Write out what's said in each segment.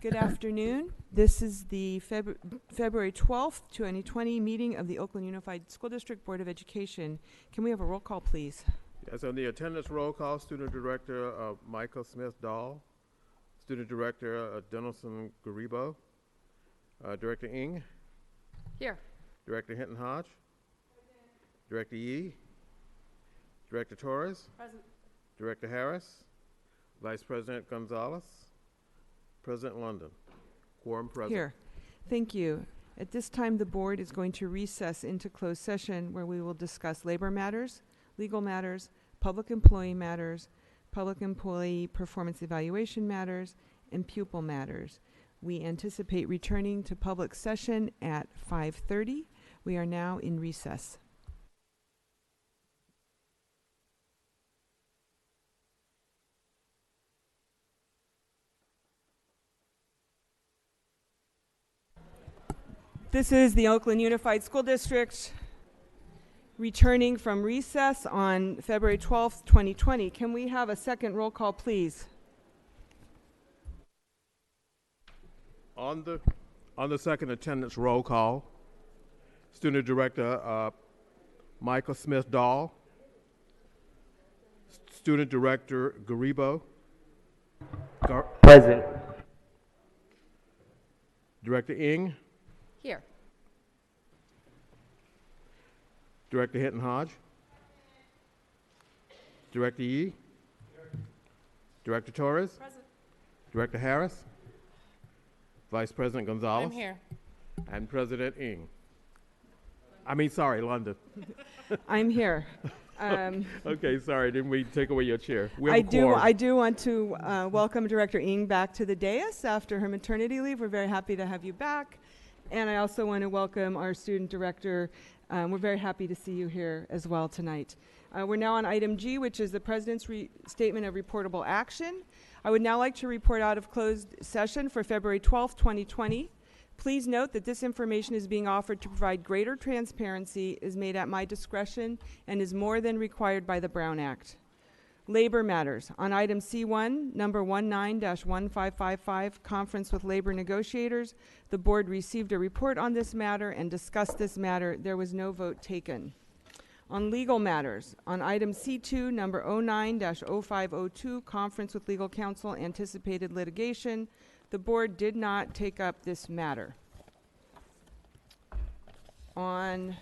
Good afternoon. This is the February 12th, 2020 meeting of the Oakland Unified School District Board of Education. Can we have a roll call, please? Yes, on the attendance roll call, Student Director Michael Smith-Dahl, Student Director Denison Garibo, Director Ng. Here. Director Hinton Hodge. Director Yee. Director Torres. Present. Director Harris. Vice President Gonzalez. President London. Quorum present. Here. Thank you. At this time, the board is going to recess into closed session where we will discuss labor matters, legal matters, public employee matters, public employee performance evaluation matters, and pupil matters. We anticipate returning to public session at 5:30. We are now in recess. This is the Oakland Unified School District returning from recess on February 12th, 2020. Can we have a second roll call, please? On the second attendance roll call, Student Director Michael Smith-Dahl, Student Director Garibo. Present. Director Ng. Here. Director Hinton Hodge. Director Yee. Director Torres. Present. Director Harris. Vice President Gonzalez. I'm here. And President Ng. London. I'm here. Okay, sorry, didn't we take away your chair? I do want to welcome Director Ng back to the dais after her maternity leave. We're very happy to have you back. And I also want to welcome our student director. We're very happy to see you here as well tonight. We're now on item G, which is the President's Statement of Reportable Action. I would now like to report out of closed session for February 12th, 2020. Please note that this information is being offered to provide greater transparency, is made at my discretion, and is more than required by the Brown Act. Labor matters. On item C1, number 19-1555, Conference with Labor Negotiators, the board received a report on this matter and discussed this matter. There was no vote taken. On legal matters, on item C2, number 09-0502, Conference with Legal Counsel, Anticipated Litigation, the board did not take up this matter. On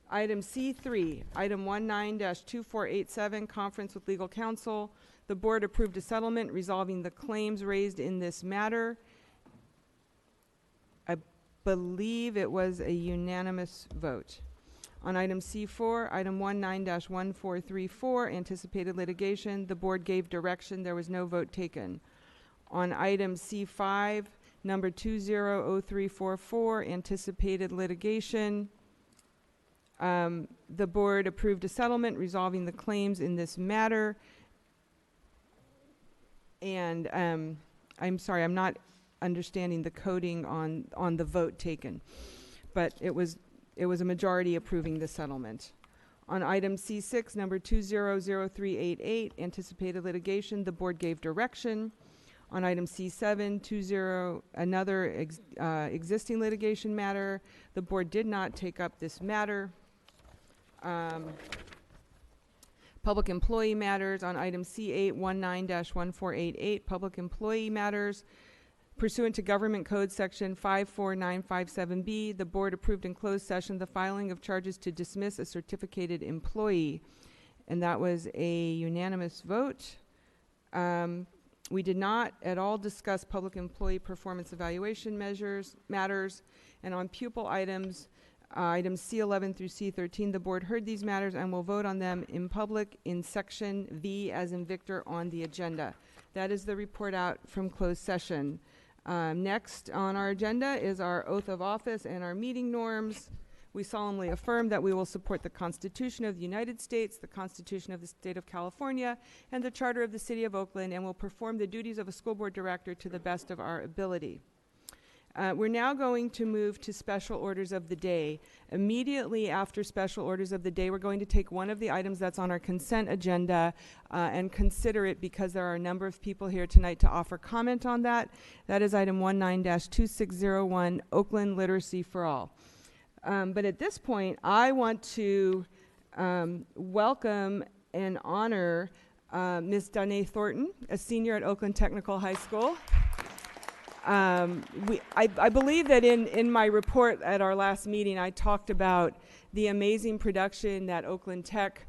item C3, item 19-2487, Conference with Legal Counsel, the board approved a settlement resolving the claims raised in this matter. I believe it was a unanimous vote. On item C4, item 19-1434, Anticipated Litigation, the board gave direction. There was no vote taken. On item C5, number 200344, Anticipated Litigation, the board approved a settlement resolving the claims in this matter. And I'm sorry, I'm not understanding the coding on the vote taken, but it was a majority approving the settlement. On item C6, number 200388, Anticipated Litigation, the board gave direction. On item C7, another existing litigation matter, the board did not take up this matter. Public employee matters. On item C8, 19-1488, public employee matters. Pursuant to Government Code Section 54957B, the board approved in closed session the filing of charges to dismiss a certificated employee, and that was a unanimous vote. We did not at all discuss public employee performance evaluation matters, and on pupil items, items C11 through C13, the board heard these matters and will vote on them in public in section V as in Victor on the agenda. That is the report out from closed session. Next on our agenda is our oath of office and our meeting norms. We solemnly affirm that we will support the Constitution of the United States, the Constitution of the State of California, and the Charter of the City of Oakland, and will perform the duties of a school board director to the best of our ability. We're now going to move to special orders of the day. Immediately after special orders of the day, we're going to take one of the items that's on our consent agenda and consider it because there are a number of people here tonight to offer comment on that. That is item 19-2601, Oakland Literacy for All. But at this point, I want to welcome and honor Ms. Danae Thornton, a senior at Oakland Technical High School. I believe that in my report at our last meeting, I talked about the amazing production that Oakland Tech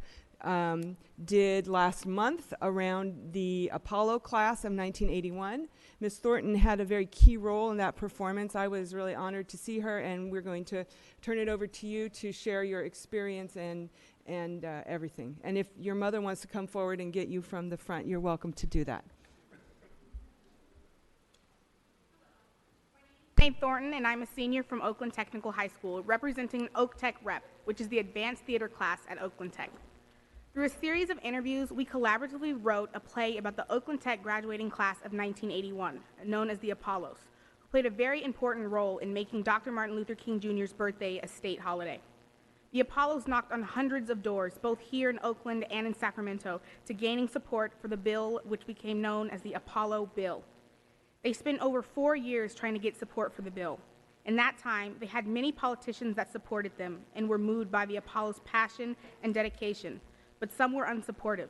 did last month around the Apollo class of 1981. Ms. Thornton had a very key role in that performance. I was really honored to see her, and we're going to turn it over to you to share your experience and everything. And if your mother wants to come forward and get you from the front, you're welcome to do that. I'm Thornton, and I'm a senior from Oakland Technical High School, representing Oak Tech Rep, which is the advanced theater class at Oakland Tech. Through a series of interviews, we collaboratively wrote a play about the Oakland Tech graduating class of 1981, known as the Apollos, who played a very important role in making Dr. Martin Luther King Jr.'s birthday a state holiday. The Apollos knocked on hundreds of doors, both here in Oakland and in Sacramento, to gaining support for the bill which became known as the Apollo Bill. They spent over 4 years trying to get support for the bill. In that time, they had many politicians that supported them and were moved by the Apollos' passion and dedication, but some were unsupportive.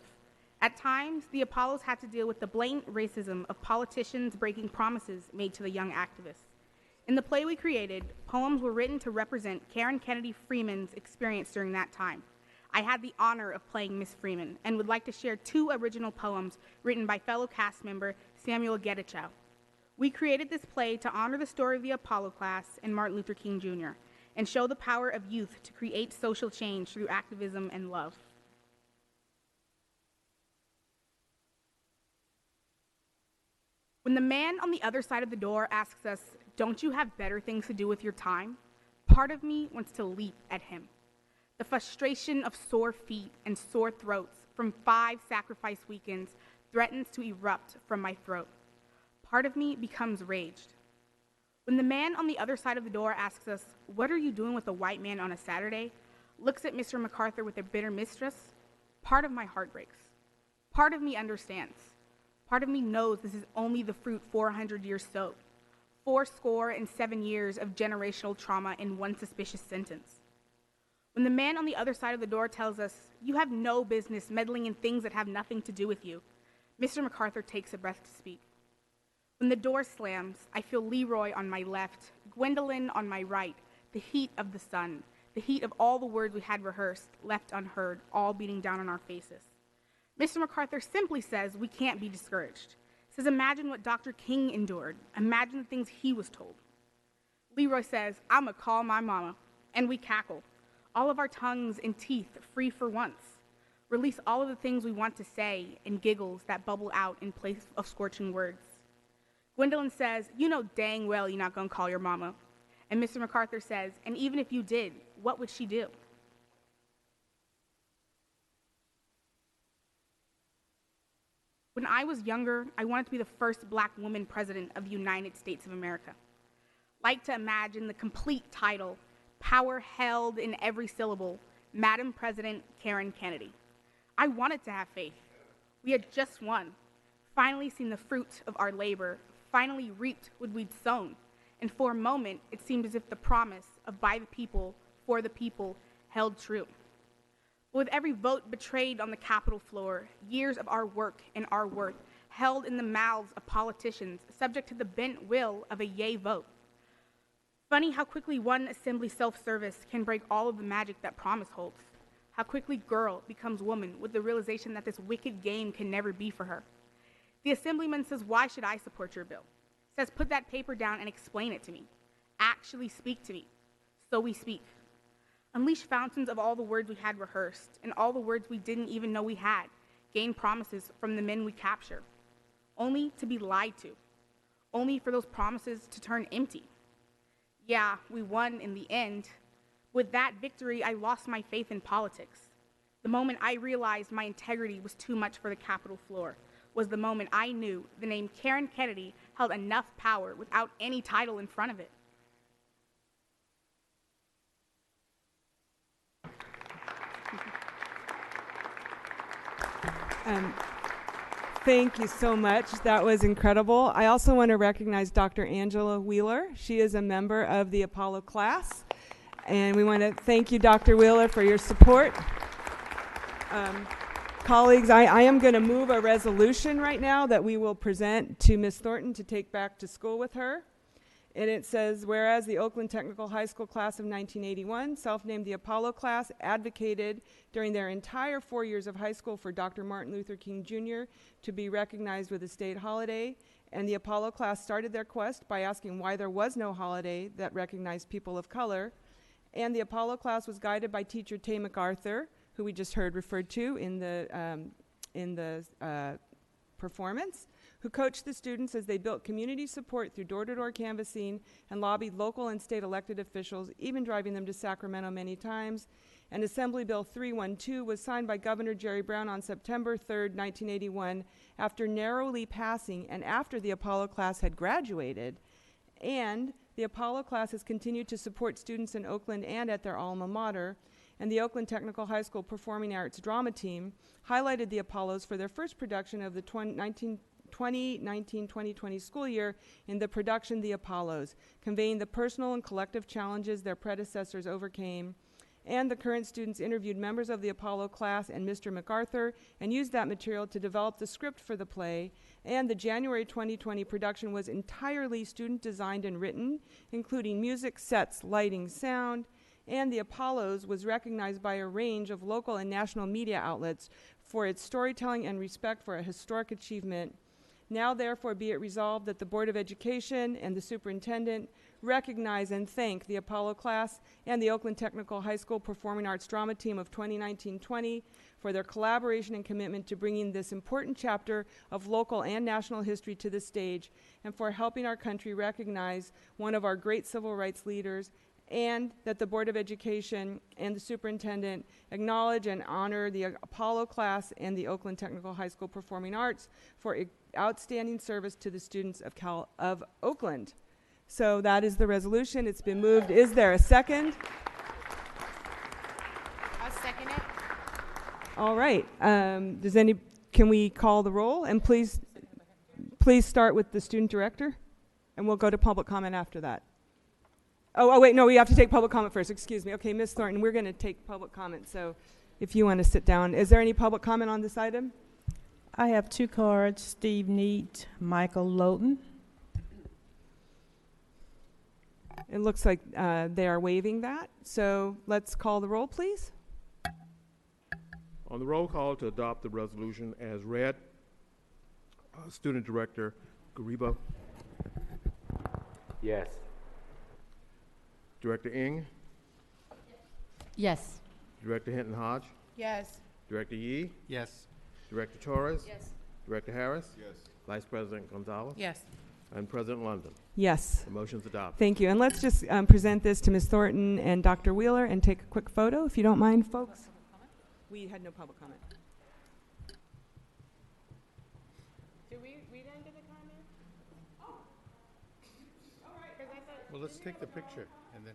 At times, the Apollos had to deal with the blatant racism of politicians breaking promises made to the young activists. In the play we created, poems were written to represent Karen Kennedy Freeman's experience during that time. I had the honor of playing Miss Freeman and would like to share 2 original poems written by fellow cast member Samuel Gedichow. We created this play to honor the story of the Apollo class and Martin Luther King Jr. and show the power of youth to create social change through activism and love. When the man on the other side of the door asks us, "Don't you have better things to do with your time?" part of me wants to leap at him. The frustration of sore feet and sore throats from 5 sacrifice weekends threatens to erupt from my throat. Part of me becomes raged. When the man on the other side of the door asks us, "What are you doing with a white man on a Saturday?" looks at Mr. MacArthur with a bitter mistress, part of my heart breaks. Part of me understands. Part of me knows this is only the fruit 400 years sowed. 407 years of generational trauma in one suspicious sentence. When the man on the other side of the door tells us, "You have no business meddling in things that have nothing to do with you," Mr. MacArthur takes a breath to speak. When the door slams, I feel Leroy on my left, Gwendolyn on my right, the heat of the sun, the heat of all the words we had rehearsed, left unheard, all beating down on our faces. Mr. MacArthur simply says we can't be discouraged. Says, imagine what Dr. King endured. Imagine the things he was told. Leroy says, "I'ma call my mama," and we cackle, all of our tongues and teeth free for once. Release all of the things we want to say and giggles that bubble out in place of scorching words. Gwendolyn says, "You know dang well you're not gonna call your mama." And Mr. MacArthur says, "And even if you did, what would she do?" When I was younger, I wanted to be the first Black woman president of the United States of America. Like to imagine the complete title, power held in every syllable, Madam President Karen Kennedy. I wanted to have faith. We had just won, finally seen the fruit of our labor, finally reaped what we'd sown, and for a moment, it seemed as if the promise of by the people, for the people, held true. But with every vote betrayed on the Capitol floor, years of our work and our worth held in the mouths of politicians, subject to the bent will of a yay vote. Funny how quickly one assembly self-service can break all of the magic that promise holds. How quickly girl becomes woman with the realization that this wicked game can never be for her. The assemblyman says, "Why should I support your bill?" Says, "Put that paper down and explain it to me. Actually speak to me." So we speak. Unleash fountains of all the words we had rehearsed and all the words we didn't even know we had. Gain promises from the men we capture. Only to be lied to. Only for those promises to turn empty. Yeah, we won in the end. With that victory, I lost my faith in politics. The moment I realized my integrity was too much for the Capitol floor was the moment I knew the name Karen Kennedy held enough power without any title in front of it. Thank you so much. That was incredible. I also want to recognize Dr. Angela Wheeler. She is a member of the Apollo class. And we want to thank you, Dr. Wheeler, for your support. Colleagues, I am going to move a resolution right now that we will present to Ms. Thornton to take back to school with her. And it says, whereas the Oakland Technical High School class of 1981, self-named the Apollo class, advocated during their entire 4 years of high school for Dr. Martin Luther King Jr. to be recognized with a state holiday, and the Apollo class started their quest by asking why there was no holiday that recognized people of color. And the Apollo class was guided by teacher Tay MacArthur, who we just heard referred to in the performance, who coached the students as they built community support through door-to-door canvassing and lobbied local and state elected officials, even driving them to Sacramento many times. And Assembly Bill 312 was signed by Governor Jerry Brown on September 3rd, 1981, after narrowly passing and after the Apollo class had graduated. And the Apollo class has continued to support students in Oakland and at their alma mater. And the Oakland Technical High School Performing Arts Drama Team highlighted the Apollos for their first production of the 2019-2020 school year in the production The Apollos, conveying the personal and collective challenges their predecessors overcame. And the current students interviewed members of the Apollo class and Mr. MacArthur and used that material to develop the script for the play. And the January 2020 production was entirely student designed and written, including music, sets, lighting, sound. And the Apollos was recognized by a range of local and national media outlets for its storytelling and respect for a historic achievement. Now, therefore, be it resolved that the Board of Education and the Superintendent recognize and thank the Apollo class and the Oakland Technical High School Performing Arts Drama Team of 2019-20 for their collaboration and commitment to bringing this important chapter of local and national history to the stage, and for helping our country recognize one of our great civil rights leaders, and that the Board of Education and the Superintendent acknowledge and honor the Apollo class and the Oakland Technical High School Performing Arts for outstanding service to the students of Oakland. So that is the resolution. It's been moved. Is there a second? I'll second it. All right. Can we call the roll? And please start with the student director, and we'll go to public comment after that. Oh, wait, no, we have to take public comment first. Excuse me. Okay, Ms. Thornton, we're going to take public comment, so if you want to sit down. Is there any public comment on this item? I have 2 cards, Steve Neat, Michael Lowton. It looks like they are waiving that, so let's call the roll, please. On the roll call to adopt the resolution as read, Student Director Garibo. Yes. Director Ng. Yes. Director Hinton Hodge. Yes. Director Yee. Yes. Director Torres. Yes. Director Harris. Yes. Vice President Gonzalez. Yes. And President London. Yes. The motion's adopted. Thank you. And let's just present this to Ms. Thornton and Dr. Wheeler and take a quick photo, if you don't mind, folks. We had no public comment. Did we read into the comment? Well, let's take the picture and then.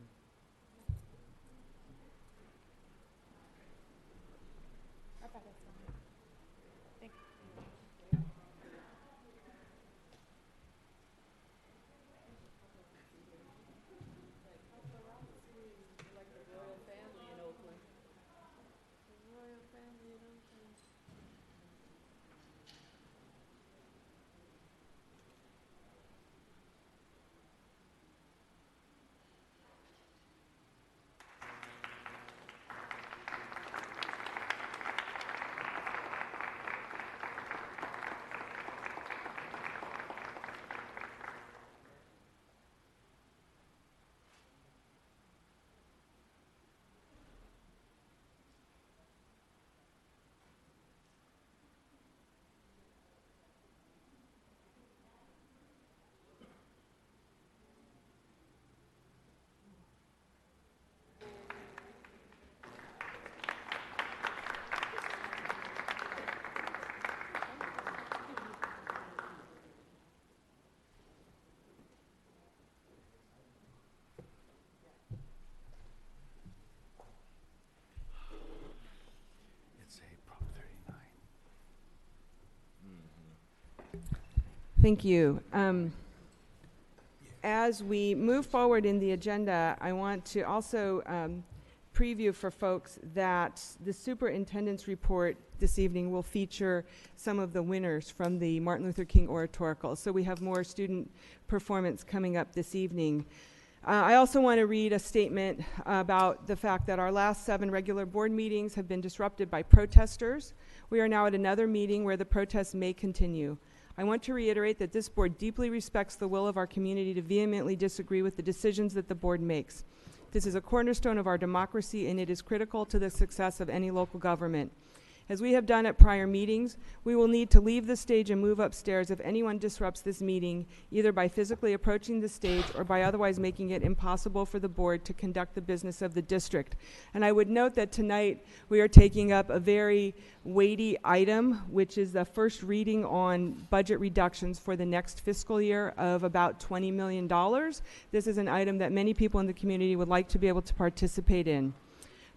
Thank you. As we move forward in the agenda, I want to also preview for folks that the superintendent's report this evening will feature some of the winners from the Martin Luther King Oratorical. So we have more student performance coming up this evening. I also want to read a statement about the fact that our last 7 regular board meetings have been disrupted by protesters. We are now at another meeting where the protests may continue. I want to reiterate that this board deeply respects the will of our community to vehemently disagree with the decisions that the board makes. This is a cornerstone of our democracy, and it is critical to the success of any local government. As we have done at prior meetings, we will need to leave the stage and move upstairs if anyone disrupts this meeting, either by physically approaching the stage or by otherwise making it impossible for the board to conduct the business of the district. And I would note that tonight we are taking up a very weighty item, which is the first reading on budget reductions for the next fiscal year of about $20 million. This is an item that many people in the community would like to be able to participate in.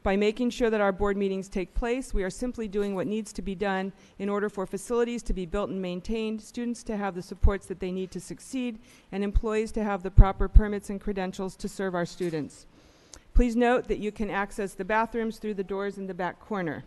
By making sure that our board meetings take place, we are simply doing what needs to be done in order for facilities to be built and maintained, students to have the supports that they need to succeed, and employees to have the proper permits and credentials to serve our students. Please note that you can access the bathrooms through the doors in the back corner.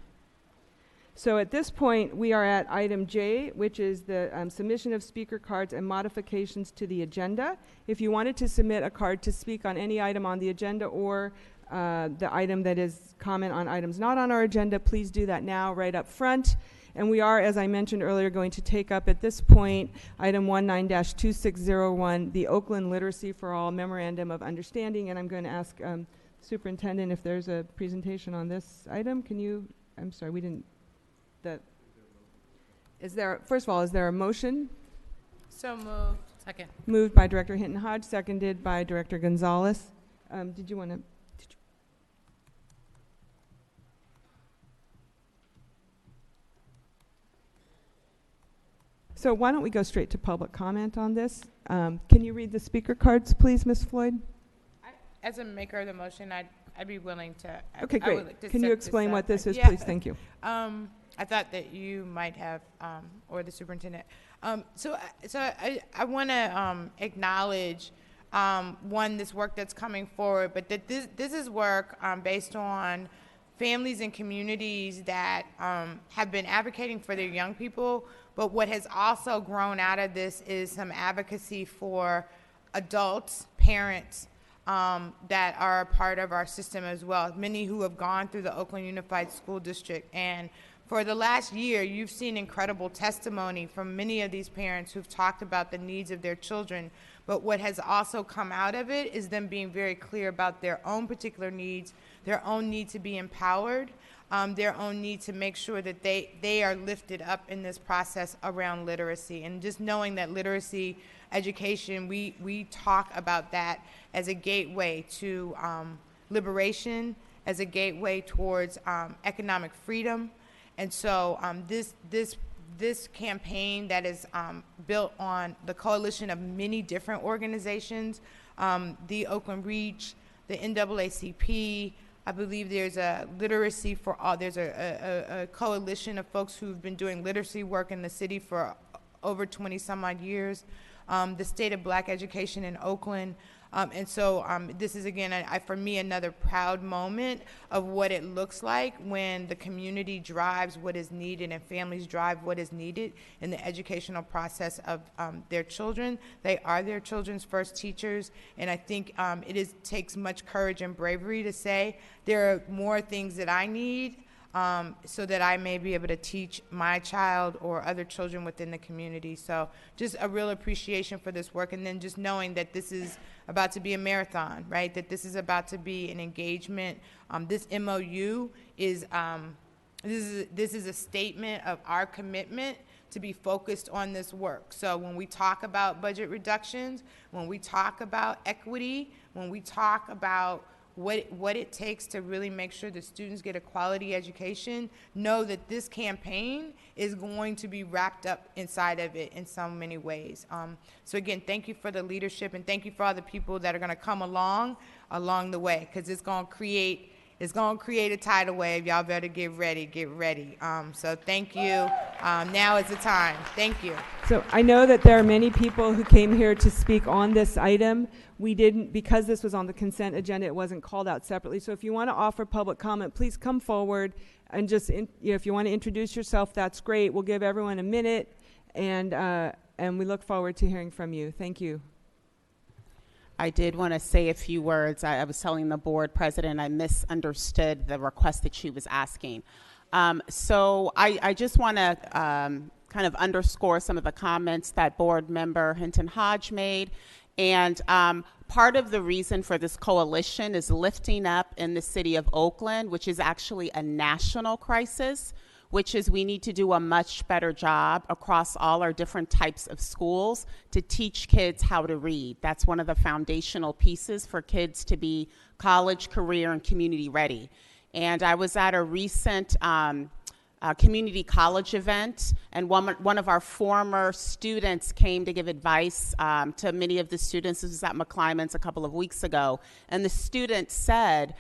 So at this point, we are at item J, which is the submission of speaker cards and modifications to the agenda. If you wanted to submit a card to speak on any item on the agenda or the item that is comment on items not on our agenda, please do that now right up front. And we are, as I mentioned earlier, going to take up at this point item 19-2601, the Oakland Literacy for All Memorandum of Understanding. And I'm going to ask Superintendent if there's a presentation on this item. Can you, I'm sorry, we didn't, is there, first of all, is there a motion? So moved. Second. Moved by Director Hinton Hodge, seconded by Director Gonzalez. Did you want to? So why don't we go straight to public comment on this? Can you read the speaker cards, please, Ms. Floyd? As a maker of the motion, I'd be willing to. Okay, I would great. like to Can you set explain up. what this is, Yeah. please? Thank you. I thought that you might have, or the superintendent. So I want to acknowledge, one, this work that's coming forward, but that this is work based on families and communities that have been advocating for their young people. But what has also grown out of this is some advocacy for adults, parents, that are a part of our system as well, many who have gone through the Oakland Unified School District. And for the last year, you've seen incredible testimony from many of these parents who've talked about the needs of their children. But what has also come out of it is them being very clear about their own particular needs, their own need to be empowered, their own need to make sure that they are lifted up in this process around literacy. And just knowing that literacy education, we talk about that as a gateway to liberation, as a gateway towards economic freedom. And so this campaign that is built on the coalition of many different organizations, the Oakland Reach, the NAACP, I believe there's a Literacy for All, there's a coalition of folks who've been doing literacy work in the city for over 20 some odd years, the State of Black Education in Oakland. And so this is, again, for me, another proud moment of what it looks like when the community drives what is needed and families drive what is needed in the educational process of their children. They are their children's first teachers, and I think takes much courage and bravery to say there are more things that I need so that I may be able to teach my child or other children within the community. So just a real appreciation for this work, and then just knowing that this is about to be a marathon, right? That this is about to be an engagement. This MOU is this is a statement of our commitment to be focused on this work. So when we talk about budget reductions, when we talk about equity, when we talk about what it takes to really make sure that students get a quality education, know that this campaign is going to be wrapped up inside of it in so many ways. So again, thank you for the leadership, and thank you for all the people that are going to come along the way, because it's going to create It's going to create a tidal wave. Y'all better get ready, So thank you. Now is the time. Thank you. So I know that there are many people who came here to speak on this item. We didn't, because this was on the consent agenda, it wasn't called out separately. So if you want to offer public comment, please come forward and just, if you want to introduce yourself, that's great. We'll give everyone a minute, and we look forward to hearing from you. Thank you. I did want to say a few words. I was telling the board president I misunderstood the request that she was asking. So I just want to kind of underscore some of the comments that board member Hinton Hodge made. And part of the reason for this coalition is lifting up in the city of Oakland, which is actually a national crisis, which is we need to do a much better job across all our different types of schools to teach kids how to read. That's one of the foundational pieces for kids to be college, career, and community ready. And I was at a recent community college event, and one of our former students came to give advice to many of the students. This was at McClymonds a couple of weeks ago, and the student said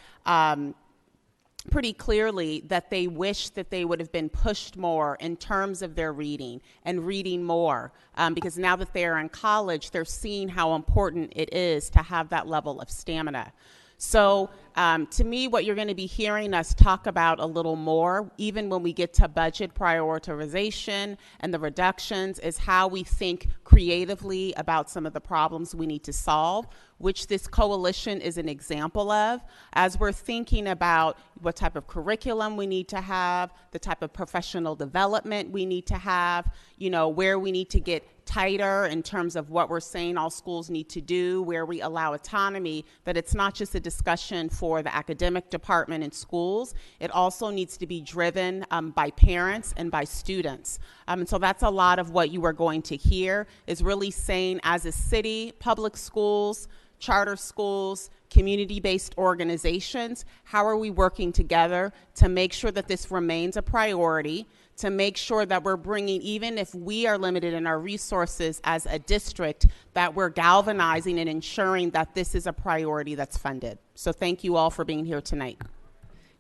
pretty clearly that they wish that they would have been pushed more in terms of their reading and reading more, because now that they are in college, they're seeing how important it is to have that level of stamina. So to me, what you're going to be hearing us talk about a little more, even when we get to budget prioritization and the reductions, is how we think creatively about some of the problems we need to solve, which this coalition is an example of, as we're thinking about what type of curriculum we need to have, the type of professional development we need to have, where we need to get tighter in terms of what we're saying all schools need to do, where we allow autonomy, that it's not just a discussion for the academic department in schools. It also needs to be driven by parents and by students. And so that's a lot of what you are going to hear, is really saying, as a city, public schools, charter schools, community-based organizations, how are we working together to make sure that this remains a priority, to make sure that we're bringing, even if we are limited in our resources as a district, that we're galvanizing and ensuring that this is a priority that's funded. So thank you all for being here tonight.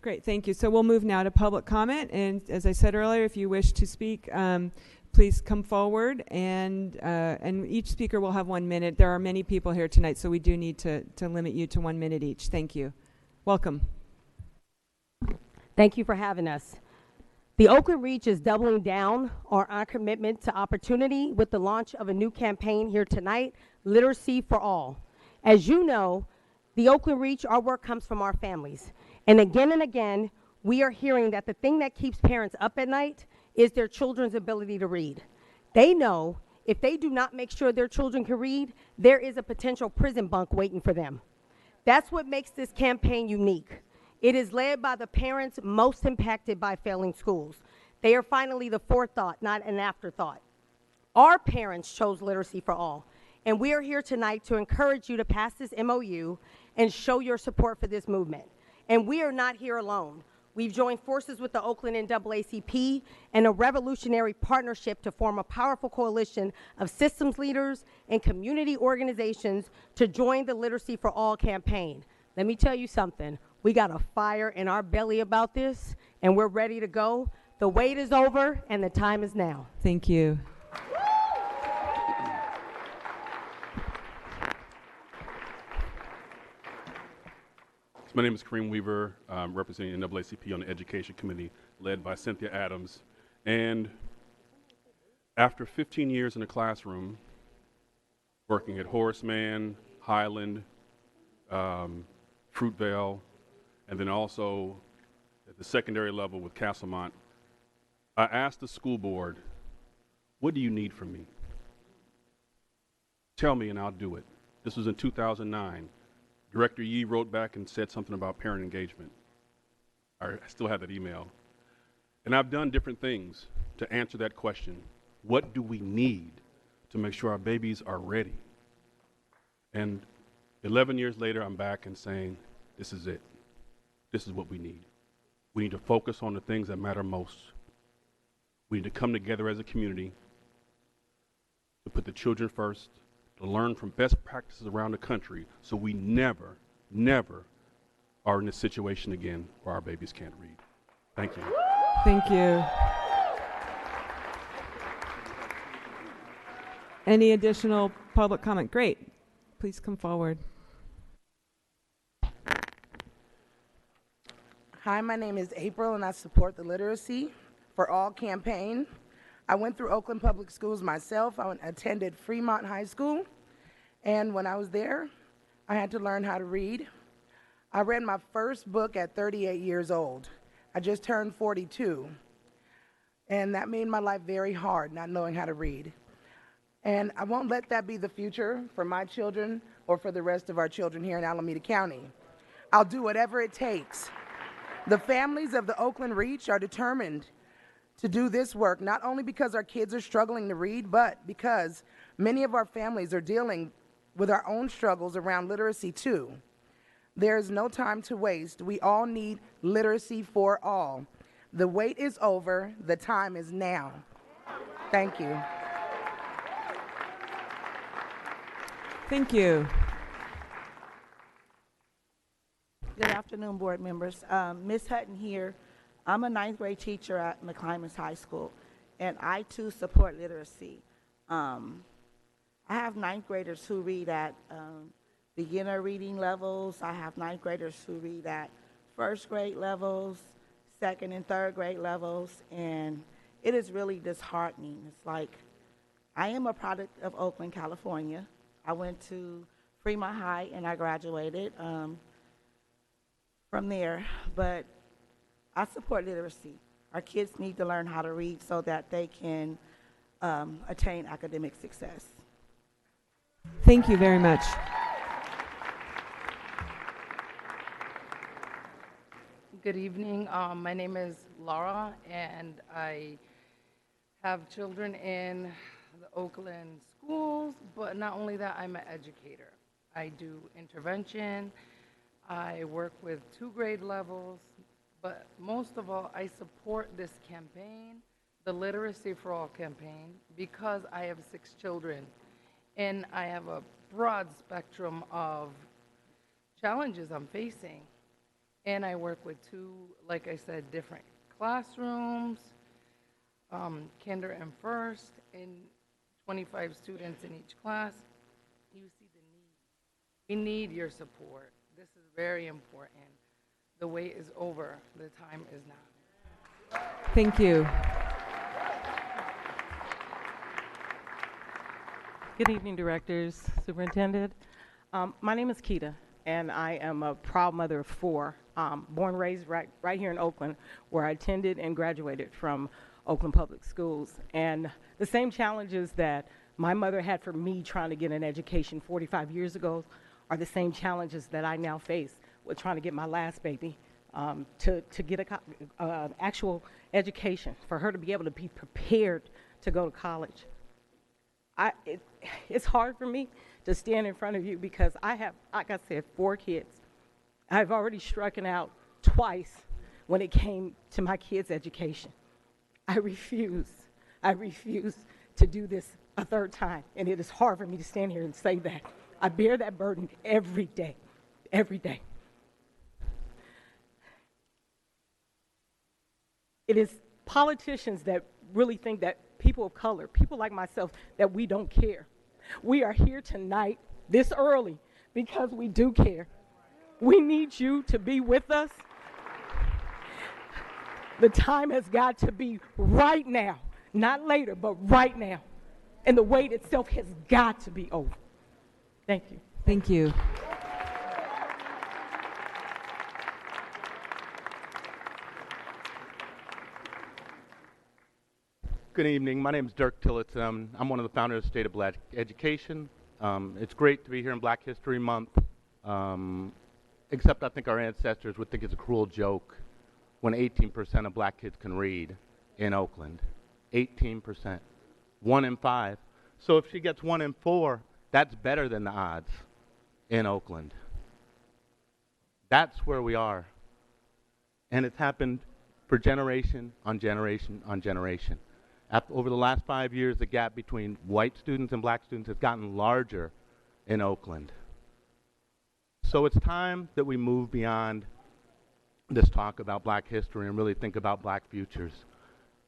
Great, thank you. So we'll move now to public comment. And as I said earlier, if you wish to speak, please come forward, and each speaker will have 1 minute. There are many people here tonight, so we do need to limit you to 1 minute each. Thank you. Welcome. Thank you for having us. The Oakland Reach is doubling down on our commitment to opportunity with the launch of a new campaign here tonight, Literacy for All. As you know, the Oakland Reach, our work comes from our families. And again, we are hearing that the thing that keeps parents up at night is their children's ability to read. They know if they do not make sure their children can read, there is a potential prison bunk waiting for them. That's what makes this campaign unique. It is led by the parents most impacted by failing schools. They are finally the forethought, not an afterthought. Our parents chose Literacy for All, and we are here tonight to encourage you to pass this MOU and show your support for this movement. And we are not here alone. We've joined forces with the Oakland NAACP and a revolutionary partnership to form a powerful coalition of systems leaders and community organizations to join the Literacy for All campaign. Let me tell you something. We got a fire in our belly about this, and we're ready to go. The wait is over, and the time is now. Thank you. My name is Kareem Weaver, representing NAACP on the Education Committee, led by Cynthia Adams. And after 15 years in the classroom, working at Horace Mann, Highland, Fruitvale, and then also at the secondary level with Castlemont, I asked the school board, what do you need from me? Tell me and I'll do it. This was in 2009. Director Yee wrote back and said something about parent engagement. I still have that email. And I've done different things to answer that question. What do we need to make sure our babies are ready? And 11 years later, I'm back and saying, this is it. This is what we need. We need to focus on the things that matter most. We need to come together as a community to put the children first, to learn from best practices around the country, so we never are in this situation again where our babies can't read. Thank you. Thank you. Any additional public comment? Great. Please come forward. Hi, my name is April, and I support the Literacy for All campaign. I went through Oakland Public Schools myself. I attended Fremont High School, and when I was there, I had to learn how to read. I read my first book at 38 years old. I just turned 42, and that made my life very hard, not knowing how to read. And I won't let that be the future for my children or for the rest of our children here in Alameda County. I'll do whatever it takes. The families of the Oakland Reach are determined to do this work, not only because our kids are struggling to read, but because many of our families are dealing with our own struggles around literacy too. There is no time to waste. We all need literacy for all. The wait is over. The time is now. Thank you. Thank you. Good afternoon, board members. Ms. Hutton here. I'm a ninth grade teacher at McClymonds High School, and I too support literacy. I have ninth graders who read at beginner reading levels. I have ninth graders who read at first grade levels, second and third grade levels, and it is really disheartening. It's like, I am a product of Oakland, California. I went to Fremont High and I graduated from there, but I support literacy. Our kids need to learn how to read so that they can attain academic success. Thank you very much. Good evening. My name is Laura, and I have children in the Oakland schools, but not only that, I'm an educator. I do intervention. I work with 2 grade levels, but most of all, I support this campaign, the Literacy for All campaign, because I have 6 children, and I have a broad spectrum of challenges I'm facing. And I work with 2, like I said, different classrooms, kinder and first, and 25 students in each class. You see the need. We need your support. This is very important. The wait is over. The time is now. Thank you. Good evening, directors, superintendent. My name is Keita, and I am a proud mother of 4, born and raised right here in Oakland, where I attended and graduated from Oakland Public Schools. And the same challenges that my mother had for me trying to get an education 45 years ago are the same challenges that I now face with trying to get my last baby to get an actual education, for her to be able to be prepared to go to college. It's hard for me to stand in front of you because I have, like I said, 4 kids. I've already strucken out twice when it came to my kids' education. I refuse to do this a 3rd time, and it is hard for me to stand here and say that. I bear that burden every day, every day. It is politicians that really think that people of color, people like myself, that we don't care. We are here tonight, this early, because we do care. We need you to be with us. The time has got to be right now, not later, but right now. And the wait itself has got to be over. Thank you. Thank you. Good evening. My name is Dirk Tillett. I'm one of the founders of State of Black Education. It's great to be here in Black History Month, except I think our ancestors would think it's a cruel joke when 18% of black kids can read in Oakland. 18%. 1 in 5. So if she gets 1 in 4, that's better than the odds in Oakland. That's where we are. And it's happened for generation on generation on generation. Over the last 5 years, the gap between white students and black students has gotten larger in Oakland. So it's time that we move beyond this talk about black history and really think about black futures.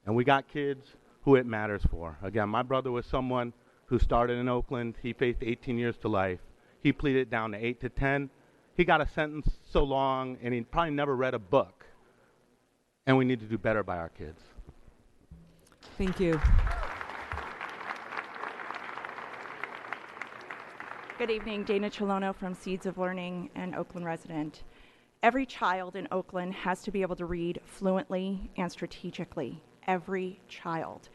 And we got kids who it matters for. Again, my brother was someone who started in Oakland. He faced 18 years to life. He pleaded down to 8 to 10. He got a sentence so long, and he probably never read a book. And we need to do better by our kids. Thank you. Good evening, Dana Cholono from Seeds of Learning and Oakland resident. Every child in Oakland has to be able to read fluently and strategically. Every child.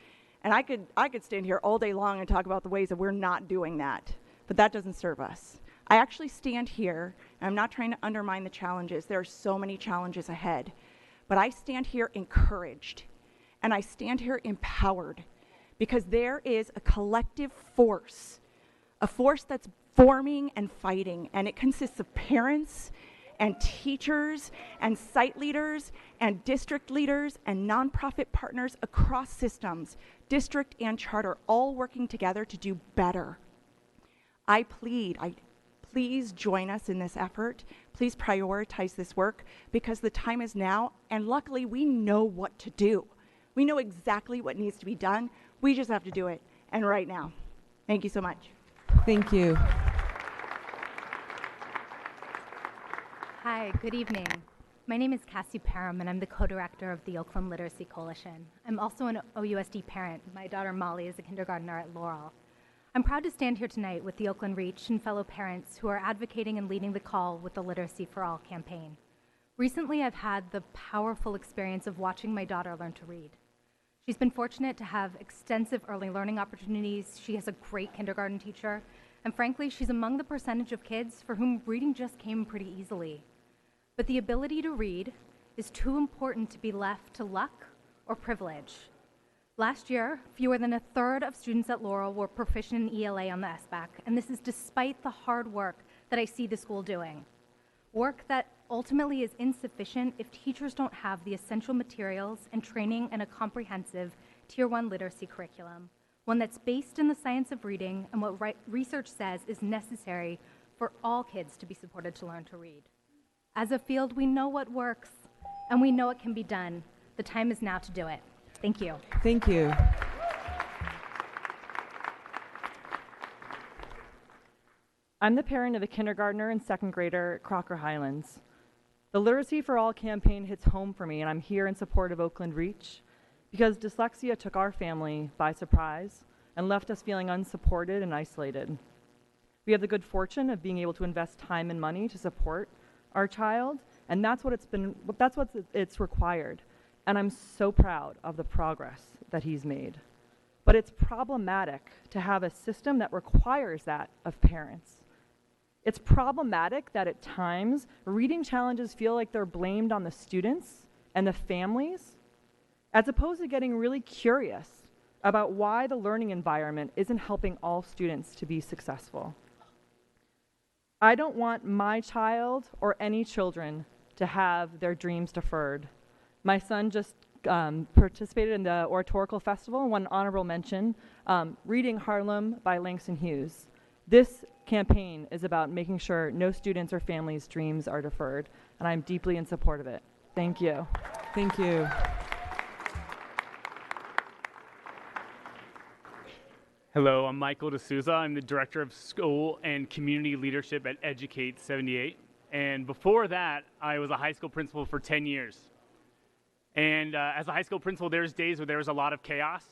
And I could stand here all day long and talk about the ways that we're not doing that, but that doesn't serve us. I actually stand here, and I'm not trying to undermine the challenges. There are so many challenges ahead, but I stand here encouraged, and I stand here empowered, because there is a collective force, a force that's forming and fighting, and it consists of parents and teachers and site leaders and district leaders and nonprofit partners across systems, district and charter, all working together to do better. Please join us in this effort. Please prioritize this work, because the time is now, and luckily we know what to do. We know exactly what needs to be done. We just have to do it, and right now. Thank you so much. Thank you. Hi, good evening. My name is Cassie Parham, and I'm the co-director of the Oakland Literacy Coalition. I'm also an OUSD parent. My daughter Molly is a kindergartner at Laurel. I'm proud to stand here tonight with the Oakland Reach and fellow parents who are advocating and leading the call with the Literacy for All campaign. Recently, I've had the powerful experience of watching my daughter learn to read. She's been fortunate to have extensive early learning opportunities. She has a great kindergarten teacher, and frankly, she's among the percentage of kids for whom reading just came pretty easily. But the ability to read is too important to be left to luck or privilege. Last year, fewer than a third of students at Laurel were proficient in ELA on the SBAC, and this is despite the hard work that I see the school doing. Work that ultimately is insufficient if teachers don't have the essential materials and training in a comprehensive Tier 1 literacy curriculum, one that's based in the science of reading and what research says is necessary for all kids to be supported to learn to read. As a field, we know what works, and we know it can be done. The time is now to do it. Thank you. Thank you. I'm the parent of a kindergartner and second grader at Crocker Highlands. The Literacy for All campaign hits home for me, and I'm here in support of Oakland Reach because dyslexia took our family by surprise and left us feeling unsupported and isolated. We have the good fortune of being able to invest time and money to support our child, and that's what it's required. And I'm so proud of the progress that he's made. But it's problematic to have a system that requires that of parents. It's problematic that at times reading challenges feel like they're blamed on the students and the families, as opposed to getting really curious about why the learning environment isn't helping all students to be successful. I don't want my child or any children to have their dreams deferred. My son just participated in the Oratorical Festival and won an honorable mention, reading Harlem by Langston Hughes. This campaign is about making sure no students' or families' dreams are deferred, and I'm deeply in support of it. Thank you. Thank you. Hello, I'm Michael D'Souza. I'm the Director of School and Community Leadership at Educate 78. And before that, I was a high school principal for 10 years. And as a high school principal, there's days where there was a lot of chaos.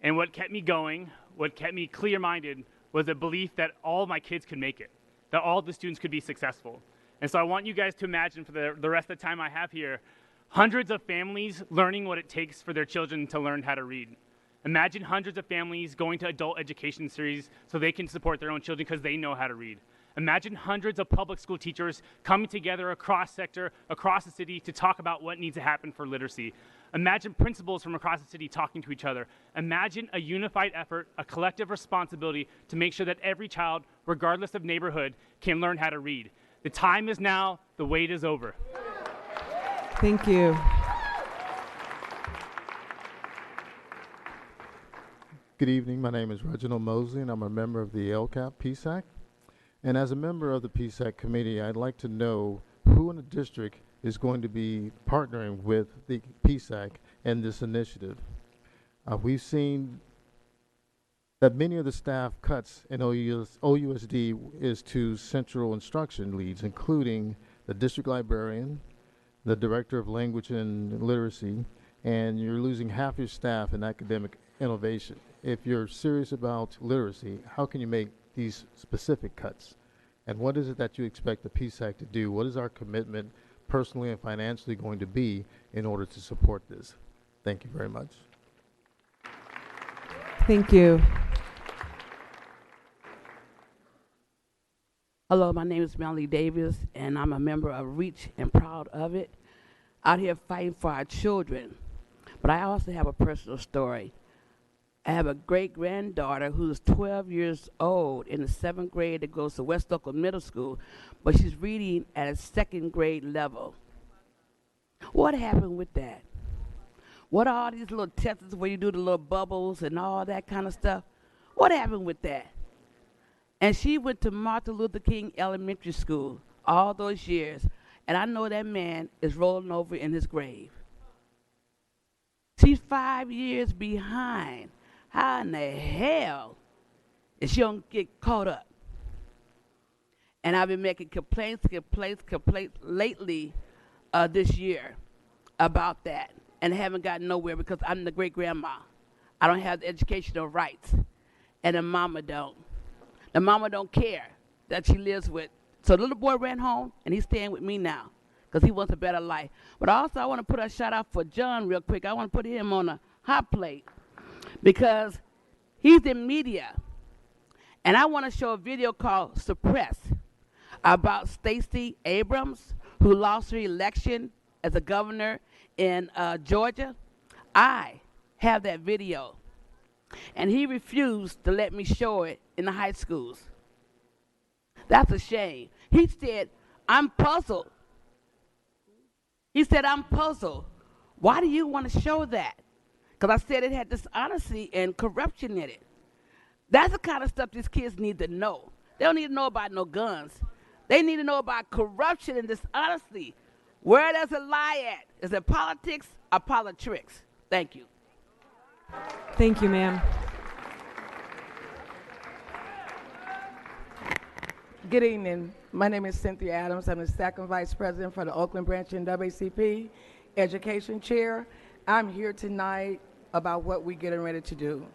And what kept me going, what kept me clear-minded, was a belief that all my kids could make it, that all the students could be successful. And so I want you guys to imagine for the rest of the time I have here, hundreds of families learning what it takes for their children to learn how to read. Imagine hundreds of families going to adult education series so they can support their own children because they know how to read. Imagine hundreds of public school teachers coming together across sector, across the city to talk about what needs to happen for literacy. Imagine principals from across the city talking to each other. Imagine a unified effort, a collective responsibility to make sure that every child, regardless of neighborhood, can learn how to read. The time is now, the wait is over. Thank you. Good evening. My name is Reginald Mosley, and I'm a member of the LCAP PSAC. And as a member of the PSAC committee, I'd like to know who in the district is going to be partnering with the PSAC and this initiative. We've seen that many of the staff cuts in OUSD is to central instruction leads, including the district librarian, the director of language and literacy, and you're losing half your staff in academic innovation. If you're serious about literacy, how can you make these specific cuts? And what is it that you expect the PSAC to do? What is our commitment personally and financially going to be in order to support this? Thank you very much. Thank you. Hello, my name is Melanie Davis, and I'm a member of REACH and proud of it. Out here fighting for our children. But I also have a personal story. I have a great-granddaughter who's 12 years old in the 7th grade that goes to West Oakland Middle School, but she's reading at a 2nd grade level. What happened with that? What are all these little tests where you do the little bubbles and all that kind of stuff? What happened with that? And she went to Martin Luther King Elementary School all those years, and I know that man is rolling over in his grave. She's 5 years behind. How in the hell is she don't get caught up? And I've been making complaints lately this year about that, and haven't gotten nowhere because I'm the great-grandma. I don't have the educational rights, and the mama don't. The mama don't care that she lives with. So the little boy ran home, and he's staying with me now because he wants a better life. But also, I want to put a shout out for John real quick. I want to put him on a hot plate because he's in media. And I want to show a video called Suppress about Stacey Abrams, who lost her election as a governor in Georgia. I have that video. And he refused to let me show it in the high schools. That's a shame. He said, I'm puzzled. He said, I'm puzzled. Why do you want to show that? Because I said it had dishonesty and corruption in it. That's the kind of stuff these kids need to know. They don't need to know about no guns. They need to know about corruption and dishonesty. Where does it lie at? Is it politics or politics? Thank you. Thank you, ma'am. Good evening. My name is Cynthia Adams. I'm the second vice president for the Oakland branch in WCP, education chair. I'm here tonight about what we're getting ready to do.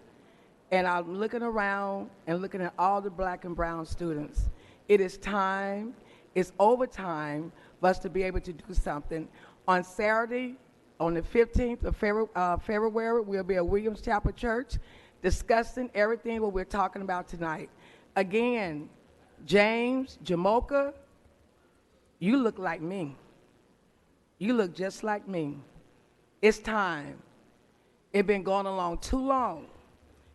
And I'm looking around and looking at all the black and brown students. It is time, it's overtime for us to be able to do something. On Saturday, on the 15th of February, we'll be at Williams Chapel Church discussing everything what we're talking about tonight. Again, James, Jamoka, you look like me. You look just like me. It's time. It's been going along too long.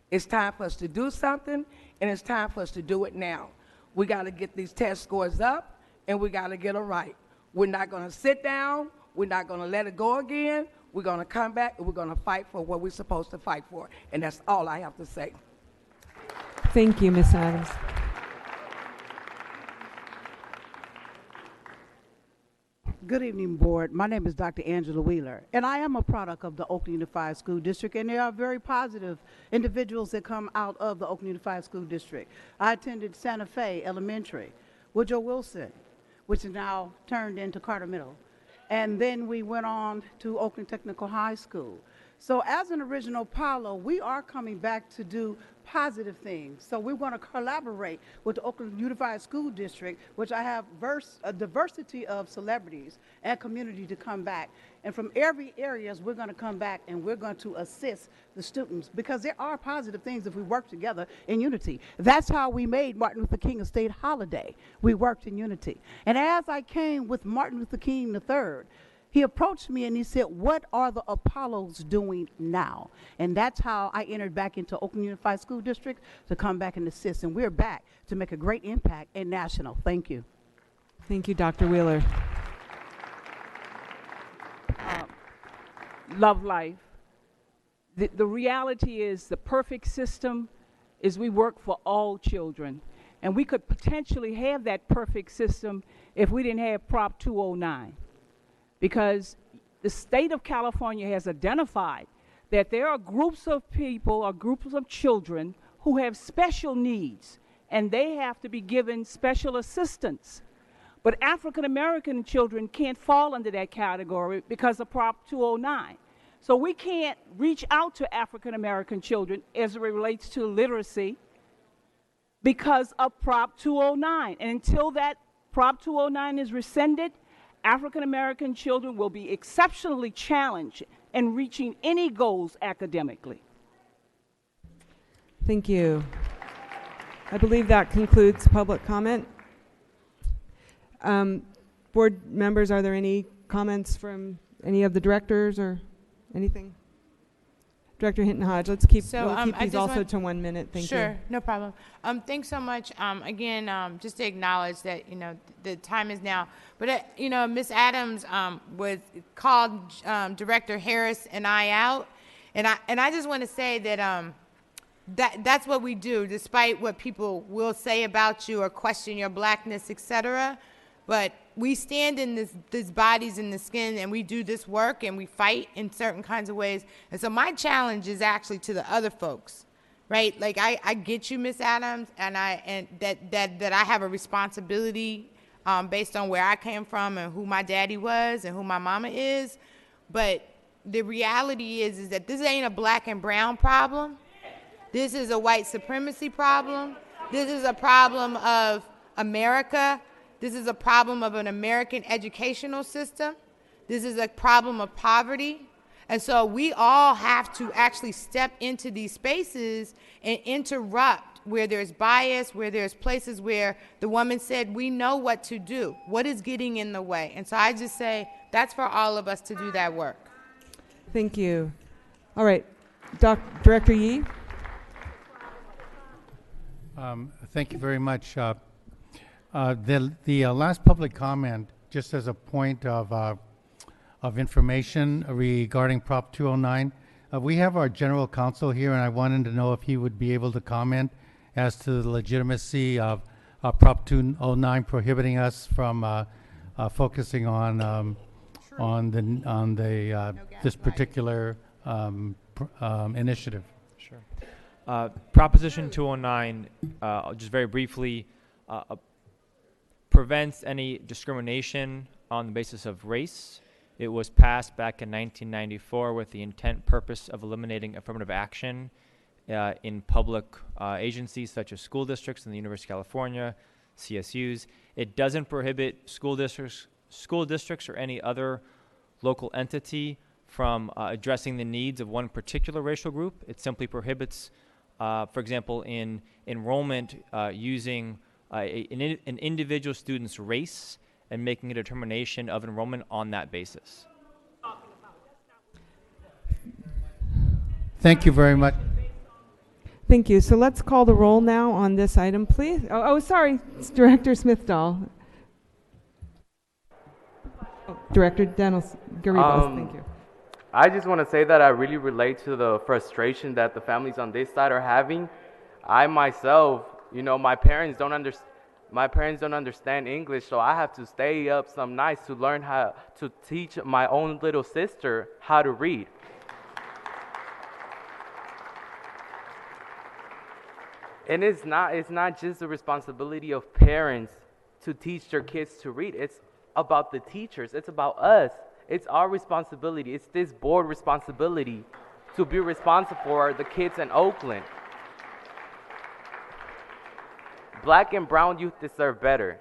It's time for us to do something, and it's time for us to do it now. We got to get these test scores up, and we got to get them right. We're not going to sit down. We're not going to let it go again. We're going to come back, and we're going to fight for what we're supposed to fight for. And that's all I have to say. Thank you, Ms. Adams. Good evening, board. My name is Dr. Angela Wheeler, and I am a product of the Oakland Unified School District, and there are very positive individuals that come out of the Oakland Unified School District. I attended Santa Fe Elementary, Woodrow Wilson, which is now turned into Carter Middle. And then we went on to Oakland Technical High School. So as an original Apollo, we are coming back to do positive things. So we want to collaborate with the Oakland Unified School District, which I have a diversity of celebrities and community to come back. And from every areas, we're going to come back and we're going to assist the students because there are positive things if we work together in unity. That's how we made Martin Luther King a state holiday. We worked in unity. And as I came with Martin Luther King III, he approached me and he said, what are the Apollos doing now? And that's how I entered back into Oakland Unified School District to come back and assist. And we're back to make a great impact in national. Thank you. Thank you, Dr. Wheeler. Love life. The reality is the perfect system is we work for all children. And we could potentially have that perfect system if we didn't have Prop 209. because the state of California has identified that there are groups of people or groups of children who have special needs, and they have to be given special assistance. But African American children can't fall under that category because of Prop 209. So we can't reach out to African American children as it relates to literacy because of Prop 209. And until that Prop 209 is rescinded, African American children will be exceptionally challenged in reaching any goals academically. Thank you. I believe that concludes public comment. Board members, are there any comments from any of the directors or anything? Director Hinton Hodge, let's keep, we'll keep these also to 1 minute. Thank you. Sure, no problem. Thanks so much. Again, just to acknowledge that, you know, the time is now. But, you know, Ms. Adams was called Director Harris and I out. And I just want to say that that's what we do, despite what people will say about you or question your blackness, etc. But we stand in these bodies in the skin, and we do this work, and we fight in certain kinds of ways. And so my challenge is actually to the other folks, right? Like I get you, Miss Adams, and that I have a responsibility based on where I came from and who my daddy was and who my mama is. But the reality is that this ain't a black and brown problem. This is a white supremacy problem. This is a problem of America. This is a problem of an American educational system. This is a problem of poverty. And so we all have to actually step into these spaces and interrupt where there's bias, where there's places where the woman said, we know what to do. What is getting in the way? And so I just say that's for all of us to do that work. Thank you. All right, Director Yee. Thank you very much. The last public comment, just as a point of information regarding Prop 209, we have our general counsel here, and I wanted to know if he would be able to comment as to the legitimacy of Prop 209 prohibiting us from focusing on this particular initiative. Sure. Proposition 209, just very briefly, prevents any discrimination on the basis of race. It was passed back in 1994 with the intent purpose of eliminating affirmative action in public agencies such as school districts in the University of California, CSUs. It doesn't prohibit school districts or any other local entity from addressing the needs of one particular racial group. It simply prohibits, for example, in enrollment using an individual student's race and making a determination of enrollment on that basis. Thank you very much. Thank you. So let's call the roll now on this item, please. Oh, sorry, it's Director Smith-Dahl. Oh, Director Garibas, thank you. I just want to say that I really relate to the frustration that the families on this side are having. I myself, you know, my parents don't understand English, so I have to stay up some nights to learn how to teach my own little sister how to read. And it's not just the responsibility of parents to teach their kids to read. It's about the teachers. It's about us. It's our responsibility. It's this board responsibility to be responsible for the kids in Oakland. Black and brown youth deserve better.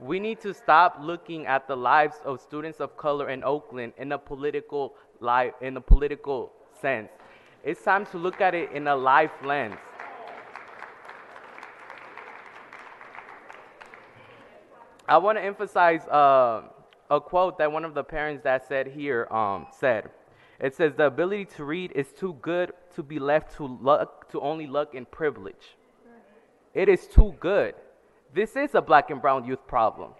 We need to stop looking at the lives of students of color in Oakland in a political sense. It's time to look at it in a life lens. I want to emphasize a quote that one of the parents that said here said. It says, "The ability to read is too good to be left to only luck and privilege." It is too good. This is a black and brown youth problem.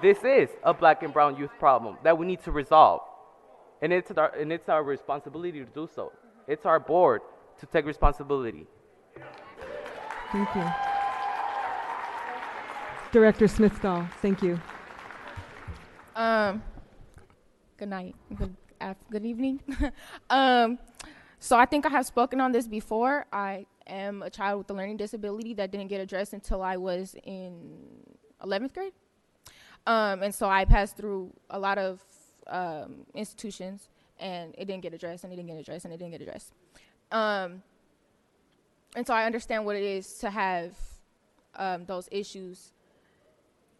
This is a black and brown youth problem that we need to resolve. And it's our responsibility to do so. It's our board to take responsibility. Thank you. Director Smith-Dahl, thank you. good night, good evening. So I think I have spoken on this before. I am a child with a learning disability that didn't get addressed until I was in 11th grade. And so I passed through a lot of institutions, and it didn't get addressed, and it didn't get addressed, and it didn't get addressed. And so I understand what it is to have those issues.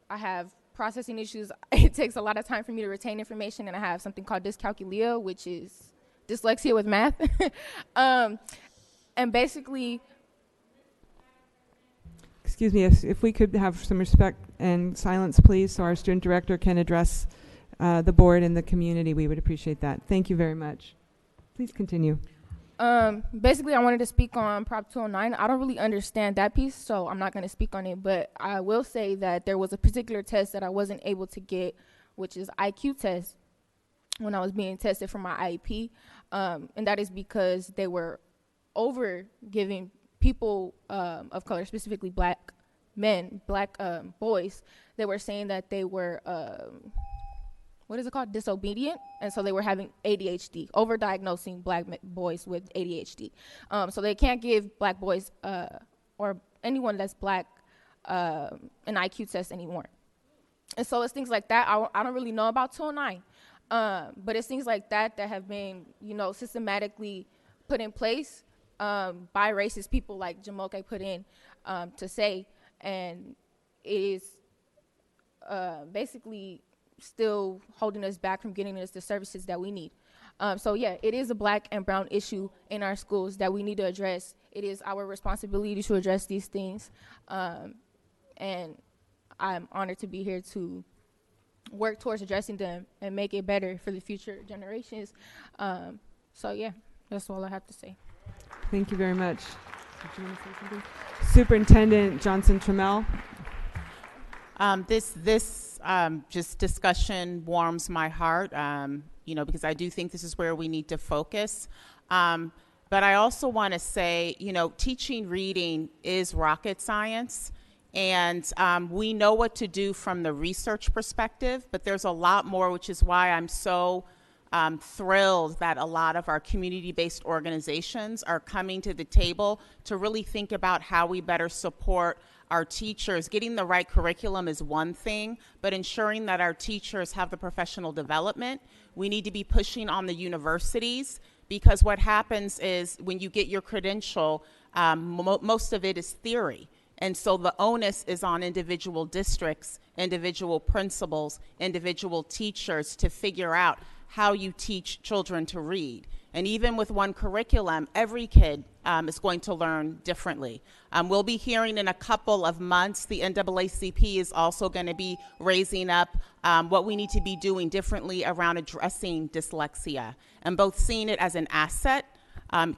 I have processing issues. It takes a lot of time for me to retain information, and I have something called dyscalculia, which is dyslexia with math. And basically, Excuse me, if we could have some respect and silence, please, so our student director can address the board and the community, we would appreciate that. Thank you very much. Please continue. basically, I wanted to speak on Prop 209. I don't really understand that piece, so I'm not going to speak on it, but I will say that there was a particular test that I wasn't able to get, which is IQ test, when I was being tested for my IEP, and that is because they were over giving people of color, specifically black men, black boys, they were saying that they were, what is it called, disobedient, and so they were having ADHD, over-diagnosing black boys with ADHD. So they can't give black boys or anyone that's black an IQ test anymore. And so it's things like that. I don't really know about 209. But it's things like that that have been, systematically put in place by racist people like Jamoke put in to say, and it is basically still holding us back from getting us the services that we need. So yeah, it is a black and brown issue in our schools that we need to address. It is our responsibility to address these things. And I'm honored to be here to work towards addressing them and make it better for the future generations. So yeah, that's all I have to say. Thank you very much. Did you want to say something? Superintendent Johnson Trammell. This just discussion warms my heart, because I do think this is where we need to focus. But I also want to say, teaching reading is rocket science. And we know what to do from the research perspective, but there's a lot more, which is why I'm so thrilled that a lot of our community-based organizations are coming to the table to really think about how we better support our teachers. Getting the right curriculum is one thing, but ensuring that our teachers have the professional development. We need to be pushing on the universities, because what happens is when you get your credential, most of it is theory. And so the onus is on individual districts, individual principals, individual teachers to figure out how you teach children to read. And even with one curriculum, every kid is going to learn differently. We'll be hearing in a couple of months, the NAACP is also going to be raising up what we need to be doing differently around addressing dyslexia, and both seeing it as an asset.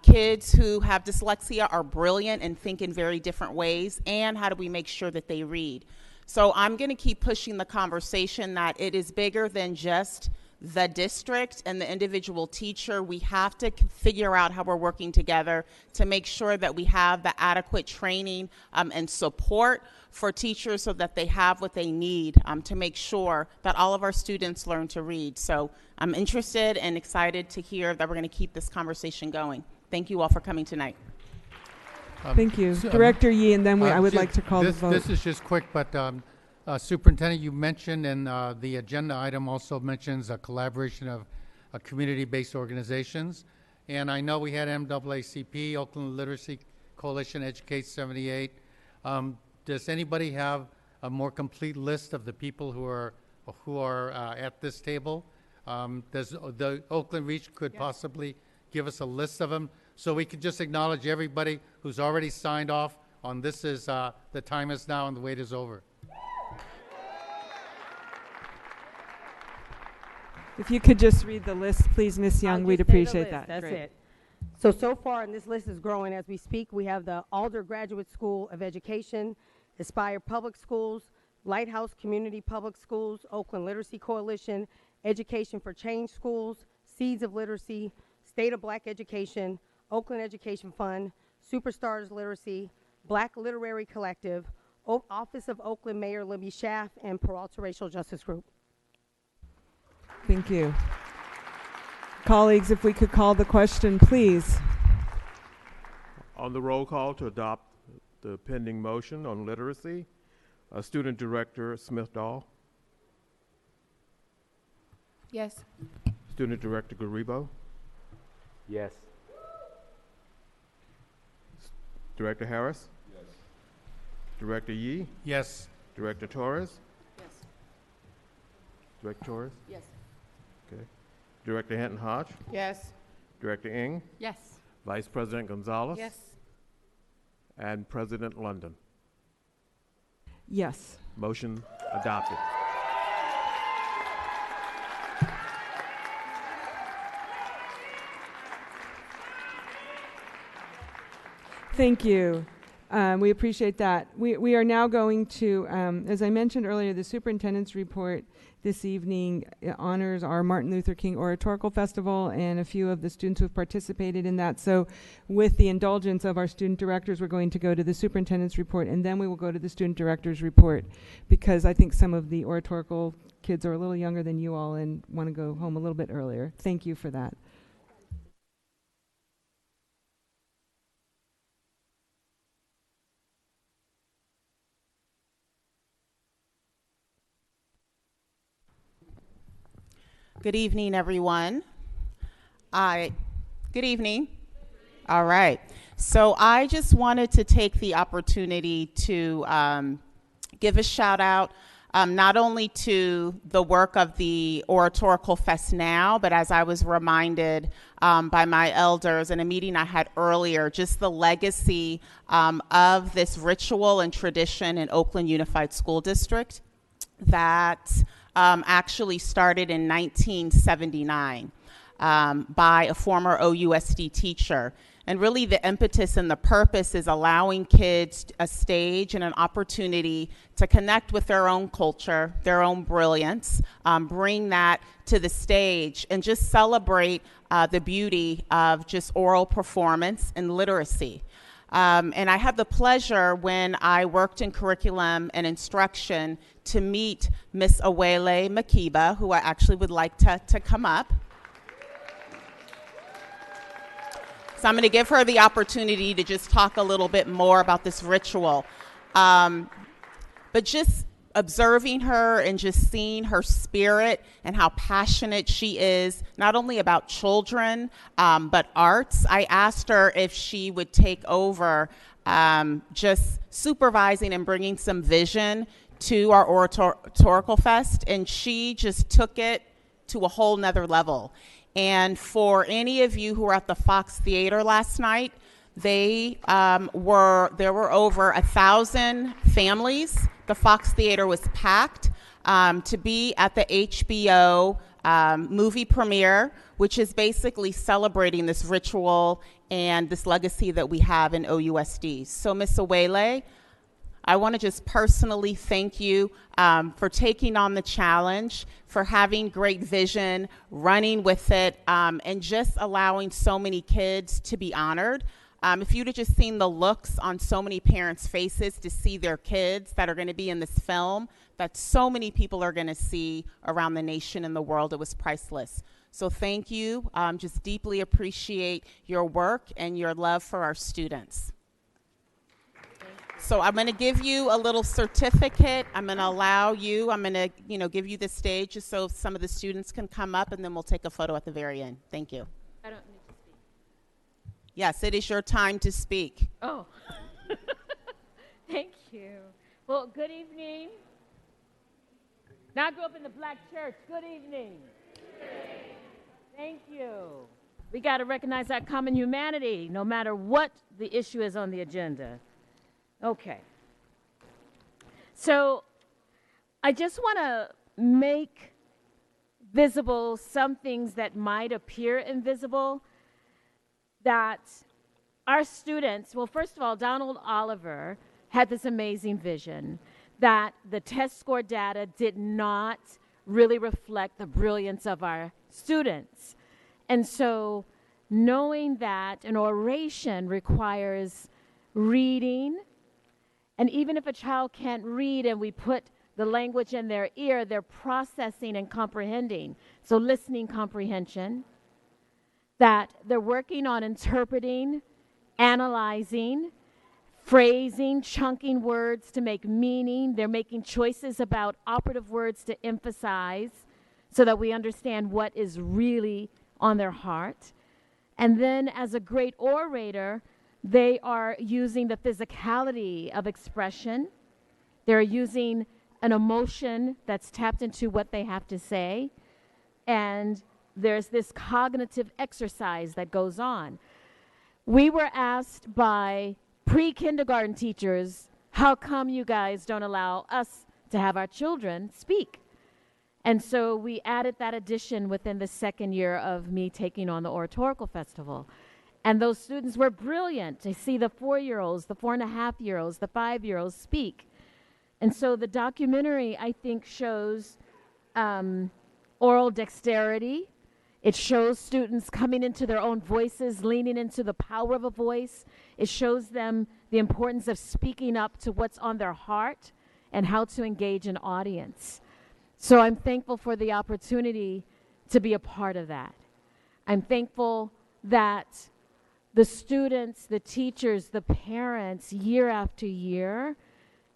Kids who have dyslexia are brilliant and think in very different ways, and how do we make sure that they read? So I'm going to keep pushing the conversation that it is bigger than just the district and the individual teacher. We have to figure out how we're working together to make sure that we have the adequate training and support for teachers so that they have what they need to make sure that all of our students learn to read. So I'm interested and excited to hear that we're going to keep this conversation going. Thank you all for coming tonight. Thank you. Director Yee, and then I would like to call the vote. This is just quick, but Superintendent, you mentioned, and the agenda item also mentions a collaboration of community-based organizations. And I know we had NAACP, Oakland Literacy Coalition, Educate 78. Does anybody have a more complete list of the people who are at this table? Does the Oakland Reach could possibly give us a list of them, so we can just acknowledge everybody who's already signed off on this is the time is now and the wait is over. If you could just read the list, please, Ms. Young, we'd appreciate that. That's Great. it. So far, and this list is growing as we speak, we have the Alder Graduate School of Education, Aspire Public Schools, Lighthouse Community Public Schools, Oakland Literacy Coalition, Education for Change Schools, Seeds of Literacy, State of Black Education, Oakland Education Fund, Superstars Literacy, Black Literary Collective, Office of Oakland Mayor Libby Schaff, and Peralta Racial Justice Group. Thank you. Colleagues, if we could call the question, please. On the roll call to adopt the pending motion on literacy, Student Director Smith-Dahl, Yes. Student Director Garibo, Yes. Director Harris, Director Yee, Yes. Director Torres, Yes. Director Torres, Yes. okay. Director Hinton Hodge, Yes. Director Ng, Yes. Vice President Gonzalez, Yes. and President London. Yes. Motion adopted. Thank you. We appreciate that. We are now going to, as I mentioned earlier, the superintendent's report this evening honors our Martin Luther King Oratorical Festival and a few of the students who have participated in that. So with the indulgence of our student directors, we're going to go to the superintendent's report, and then we will go to the student director's report, because I think some of the oratorical kids are a little younger than you all and want to go home a little bit earlier. Thank you for that. Good evening, everyone. Good evening. All right. So I just wanted to take the opportunity to give a shout out not only to the work of the Oratorical Fest now, but as I was reminded by my elders in a meeting I had earlier, just the legacy of this ritual and tradition in Oakland Unified School District that actually started in 1979 by a former OUSD teacher. And really the impetus and the purpose is allowing kids a stage and an opportunity to connect with their own culture, their own brilliance, bring that to the stage, and just celebrate the beauty of just oral performance and literacy. And I had the pleasure when I worked in curriculum and instruction to meet Miss Awele Makiba, who I actually would like to come up. So I'm going to give her the opportunity to just talk a little bit more about this ritual. But just observing her and just seeing her spirit and how passionate she is, not only about children, but arts. I asked her if she would take over just supervising and bringing some vision to our Oratorical Fest, and she just took it to a whole nother level. And for any of you who were at the Fox Theater last night, there were over 1,000 families. The Fox Theater was packed to be at the HBO movie premiere, which is basically celebrating this ritual and this legacy that we have in OUSD. So Ms. Awele, I want to just personally thank you for taking on the challenge, for having great vision, running with it, and just allowing so many kids to be honored. If you'd have just seen the looks on so many parents' faces to see their kids that are going to be in this film, that so many people are going to see around the nation and the world, it was priceless. So thank you. Just deeply appreciate your work and your love for our students. So I'm going to give you a little certificate. I'm going to allow you, I'm going to, give you the stage just so some of the students can come up, and then we'll take a photo at the very end. Thank you. I don't need to speak. Yes, it is your time to speak. Oh, thank you. Well, good evening. Now I grew up in the black church. Good evening. Thank you. We got to recognize that common humanity, no matter what the issue is on the agenda. Okay. So I just want to make visible some things that might appear invisible, that our students, well, first of all, Donald Oliver had this amazing vision that the test score data did not really reflect the brilliance of our students. And so knowing that an oration requires reading, and even if a child can't read and we put the language in their ear, they're processing and comprehending. So listening comprehension. that they're working on interpreting, analyzing, phrasing, chunking words to make meaning. They're making choices about operative words to emphasize so that we understand what is really on their heart. And then as a great orator, they are using the physicality of expression. They're using an emotion that's tapped into what they have to say. And there's this cognitive exercise that goes on. We were asked by pre-kindergarten teachers, how come you guys don't allow us to have our children speak? And so we added that addition within the second year of me taking on the Oratorical Festival. And those students were brilliant to see the 4-year-olds, the 4.5-year-olds, the 5-year-olds speak. And so the documentary, I think, shows oral dexterity. It shows students coming into their own voices, leaning into the power of a voice. It shows them the importance of speaking up to what's on their heart and how to engage an audience. So I'm thankful for the opportunity to be a part of that. I'm thankful that the students, the teachers, the parents, year after year,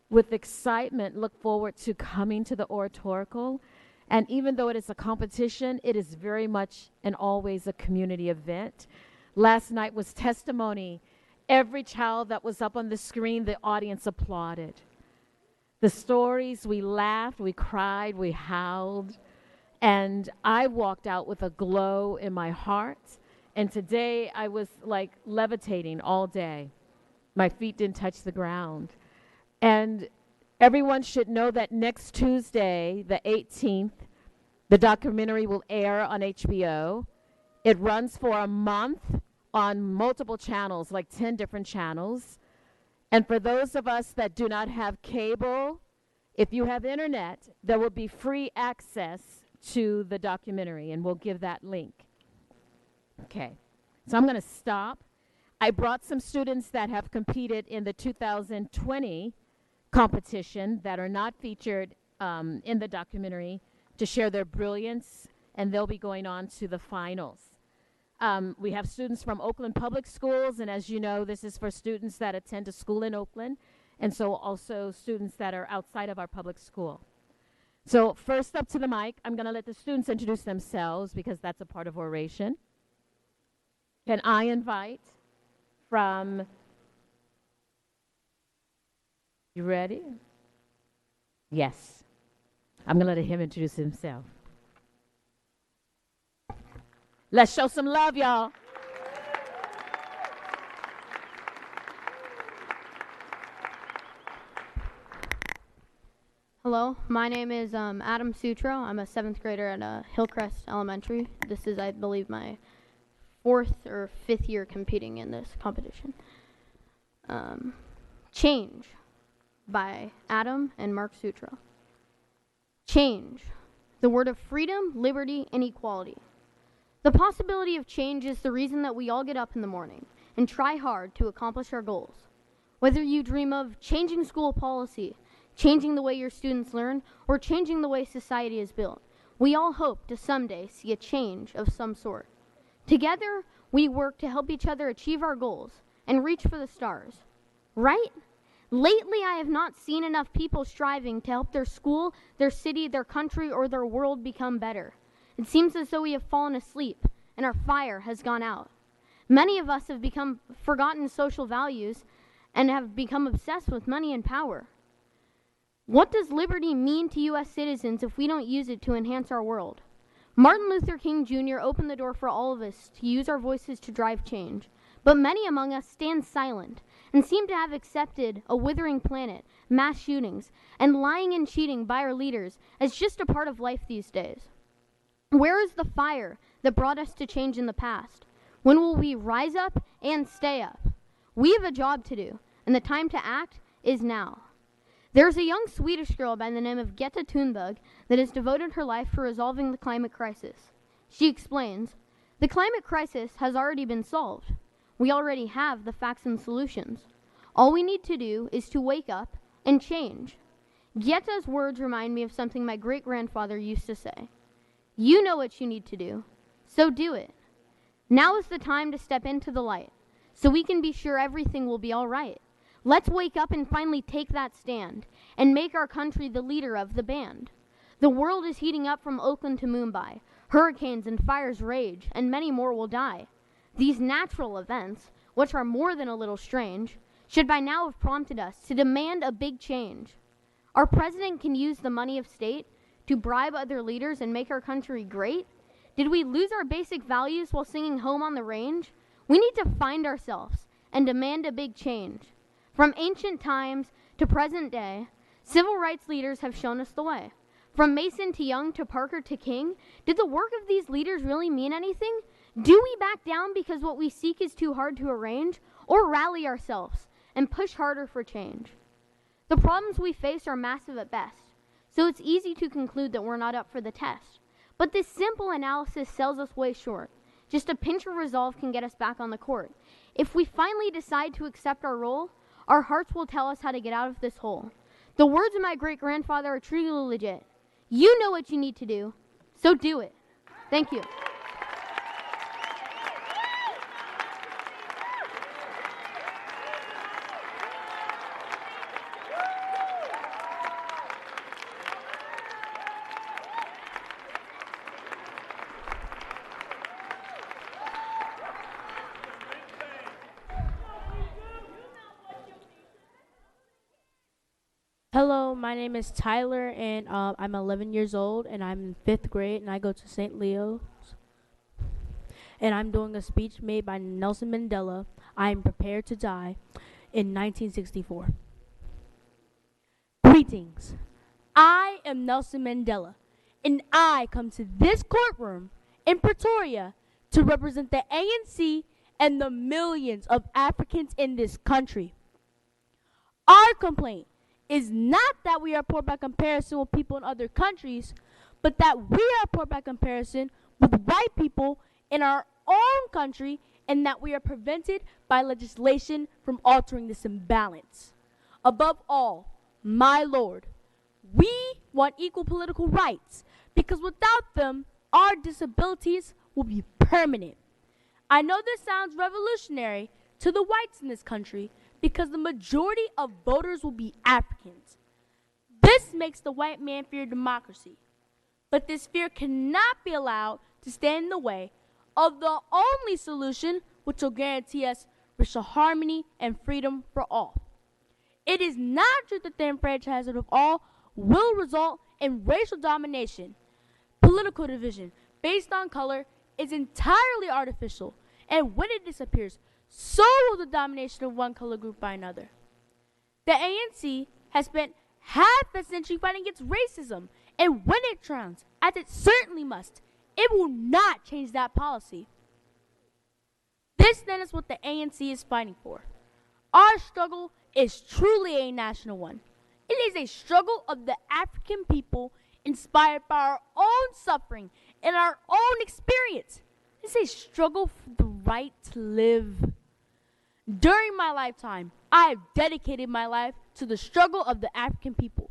with excitement, look forward to coming to the Oratorical. And even though it is a competition, it is very much and always a community event. Last night was testimony. Every child that was up on the screen, the audience applauded. The stories, we laughed, we cried, we howled. And I walked out with a glow in my heart. And today I was like levitating all day. My feet didn't touch the ground. And everyone should know that next Tuesday, the 18th, the documentary will air on HBO. It runs for a month on multiple channels, like 10 different channels. And for those of us that do not have cable, if you have internet, there will be free access to the documentary, and we'll give that link. Okay, so I'm going to stop. I brought some students that have competed in the 2020 competition that are not featured in the documentary to share their brilliance, and they'll be going on to the finals. We have students from Oakland Public Schools, and as you know, this is for students that attend a school in Oakland, and so also students that are outside of our public school. So first up to the mic, I'm going to let the students introduce themselves because that's a part of oration. Can I invite from, you ready? Yes. I'm going to let him introduce himself. Let's show some love, y'all. Hello, my name is Adam Sutro. I'm a 7th grader at Hillcrest Elementary. This is, I believe, my 4th or 5th year competing in this competition. Change by Adam and Mark Sutro. Change, the word of freedom, liberty, and equality. The possibility of change is the reason that we all get up in the morning and try hard to accomplish our goals. Whether you dream of changing school policy, changing the way your students learn, or changing the way society is built, we all hope to someday see a change of some sort. Together, we work to help each other achieve our goals and reach for the stars. Right? Lately, I have not seen enough people striving to help their school, their city, their country, or their world become better. It seems as though we have fallen asleep and our fire has gone out. Many of us have forgotten social values and have become obsessed with money and power. What does liberty mean to U.S. citizens if we don't use it to enhance our world? Martin Luther King Jr. opened the door for all of us to use our voices to drive change, but many among us stand silent and seem to have accepted a withering planet, mass shootings, and lying and cheating by our leaders as just a part of life these days. Where is the fire that brought us to change in the past? When will we rise up and stay up? We have a job to do, and the time to act is now. There's a young Swedish girl by the name of Greta Thunberg that has devoted her life to resolving the climate crisis. She explains, the climate crisis has already been solved. We already have the facts and solutions. All we need to do is to wake up and change. Greta's words remind me of something my great-grandfather used to say. You know what you need to do, so do it. Now is the time to step into the light, so we can be sure everything will be all right. Let's wake up and finally take that stand, and make our country the leader of the band. The world is heating up from Oakland to Mumbai. Hurricanes and fires rage, and many more will die. These natural events, which are more than a little strange, should by now have prompted us to demand a big change. Our president can use the money of state to bribe other leaders and make our country great? Did we lose our basic values while singing Home on the Range? We need to find ourselves and demand a big change. From ancient times to present day, civil rights leaders have shown us the way. From Mason to Young to Parker to King, did the work of these leaders really mean anything? Do we back down because what we seek is too hard to arrange, or rally ourselves and push harder for change? The problems we face are massive at best, so it's easy to conclude that we're not up for the test. But this simple analysis sells us way short. Just a pinch of resolve can get us back on the court. If we finally decide to accept our role, our hearts will tell us how to get out of this hole. The words of my great-grandfather are truly legit. You know what you need to do, so do it. Thank you. Hello, my name is Tyler, and I'm 11 years old, and I'm in 5th grade, and I go to St. Leo's. And I'm doing a speech made by Nelson Mandela, I am prepared to die, in 1964. Greetings. I am Nelson Mandela, and I come to this courtroom in Pretoria to represent the ANC and the millions of Africans in this country. Our complaint is not that we are poor by comparison with people in other countries, but that we are poor by comparison with white people in our own country, and that we are prevented by legislation from altering this imbalance. Above all, my Lord, we want equal political rights, because without them, our disabilities will be permanent. I know this sounds revolutionary to the whites in this country, because the majority of voters will be Africans. This makes the white man fear democracy. But this fear cannot be allowed to stand in the way of the only solution which will guarantee us racial harmony and freedom for all. It is not true that the enfranchisement of all will result in racial domination. Political division based on color is entirely artificial, and when it disappears, so will the domination of one color group by another. The ANC has spent half a century fighting against racism, and when it triumphs, as it certainly must, it will not change that policy. This then is what the ANC is fighting for. Our struggle is truly a national one. It is a struggle of the African people inspired by our own suffering and our own experience. It's a struggle for the right to live. During my lifetime, I have dedicated my life to the struggle of the African people.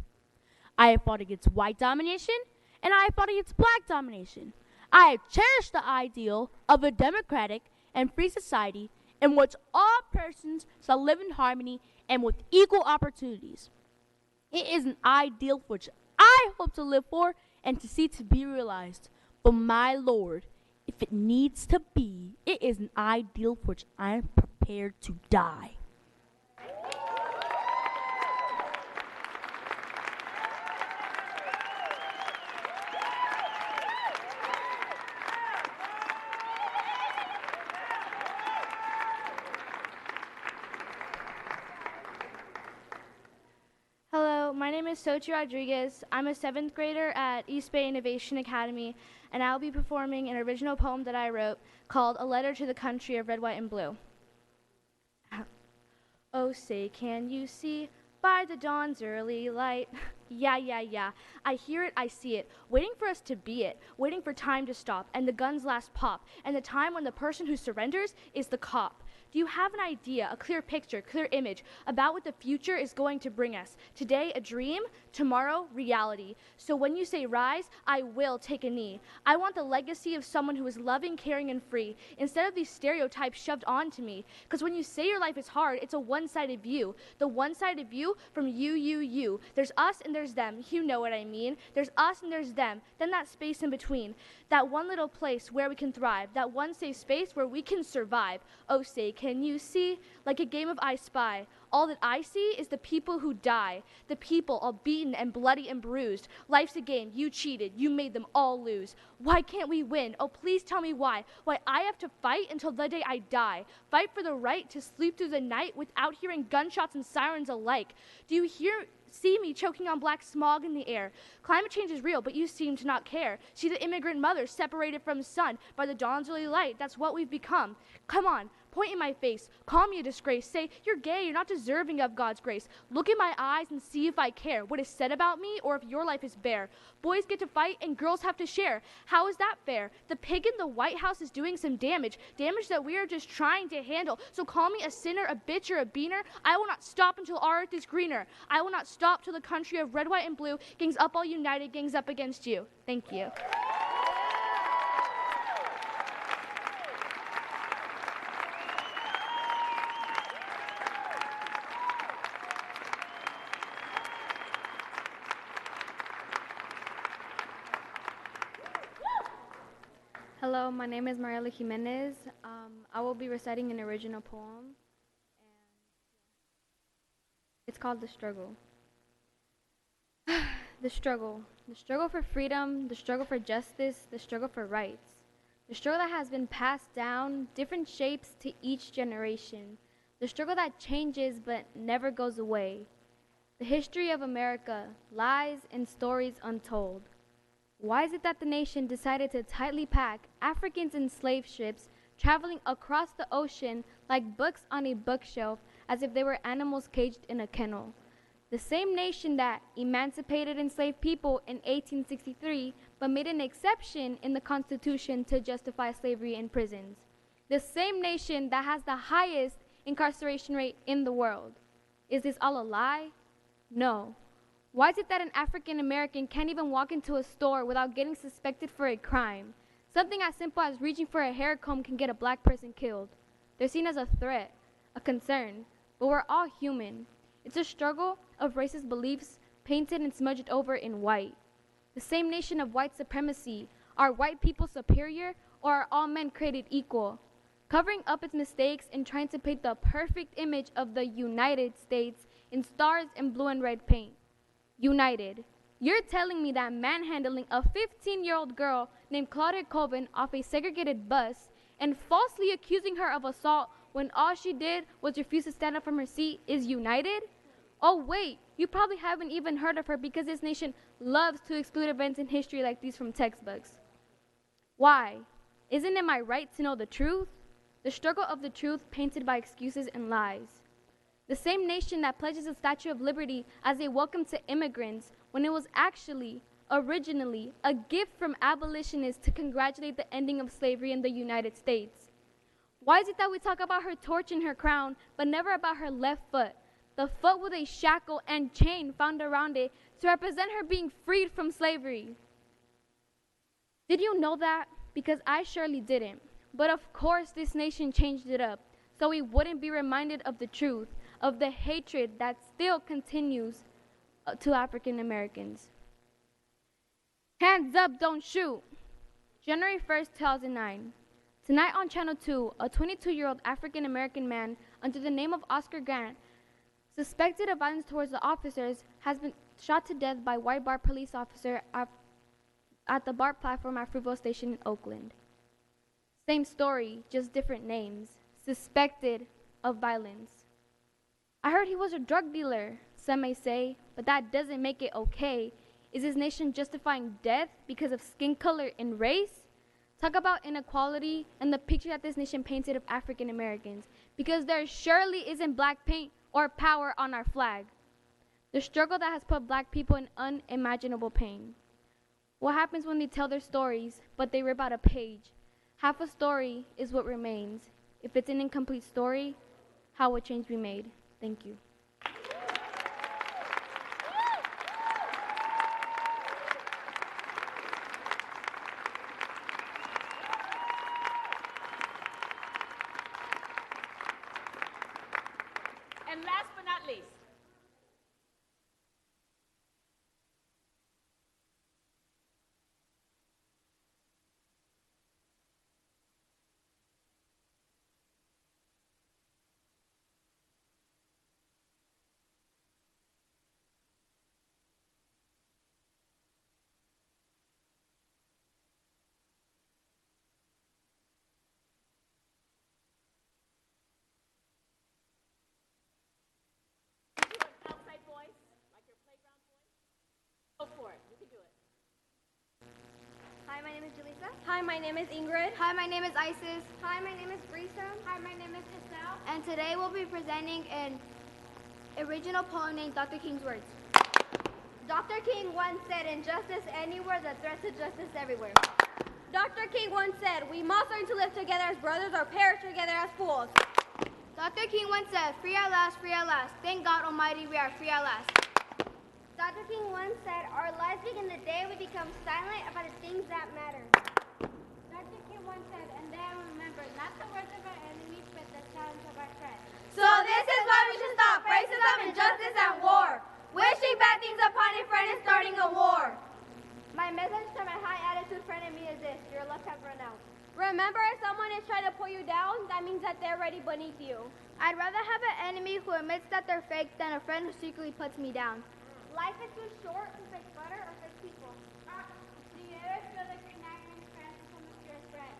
I have fought against white domination, and I have fought against black domination. I have cherished the ideal of a democratic and free society in which all persons shall live in harmony and with equal opportunities. It is an ideal which I hope to live for and to see to be realized. But my Lord, if it needs to be, it is an ideal for which I am prepared to die. Hello, my name is Sochi Rodriguez. I'm a 7th grader at East Bay Innovation Academy, and I'll be performing an original poem that I wrote called A Letter to the Country of Red, White, and Blue. Oh, say, can you see by the dawn's early light? Yeah, yeah, yeah. I hear it, I see it, waiting for us to be it, waiting for time to stop, and the gun's last pop, and the time when the person who surrenders is the cop. Do you have an idea, a clear picture, clear image about what the future is going to bring us? Today, a dream, tomorrow, reality. So when you say rise, I will take a knee. I want the legacy of someone who is loving, caring, and free, instead of these stereotypes shoved onto me. Because when you say your life is hard, it's a one-sided view. The one-sided view from you. There's us and there's them. You know what I mean. There's us and there's them. Then that space in between. That one little place where we can thrive. That one safe space where we can survive. Oh, say, can you see? Like a game of I Spy. All that I see is the people who die. The people all beaten and bloody and bruised. Life's a game. You cheated. You made them all lose. Why can't we win? Oh, please tell me why. Why I have to fight until the day I die. Fight for the right to sleep through the night without hearing gunshots and sirens alike. Do you see me choking on black smog in the air? Climate change is real, but you seem to not care. See the immigrant mother separated from sun by the dawn's early light. That's what we've become. Come on, point in my face, call me a disgrace. Say, you're gay, you're not deserving of God's grace. Look in my eyes and see if I care what is said about me or if your life is bare. Boys get to fight and girls have to share. How is that fair? The pig in the White House is doing some damage that we are just trying to handle. So call me a sinner, a bitch, or a beaner. I will not stop until our earth is greener. I will not stop till the country of red, white, and blue. Gangs up all united, gangs up against you. Thank you. Hello, my name is Mariela Jimenez. I will be reciting an original poem, and it's called The Struggle. The struggle for freedom, the struggle for justice, the struggle for rights. The struggle that has been passed down, different shapes to each generation. The struggle that changes but never goes away. The history of America, lies and stories untold. Why is it that the nation decided to tightly pack Africans in slave ships, traveling across the ocean like books on a bookshelf as if they were animals caged in a kennel? The same nation that emancipated enslaved people in 1863 but made an exception in the Constitution to justify slavery in prisons. The same nation that has the highest incarceration rate in the world. Is this all a lie? No. Why is it that an African American can't even walk into a store without getting suspected for a crime? Something as simple as reaching for a hair comb can get a black person killed. They're seen as a threat, a concern, but we're all human. It's a struggle of racist beliefs painted and smudged over in white. The same nation of white supremacy. Are white people superior, or are all men created equal? Covering up its mistakes and trying to paint the perfect image of the United States in stars and blue and red paint. United. You're telling me that manhandling a 15-year-old girl named Claudia Colvin off a segregated bus and falsely accusing her of assault when all she did was refuse to stand up from her seat is united? Oh wait, you probably haven't even heard of her because this nation loves to exclude events in history like these from textbooks. Why? Isn't it my right to know the truth? The struggle of the truth painted by excuses and lies. The same nation that pledges the Statue of Liberty as a welcome to immigrants when it was actually, originally, a gift from abolitionists to congratulate the ending of slavery in the United States. Why is it that we talk about her torch and her crown, but never about her left foot, the foot with a shackle and chain found around it to represent her being freed from slavery? Did you know that? Because I surely didn't. But of course this nation changed it up, so we wouldn't be reminded of the truth, of the hatred that still continues to African Americans. Hands up, don't shoot. January 1st, 2009. Tonight on Channel 2, a 22-year-old African American man under the name of Oscar Grant, suspected of violence towards the officers, has been shot to death by white BART police officer at the BART platform at Fruitvale Station in Oakland. Same story, just different names. Suspected of violence. I heard he was a drug dealer, some may say, but that doesn't make it okay. Is this nation justifying death because of skin color and race? Talk about inequality and the picture that this nation painted of African Americans, because there surely isn't black paint or power on our flag. The struggle that has put black people in unimaginable pain. What happens when they tell their stories, but they rip out a page? Half a story is what remains. If it's an incomplete story, how would change be made? Thank you. And last but not least, outside voice, like your playground voice. Go for it. You can do it. Hi, my name is Julissa. Hi, my name is Ingrid. Hi, my name is Isis. Hi, my name is Brisa. Hi, my name is Estelle. And today we'll be presenting an original poem named Dr. King's Words. Dr. King once said, injustice anywhere, the threat to justice everywhere. Dr. King once said, we must learn to live together as brothers or perish together as fools. Dr. King once said, free at last, free at last. Thank God Almighty, we are free at last. Dr. King once said, our lives begin the day we become silent about the things that matter. Dr. King once said, and then remember, not the words of our enemies, but the sounds of our friends. So this is why we should stop racism, injustice, and war. Wishing bad things upon a friend is starting a war. My message to my high attitude friend and me is this: your luck has run out. Remember, if someone is trying to pull you down, that means that they're already beneath you. I'd rather have an enemy who admits that they're fake than a friend who secretly puts me down. Life is too short to fake butter or fake people. Do you ever feel like you're not your friend to some of your friends?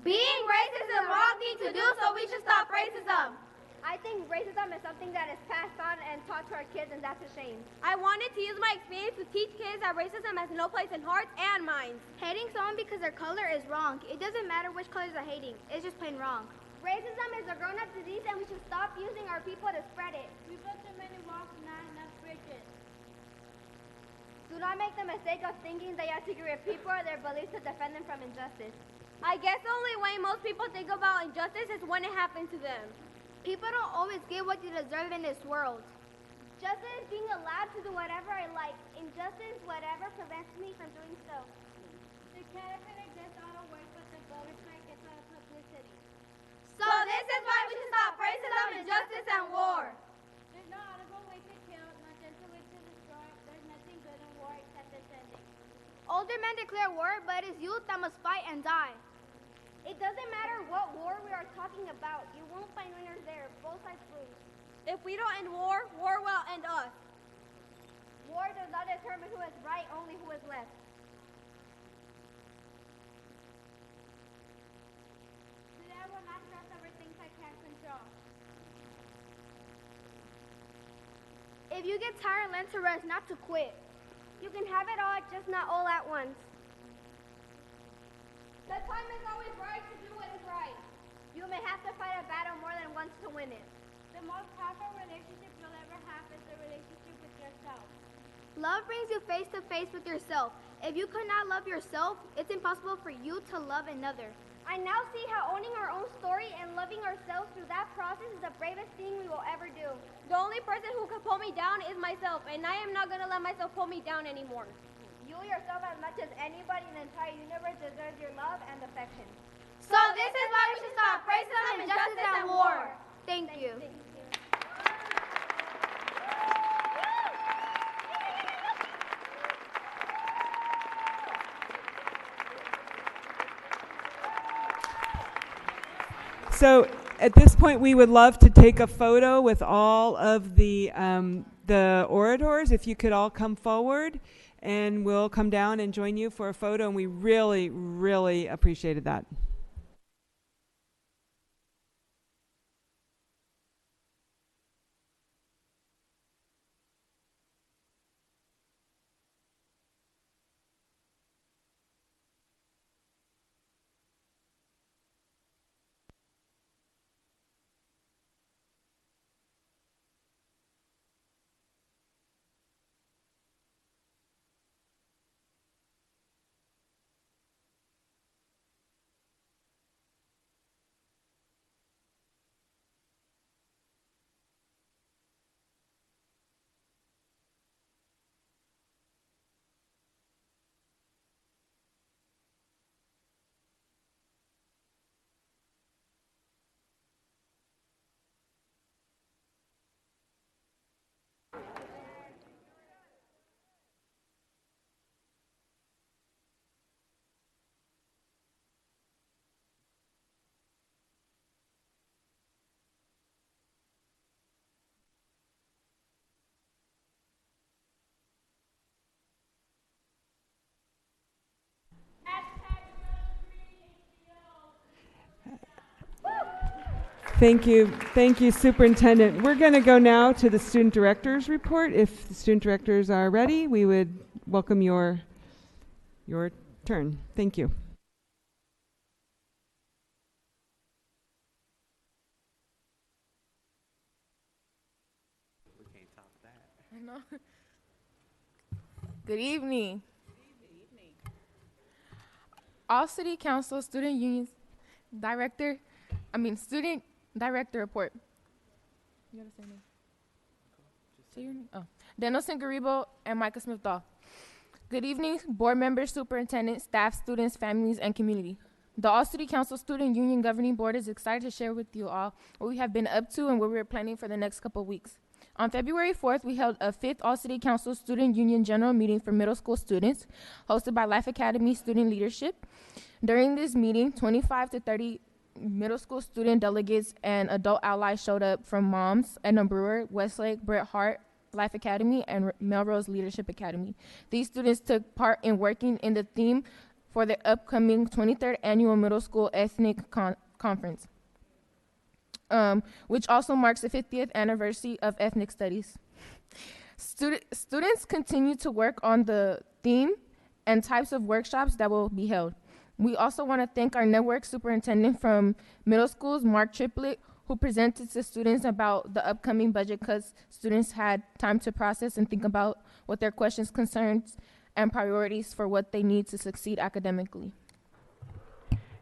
Being racist is the wrong thing to do, so we should stop racism. I think racism is something that is passed on and taught to our kids, and that's a shame. I wanted to use my experience to teach kids that racism has no place in hearts and minds. Hating someone because their color is wrong. It doesn't matter which colors are hating. It's just plain wrong. Racism is a grown-up disease, and we should stop using our people to spread it. We built too many walls, not enough bridges. Do not make the mistake of thinking that you have to get rid of people or their beliefs to defend them from injustice. I guess the only way most people think about injustice is when it happens to them. People don't always get what they deserve in this world. Justice is being allowed to do whatever I like. Injustice, whatever prevents me from doing so. The caterpillar gets all the work, but the butterfly gets all the publicity. So this is why we should stop racism, injustice, and war. There's no honorable way to kill, no gentle way to destroy. There's nothing good in war except its ending. Older men declare war, but it is youth that must fight and die. It doesn't matter what war we are talking about. You won't find winners there. Both sides lose. If we don't end war, war will end us. War does not determine who is right, only who is left. Today I will not stress over things I can't control. If you get tired, learn to rest, not to quit. You can have it all, just not all at once. The time is always right to do what is right. You may have to fight a battle more than once to win it. The most powerful relationship you'll ever have is the relationship with yourself. Love brings you face to face with yourself. If you could not love yourself, it's impossible for you to love another. I now see how owning our own story and loving ourselves through that process is the bravest thing we will ever do. The only person who can pull me down is myself, and I am not going to let myself pull me down anymore. You yourself, as much as anybody in the entire universe, deserves your love and affection. So this is why we should stop racism, injustice, and war. Thank you. So at this point, we would love to take a photo with all of the orators. If you could all come forward, and we'll come down and join you for a photo. And we really, really appreciated that. Thank you, Superintendent. We're going to go now to the student director's report. If the student directors are ready, we would welcome your turn. Thank you. I know. Good evening. All City Council Student Unions Student Director Report. You gotta say name. Say your name. Oh. Denelson Garibo and Micah Smith-Dahl. Good evening, board members, superintendent, staff, students, families, and community. The All City Council Student Union Governing Board is excited to share with you all what we have been up to and what we're planning for the next couple of weeks. On February 4th, we held a 5th All City Council Student Union General Meeting for middle school students, hosted by Life Academy Student Leadership. During this meeting, 25 to 30 middle school student delegates and adult allies showed up from Moms, Edna Brewer, Westlake, Bret Hart, Life Academy, and Melrose Leadership Academy. These students took part in working in the theme for the upcoming 23rd Annual Middle School Ethnic Conference, which also marks the 50th anniversary of ethnic studies. Students continue to work on the theme and types of workshops that will be held. We also want to thank our network superintendent from middle schools, Mark Triplett, who presented to students about the upcoming budget cuts. Students had time to process and think about what their questions, concerns, and priorities for what they need to succeed academically.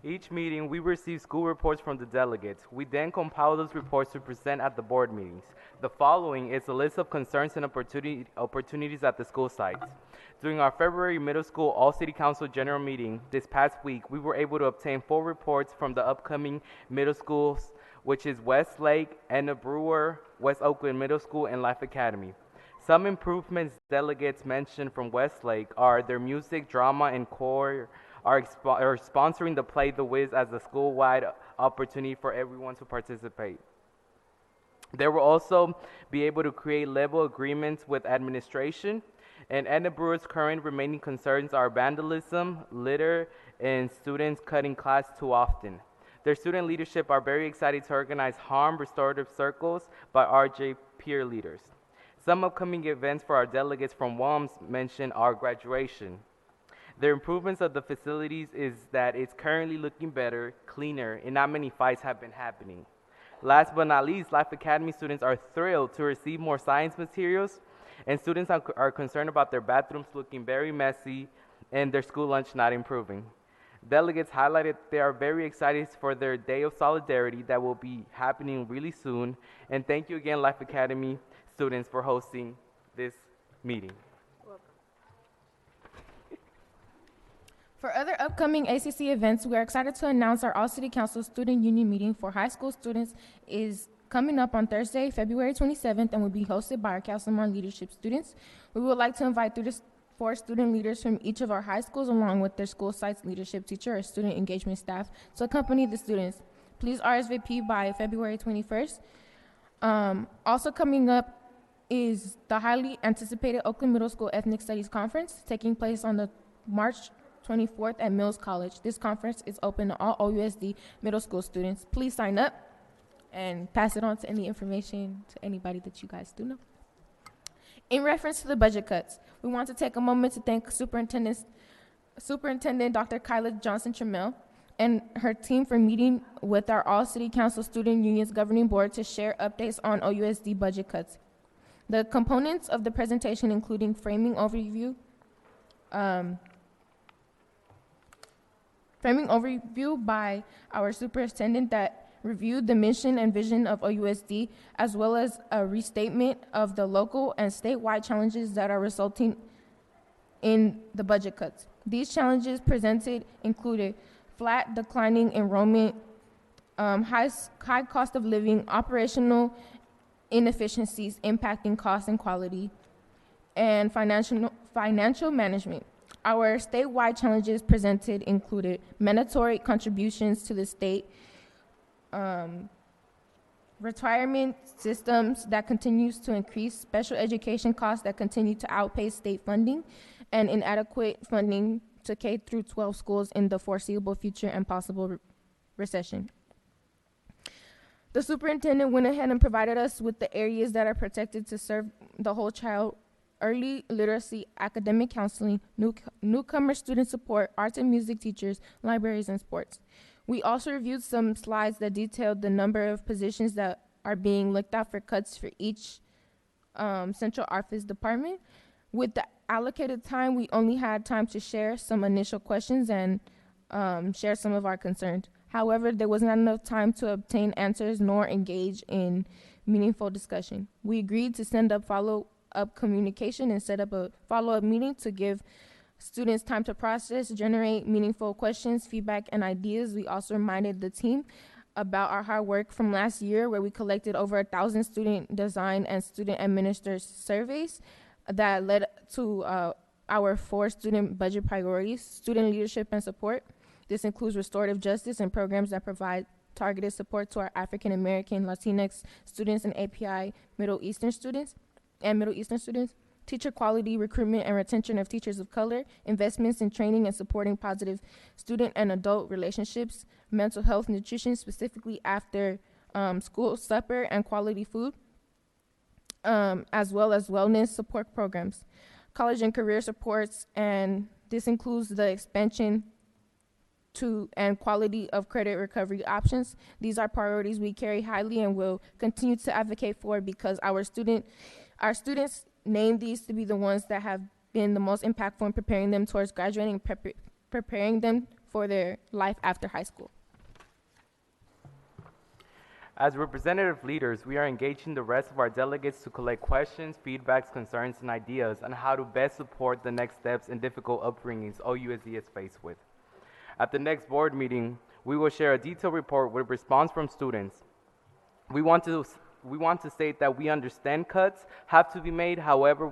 Each meeting, we receive school reports from the delegates. We then compile those reports to present at the board meetings. The following is a list of concerns and opportunities at the school sites. During our February Middle School All-City Council General Meeting this past week, we were able to obtain 4 reports from the upcoming middle schools, which is Westlake, Edna Brewer, West Oakland Middle School, and Life Academy. Some improvements delegates mentioned from Westlake are their music, drama, and choir are sponsoring the Play the Wiz as a school-wide opportunity for everyone to participate. They will also be able to create level agreements with administration. And Edna Brewer's current remaining concerns are vandalism, litter, and students cutting class too often. Their student leadership are very excited to organize harm restorative circles by RJ peer leaders. Some upcoming events for our delegates from WAMS mention our graduation. The improvements of the facilities is that it's currently looking better, cleaner, and not many fights have been happening. Last but not least, Life Academy students are thrilled to receive more science materials, and students are concerned about their bathrooms looking very messy and their school lunch not improving. Delegates highlighted they are very excited for their Day of Solidarity that will be happening really soon. And thank you again, Life Academy students, for hosting this meeting. For other upcoming ACC events, we are excited to announce our All City Council Student Union meeting for high school students is coming up on Thursday, February 27th, and will be hosted by our Councilman Leadership students. We would like to invite 3 to 4 student leaders from each of our high schools, along with their school site's leadership teacher or student engagement staff, to accompany the students. Please RSVP by February 21st. Also coming up is the highly anticipated Oakland Middle School Ethnic Studies Conference, taking place on the March 24th at Mills College. This conference is open to all OUSD middle school students. Please sign up and pass it on to any information to anybody that you guys do know. In reference to the budget cuts, we want to take a moment to thank Superintendent Dr. Kyla Johnson-Trammell and her team for meeting with our All City Council Student Unions Governing Board to share updates on OUSD budget cuts. The components of the presentation including framing overview by our superintendent that reviewed the mission and vision of OUSD, as well as a restatement of the local and statewide challenges that are resulting in the budget cuts. These challenges presented included flat declining enrollment, high cost of living, operational inefficiencies impacting cost and quality, and financial management. Our statewide challenges presented included mandatory contributions to the state, retirement systems that continues to increase, special education costs that continue to outpace state funding, and inadequate funding to K through 12 schools in the foreseeable future and possible recession. The superintendent went ahead and provided us with the areas that are protected to serve the whole child: early literacy, academic counseling, newcomer student support, arts and music teachers, libraries, and sports. We also reviewed some slides that detailed the number of positions that are being looked at for cuts for each central office department. With the allocated time, we only had time to share some initial questions and share some of our concerns. However, there was not enough time to obtain answers nor engage in meaningful discussion. We agreed to send up follow-up communication and set up a follow-up meeting to give students time to process, generate meaningful questions, feedback, and ideas. We also reminded the team about our hard work from last year, where we collected over 1,000 student design and student administered surveys that led to our 4 student budget priorities: student leadership and support. This includes restorative justice and programs that provide targeted support to our African American, Latinx students, and API Middle Eastern students. Teacher quality, recruitment and retention of teachers of color, investments in training and supporting positive student and adult relationships, mental health, nutrition, specifically after school supper and quality food, as well as wellness support programs, college and career supports, and this includes the expansion to and quality of credit recovery options. These are priorities we carry highly and will continue to advocate for, because our students name these to be the ones that have been the most impactful in preparing them towards graduating and preparing them for their life after high school. As representative leaders, we are engaging the rest of our delegates to collect questions, feedbacks, concerns, and ideas on how to best support the next steps in difficult upbringings OUSD is faced with. At the next board meeting, we will share a detailed report with response from students. We want to state that we understand cuts have to be made. However,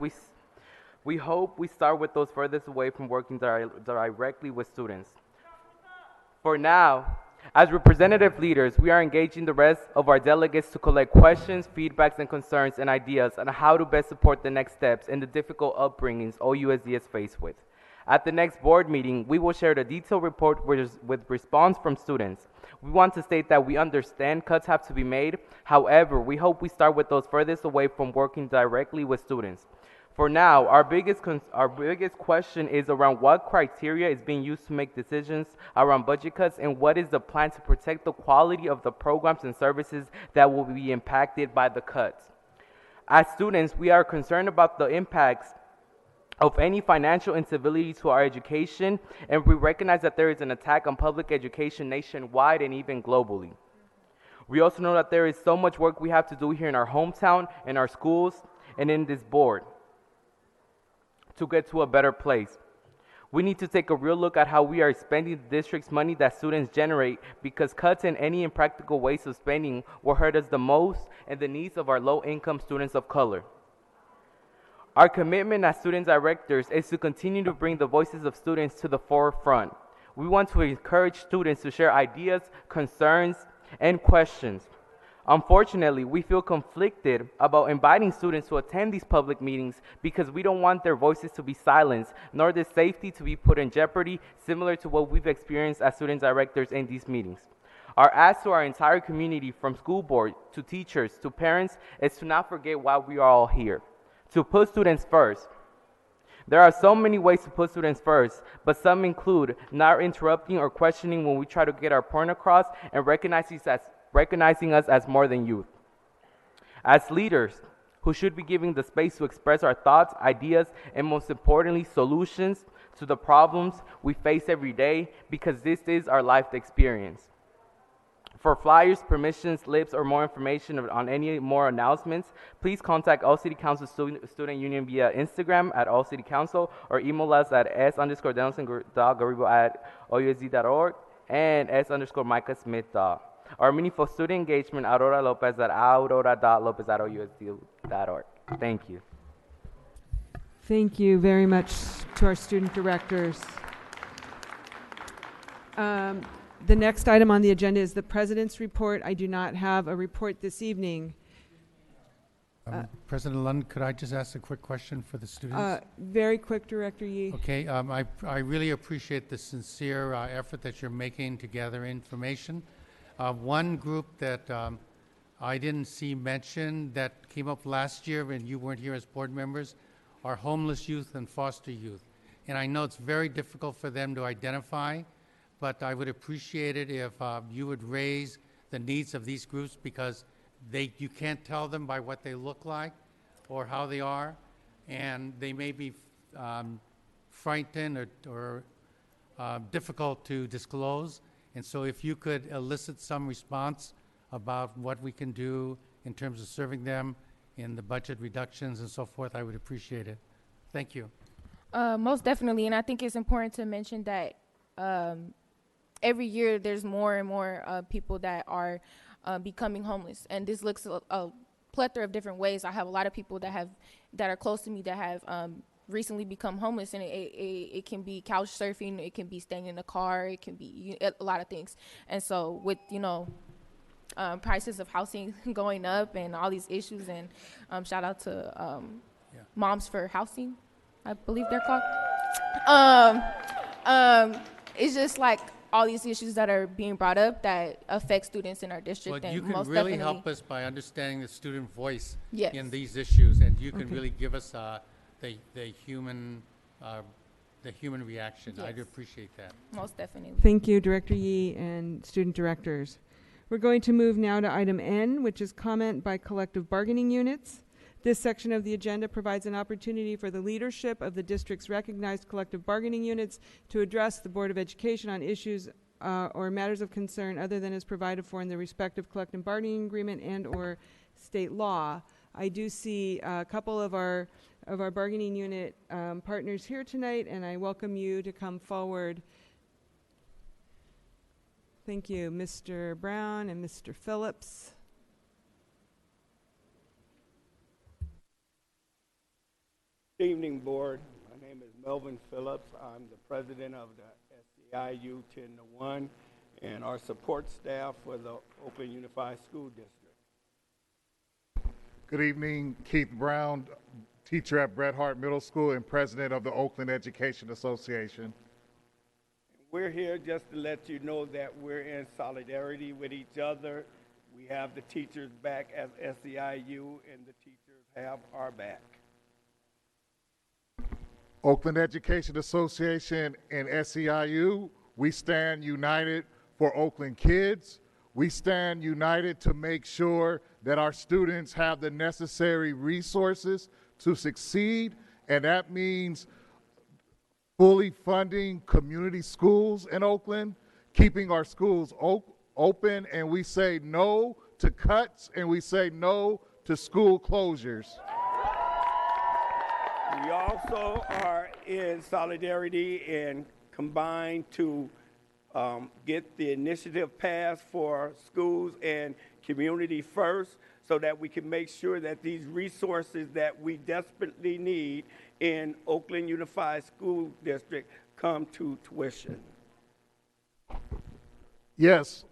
we hope we start with those furthest away from working directly with students. For now, as representative leaders, we are engaging the rest of our delegates to collect questions, feedbacks, and concerns and ideas on how to best support the next steps in the difficult upbringings OUSD is faced with. At the next board meeting, we will share the detailed report with response from students. We want to state that we understand cuts have to be made. However, we hope we start with those furthest away from working directly with students. For now, our biggest question is around what criteria is being used to make decisions around budget cuts, and what is the plan to protect the quality of the programs and services that will be impacted by the cuts. As students, we are concerned about the impacts of any financial instability to our education, and we recognize that there is an attack on public education nationwide and even globally. We also know that there is so much work we have to do here in our hometown, in our schools, and in this board to get to a better place. We need to take a real look at how we are spending the district's money that students generate, because cuts in any impractical ways of spending will hurt us the most and the needs of our low-income students of color. Our commitment as student directors is to continue to bring the voices of students to the forefront. We want to encourage students to share ideas, concerns, and questions. Unfortunately, we feel conflicted about inviting students to attend these public meetings because we don't want their voices to be silenced, nor their safety to be put in jeopardy, similar to what we've experienced as student directors in these meetings. Our ask to our entire community, from school board to teachers to parents, is to not forget why we are all here. To put students first. There are so many ways to put students first, but some include not interrupting or questioning when we try to get our point across, and recognizing us as more than youth. As leaders who should be giving the space to express our thoughts, ideas, and most importantly, solutions to the problems we face every day, because this is our life experience. For flyers, permission slips, or more information on any more announcements, please contact All City Council Student Union via Instagram at All City Council, or email us at s_denelson.garribo@ousd.org and s_micah-smith. Our meaningful student engagement, Aurora Lopez at aurora.lopez@ousd.org. Thank you. Thank you very much to our student directors. The next item on the agenda is the President's report. I do not have a report this evening. President Lund, could I just ask a quick question for the students? Very quick, Director Yee. Okay, I really appreciate the sincere effort that you're making to gather information. One group that I didn't see mentioned that came up last year when you weren't here as board members, are homeless youth and foster youth. And I know it's very difficult for them to identify, but I would appreciate it if you would raise the needs of these groups, because you can't tell them by what they look like or how they are, and they may be frightened or difficult to disclose. And so if you could elicit some response about what we can do in terms of serving them in the budget reductions and so forth, I would appreciate it. Thank you. Most definitely, and I think it's important to mention that every year there's more and more people that are becoming homeless, and this looks a plethora of different ways. I have a lot of people that are close to me that have recently become homeless, and it can be couch surfing, it can be staying in the car, it can be a lot of things. And so with prices of housing going up and all these issues, and shout out to Moms for Housing, I believe they're called. It's just like all these issues that are being brought up that affect students in our district. Well, and you can most really definitely help us by understanding the student voice Yes. in these issues, and you can Okay. really give us the human reaction. I'd Yes. appreciate that. Most definitely. Thank you, Director Yee and student directors. We're going to move now to item N, which is comment by collective bargaining units. This section of the agenda provides an opportunity for the leadership of the district's recognized collective bargaining units to address the Board of Education on issues or matters of concern other than is provided for in the respective collective bargaining agreement and or state law. I do see a couple of our bargaining unit partners here tonight, and I welcome you to come forward. Thank you, Mr. Brown and Mr. Phillips. Good evening, Board. My name is Melvin Phillips. I'm the president of the SEIU 10-1 and our support staff for the Oakland Unified School District. Good evening, Keith Brown, teacher at Bret Harte Middle School and president of the Oakland Education Association. We're here just to let you know that we're in solidarity with each other. We have the teachers back as SEIU, and the teachers have our back. Oakland Education Association and SEIU, we stand united for Oakland kids. We stand united to make sure that our students have the necessary resources to succeed, and that means fully funding community schools in Oakland, keeping our schools open, and we say no to cuts, and we say no to school closures. We also are in solidarity and combined to get the initiative passed for schools and community first, so that we can make sure that these resources that we desperately need in Oakland Unified School District come to tuition. Yes,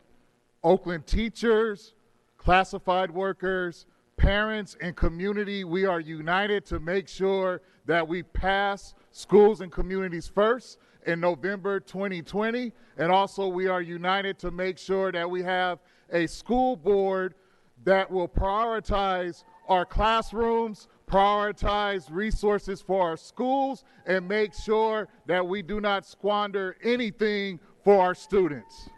Oakland teachers, classified workers, parents, and community, we are united to make sure that we pass schools and communities first in November 2020. And also we are united to make sure that we have a school board that will prioritize our classrooms, prioritize resources for our schools, and make sure that we do not squander anything for our students.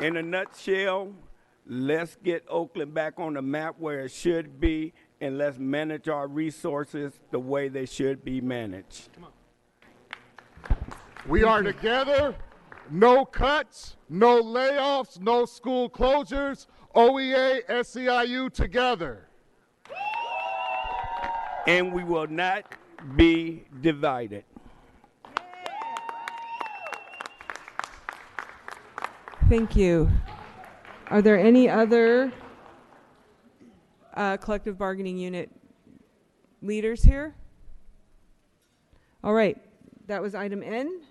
In a nutshell, let's get Oakland back on the map where it should be, and let's manage our resources the way they should be managed. Come on. We are together. No cuts, no layoffs, no school closures. OEA, SEIU together. And we will not be divided. Thank you. Are there any other collective bargaining unit leaders here? All right, that was item N.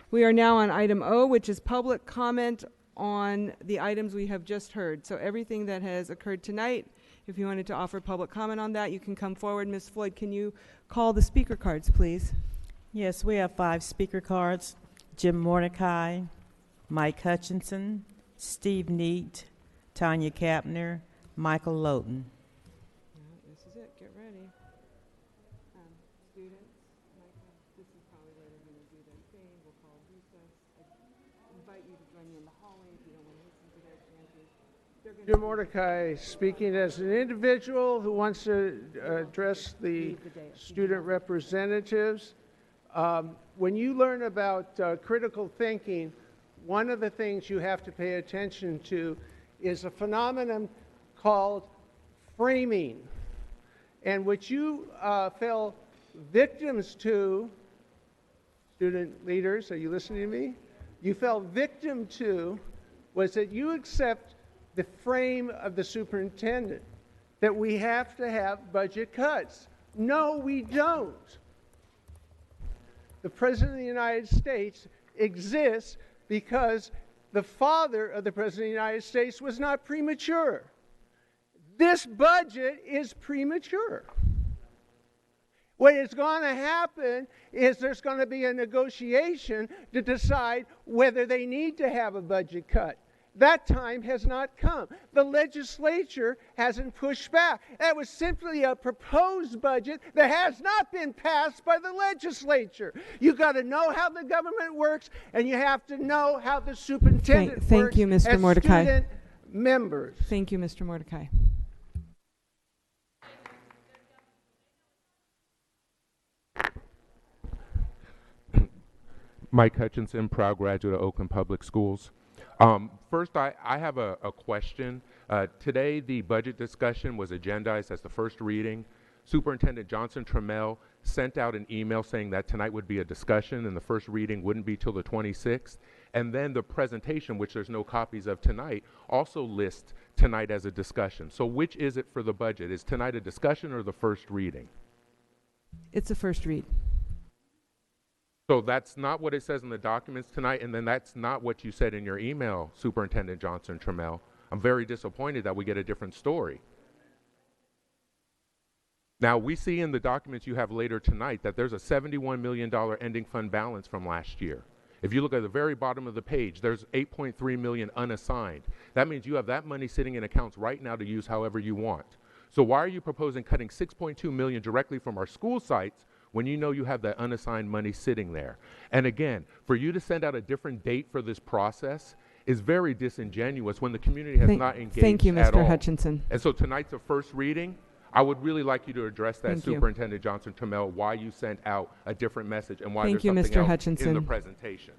We are now on item O, which is public comment on the items we have just heard. So everything that has occurred tonight, if you wanted to offer public comment on that, you can come forward. Ms. Floyd, can you call the speaker cards, please? Yes, we have 5 speaker cards. Jim Mordecai, Mike Hutchinson, Steve Neat, Tanya Kapner, Michael Lowton. This is it. Get ready. Students, this is probably where they're going to do their thing. We'll call recess. I invite you to join me in the hallway if you don't want to listen to their chances. Mr. Mordecai speaking as an individual who wants to address the student representatives. When you learn about critical thinking, one of the things you have to pay attention to is a phenomenon called framing, and what you fell victims to, student leaders, are you listening to me? You fell victim to was that you accept the frame of the superintendent, that we have to have budget cuts. No, we don't. The President of the United States exists because the father of the President of the United States was not premature. This budget is premature. What is going to happen is there's going to be a negotiation to decide whether they need to have a budget cut. That time has not come. The legislature hasn't pushed back. That was simply a proposed budget that has not been passed by the legislature. You've got to know how the government works, and you have to know how the superintendent Thank works you, Mr. as Mordecai. student members. Thank you, Mr. Mordecai. Mike Hutchinson, proud graduate of Oakland Public Schools. First, I have a question. Today, the budget discussion was agendized as the first reading. Superintendent Johnson Trammell sent out an email saying that tonight would be a discussion and the first reading wouldn't be till the 26th. And then the presentation, which there's no copies of tonight, also lists tonight as a discussion. So which is it for the budget? Is tonight a discussion or the first reading? It's a first read. So that's not what it says in the documents tonight, and then that's not what you said in your email, Superintendent Johnson Trammell. I'm very disappointed that we get a different story. Now, we see in the documents you have later tonight that there's a $71 million ending fund balance from last year. If you look at the very bottom of the page, there's $8.3 million unassigned. That means you have that money sitting in accounts right now to use however you want. So why are you proposing cutting $6.2 million directly from our school sites when you know you have that unassigned money sitting there? And again, for you to send out a different date for this process is very disingenuous when the community has not engaged at all. Thank you, Mr. Hutchinson. And so tonight's a first reading. I would really like you to address that, Thank you. Superintendent Johnson Trammell, why you sent out a different message and why Thank there's you, something Mr. else Hutchinson. in the presentation.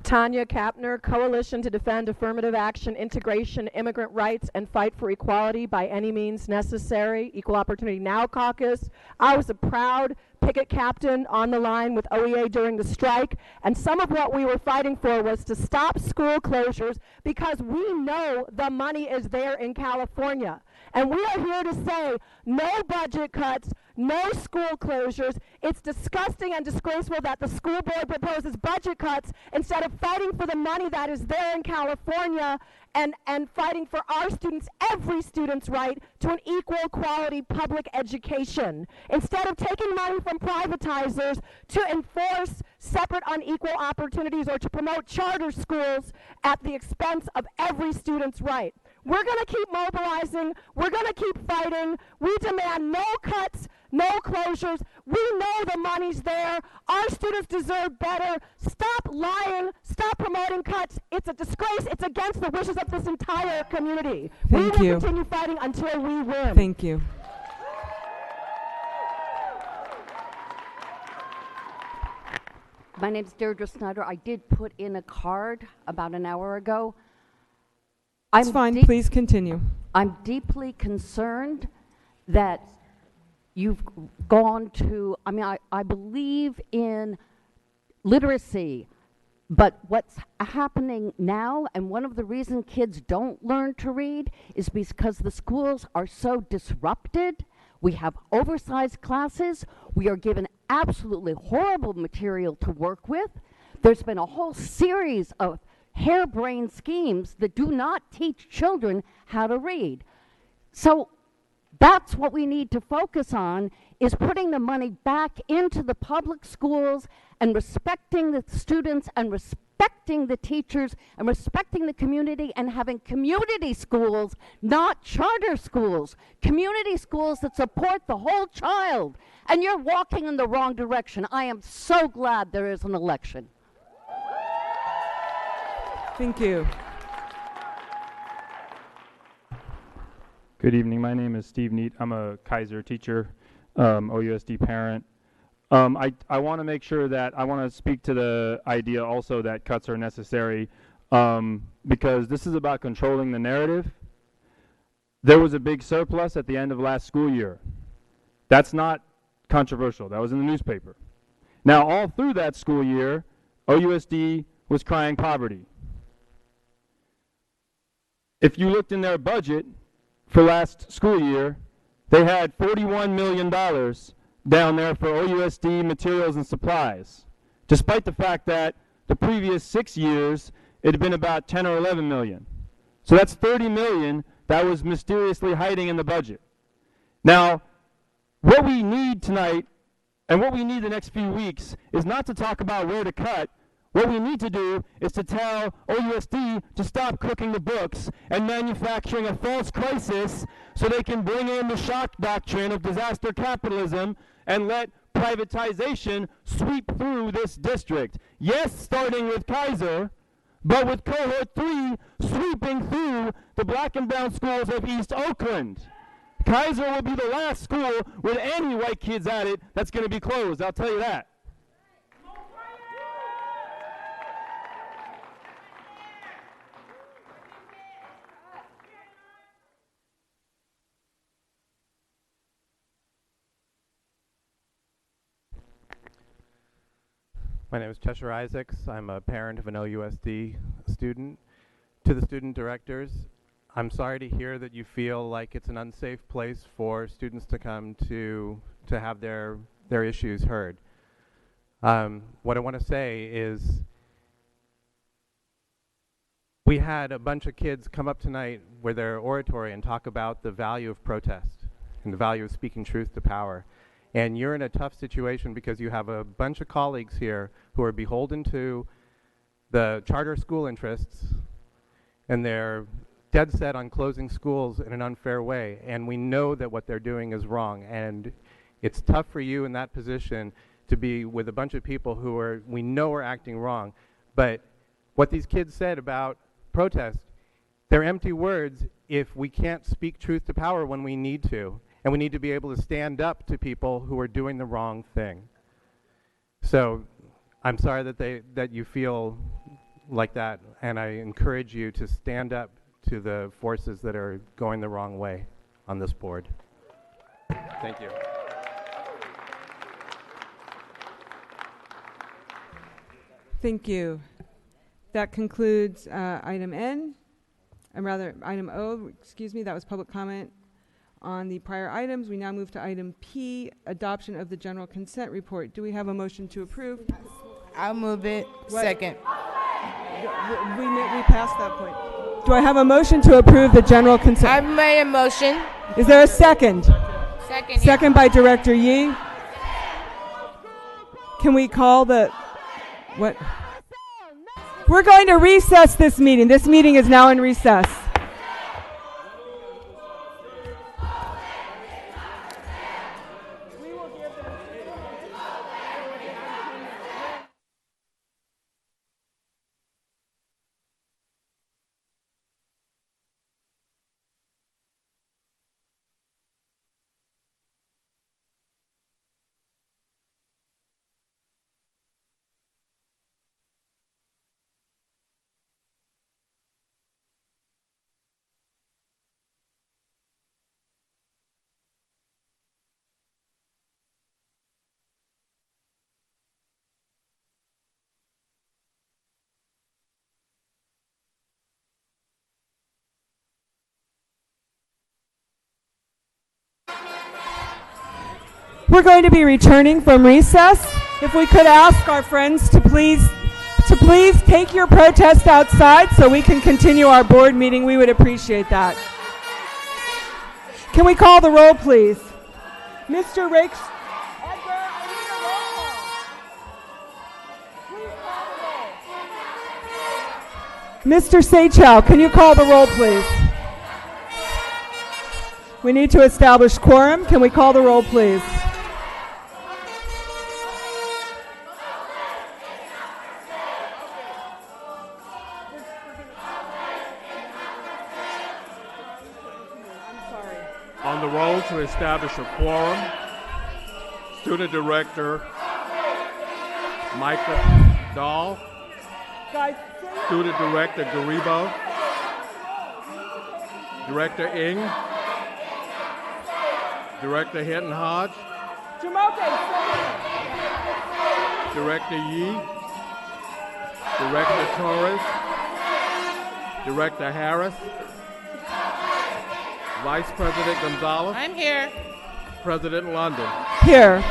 Tanya Kapner, Coalition to Defend Affirmative Action, Integration, Immigrant Rights, and Fight for Equality by Any Means Necessary, Equal Opportunity Now Caucus. I was a proud picket captain on the line with OEA during the strike, and some of what we were fighting for was to stop school closures because we know the money is there in California. And we are here to say no budget cuts, no school closures. It's disgusting and disgraceful that the school board proposes budget cuts instead of fighting for the money that is there in California and fighting for our students, every student's right to an equal quality public education. Instead of taking money from privatizers to enforce separate unequal opportunities or to promote charter schools at the expense of every student's right. We're going to keep mobilizing. We're going to keep fighting. We demand no cuts, no closures. We know the money's there. Our students deserve better. Stop lying. Stop promoting cuts. It's a disgrace. It's against the wishes of this entire community. Thank we you. will continue fighting until we win. Thank you. My name's Deirdre Snyder. I did put in a card about an hour ago. It's fine. Please continue. I'm deeply concerned that you've gone to, I believe in literacy, but what's happening now, and one of the reasons kids don't learn to read, is because the schools are so disrupted. We have oversized classes. We are given absolutely horrible material to work with. There's been a whole series of harebrained schemes that do not teach children how to read. So that's what we need to focus on, is putting the money back into the public schools and respecting the students and respecting the teachers and respecting the community and having community schools, not charter schools. Community schools that support the whole child. And you're walking in the wrong direction. I am so glad there is an election. Thank you. Good evening. My name is Steve Neat. I'm a Kaiser teacher, OUSD parent. I want to make sure that I want to speak to the idea also that cuts are necessary, because this is about controlling the narrative. There was a big surplus at the end of last school year. That's not controversial. That was in the newspaper. Now, all through that school year, OUSD was crying poverty. If you looked in their budget for last school year, they had $41 million down there for OUSD materials and supplies, despite the fact that the previous 6 years it had been about 10 or 11 million. So that's 30 million that was mysteriously hiding in the budget. Now, what we need tonight and what we need the next few weeks is not to talk about where to cut. What we need to do is to tell OUSD to stop cooking the books and manufacturing a false crisis so they can bring in the shock doctrine of disaster capitalism and let privatization sweep through this district. Yes, starting with Kaiser, but with cohort 3 sweeping through the black and brown schools of East Oakland. Kaiser will be the last school with any white kids at it that's going to be closed, I'll tell you that. My name is Cheshire Isaacs. I'm a parent of an OUSD student. To the student directors, I'm sorry to hear that you feel like it's an unsafe place for students to come to have their issues heard. What I want to say is we had a bunch of kids come up tonight with their oratory and talk about the value of protest and the value of speaking truth to power. And you're in a tough situation because you have a bunch of colleagues here who are beholden to the charter school interests, and they're dead set on closing schools in an unfair way. And we know that what they're doing is wrong. And it's tough for you in that position to be with a bunch of people who we know are acting wrong. But what these kids said about protest, they're empty words if we can't speak truth to power when we need to. And we need to be able to stand up to people who are doing the wrong thing. So I'm sorry that you feel like that, and I encourage you to stand up to the forces that are going the wrong way on this board. Thank you. Thank you. That concludes item N, item O, excuse me, that was public comment on the prior items. We now move to item P, adoption of the general consent report. Do we have a motion to approve? I'll move it. What? Second. We passed that point. Do I have a motion to approve the general consent? I made a motion. Is there a second? Second. Second by Director Yee. Can we call the, what? We're going to recess this meeting. This meeting is now in recess. We're going to be returning from recess. If we could ask our friends to please take your protest outside so we can continue our board meeting, we would appreciate that. Can we call the roll, please? Mr. Mr. Seychow, can you call the roll, please? We need to establish quorum. Can we call the roll, please? On the roll to establish a quorum, Student Director Micah Dahl, Student Director Garibo, Director Ng, Director Hinton Hodge, Director Yee, Director Torres, Director Harris, Vice President Gonzalez. I'm here. President London. Here.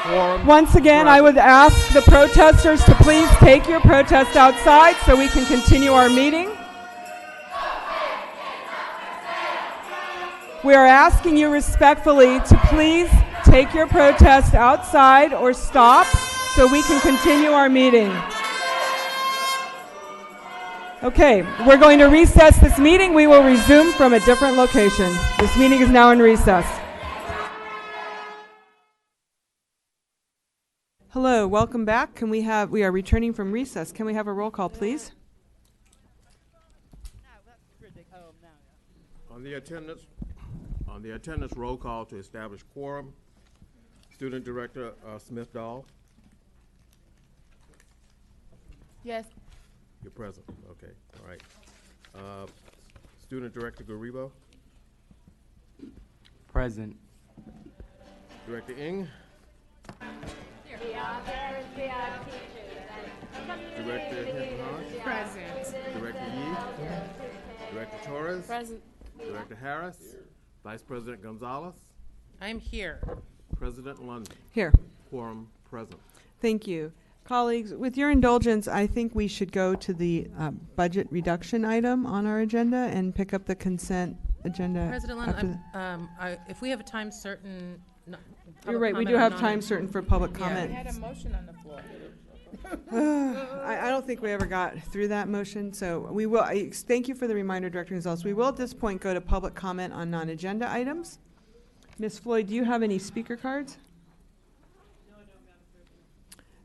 Quorum Once again, I would ask the protesters to please take your protest outside so we can continue our meeting. We are asking you respectfully to please take your protest outside or stop so we can continue our meeting. Okay, we're going to recess this meeting. We will resume from a different location. This meeting is now in recess. Hello, welcome back. We are returning from recess. Can we have a roll call, please? On the attendance roll call to establish quorum, Student Director Smith Dahl. Yes. You're present. Okay. All right. Student Director Garibo. Present. Director Ng. Director Hinton Hodge. Present. Director Yee. Director Torres. Present. Director Harris. Vice President Gonzalez. I'm here. President London. Here. Quorum present. Thank you. Colleagues, with your indulgence, I think we should go to the budget reduction item on our agenda and pick up the consent agenda. President after Lund, if we have a time certain. You're right, we do have time certain for public comment. We had a motion on the floor. I don't think we ever got through that motion, so we will. Thank you for the reminder, Director Gonzalez. We will at this point go to public comment on non-agenda items. Ms. Floyd, do you have any speaker cards?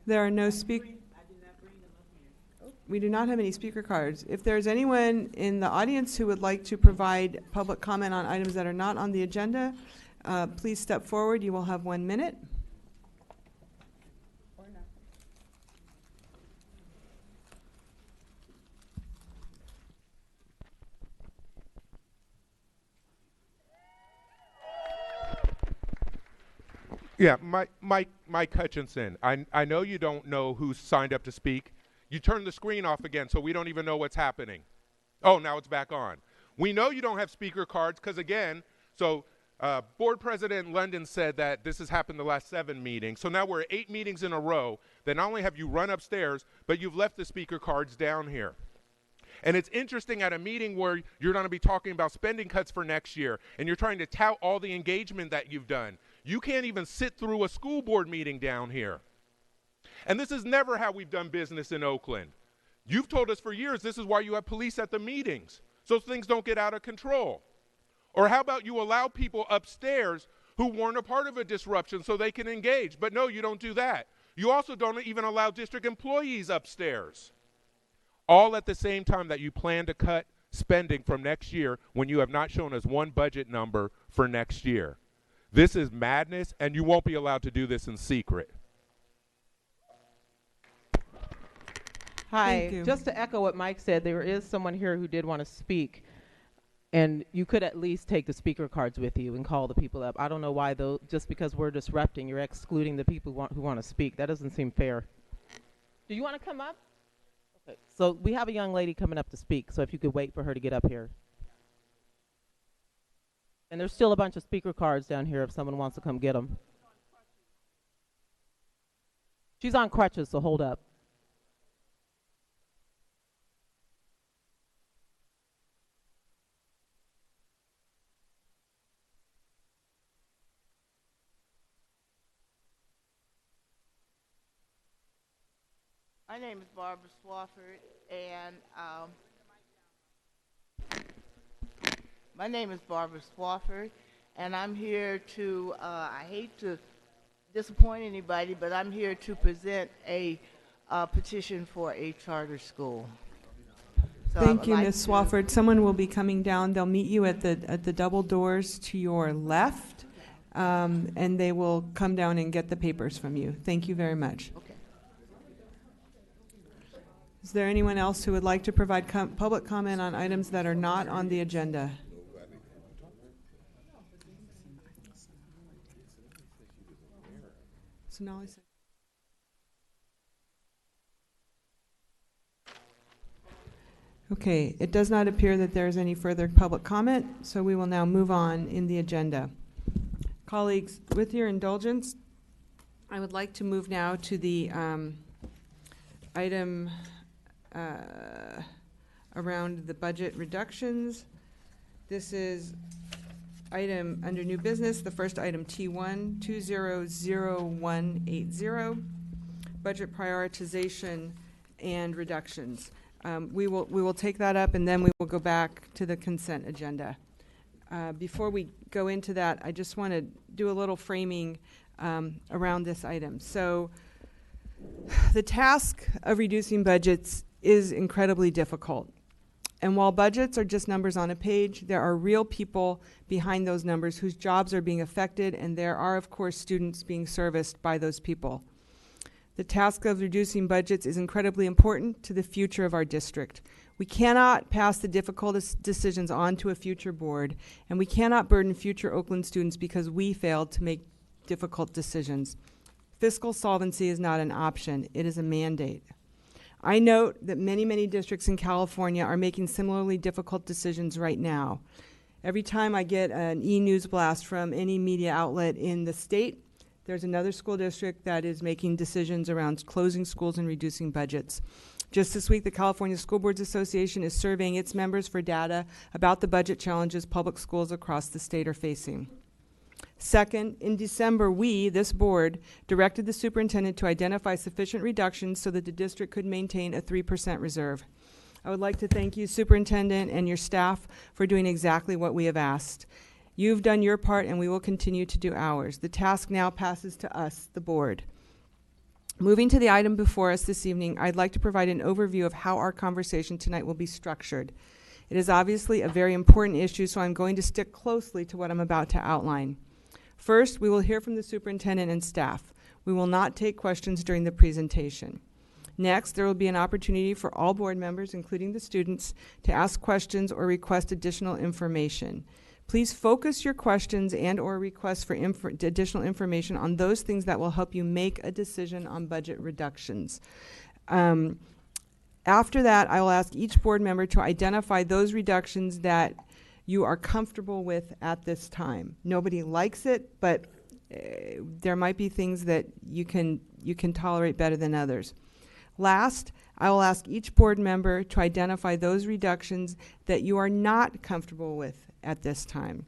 There are no We do not have any speaker cards. If there's anyone in the audience who would like to provide public comment on items that are not on the agenda, please step forward. You will have 1 minute. Yeah, Mike Hutchinson. I know you don't know who's signed up to speak. You turned the screen off again, so we don't even know what's happening. Oh, now it's back on. We know you don't have speaker cards because, again, Board President London said that this has happened the last 7 meetings. So now we're at 8 meetings in a row that not only have you run upstairs, but you've left the speaker cards down here. And it's interesting at a meeting where you're going to be talking about spending cuts for next year, and you're trying to tout all the engagement that you've done. You can't even sit through a school board meeting down here. And this is never how we've done business in Oakland. You've told us for years this is why you have police at the meetings, so things don't get out of control. Or how about you allow people upstairs who weren't a part of a disruption so they can engage? But no, you don't do that. You also don't even allow district employees upstairs. All at the same time that you plan to cut spending from next year when you have not shown us one budget number for next year. This is madness, and you won't be allowed to do this in secret. Hi. Just to echo what Mike said, there is someone here who did want to speak, and you could at least take the speaker cards with you and call the people up. I don't know why, though, just because we're disrupting, you're excluding the people who want to speak. That doesn't seem fair. Do you want to come up? Okay. So we have a young lady coming up to speak, so if you could wait for her to get up here. And there's still a bunch of speaker cards down here if someone wants to come get them. She's on crutches, so hold up. My name is Barbara Swafford, and I'm here to, I hate to disappoint anybody, but I'm here to present a petition for a charter school. So Thank you, Ms. Swafford. Someone will be coming down. They'll meet you at the double doors to your left, and they will come down and get the papers from you. Thank you very much. Okay. Is there anyone else who would like to provide public comment on items that are not on the agenda? Sonali said. Okay, it does not appear that there is any further public comment, so we will now move on in the agenda. Colleagues, with your indulgence, I would like to move now to the item around the budget reductions. This is item under new business, the first item T1 200180, budget prioritization and reductions. We will take that up, and then we will go back to the consent agenda. Before we go into that, I just want to do a little framing around this item. So the task of reducing budgets is incredibly difficult. And while budgets are just numbers on a page, there are real people behind those numbers whose jobs are being affected, and there are, of course, students being serviced by those people. The task of reducing budgets is incredibly important to the future of our district. We cannot pass the difficult decisions on to a future board, and we cannot burden future Oakland students because we failed to make difficult decisions. Fiscal solvency is not an option, it is a mandate. I note that many, many districts in California are making similarly difficult decisions right now. Every time I get an e-news blast from any media outlet in the state, there's another school district that is making decisions around closing schools and reducing budgets. Just this week, the California School Boards Association is surveying its members for data about the budget challenges public schools across the state are facing. Second, in December, we, this board, directed the superintendent to identify sufficient reductions so that the district could maintain a 3% reserve. I would like to thank you, superintendent, and your staff for doing exactly what we have asked. You've done your part, and we will continue to do ours. The task now passes to us, the board. Moving to the item before us this evening, I'd like to provide an overview of how our conversation tonight will be structured. It is obviously a very important issue, so I'm going to stick closely to what I'm about to outline. First, we will hear from the superintendent and staff. We will not take questions during the presentation. Next, there will be an opportunity for all board members, including the students, to ask questions or request additional information. Please focus your questions and or requests for additional information on those things that will help you make a decision on budget reductions. After that, I will ask each board member to identify those reductions that you are comfortable with at this time. Nobody likes it, but there might be things that you can tolerate better than others. Last, I will ask each board member to identify those reductions that you are not comfortable with at this time.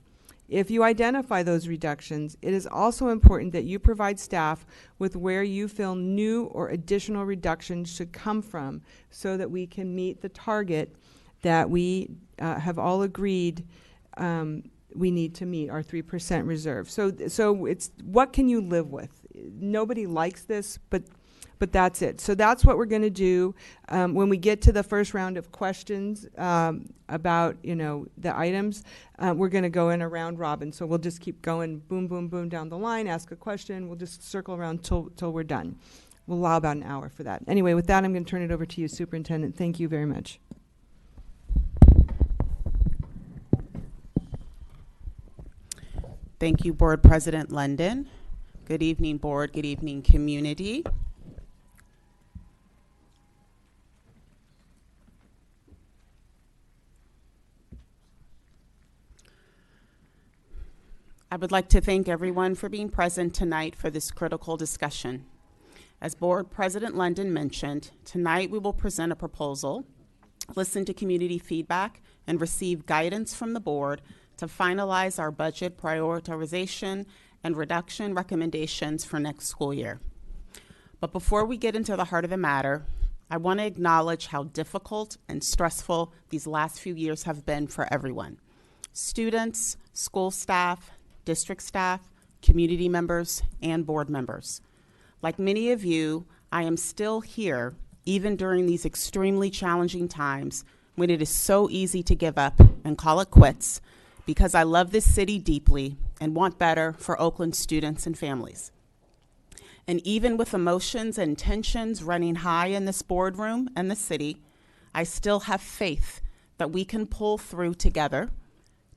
If you identify those reductions, it is also important that you provide staff with where you feel new or additional reductions should come from so that we can meet the target that we have all agreed we need to meet, our 3% reserve. So it's what can you live with? Nobody likes this, but that's it. So that's what we're going to do when we get to the first round of questions about the items. We're going to go in a round robin. So we'll just keep going, boom, boom, boom down the line. Ask a question. We'll just circle around till we're done. We'll allow about an hour for that. Anyway, with that, I'm going to turn it over to you, Superintendent. Thank you very much. Thank you, Board President London. Good evening, Board. Good evening, community. I would like to thank everyone for being present tonight for this critical discussion. As Board President London mentioned, tonight we will present a proposal, listen to community feedback, and receive guidance from the board to finalize our budget prioritization and reduction recommendations for next school year. But before we get into the heart of the matter, I want to acknowledge how difficult and stressful these last few years have been for everyone. Students, school staff, district staff, community members, and board members. Like many of you, I am still here, even during these extremely challenging times when it is so easy to give up and call it quits, because I love this city deeply and want better for Oakland students and families. And even with emotions and tensions running high in this boardroom and the city, I still have faith that we can pull through together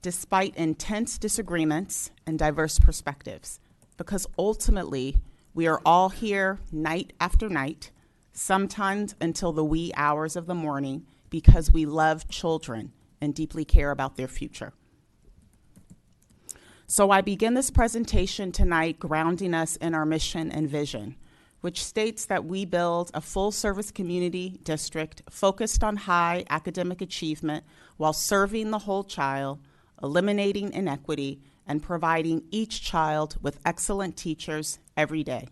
despite intense disagreements and diverse perspectives, because ultimately we are all here night after night, sometimes until the wee hours of the morning, because we love children and deeply care about their future. So I begin this presentation tonight grounding us in our mission and vision, which states that we build a full-service community district focused on high academic achievement while serving the whole child, eliminating inequity, and providing each child with excellent teachers every day.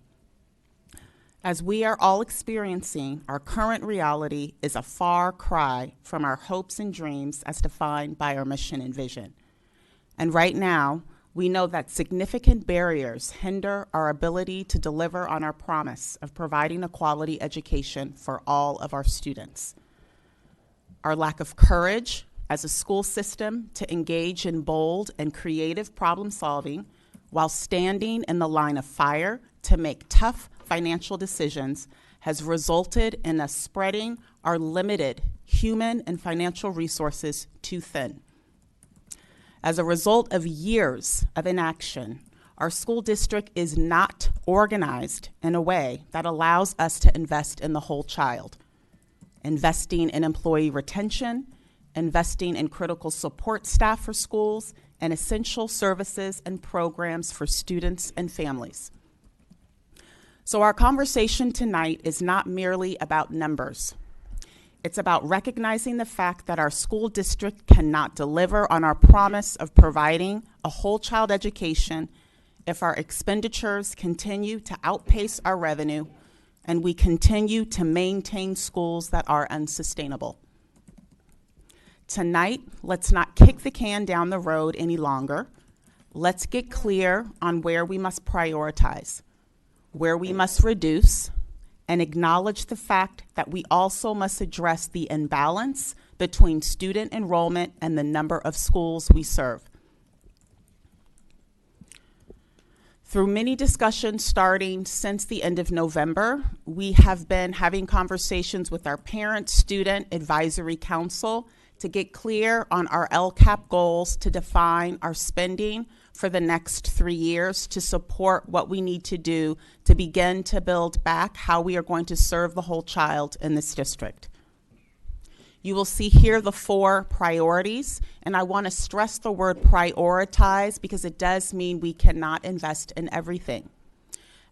As we are all experiencing, our current reality is a far cry from our hopes and dreams as defined by our mission and vision. And right now, we know that significant barriers hinder our ability to deliver on our promise of providing a quality education for all of our students. Our lack of courage as a school system to engage in bold and creative problem solving while standing in the line of fire to make tough financial decisions has resulted in us spreading our limited human and financial resources too thin. As a result of years of inaction, our school district is not organized in a way that allows us to invest in the whole child, investing in employee retention, investing in critical support staff for schools, and essential services and programs for students and families. So our conversation tonight is not merely about numbers. It's about recognizing the fact that our school district cannot deliver on our promise of providing a whole child education if our expenditures continue to outpace our revenue and we continue to maintain schools that are unsustainable. Tonight, let's not kick the can down the road any longer. Let's get clear on where we must prioritize, where we must reduce, and acknowledge the fact that we also must address the imbalance between student enrollment and the number of schools we serve. Through many discussions starting since the end of November, we have been having conversations with our Parent Student Advisory Council to get clear on our LCAP goals to define our spending for the next 3 years to support what we need to do to begin to build back how we are going to serve the whole child in this district. You will see here the 4 priorities, and I want to stress the word prioritize because it does mean we cannot invest in everything.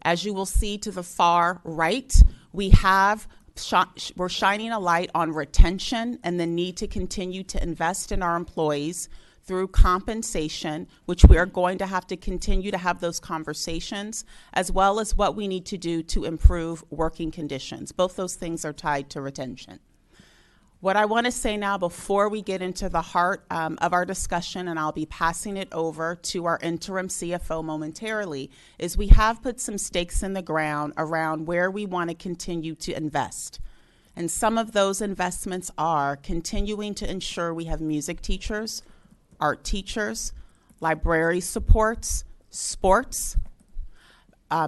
As you will see to the far right, we're shining a light on retention and the need to continue to invest in our employees through compensation, which we are going to have to continue to have those conversations, as well as what we need to do to improve working conditions. Both those things are tied to retention. What I want to say now before we get into the heart of our discussion, and I'll be passing it over to our interim CFO momentarily, is we have put some stakes in the ground around where we want to continue to invest. And some of those investments are continuing to ensure we have music teachers, art teachers, library supports, sports,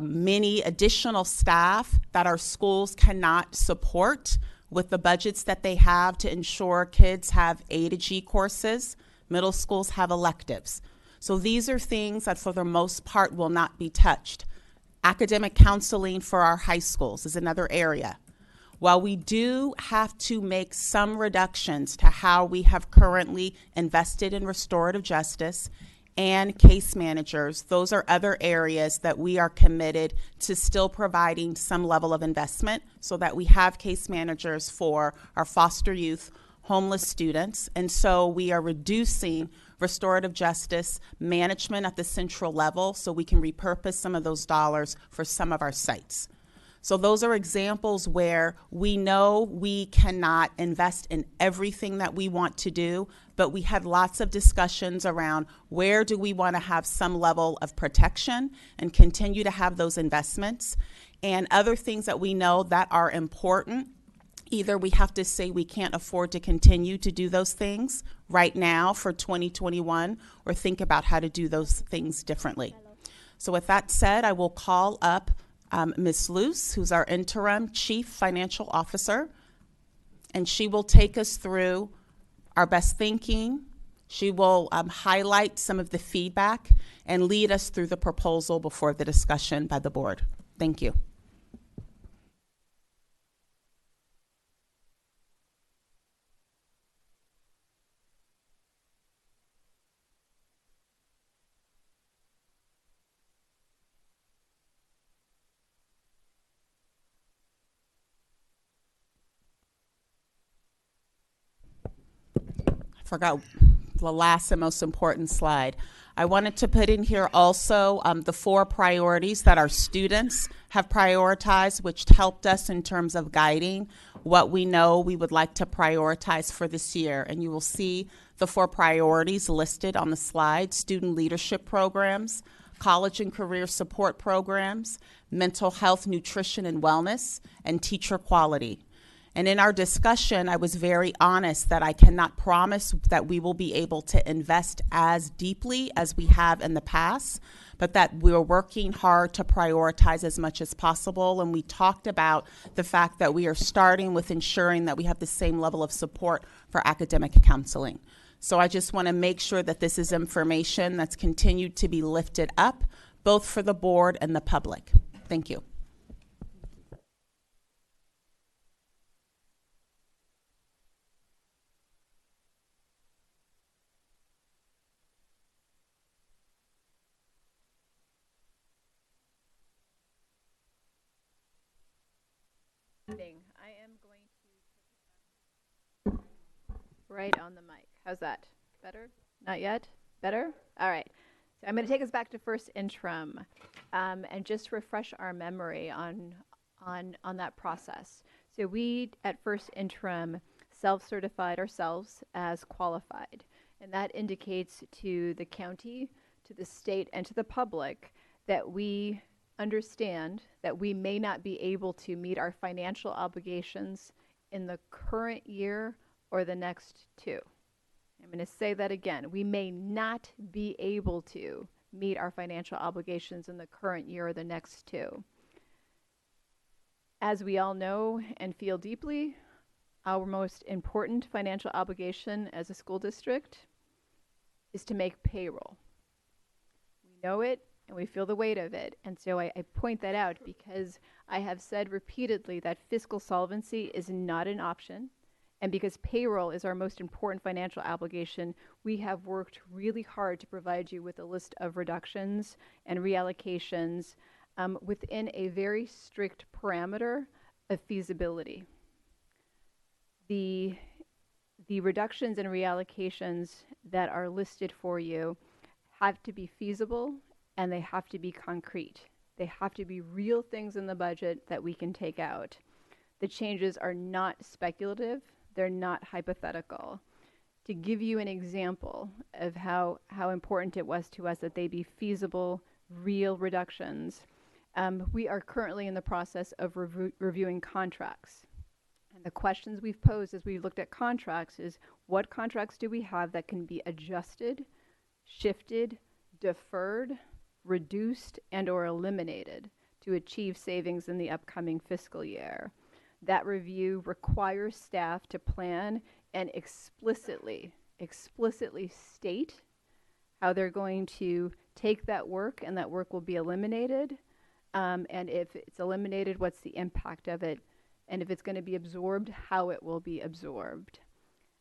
many additional staff that our schools cannot support with the budgets that they have to ensure kids have A to G courses, middle schools have electives. So these are things that for the most part will not be touched. Academic counseling for our high schools is another area. While we do have to make some reductions to how we have currently invested in restorative justice and case managers, those are other areas that we are committed to still providing some level of investment so that we have case managers for our foster youth, homeless students. And so we are reducing restorative justice management at the central level so we can repurpose some of those dollars for some of our sites. So those are examples where we know we cannot invest in everything that we want to do, but we had lots of discussions around where do we want to have some level of protection and continue to have those investments, and other things that we know that are important. Either we have to say we can't afford to continue to do those things right now for 2021, or think about how to do those things differently. So with that said, I will call up Ms. Luce, who's our interim Chief Financial Officer, and she will take us through our best thinking. She will highlight some of the feedback and lead us through the proposal before the discussion by the board. Thank you. Forgot the last and most important slide. I wanted to put in here also the 4 priorities that our students have prioritized, which helped us in terms of guiding what we know we would like to prioritize for this year. And you will see the 4 priorities listed on the slide: student leadership programs, college and career support programs, mental health, nutrition and wellness, and teacher quality. And in our discussion, I was very honest that I cannot promise that we will be able to invest as deeply as we have in the past, but that we're working hard to prioritize as much as possible. And we talked about the fact that we are starting with ensuring that we have the same level of support for academic counseling. So I just want to make sure that this is information that's continued to be lifted up, both for the board and the public. Thank you. I am going to right on the mic. How's that? Better? Not yet? Better? All right. So I'm going to take us back to first interim and just refresh our memory on that process. So we at first interim self-certified ourselves as qualified, and that indicates to the county, to the state, and to the public that we understand that we may not be able to meet our financial obligations in the current year or the next 2. I'm going to say that again. We may not be able to meet our financial obligations in the current year or the next 2. As we all know and feel deeply, our most important financial obligation as a school district is to make payroll. We know it, and we feel the weight of it. And so I point that out because I have said repeatedly that fiscal solvency is not an option. And because payroll is our most important financial obligation, we have worked really hard to provide you with a list of reductions and reallocations within a very strict parameter of feasibility. The reductions and reallocations that are listed for you have to be feasible, and they have to be concrete. They have to be real things in the budget that we can take out. The changes are not speculative. They're not hypothetical. To give you an example of how important it was to us that they be feasible, real reductions, we are currently in the process of reviewing contracts. And the questions we've posed as we've looked at contracts is, what contracts do we have that can be adjusted, shifted, deferred, reduced, and or eliminated to achieve savings in the upcoming fiscal year? That review requires staff to plan and explicitly state how they're going to take that work, and that work will be eliminated. And if it's eliminated, what's the impact of it? And if it's going to be absorbed, how it will be absorbed.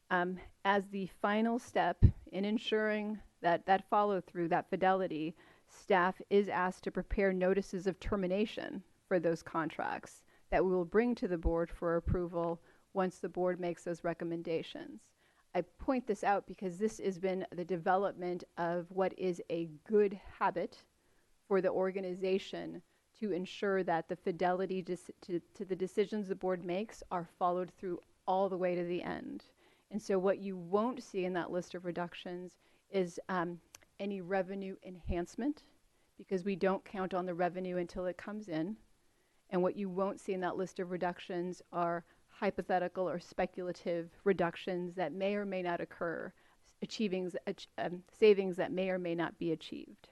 As the final step in ensuring that follow-through, that fidelity, staff is asked to prepare notices of termination for those contracts that we will bring to the board for approval once the board makes those recommendations. I point this out because this has been the development of what is a good habit for the organization to ensure that the fidelity to the decisions the board makes are followed through all the way to the end. And so what you won't see in that list of reductions is any revenue enhancement, because we don't count on the revenue until it comes in. And what you won't see in that list of reductions are hypothetical or speculative reductions that may or may not occur, savings that may or may not be achieved.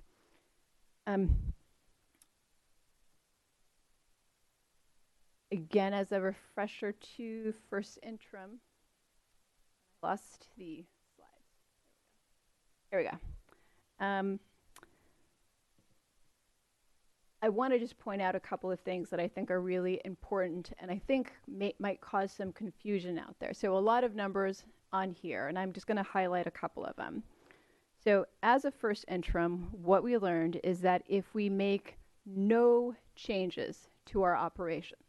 Again, as a refresher to first interim, lost the slides. There we go. I want to just point out a couple of things that I think are really important and I think might cause some confusion out there. So a lot of numbers on here, and I'm just going to highlight a couple of them. So as a first interim, what we learned is that if we make no changes to our operations,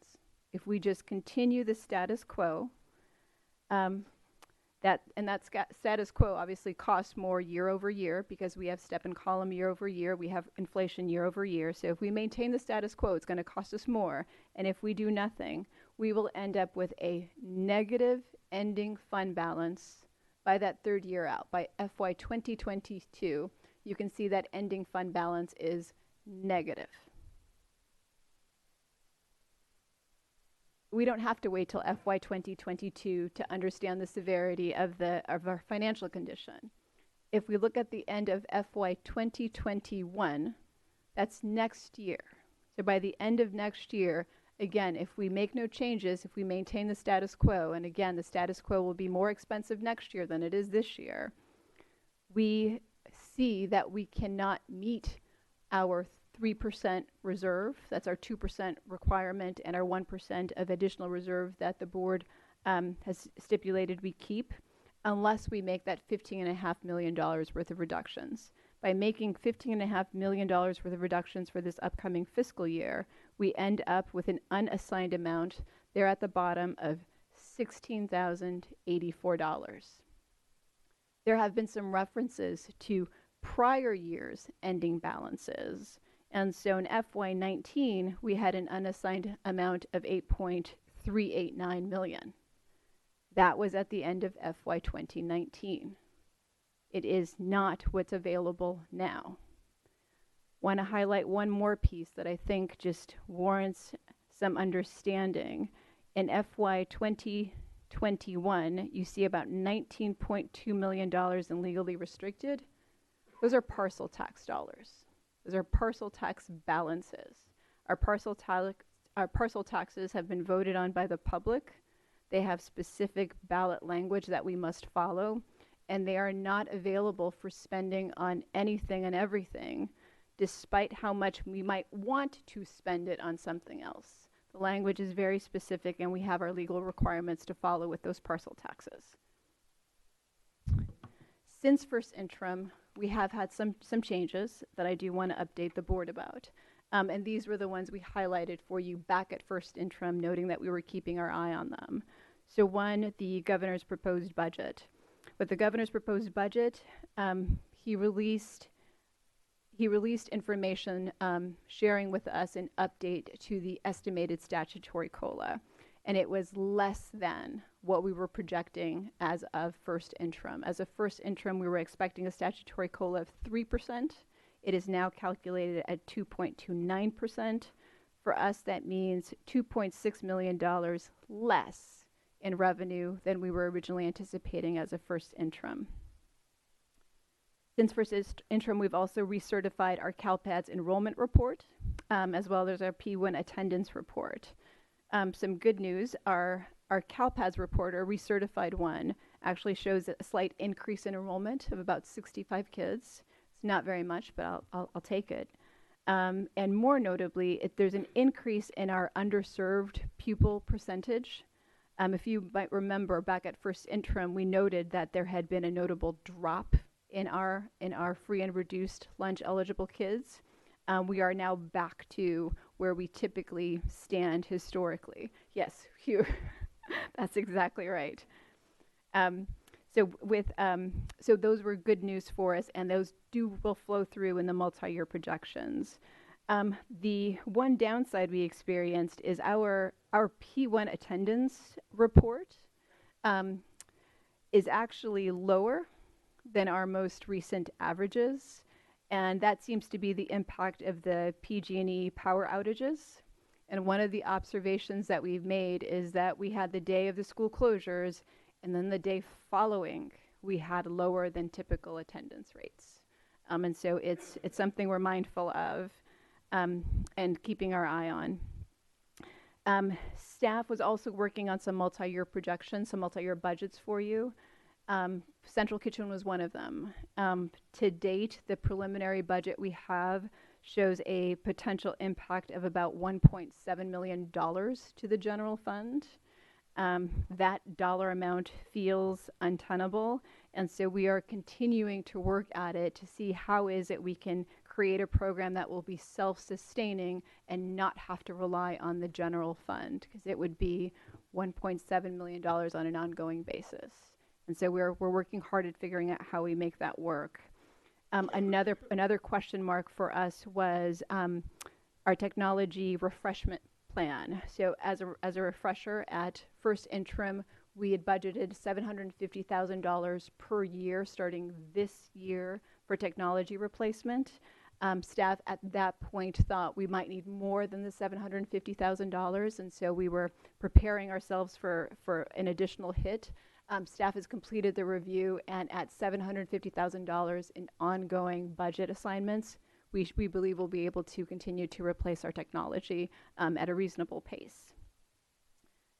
if we just continue the status quo, that status quo obviously costs more year over year because we have step and column year over year, we have inflation year over year. So if we maintain the status quo, it's going to cost us more. And if we do nothing, we will end up with a negative ending fund balance by that third year out. By FY 2022, you can see that ending fund balance is negative. We don't have to wait till FY 2022 to understand the severity of our financial condition. If we look at the end of FY 2021, that's next year. So by the end of next year, again, if we make no changes, if we maintain the status quo, and again, the status quo will be more expensive next year than it is this year, we see that we cannot meet our 3% reserve. That's our 2% requirement and our 1% of additional reserve that the board has stipulated we keep unless we make that $15.5 million worth of reductions. By making $15.5 million worth of reductions for this upcoming fiscal year, we end up with an unassigned amount there at the bottom of $16,084. There have been some references to prior year's ending balances. And so in FY19, we had an unassigned amount of $8.389 million. That was at the end of FY 2019. It is not what's available now. Want to highlight one more piece that I think just warrants some understanding. In FY 2021, you see about $19.2 million in legally restricted. Those are parcel tax dollars. Those are parcel tax balances. Our parcel taxes have been voted on by the public. They have specific ballot language that we must follow, and they are not available for spending on anything and everything, despite how much we might want to spend it on something else. The language is very specific, and we have our legal requirements to follow with those parcel taxes. Since first interim, we have had some changes that I do want to update the board about. And these were the ones we highlighted for you back at first interim, noting that we were keeping our eye on them. So one, the governor's proposed budget. With the governor's proposed budget, he released information sharing with us an update to the estimated statutory COLA. And it was less than what we were projecting as of first interim. As of first interim, we were expecting a statutory COLA of 3%. It is now calculated at 2.29%. For us, that means $2.6 million less in revenue than we were originally anticipating as a first interim. Since first interim, we've also recertified our CalPADS enrollment report, as well as our P1 attendance report. Some good news, our CalPADS report, our recertified one, actually shows a slight increase in enrollment of about 65 kids. It's not very much, but I'll take it. And more notably, there's an increase in our underserved pupil percentage. If you might remember, back at first interim, we noted that there had been a notable drop in our free and reduced lunch eligible kids. We are now back to where we typically stand historically. Yes, Hugh, that's exactly right. So those were good news for us, and those will flow through in the multi-year projections. The one downside we experienced is our P1 attendance report is actually lower than our most recent averages, and that seems to be the impact of the PG&E power outages. And one of the observations that we've made is that we had the day of the school closures, and then the day following, we had lower than typical attendance rates. And so it's something we're mindful of and keeping our eye on. Staff was also working on some multi-year projections, some multi-year budgets for you. Central Kitchen was one of them. To date, the preliminary budget we have shows a potential impact of about $1.7 million to the general fund. That dollar amount feels untenable, and so we are continuing to work at it to see how is it we can create a program that will be self-sustaining and not have to rely on the general fund, because it would be $1.7 million on an ongoing basis. And so we're working hard at figuring out how we make that work. Another question mark for us was our technology refreshment plan. So as a refresher, at first interim, we had budgeted $750,000 per year starting this year for technology replacement. Staff at that point thought we might need more than the $750,000, and so we were preparing ourselves for an additional hit. Staff has completed the review, and at $750,000 in ongoing budget assignments, we believe we'll be able to continue to replace our technology at a reasonable pace.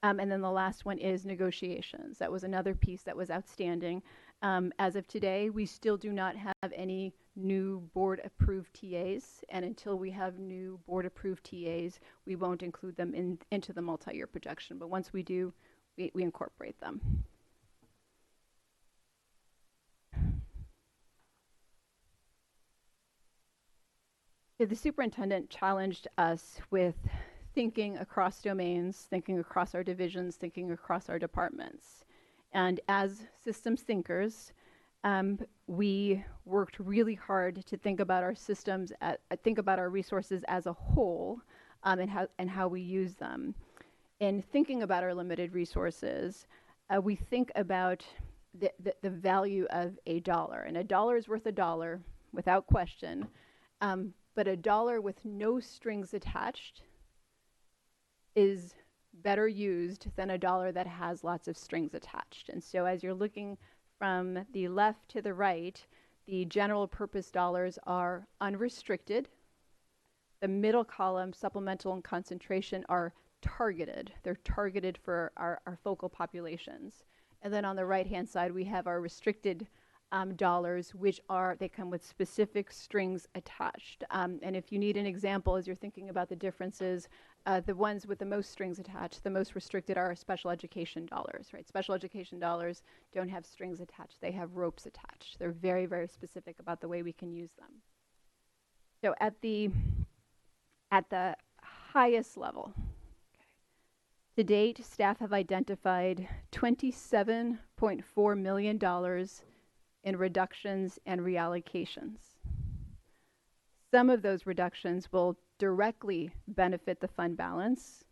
And then the last one is negotiations. That was another piece that was outstanding. As of today, we still do not have any new board-approved TAs, and until we have new board-approved TAs, we won't include them into the multi-year projection. But once we do, we incorporate them. The superintendent challenged us with thinking across domains, thinking across our divisions, thinking across our departments. And as systems thinkers, we worked really hard to think about our systems, think about our resources as a whole, and how we use them. In thinking about our limited resources, we think about the value of a dollar. And a dollar is worth a dollar, without question. But a dollar with no strings attached is better used than a dollar that has lots of strings attached. And so as you're looking from the left to the right, the general purpose dollars are unrestricted. The middle column, supplemental and concentration, are targeted. They're targeted for our focal populations. And then on the right-hand side, we have our restricted dollars, which they come with specific strings attached. And if you need an example as you're thinking about the differences, the ones with the most strings attached, the most restricted, are special education dollars, right? Special education dollars don't have strings attached. They have ropes attached. They're very, very specific about the way we can use them. So at the highest level, to date, staff have identified $27.4 million in reductions and reallocations. Some of those reductions will directly benefit the fund balance.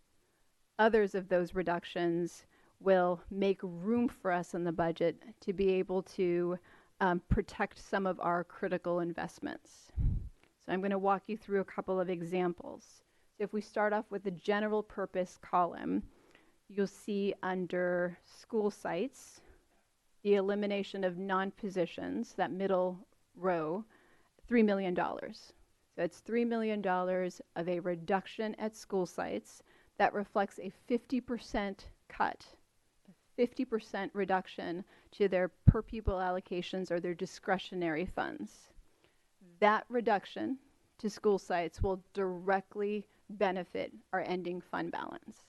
Others of those reductions will make room for us in the budget to be able to protect some of our critical investments. So I'm going to walk you through a couple of examples. So if we start off with the general purpose column, you'll see under school sites, the elimination of non-positions, that middle row, $3 million. So it's $3 million of a reduction at school sites that reflects a 50% cut, a 50% reduction to their per pupil allocations or their discretionary funds. That reduction to school sites will directly benefit our ending fund balance.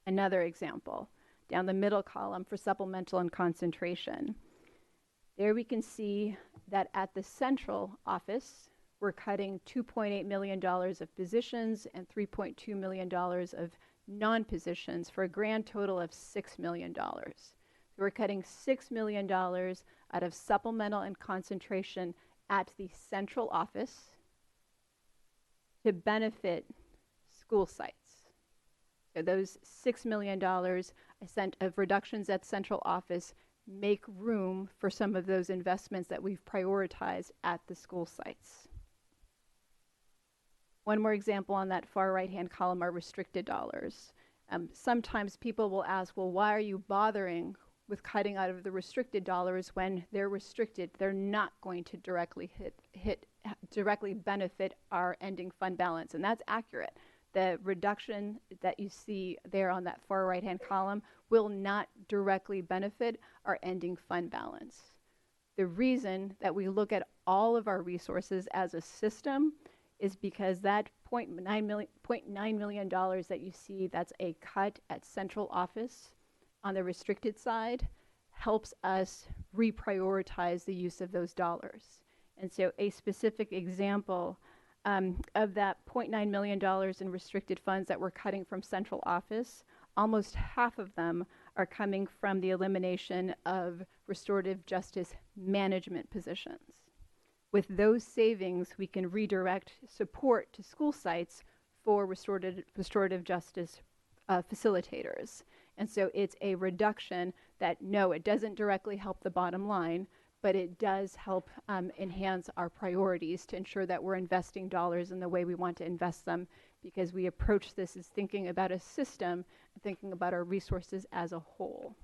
Another example, down the middle column for supplemental and concentration. There we can see that at the central office, we're cutting $2.8 million of positions and $3.2 million of non-positions for a grand total of $6 million. So we're cutting $6 million out of supplemental and concentration at the central office to benefit school sites. So those $6 million of reductions at central office make room for some of those investments that we've prioritized at the school sites. One more example on that far right-hand column are restricted dollars. Sometimes people will ask, well, why are you bothering with cutting out of the restricted dollars when they're restricted? They're not going to directly directly benefit our ending fund balance, and that's accurate. The reduction that you see there on that far right-hand column will not directly benefit our ending fund balance. The reason that we look at all of our resources as a system is because that $0.9 million that you see, that's a cut at central office on the restricted side, helps us reprioritize the use of those dollars. And so a specific example of that $0.9 million in restricted funds that we're cutting from central office, almost half of them are coming from the elimination of restorative justice management positions. With those savings, we can redirect support to school sites for restorative justice facilitators. And so it's a reduction that, no, it doesn't directly help the bottom line, but it does help enhance our priorities to ensure that we're investing dollars in the way we want to invest them, because we approach this as thinking about a system, thinking about our resources as a whole.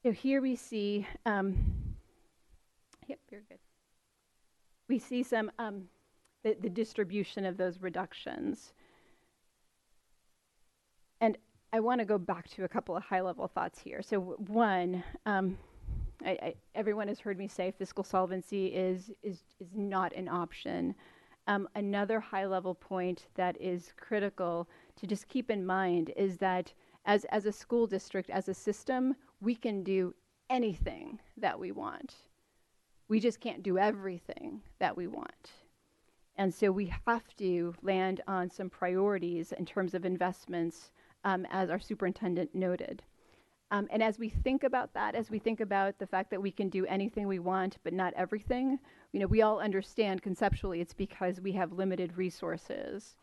So here we see, yep, very good. We see some, the distribution of those reductions. And I want to go back to a couple of high-level thoughts here. So one, everyone has heard me say fiscal solvency is not an option. Another high-level point that is critical to just keep in mind is that as a school district, as a system, we can do anything that we want. We just can't do everything that we want. And so we have to land on some priorities in terms of investments, as our superintendent noted. And as we think about that, as we think about the fact that we can do anything we want, but not everything, we all understand conceptually it's because we have limited resources.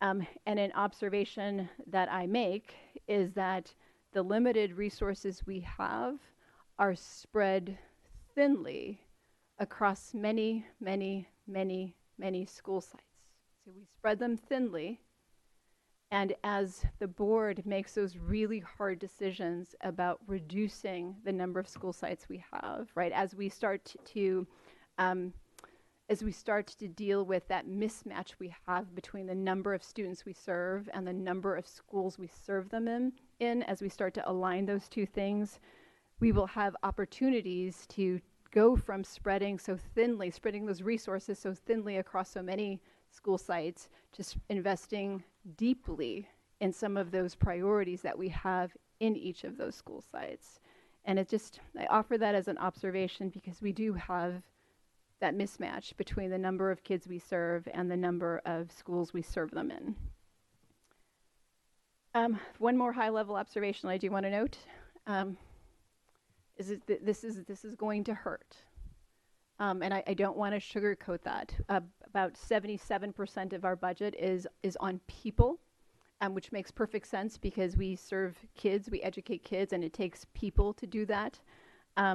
And an observation that I make is that the limited resources we have are spread thinly across many, many, many, many school sites. So we spread them thinly. And as the board makes those really hard decisions about reducing the number of school sites we have, right, as we start to deal with that mismatch we have between the number of students we serve and the number of schools we serve them in, as we start to align those two things, we will have opportunities to go from spreading those resources so thinly across so many school sites, just investing deeply in some of those priorities that we have in each of those school sites. And I offer that as an observation because we do have that mismatch between the number of kids we serve and the number of schools we serve them in. One more high-level observation I do want to note is that this is going to hurt. And I don't want to sugarcoat that. About 77% of our budget is on people, which makes perfect sense because we serve kids, we educate kids, and it takes people to do that.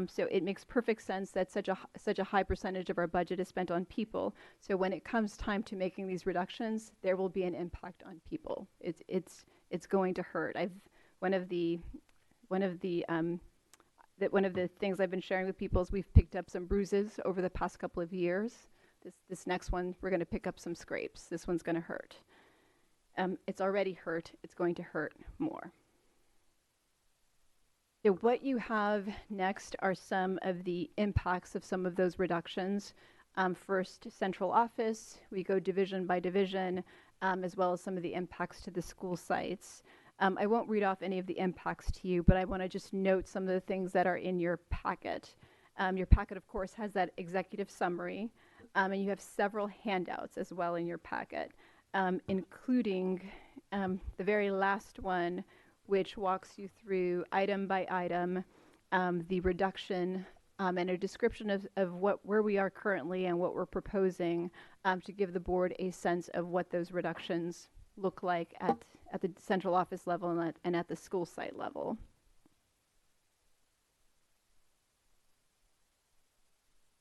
So it makes perfect sense that such a high percentage of our budget is spent on people. So when it comes time to making these reductions, there will be an impact on people. It's going to hurt. One of the things I've been sharing with people is we've picked up some bruises over the past couple of years. This next one, we're going to pick up some scrapes. This one's going to hurt. It's already hurt. It's going to hurt more. So what you have next are some of the impacts of some of those reductions. First, central office. We go division by division, as well as some of the impacts to the school sites. I won't read off any of the impacts to you, but I want to just note some of the things that are in your packet. Your packet, of course, has that executive summary, and you have several handouts as well in your packet, including the very last one, which walks you through item by item the reduction and a description of where we are currently and what we're proposing, to give the board a sense of what those reductions look like at the central office level and at the school site level.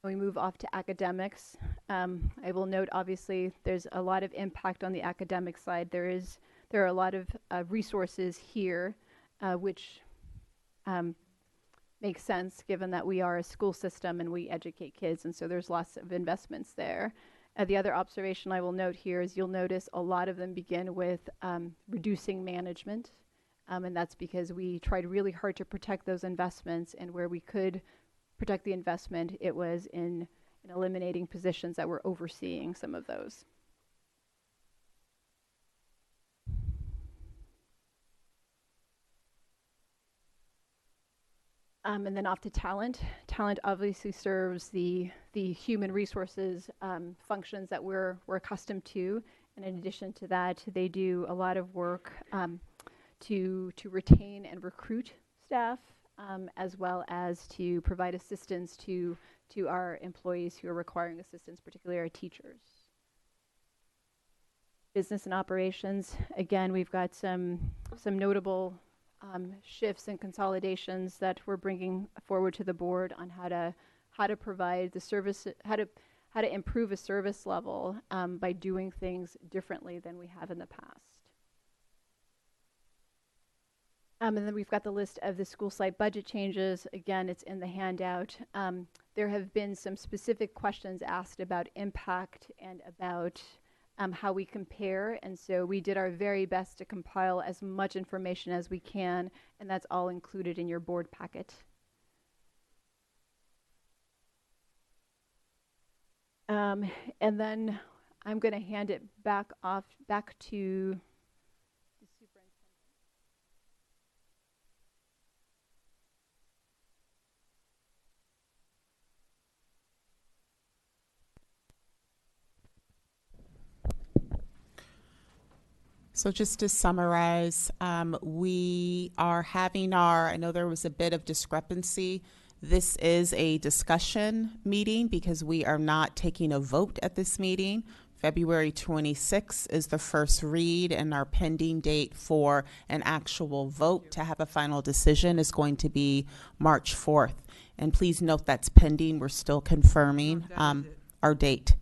We move off to academics. I will note, obviously, there's a lot of impact on the academic side. There are a lot of resources here, which makes sense given that we are a school system and we educate kids, and so there's lots of investments there. The other observation I will note here is you'll notice a lot of them begin with reducing management, and that's because we tried really hard to protect those investments, and where we could protect the investment, it was in eliminating positions that were overseeing some of those. And then off to talent. Talent obviously serves the human resources functions that we're accustomed to. And in addition to that, they do a lot of work to retain and recruit staff, as well as to provide assistance to our employees who are requiring assistance, particularly our teachers. Business and operations, again, we've got some notable shifts and consolidations that we're bringing forward to the board on how to provide the service, how to improve a service level by doing things differently than we have in the past. And then we've got the list of the school site budget changes. Again, it's in the handout. There have been some specific questions asked about impact and about how we compare, and so we did our very best to compile as much information as we can, and that's all included in your board packet. And then I'm going to hand it back to the superintendent. So just to summarize, we are having I know there was a bit of discrepancy. This is a discussion meeting because we are not taking a vote at this meeting. February 26th is the first read, and our pending date for an actual vote to have a final decision is going to be March 4th. And please note that's pending. We're still confirming our date.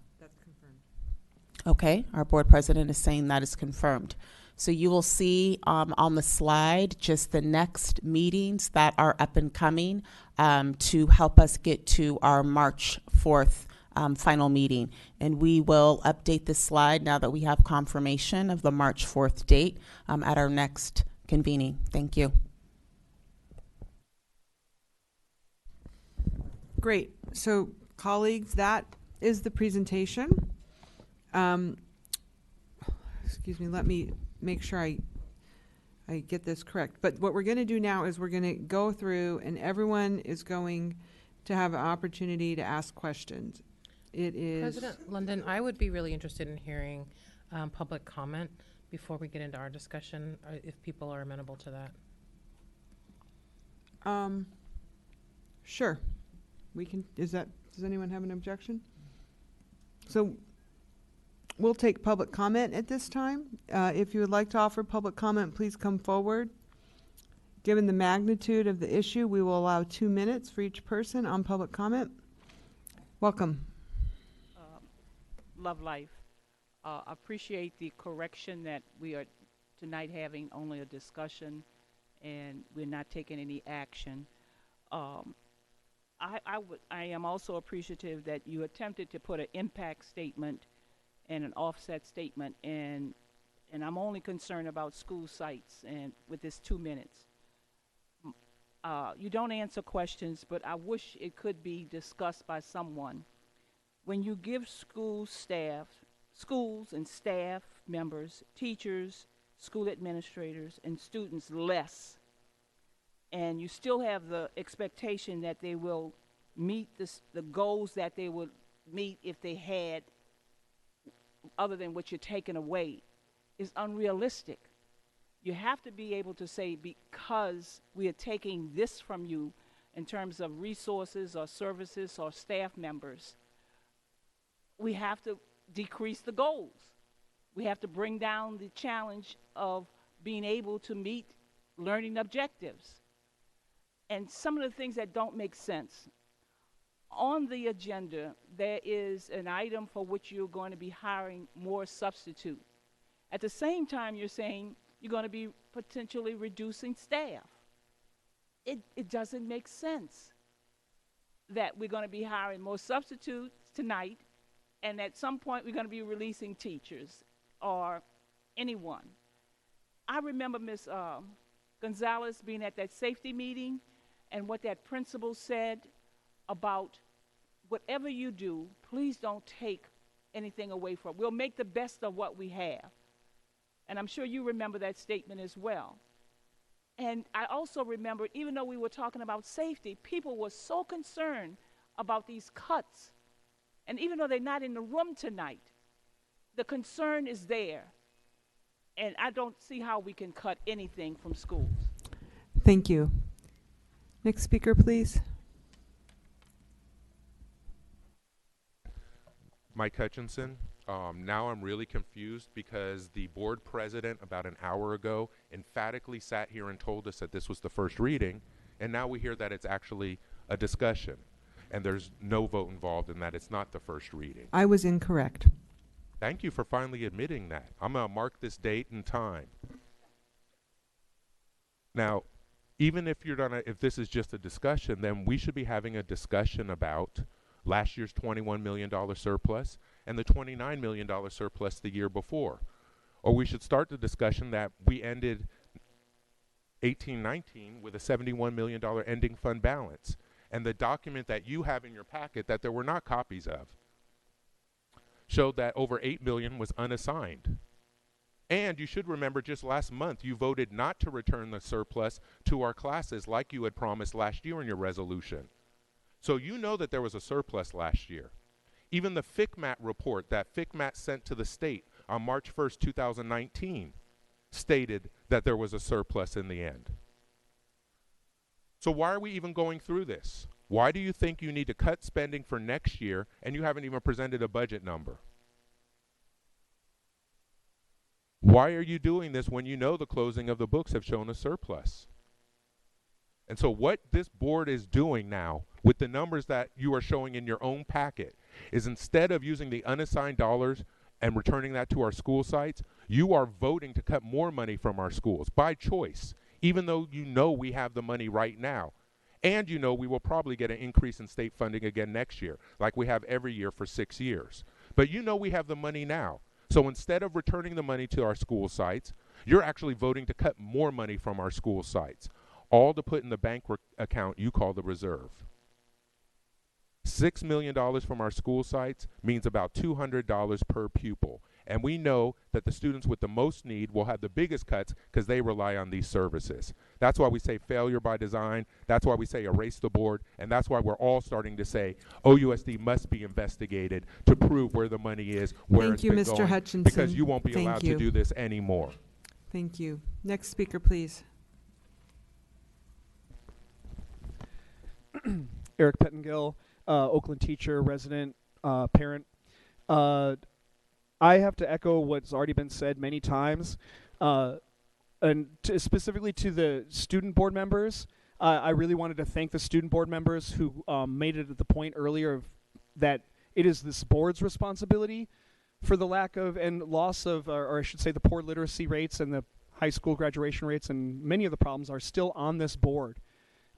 Okay, our board president is saying that is confirmed. So you will see on the slide just the next meetings that are up and coming to help us get to our March 4th final meeting. And we will update this slide now that we have confirmation of the March 4th date at our next convening. Thank you. Great. So colleagues, that is the presentation. Excuse me, let me make sure I get this correct. But what we're going to do now is we're going to go through, and everyone is going to have an opportunity to ask questions. It is President London, I would be really interested in hearing public comment before we get into our discussion, if people are amenable to that. Sure. We can, does anyone have an objection? So we'll take public comment at this time. If you would like to offer public comment, please come forward. Given the magnitude of the issue, we will allow 2 minutes for each person on public comment. Welcome. Love life. Appreciate the correction that we are tonight having only a discussion and we're not taking any action. I am also appreciative that you attempted to put an impact statement and an offset statement, and I'm only concerned about school sites and with this 2 minutes. You don't answer questions, but I wish it could be discussed by someone. When you give schools and staff members, teachers, school administrators, and students less, and you still have the expectation that they will meet the goals that they would meet if they had other than what you're taking away, is unrealistic. You have to be able to say, because we are taking this from you in terms of resources or services or staff members, we have to decrease the goals. We have to bring down the challenge of being able to meet learning objectives. And some of the things that don't make sense. On the agenda, there is an item for which you're going to be hiring more substitute. At the same time, you're saying you're going to be potentially reducing staff. It doesn't make sense that we're going to be hiring more substitutes tonight, and at some point we're going to be releasing teachers or anyone. I remember Ms. Gonzalez being at that safety meeting, and what that principal said about whatever you do, please don't take anything away from it. We'll make the best of what we have. And I'm sure you remember that statement as well. And I also remember, even though we were talking about safety, people were so concerned about these cuts. And even though they're not in the room tonight, the concern is there. And I don't see how we can cut anything from schools. Thank you. Next speaker, please. Mike Hutchinson. Now I'm really confused because the board president about an hour ago emphatically sat here and told us that this was the first reading, and now we hear that it's actually a discussion, and there's no vote involved and that it's not the first reading. I was incorrect. Thank you for finally admitting that. I'm going to mark this date and time. Now, even if if this is just a discussion, then we should be having a discussion about last year's $21 million surplus and the $29 million surplus the year before. Or we should start the discussion that we ended 18-19 with a $71 million ending fund balance. And the document that you have in your packet that there were not copies of showed that over $8 million was unassigned. And you should remember just last month you voted not to return the surplus to our classes like you had promised last year in your resolution. So you know that there was a surplus last year. Even the FCMAT report that FCMAT sent to the state on March 1st, 2019 stated that there was a surplus in the end. So why are we even going through this? Why do you think you need to cut spending for next year and you haven't even presented a budget number? Why are you doing this when you know the closing of the books have shown a surplus? And so what this board is doing now with the numbers that you are showing in your own packet is instead of using the unassigned dollars and returning that to our school sites, you are voting to cut more money from our schools by choice, even though you know we have the money right now. And you know we will probably get an increase in state funding again next year, like we have every year for 6 years. But you know we have the money now. So instead of returning the money to our school sites, you're actually voting to cut more money from our school sites, all to put in the bank account you call the reserve. $6 million from our school sites means about $200 per pupil. And we know that the students with the most need will have the biggest cuts because they rely on these services. That's why we say failure by design. That's why we say erase the board. And that's why we're all starting to say OUSD must be investigated to prove where the money is, where it's been going. Thank you, Mr. Hutchinson. Because you won't be allowed to do this anymore. Thank you. Next speaker, please. Eric Pettengill, Oakland teacher, resident, parent. I have to echo what's already been said many times, and specifically to the student board members. I really wanted to thank the student board members who made it at the point earlier of that it is this board's responsibility for the lack of and loss of, or I should say the poor literacy rates and the high school graduation rates, and many of the problems are still on this board.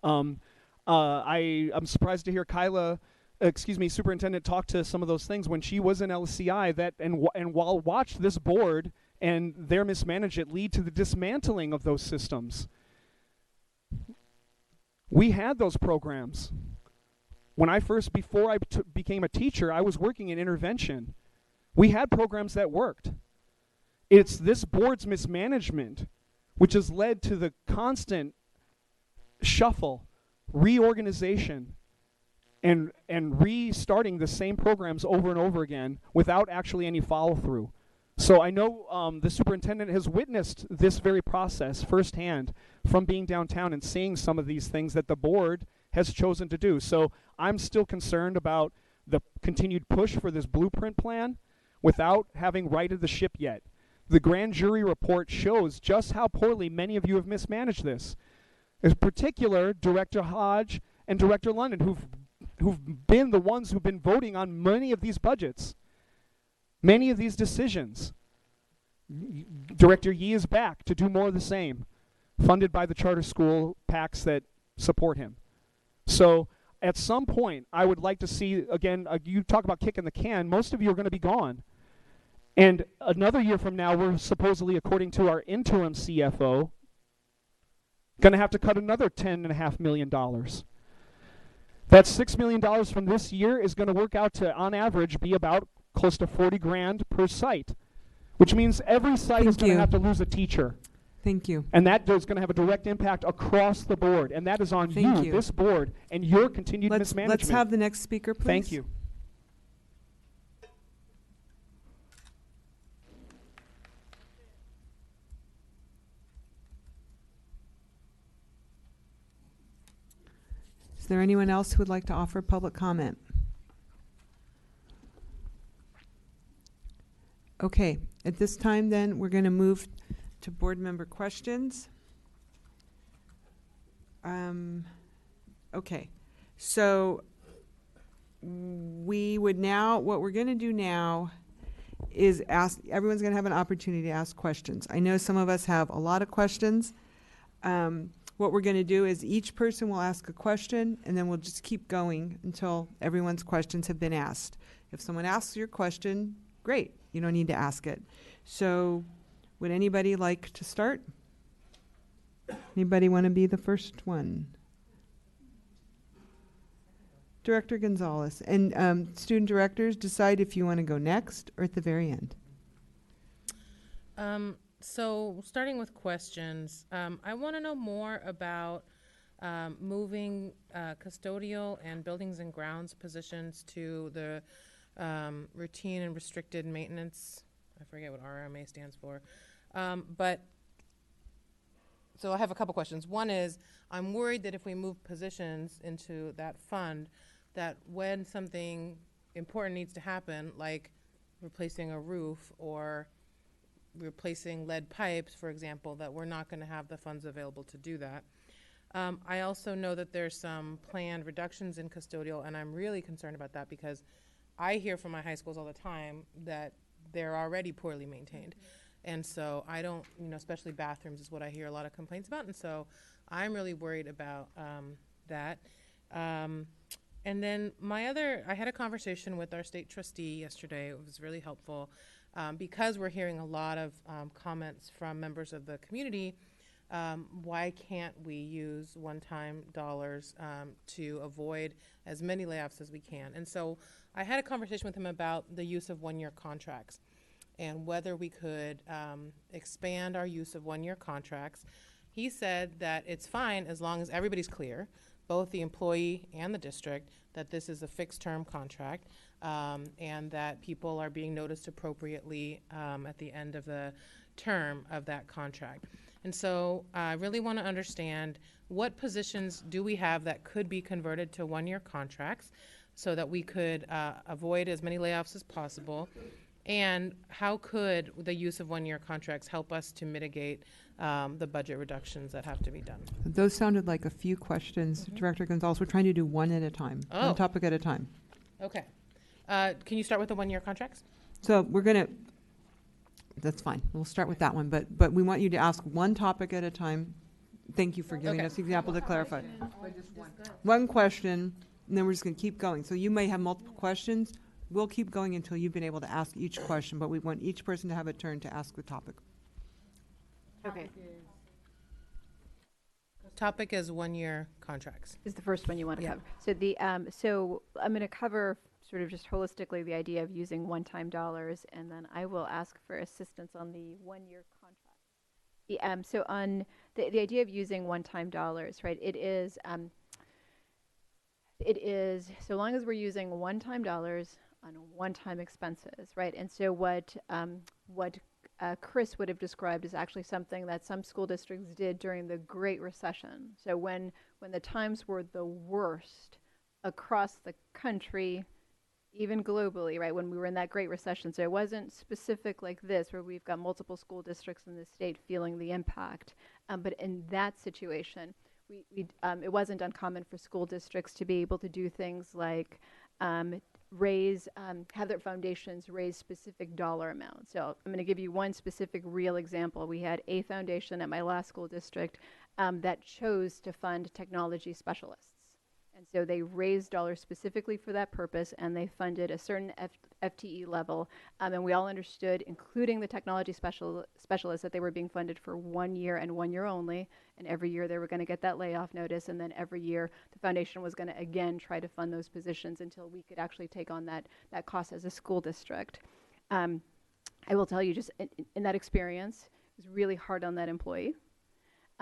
I'm surprised to hear Superintendent talk to some of those things when she was in LCI and while watched this board and their mismanagement lead to the dismantling of those systems. We had those programs. Before I became a teacher, I was working in intervention. We had programs that worked. It's this board's mismanagement which has led to the constant shuffle, reorganization, and restarting the same programs over and over again without actually any follow-through. So I know the superintendent has witnessed this very process firsthand from being downtown and seeing some of these things that the board has chosen to do. So I'm still concerned about the continued push for this blueprint plan without having righted the ship yet. The grand jury report shows just how poorly many of you have mismanaged this. In particular, Director Hodge and Director London, who've been the ones who've been voting on many of these budgets, many of these decisions. Director Yee is back to do more of the same, funded by the charter school PACs that support him. So at some point, I would like to see, again, you talk about kicking the can, most of you are going to be gone. And another year from now, we're supposedly, according to our interim CFO, going to have to cut another $10.5 million. That $6 million from this year is going to work out to, on average, be about close to 40 grand per site, which means every site is going to have to lose a teacher. Thank you. And that is going to have a direct impact across the board, and that is on you, this board, and your continued mismanagement. Let's have the next speaker, please. Thank you. Is there anyone else who would like to offer public comment? Okay, at this time then, we're going to move to board member questions. Okay, so we would now, what we're going to do now is ask, everyone's going to have an opportunity to ask questions. I know some of us have a lot of questions. What we're going to do is each person will ask a question, and then we'll just keep going until everyone's questions have been asked. If someone asks your question, great. You don't need to ask it. So would anybody like to start? Anybody want to be the first one? Director Gonzalez. And student directors, decide if you want to go next or at the very end. So starting with questions, I want to know more about moving custodial and buildings and grounds positions to the routine and restricted maintenance. I forget what RMA stands for. But so I have a couple questions. One is, I'm worried that if we move positions into that fund, that when something important needs to happen, like replacing a roof or replacing lead pipes, for example, that we're not going to have the funds available to do that. I also know that there's some planned reductions in custodial, and I'm really concerned about that because I hear from my high schools all the time that they're already poorly maintained. And so I don't, especially bathrooms is what I hear a lot of complaints about. And so I'm really worried about that. And then I had a conversation with our state trustee yesterday. It was really helpful because we're hearing a lot of comments from members of the community. Why can't we use one-time dollars to avoid as many layoffs as we can? And so I had a conversation with him about the use of one-year contracts and whether we could expand our use of one-year contracts. He said that it's fine as long as everybody's clear, both the employee and the district, that this is a fixed-term contract and that people are being noticed appropriately at the end of the term of that contract. And so I really want to understand what positions do we have that could be converted to one-year contracts so that we could avoid as many layoffs as possible, and how could the use of one-year contracts help us to mitigate the budget reductions that have to be done? Those sounded like a few questions. Director Gonzalez, we're trying to do one at a time, one topic at a time. Okay. Can you start with the one-year contracts? So we're going to, that's fine. We'll start with that one, but we want you to ask one topic at a time. Thank you for giving us the example to clarify. One question, and then we're just going to keep going. So you may have multiple questions. We'll keep going until you've been able to ask each question, but we want each person to have a turn to ask the topic. Okay. Topic is one-year contracts. Is the first one you want to cover. So the so I'm going to cover sort of just holistically the idea of using one-time dollars, and then I will ask for assistance on the one-year contract. So on the idea of using one-time dollars, right? It is so long as we're using one-time dollars on one-time expenses, right? And so what Chris would have described as actually something that some school districts did during the Great Recession. So when the times were the worst across the country, even globally, right, when we were in that Great Recession. So it wasn't specific like this, where we've got multiple school districts in the state feeling the impact. But in that situation, it wasn't uncommon for school districts to be able to do things like have their foundations raise specific dollar amounts. So I'm going to give you one specific real example. We had a foundation at my last school district that chose to fund technology specialists. And so they raised dollars specifically for that purpose, and they funded a certain FTE level. And we all understood, including the technology specialists, that they were being funded for 1 year and 1 year only. And every year they were going to get that layoff notice. And then every year the foundation was going to, again, try to fund those positions until we could actually take on that cost as a school district. I will tell you, just in that experience, it was really hard on that employee.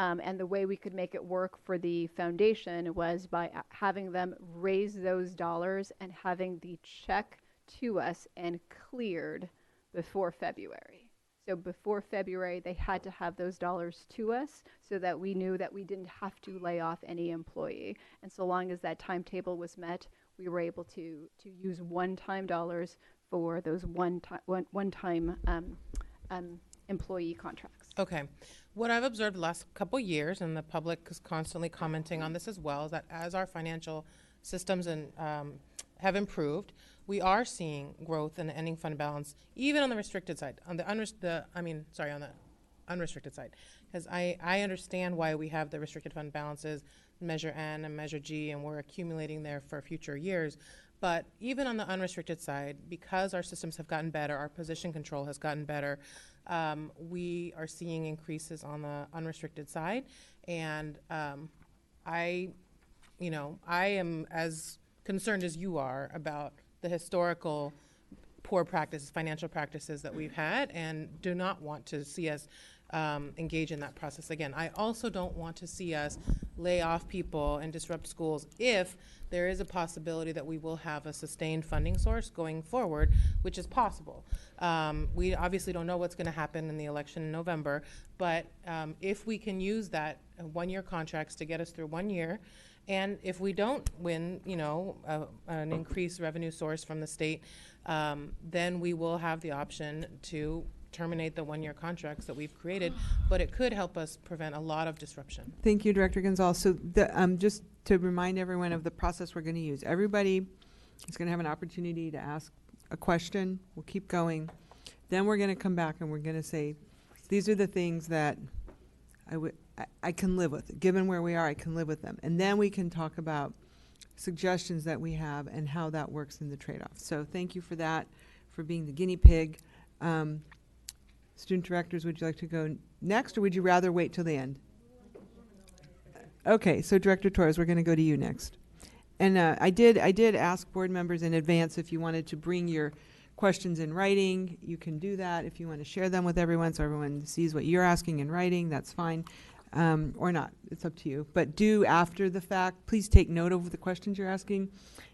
And the way we could make it work for the foundation was by having them raise those dollars and having the check to us and cleared before February. So before February, they had to have those dollars to us so that we knew that we didn't have to lay off any employee. And so long as that timetable was met, we were able to use one-time dollars for those one-time employee contracts. Okay. What I've observed the last couple years, and the public is constantly commenting on this as well, is that as our financial systems have improved, we are seeing growth in the ending fund balance, even on the restricted side. On the unrestricted side, because I understand why we have the restricted fund balances, Measure N and Measure G, and we're accumulating there for future years. But even on the unrestricted side, because our systems have gotten better, our position control has gotten better, we are seeing increases on the unrestricted side. And I am as concerned as you are about the historical poor practices, financial practices that we've had, and do not want to see us engage in that process again. I also don't want to see us lay off people and disrupt schools if there is a possibility that we will have a sustained funding source going forward, which is possible. We obviously don't know what's going to happen in the election in November, but if we can use that one-year contracts to get us through 1 year, and if we don't win, an increased revenue source from the state, then we will have the option to terminate the one-year contracts that we've created, but it could help us prevent a lot of disruption. Thank you, Director Gonzalez. So just to remind everyone of the process we're going to use, everybody is going to have an opportunity to ask a question. We'll keep going. Then we're going to come back and we're going to say, these are the things that I can live with. Given where we are, I can live with them. And then we can talk about suggestions that we have and how that works in the trade-off. So thank you for that, for being the guinea pig. Student directors, would you like to go next, or would you rather wait till the end? Okay, so Director Torres, we're going to go to you next. And I did ask board members in advance if you wanted to bring your questions in writing. You can do that. If you want to share them with everyone so everyone sees what you're asking in writing, that's fine. Or not. It's up to you. But do, after the fact, please take note of the questions you're asking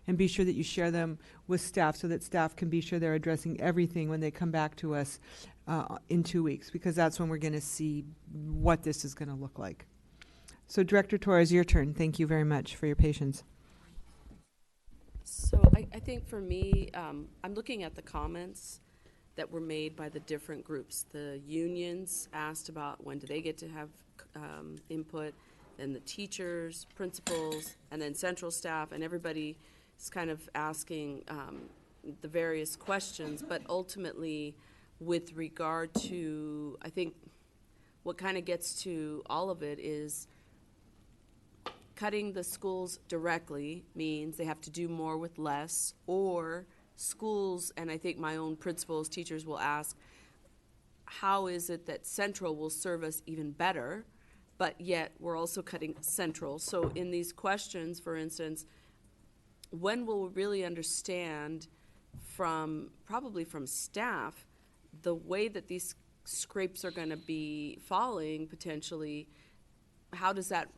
and be sure that you share them with staff so that staff can be sure they're addressing everything when they come back to us in 2 weeks, because that's when we're going to see what this is going to look like. So Director Torres, your turn. Thank you very much for your patience. So I think for me, I'm looking at the comments that were made by the different groups. The unions asked about when do they get to have input, then the teachers, principals, and then central staff, and everybody is kind of asking the various questions, but ultimately with regard to, I think what kind of gets to all of it is cutting the schools directly means they have to do more with less, or schools, and I think my own principals, teachers will ask, how is it that Central will serve us even better, but yet we're also cutting Central? So in these questions, for instance, when will we really understand probably from staff, the way that these scrapes are going to be falling potentially, how does that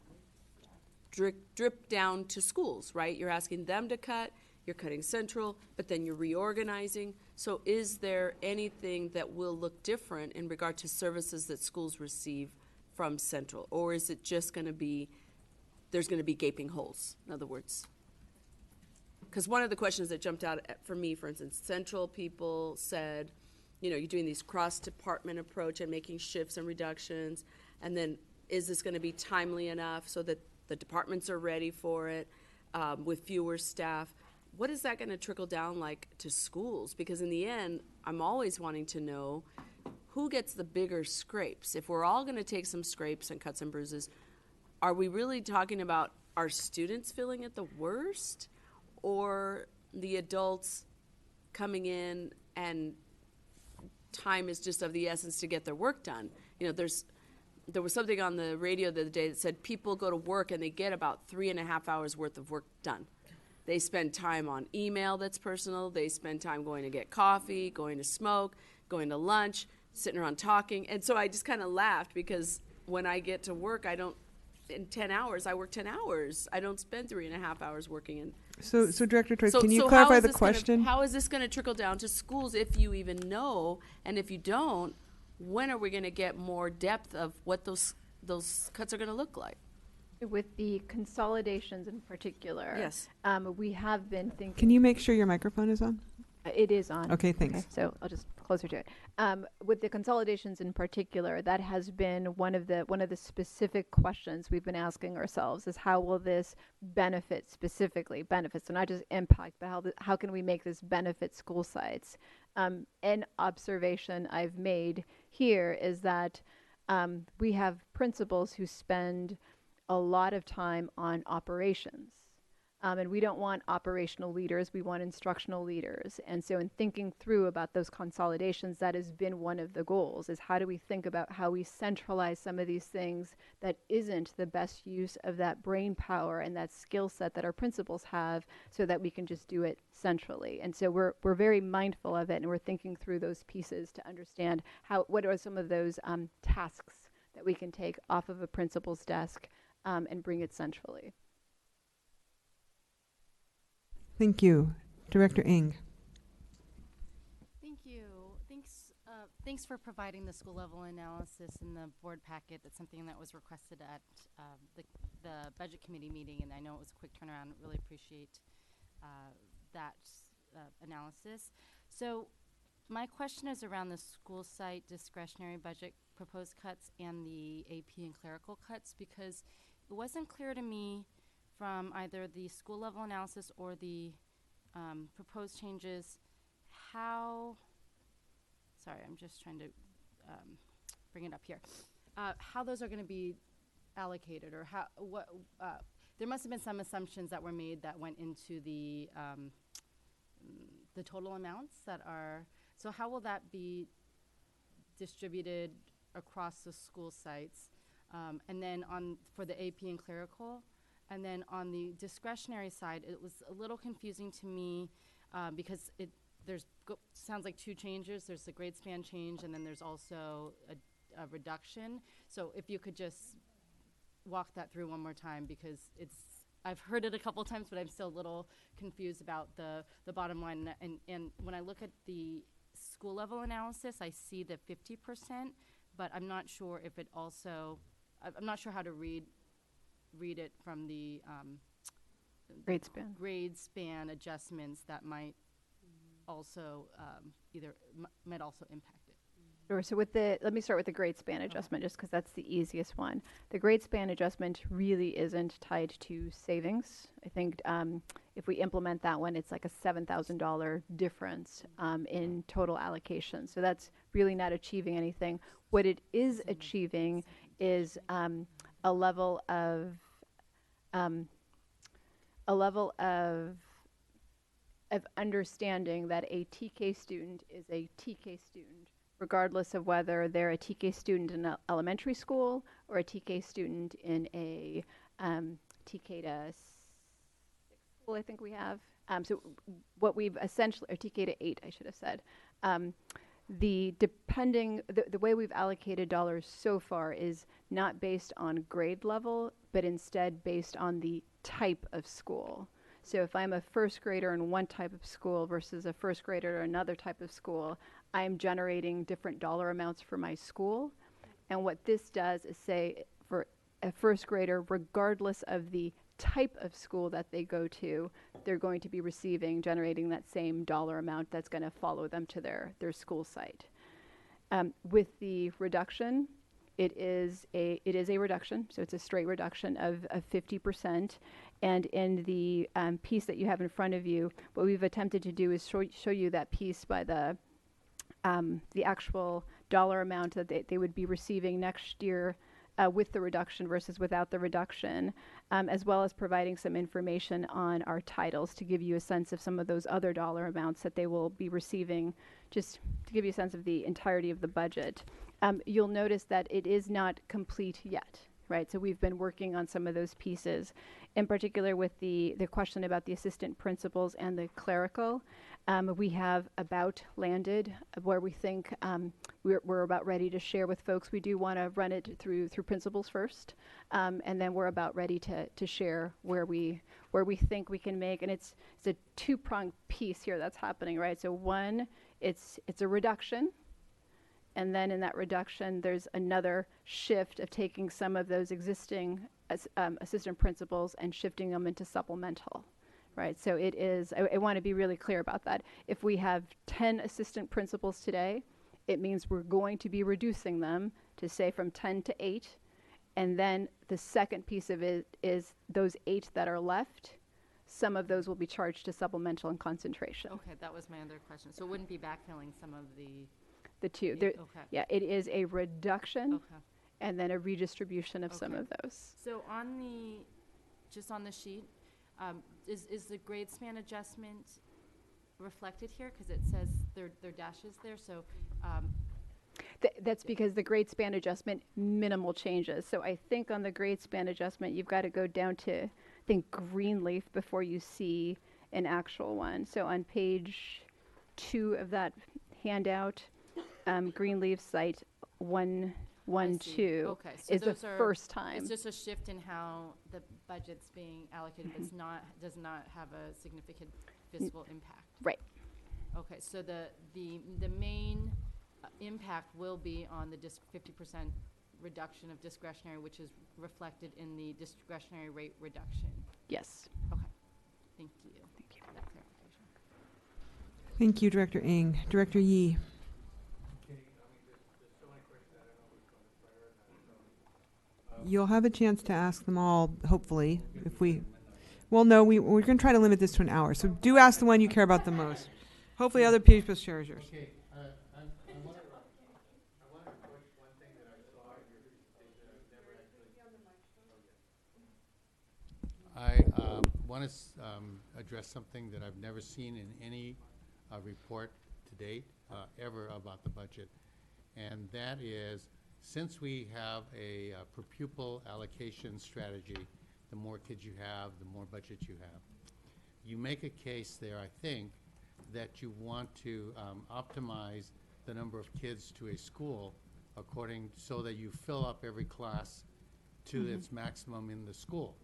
drip down to schools, right? You're asking them to cut, you're cutting central, but then you're reorganizing. So is there anything that will look different in regard to services that schools receive from central? Or is it just going to be, there's going to be gaping holes, in other words? Because one of the questions that jumped out for me, for instance, central people said, you know, you're doing these cross-department approach and making shifts and reductions, and then is this going to be timely enough so that the departments are ready for it with fewer staff? What is that going to trickle down like to schools? Because in the end, I'm always wanting to know who gets the bigger scrapes. If we're all going to take some scrapes and cuts and bruises, are we really talking about our students feeling it the worst, or the adults coming in and time is just of the essence to get their work done? You know, there was something on the radio the other day that said people go to work and they get about 3.5 hours worth of work done. They spend time on email that's personal. They spend time going to get coffee, going to smoke, going to lunch, sitting around talking. And so I just kind of laughed because when I get to work, in 10 hours, I work 10 hours. I don't spend 3.5 hours working in. So Director Troy, can you clarify the question? How is this going to trickle down to schools if you even know? And if you don't, when are we going to get more depth of what those cuts are going to look like? With the consolidations in particular, yes, we have been thinking. Can you make sure your microphone is on? It is on. Okay, thanks. Okay, so I'll just closer to it. With the consolidations in particular, that has been one of the specific questions we've been asking ourselves: is how will this benefit specifically benefits, so not just impact, but how can we make this benefit school sites? An observation I've made here is that we have principals who spend a lot of time on operations. And we don't want operational leaders, we want instructional leaders. And so in thinking through about those consolidations, that has been one of the goals, is how do we think about how we centralize some of these things that isn't the best use of that brain power and that skill set that our principals have, so that we can just do it centrally. And so we're very mindful of it, and we're thinking through those pieces to understand what are some of those tasks that we can take off of a principal's desk and bring it centrally. Thank you. Director Ng. Thank you. Thanks for providing the school level analysis in the board packet. That's something that was requested at the budget committee meeting, and I know it was a quick turnaround. Really appreciate that analysis. So my question is around the school site discretionary budget proposed cuts and the AP and clerical cuts, because it wasn't clear to me from either the school level analysis or the proposed changes sorry, I'm just trying to bring it up here, how those are going to be allocated, or there must have been some assumptions that were made that went into the total amounts that are, so how will that be distributed across the school sites? And then for the AP and clerical, and then on the discretionary side, it was a little confusing to me because sounds like two changes. There's the grade span change, and then there's also a reduction. So if you could just walk that through one more time, because I've heard it a couple times, but I'm still a little confused about the bottom line. And when I look at the school level analysis, I see the 50%, but I'm not sure if it also, I'm not sure how to read it from the grade span adjustments that might also might also impact it. Sure. So let me start with the grade span adjustment, just because that's the easiest one. The grade span adjustment really isn't tied to savings. I think if we implement that one, it's like a $7,000 difference in total allocation. So that's really not achieving anything. What it is achieving is a level of understanding that a TK student is a TK student, regardless of whether they're a TK student in an elementary school or a TK student in a TK to 6th school, I think we have. So what we've essentially, or TK to 8, I should have said. The way we've allocated dollars so far is not based on grade level, but instead based on the type of school. So if I'm a first grader in one type of school versus a first grader in another type of school, I'm generating different dollar amounts for my school. And what this does is say for a first grader, regardless of the type of school that they go to, they're going to be generating that same dollar amount that's going to follow them to their school site. With the reduction, it is a reduction, so it's a straight reduction of 50%. And in the piece that you have in front of you, what we've attempted to do is show you that piece by the actual dollar amount that they would be receiving next year with the reduction versus without the reduction, as well as providing some information on our titles to give you a sense of some of those other dollar amounts that they will be receiving, just to give you a sense of the entirety of the budget. You'll notice that it is not complete yet, right? So we've been working on some of those pieces, in particular with the question about the assistant principals and the clerical. We have about landed where we think we're about ready to share with folks. We do want to run it through principals first, and then we're about ready to share where we think we can make. And it's a two-pronged piece here that's happening, right? So one, it's a reduction. And then in that reduction, there's another shift of taking some of those existing assistant principals and shifting them into supplemental, right? So it is, I want to be really clear about that. If we have 10 assistant principals today, it means we're going to be reducing them to say from 10 to 8. And then the second piece of it is those 8 that are left, some of those will be charged to supplemental and concentration. Okay, that was my other question. So it wouldn't be backfilling some of the two. Okay. Yeah, it is a reduction Okay. and then a redistribution of some of those. So just on the sheet, is the grade span adjustment reflected here? Because it says there are dashes there. So that's because the grade span adjustment, minimal changes. So I think on the grade span adjustment, you've got to go down to, I think, Greenleaf before you see an actual one. So on page 2 of that handout, Greenleaf site 112 okay, so is the first time. It's just a shift in how the budget's being allocated, but does not have a significant fiscal impact. Right. Okay, so the main impact will be on the 50% reduction of discretionary, which is reflected in the discretionary rate reduction. Yes. Okay. Thank you. Thank you for that clarification. Thank you, Director Ng. Director Yee. You'll have a chance to ask them all, hopefully, if we... Well, no, we're going to try to limit this to an hour, so do ask the one you care about the most. Hopefully other people share yours. Okay, I want to push one thing that I saw in your presentation that I've never actually... I want to address something that I've never seen in any report to date, ever, about the budget. And that is, since we have a per pupil allocation strategy, the more kids you have, the more budget you have. You make a case there, I think, that you want to optimize the number of kids to a school so that you fill up every class to its maximum in the school.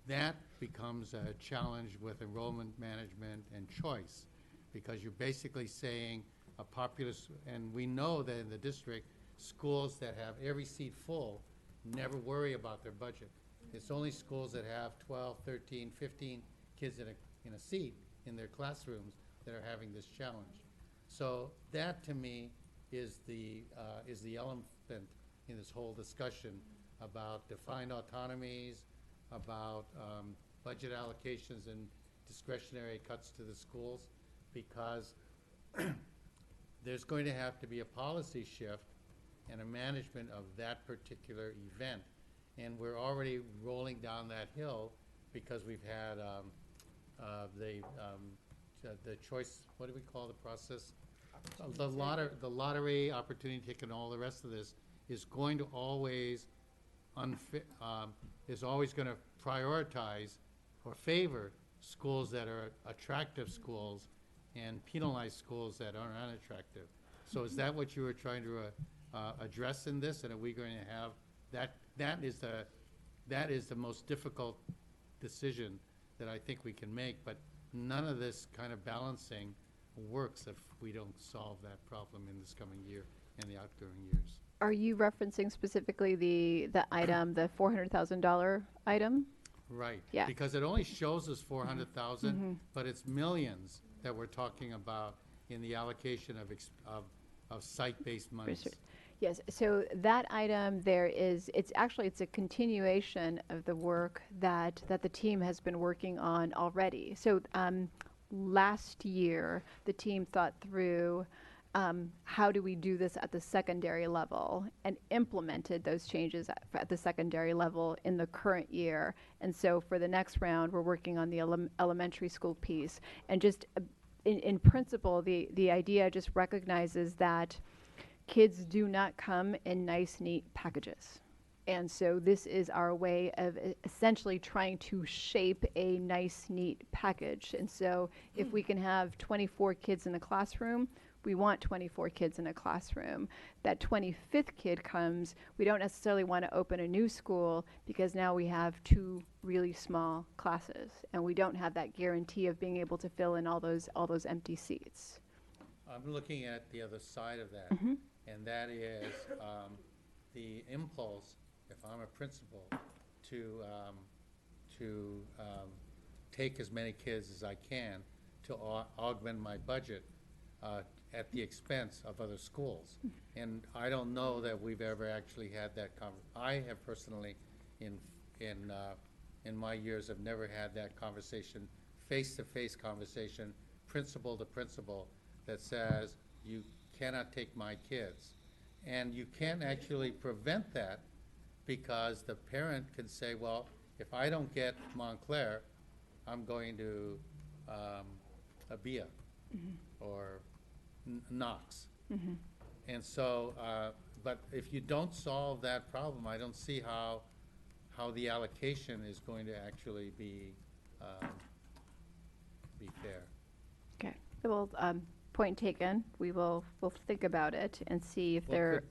That becomes a challenge with enrollment management and choice, because you're basically saying a populous, and we know that in the district, schools that have every seat full never worry about their budget. It's only schools that have 12, 13, 15 kids in a seat in their classrooms that are having this challenge. So that, to me, is the elephant in this whole discussion about defined autonomies, about budget allocations and discretionary cuts to the schools, because there's going to have to be a policy shift and a management of that particular event. And we're already rolling down that hill because we've had the choice, what do we call the process? The lottery, opportunity ticket, and all the rest of this is going to always is always going to prioritize or favor schools that are attractive schools and penalize schools that are unattractive. So is that what you were trying to address in this? And are we going to have that is the most difficult decision that I think we can make, but none of this kind of balancing works if we don't solve that problem in this coming year and the outgoing years. Are you referencing specifically the item, the $400,000 item? Right. Yeah. Because it only shows us 400,000, Mhm. but it's millions that we're talking about in the allocation of site-based monies. Research. Yes, so that item there is, it's a continuation of the work that the team has been working on already. So last year, the team thought through how do we do this at the secondary level and implemented those changes at the secondary level in the current year. And so for the next round, we're working on the elementary school piece. And just in principle, the idea just recognizes that kids do not come in nice, neat packages. And so this is our way of essentially trying to shape a nice, neat package. And so if we can have 24 kids in the classroom, we want 24 kids in a classroom. That 25th kid comes, we don't necessarily want to open a new school because now we have 2 really small classes and we don't have that guarantee of being able to fill in all those empty seats. I'm looking at the other side of that, Mhm. and that is the impulse, if I'm a principal, to take as many kids as I can to augment my budget at the expense of other schools. And I don't know that we've ever actually had that I have personally, in my years, have never had that conversation, face-to-face conversation, principal to principal, that says, you cannot take my kids. And you can't actually prevent that because the parent can say, well, if I don't get Montclair, I'm going to Abia or Knox. Mhm. And so, but if you don't solve that problem, I don't see how the allocation is going to actually be fair. Okay. Well, point taken. We'll think about it and see if there.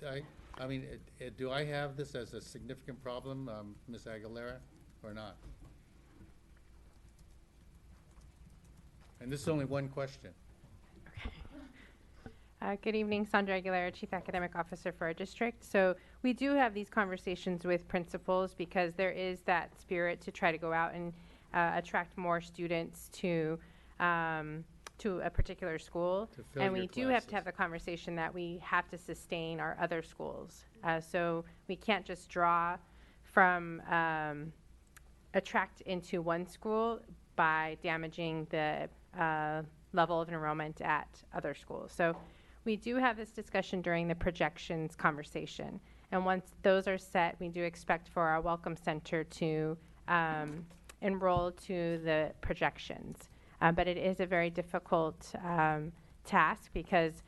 I mean, do I have this as a significant problem, Ms. Aguilera, or not? And this is only one question. Good evening, Sandra Aguilera, Chief Academic Officer for our district. So we do have these conversations with principals because there is that spirit to try to go out and attract more students to a particular school. And we do have to have the conversation that we have to sustain our other schools. So we can't just draw from attract into one school by damaging the level of enrollment at other schools. So we do have this discussion during the projections conversation. And once those are set, we do expect for our Welcome Center to enroll to the projections. But it is a very difficult task because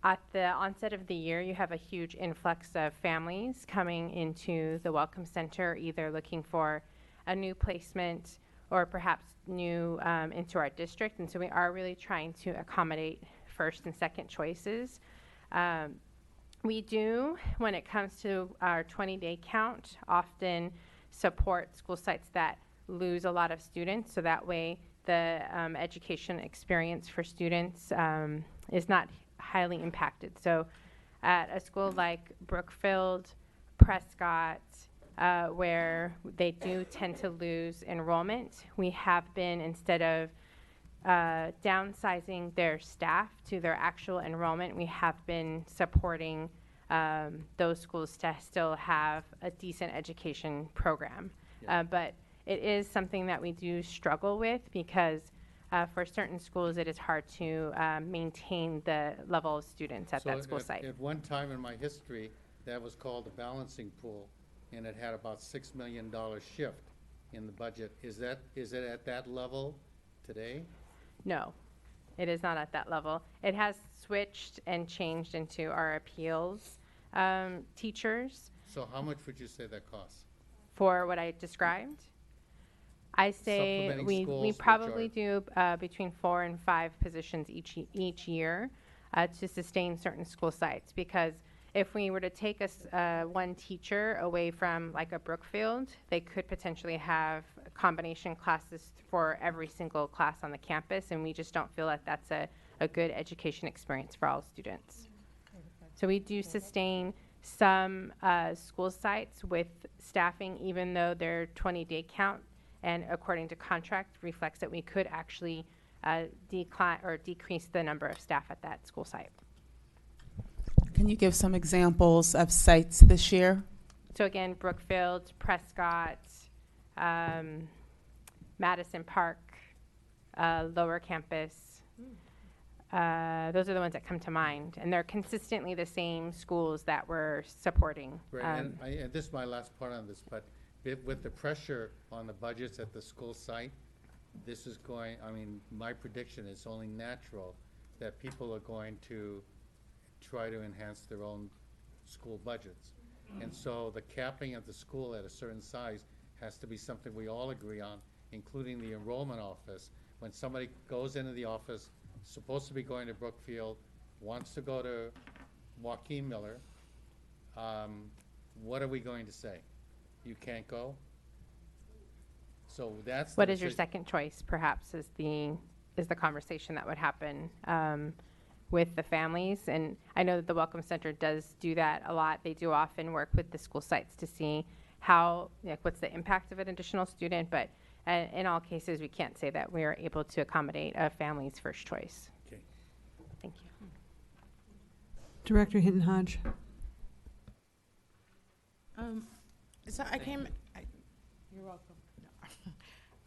at the onset of the year, you have a huge influx of families coming into the Welcome Center, either looking for a new placement or perhaps new into our district. And so we are really trying to accommodate first and second choices. We do, when it comes to our 20-day count, often support school sites that lose a lot of students, so that way the education experience for students is not highly impacted. So at a school like Brookfield, Prescott, where they do tend to lose enrollment, we have been, instead of downsizing their staff to their actual enrollment, we have been supporting those schools to still have a decent education program. But it is something that we do struggle with because for certain schools it is hard to maintain the level of students at that school site. At one time in my history, that was called a balancing pool, and it had about $6 million shift in the budget. Is it at that level today? No, it is not at that level. It has switched and changed into our appeals teachers. So how much would you say that costs? For what I described? I say we probably do between 4 and 5 positions each year to sustain certain school sites, because if we were to take one teacher away from like a Brookfield, they could potentially have combination classes for every single class on the campus, and we just don't feel that that's a good education experience for all students. So we do sustain some school sites with staffing, even though their 20-day count, and according to contract, reflects that we could actually decline or decrease the number of staff at that school site. Can you give some examples of sites this year? So again, Brookfield, Prescott, Madison Park, Lower Campus. Those are the ones that come to mind, and they're consistently the same schools that we're supporting. Right, and this is my last part on this, but with the pressure on the budgets at the school site, this is going, I mean, my prediction is only natural that people are going to try to enhance their own school budgets. And so the capping of the school at a certain size has to be something we all agree on, including the enrollment office. When somebody goes into the office, supposed to be going to Brookfield, wants to go to Joaquin Miller, what are we going to say? You can't go? So that's What is your second choice, perhaps, is the conversation that would happen with the families. And I know that the Welcome Center does do that a lot. They do often work with the school sites to see how, like, what's the impact of an additional student, but in all cases, we can't say that we are able to accommodate a family's first choice. Okay. Thank you. Director Hinton Hodge. So I came. You're welcome.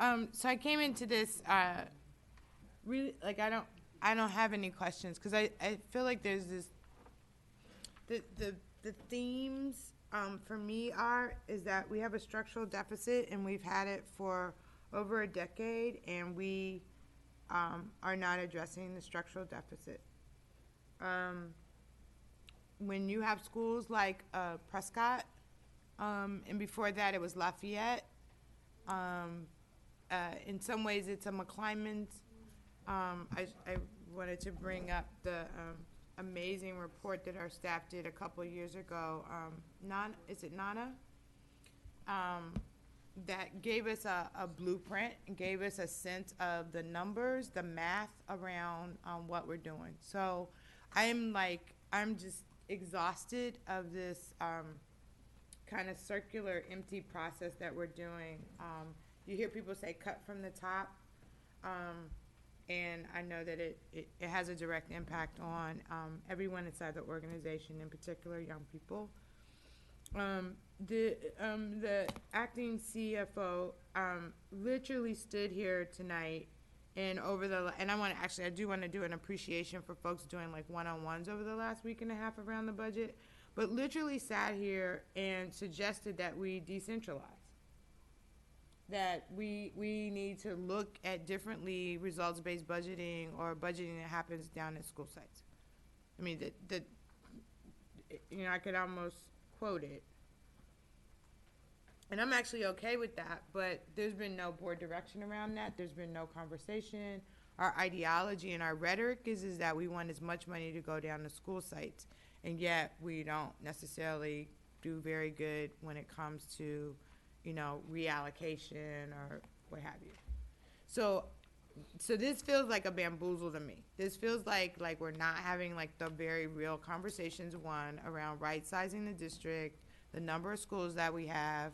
No. So I came into this really like I don't have any questions because I feel like there's this the themes for me is that we have a structural deficit and we've had it for over a decade, and we are not addressing the structural deficit. When you have schools like Prescott, and before that it was Lafayette, in some ways it's a McClymonds. I wanted to bring up the amazing report that our staff did a couple of years ago. Is it Nana? That gave us a blueprint and gave us a sense of the numbers, the math around what we're doing. So I'm just exhausted of this kind of circular, empty process that we're doing. You hear people say cut from the top, and I know that it has a direct impact on everyone inside the organization, in particular young people. The acting CFO literally stood here tonight and I do want to do an appreciation for folks doing like one-on-ones over the last week and a half around the budget, but literally sat here and suggested that we decentralize, that we need to look at differently results-based budgeting or budgeting that happens down at school sites. I mean, I could almost quote it. And I'm actually okay with that, but there's been no board direction around that. There's been no conversation. Our ideology and our rhetoric is that we want as much money to go down to school sites, and yet we don't necessarily do very good when it comes to, reallocation or what have you. So this feels like a bamboozle to me. This feels like we're not having like the very real conversations, one, around right-sizing the district, the number of schools that we have.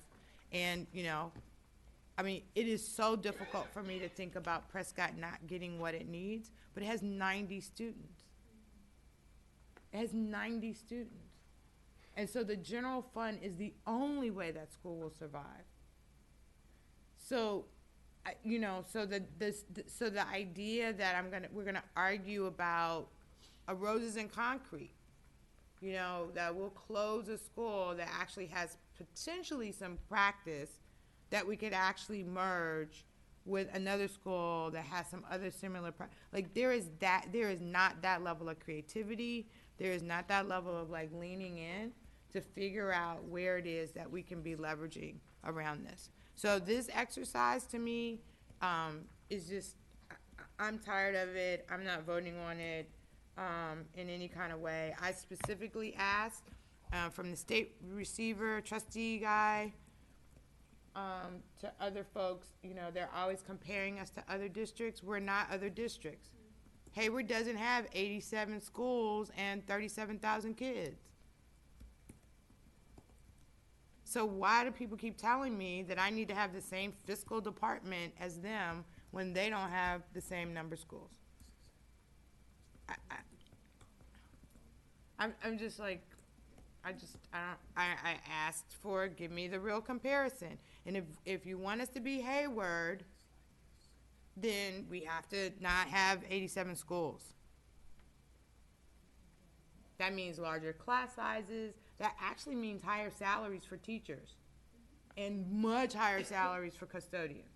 And, it is so difficult for me to think about Prescott not getting what it needs, but it has 90 students. It has 90 students. And so the general fund is the only way that school will survive. So, so the idea that we're gonna argue about roses and concrete, that we'll close a school that actually has potentially some practice that we could actually merge with another school that has some other similar there is not that level of creativity. There is not that level of leaning in to figure out where it is that we can be leveraging around this. So this exercise to me is just, I'm tired of it. I'm not voting on it in any kind of way. I specifically asked from the state receiver trustee guy, to other folks, you know, they're always comparing us to other districts. We're not other districts. Hayward doesn't have 87 schools and 37,000 kids. So why do people keep telling me that I need to have the same fiscal department as them when they don't have the same number of schools? I'm just like, I asked for, give me the real comparison. And if you want us to be Hayward, then we have to not have 87 schools. That means larger class sizes. That actually means higher salaries for teachers and much higher salaries for custodians.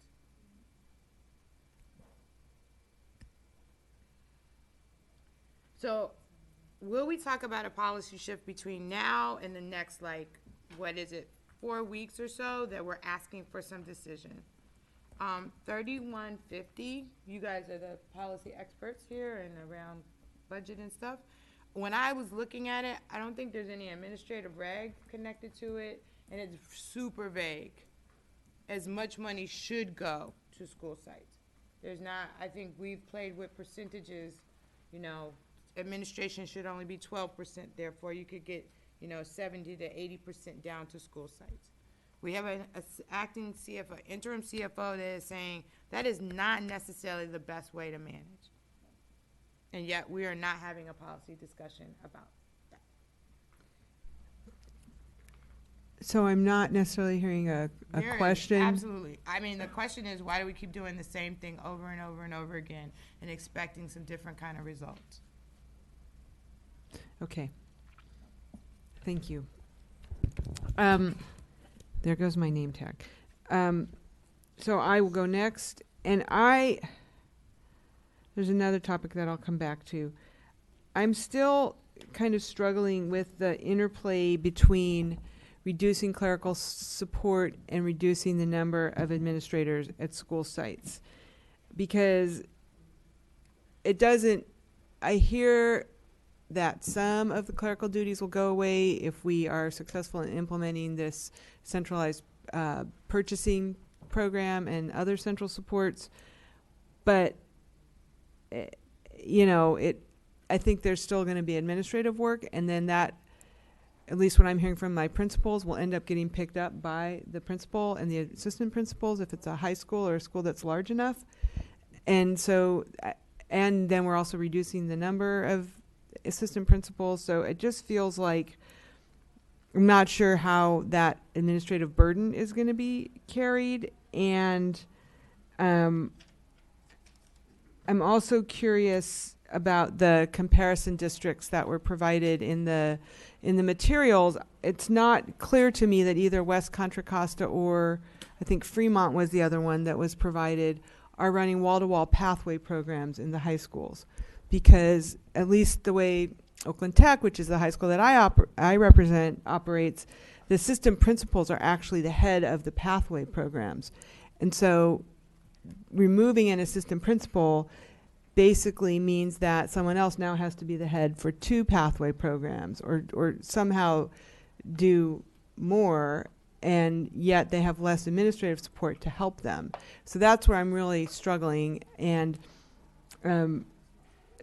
So will we talk about a policy shift between now and the next, like, what is it, 4 weeks or so, that we're asking for some decision? 3150, you guys are the policy experts here and around budget and stuff. When I was looking at it, I don't think there's any administrative reg connected to it, and it's super vague. As much money should go to school sites. There's not, I think we've played with percentages, you know, administration should only be 12%, therefore you could get, you know, 70 to 80% down to school sites. We have an acting CFO, interim CFO that is saying that is not necessarily the best way to manage. And yet we are not having a policy discussion about that. So I'm not necessarily hearing a question. Absolutely. I mean, the question is, why do we keep doing the same thing over and over and over again and expecting some different kind of results? Okay. Thank you. There goes my name tag. So I will go next, and there's another topic that I'll come back to. I'm still kind of struggling with the interplay between reducing clerical support and reducing the number of administrators at school sites. Because it doesn't, I hear that some of the clerical duties will go away if we are successful in implementing this centralized purchasing program and other central supports. But you know, I think there's still going to be administrative work, and then that, at least what I'm hearing from my principals, will end up getting picked up by the principal and the assistant principals if it's a high school or a school that's large enough. And so, and then we're also reducing the number of assistant principals. So it just feels like I'm not sure how that administrative burden is going to be carried. And I'm also curious about the comparison districts that were provided in the materials. It's not clear to me that either West Contra Costa or I think Fremont was the other one that was provided are running wall-to-wall pathway programs in the high schools, because at least the way Oakland Tech, which is the high school that I represent, operates, the assistant principals are actually the head of the pathway programs. And so removing an assistant principal basically means that someone else now has to be the head for 2 pathway programs, or somehow do more, and yet they have less administrative support to help them. So that's where I'm really struggling. And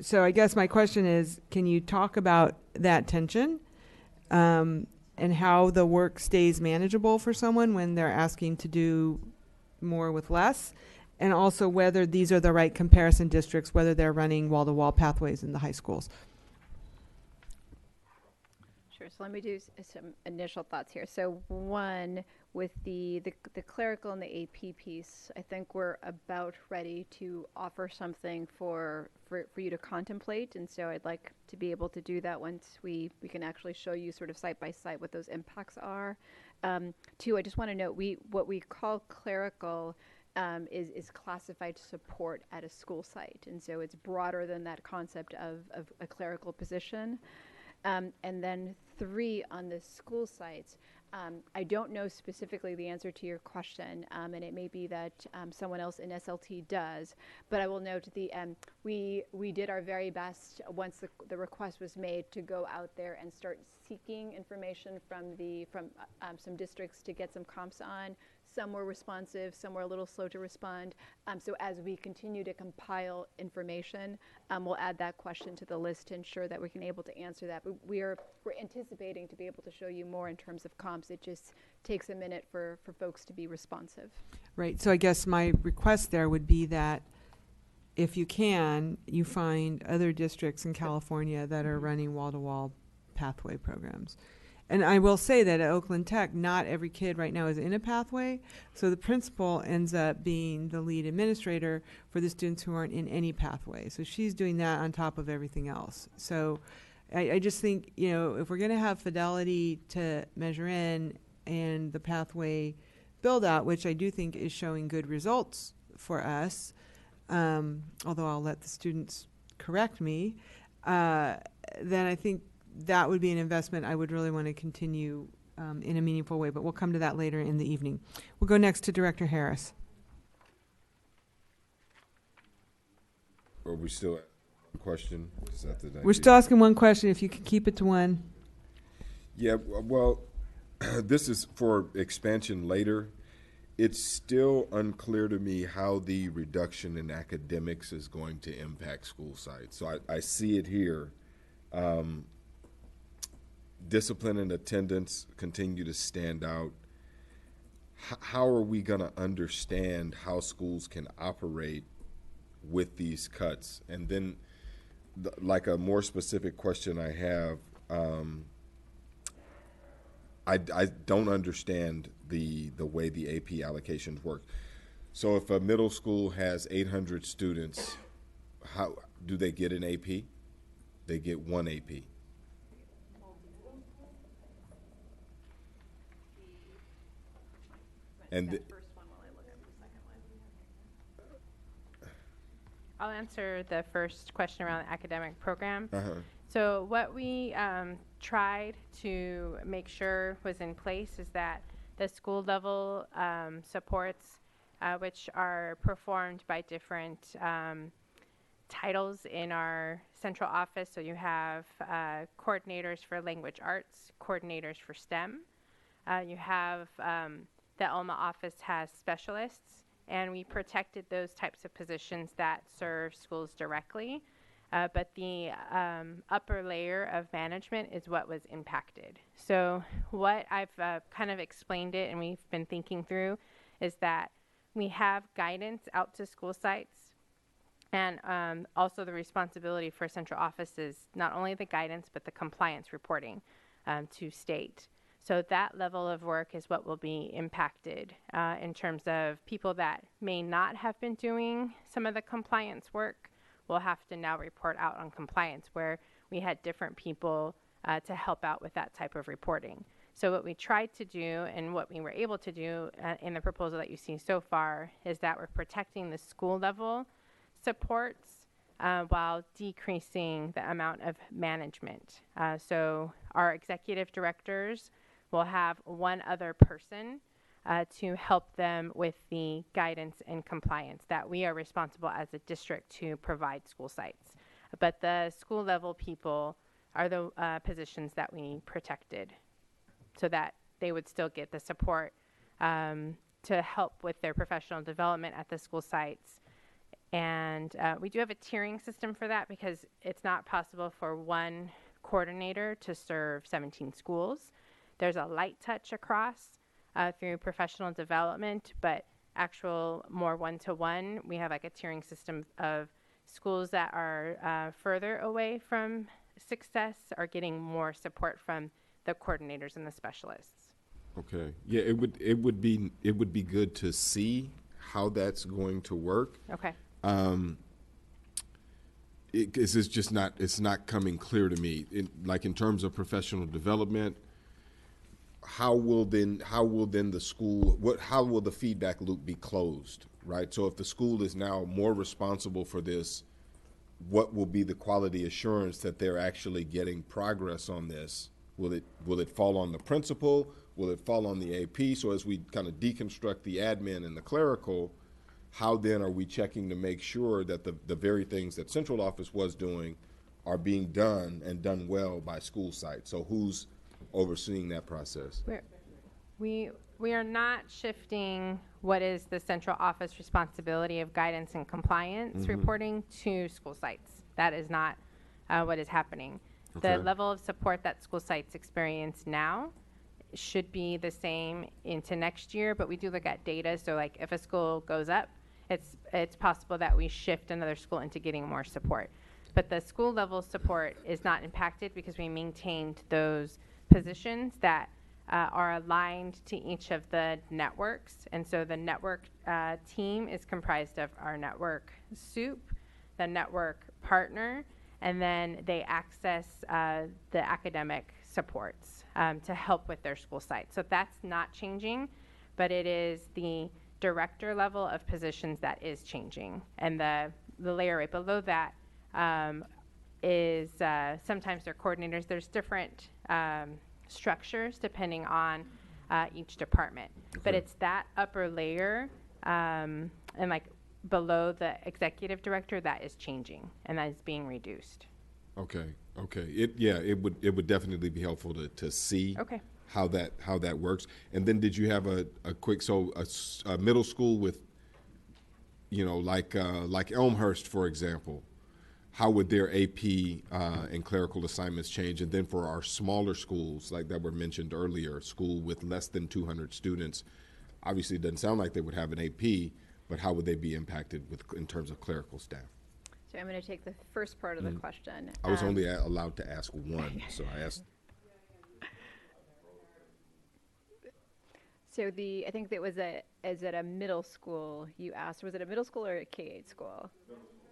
so I guess my question is, can you talk about that tension and how the work stays manageable for someone when they're asking to do more with less? And also whether these are the right comparison districts, whether they're running wall-to-wall pathways in the high schools. Sure, so let me do some initial thoughts here. So one, with the clerical and the AP piece, I think we're about ready to offer something for you to contemplate. And so I'd like to be able to do that once we can actually show you sort of site by site what those impacts are. 2, I just want to note, what we call clerical is classified support at a school site. And so it's broader than that concept of a clerical position. And then 3, on the school sites, I don't know specifically the answer to your question, and it may be that someone else in SLT does, but I will note we did our very best once the request was made to go out there and start seeking information from some districts to get some comps on. Some were responsive, some were a little slow to respond. So as we continue to compile information, we'll add that question to the list to ensure that we can able to answer that. But we're anticipating to be able to show you more in terms of comps. It just takes a minute for folks to be responsive. Right. So I guess my request there would be that if you can, you find other districts in California that are running wall-to-wall pathway programs. And I will say that at Oakland Tech, not every kid right now is in a pathway. So the principal ends up being the lead administrator for the students who aren't in any pathway. So she's doing that on top of everything else. So I just think, you know, if we're going to have fidelity to measure in and the pathway build out, which I do think is showing good results for us, although I'll let the students correct me, then I think that would be an investment I would really want to continue in a meaningful way, but we'll come to that later in the evening. We'll go next to Director Harris. Are we still at one question? Is that the We're still asking one question, if you can keep it to one. Yeah, well, this is for expansion later. It's still unclear to me how the reduction in academics is going to impact school sites. So I see it here. Discipline and attendance continue to stand out. How are we going to understand how schools can operate with these cuts? And then, like a more specific question I have, I don't understand the way the AP allocations work. So if a middle school has 800 students, how do they get an AP? They get one AP. And I'll answer the first question around the academic program. So what we tried to make sure was in place is that the school level supports, which are performed by different titles in our central office. So you have coordinators for language arts, coordinators for STEM. You have the Alma office has specialists, and we protected those types of positions that serve schools directly. But the upper layer of management is what was impacted. So what I've kind of explained it, and we've been thinking through, is that we have guidance out to school sites, and also the responsibility for central office is not only the guidance, but the compliance reporting to state. So that level of work is what will be impacted in terms of people that may not have been doing some of the compliance work will have to now report out on compliance, where we had different people to help out with that type of reporting. So what we tried to do and what we were able to do in the proposal that you see so far is that we're protecting the school level supports while decreasing the amount of management. So our executive directors will have one other person to help them with the guidance and compliance that we are responsible as a district to provide school sites. But the school level people are the positions that we protected so that they would still get the support to help with their professional development at the school sites. And we do have a tiering system for that because it's not possible for one coordinator to serve 17 schools. There's a light touch across through professional development, but actual more one-to-one, we have like a tiering system of schools that are further away from success are getting more support from the coordinators and the specialists. Okay. Yeah, it would be good to see how that's going to work. Okay. It's just not, it's not coming clear to me. Like in terms of professional development, how will then the school, how will the feedback loop be closed, right? So if the school is now more responsible for this, what will be the quality assurance that they're actually getting progress on this? Will it fall on the principal? Will it fall on the AP? So as we kind of deconstruct the admin and the clerical, how then are we checking to make sure that the very things that central office was doing are being done and done well by school sites? So who's overseeing that process? We are not shifting what is the central office responsibility of guidance and compliance reporting to school sites. That is not what is happening. Okay. The level of support that school sites experience now should be the same into next year, but we do look at data. So like if a school goes up, it's possible that we shift another school into getting more support. But the school level support is not impacted because we maintained those positions that are aligned to each of the networks. And so the network team is comprised of our network soup, the network partner, and then they access the academic supports to help with their school site. So that's not changing, but it is the director level of positions that is changing. And the layer right below that is sometimes they're coordinators. There's different structures depending on each department. But it's that upper layer and like below the executive director that is changing and that is being reduced. Okay. It would definitely be helpful to see how that works. And then did you have a quick a middle school with, like Elmhurst, for example? How would their AP and clerical assignments change? And then for our smaller schools, like that were mentioned earlier, school with less than 200 students, obviously it doesn't sound like they would have an AP, but how would they be impacted in terms of clerical staff? So I'm going to take the first part of the question. I was only allowed to ask one, so I asked. So I think that was is it a middle school you asked? Was it a middle school or a K-8 school?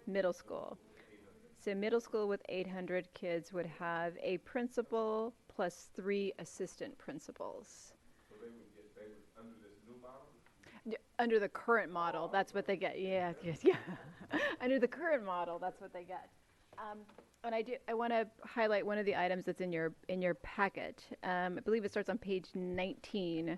Middle school. So middle school with 800 kids would have a principal plus 3 assistant principals. So they would under this new model? Under the current model, that's what they get. Yeah. Under the current model, that's what they get. And I want to highlight one of the items that's in your packet. I believe it starts on page 19.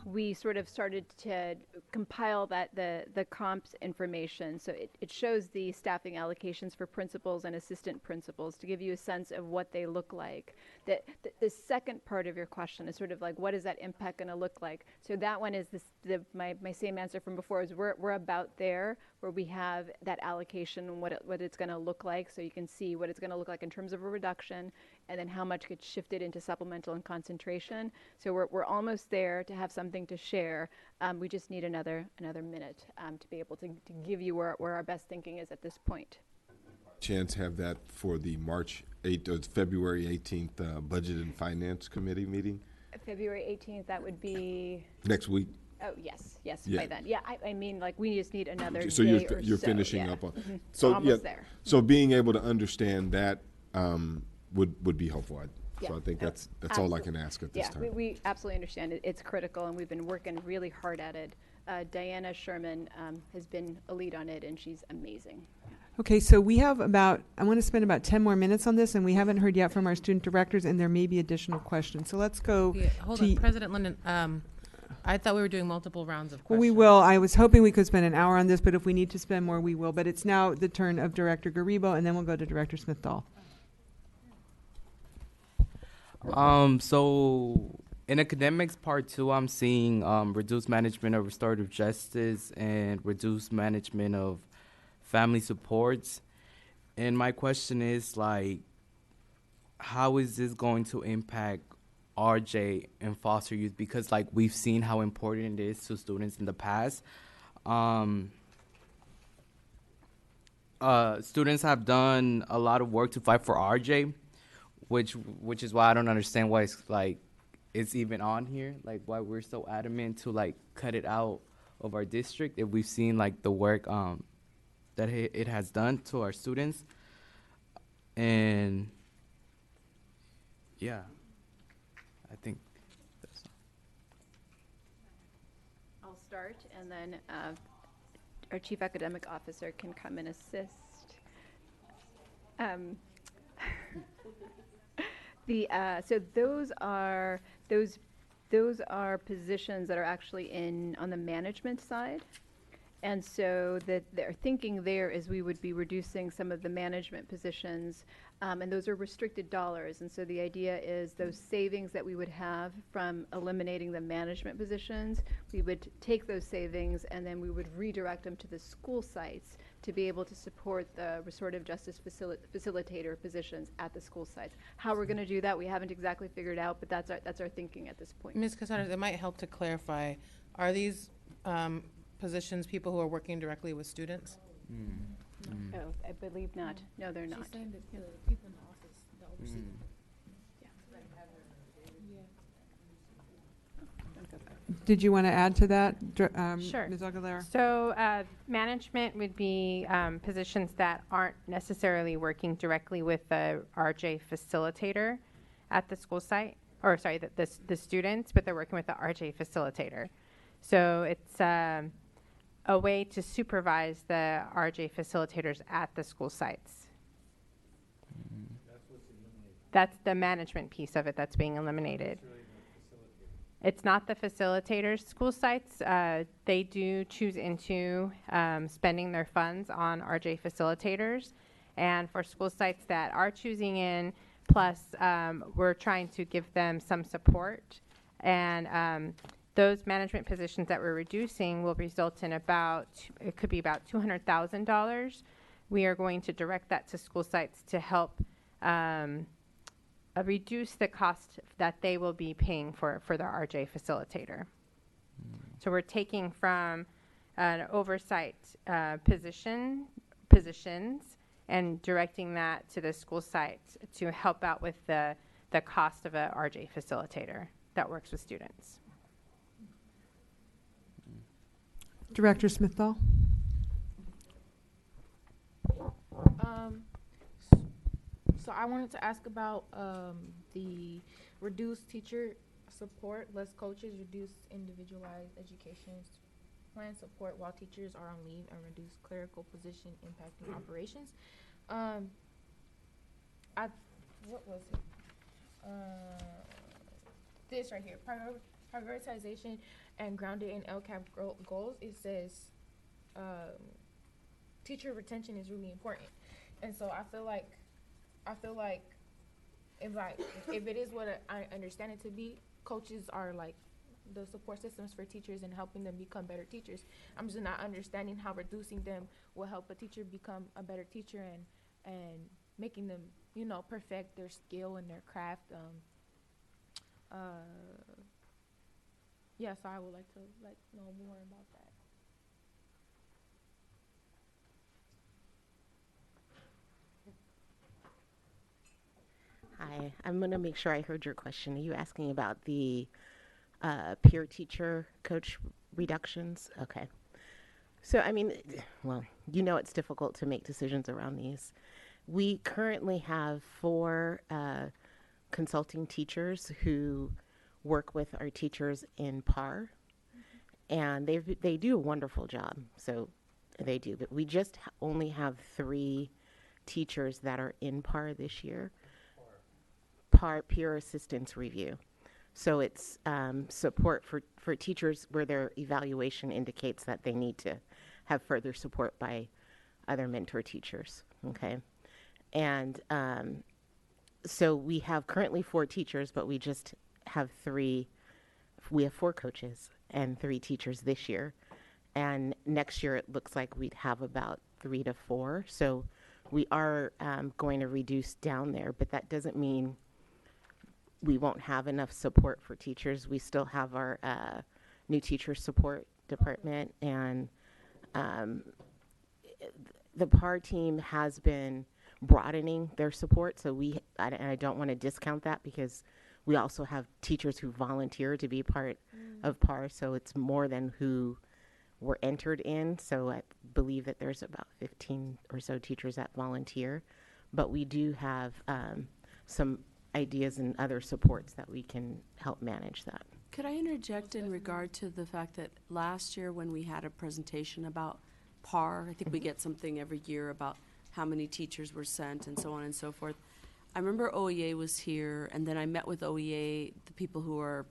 We sort of started to compile the comps information. So it shows the staffing allocations for principals and assistant principals to give you a sense of what they look like. The second part of your question is sort of like, what is that impact going to look like? So that one is my same answer from before is we're about there where we have that allocation and what it's going to look like. So you can see what it's going to look like in terms of a reduction and then how much gets shifted into supplemental and concentration. So we're almost there to have something to share. We just need another minute to be able to give you where our best thinking is at this point. Chance have that for the February 18th Budget and Finance Committee meeting? February 18th, that would be next week. Oh, yes, by then. Yeah, I mean, like, we just need another so day you're finishing up on. So almost there. So being able to understand that would be helpful. So I think that's all I can ask at this time. Yeah, we absolutely understand it. It's critical, and we've been working really hard at it. Diana Sherman has been a lead on it, and she's amazing. Okay, so we have I want to spend about 10 more minutes on this, and we haven't heard yet from our student directors, and there may be additional questions. So let's go. Yeah, hold on, President Linden. I thought we were doing multiple rounds of questions. Well, we will. I was hoping we could spend an hour on this, but if we need to spend more, we will. But it's now the turn of Director Garibo, and then we'll go to Director Smith-Dahl. So in academics part 2, I'm seeing reduced management of restorative justice and reduced management of family supports. And my question is, like, how is this going to impact RJ and foster youth? Because, like, we've seen how important it is to students in the past. Students have done a lot of work to fight for RJ, which is why I don't understand why it's even on here, like why we're so adamant to like cut it out of our district if we've seen like the work that it has done to our students. And yeah, I think that's all. I'll start, and then our Chief Academic Officer can come and assist. So those are positions that are actually on the management side. And so their thinking there is we would be reducing some of the management positions And those are restricted dollars. And so the idea is those savings that we would have from eliminating the management positions, we would take those savings and then we would redirect them to the school sites to be able to support the restorative justice facilitator positions at the school sites. How we're going to do that, we haven't exactly figured out, but that's our thinking at this point. Ms. Casares, it might help to clarify, are these positions people who are working directly with students? No, I believe not. No, they're not. She's saying that the people in the office that oversee. Did you want to add to that, Sure. Ms. Aguilera? So management would be positions that aren't necessarily working directly with the RJ facilitator at the school site, or sorry, the students, but they're working with the RJ facilitator. So it's a way to supervise the RJ facilitators at the school sites. That's the management piece of it that's being eliminated. It's not the facilitators. School sites, they do choose into spending their funds on RJ facilitators. And for school sites that are choosing in, plus we're trying to give them some support. And those management positions that we're reducing will result in it could be about $200,000. We are going to direct that to school sites to help reduce the cost that they will be paying for the RJ facilitator. So we're taking from an oversight positions and directing that to the school sites to help out with the cost of a RJ facilitator that works with students. Director Smithall? So I wanted to ask about the reduced teacher support, less coaches, reduced individualized education plan support while teachers are on leave, and reduced clerical position impacting operations. What was it? This right here, prioritization and grounded in LCAP goals. It says teacher retention is really important, and so I feel like if it is what I understand it to be, coaches are like the support systems for teachers and helping them become better teachers. I'm just not understanding how reducing them will help a teacher become a better teacher and making them, perfect their skill and their craft. So I would like to know more about that. Hi, I'm going to make sure I heard your question. Are you asking about the peer teacher coach reductions? Okay. So, it's difficult to make decisions around these. We currently have 4 consulting teachers who work with our teachers in PAR, and they do a wonderful job. So they do, but we just only have 3 teachers that are in PAR this year. PAR, peer assistance review. So it's support for teachers where their evaluation indicates that they need to have further support by other mentor teachers. Okay, and so we have currently 4 teachers, but we just have 3. We have 4 coaches and 3 teachers this year, and next year it looks like we'd have about 3 to 4. So we are going to reduce down there, but that doesn't mean we won't have enough support for teachers. We still have our new teacher support department, and the PAR team has been broadening their support. So I don't want to discount that, because we also have teachers who volunteer to be part of PAR. So it's more than who were entered in. So I believe that there's about 15 or so teachers that volunteer, but we do have some ideas and other supports that we can help manage that. Could I interject in regard to the fact that last year when we had a presentation about PAR, I think we get something every year about how many teachers were sent and so on and so forth. I remember OEA was here, and then I met with OEA, the people who are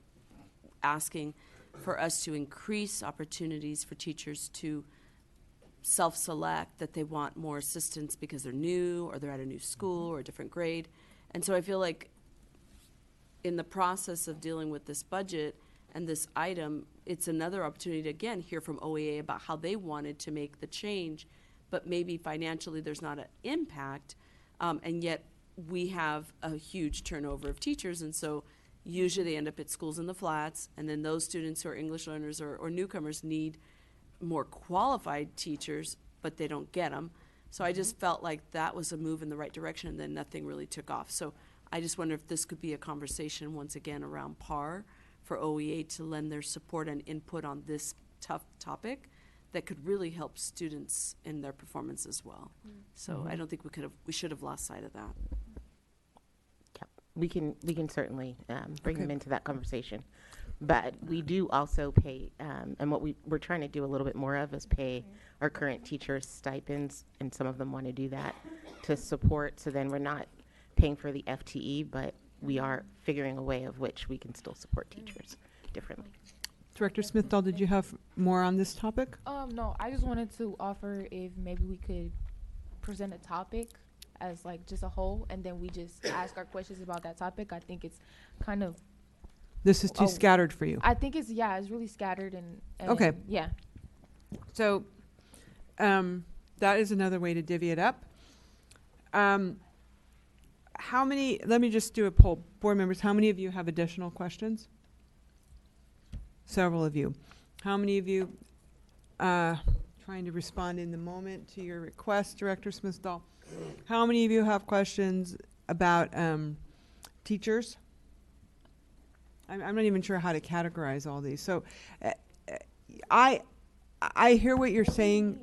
asking for us to increase opportunities for teachers to self-select that they want more assistance because they're new or they're at a new school or a different grade. And so I feel like in the process of dealing with this budget and this item, it's another opportunity to, again, hear from OEA about how they wanted to make the change, but maybe financially there's not an impact, and yet we have a huge turnover of teachers, and so usually they end up at schools in the flats, and then those students who are English learners or newcomers need more qualified teachers, but they don't get them. So I just felt like that was a move in the right direction, and then nothing really took off. So I just wonder if this could be a conversation once again around PAR for OEA to lend their support and input on this tough topic that could really help students in their performance as well. So I don't think we should have lost sight of that. Yep. We can certainly bring them into that conversation. But we do also pay, and what we're trying to do a little bit more of is pay our current teachers stipends, and some of them want to do that to support. So then we're not paying for the FTE, but we are figuring a way of which we can still support teachers differently. Director Smith-Dahl, did you have more on this topic? No, I just wanted to offer if maybe we could present a topic as like just a whole, and then we just ask our questions about that topic. I think it's kind of. This is too scattered for you. I think it's really scattered and okay. Yeah. So, that is another way to divvy it up. How many? Let me just do a poll, board members. How many of you have additional questions? Several of you. How many of you trying to respond in the moment to your request, Director Smith-Dahl? How many of you have questions about teachers? I'm not even sure how to categorize all these. So, I hear what you're saying.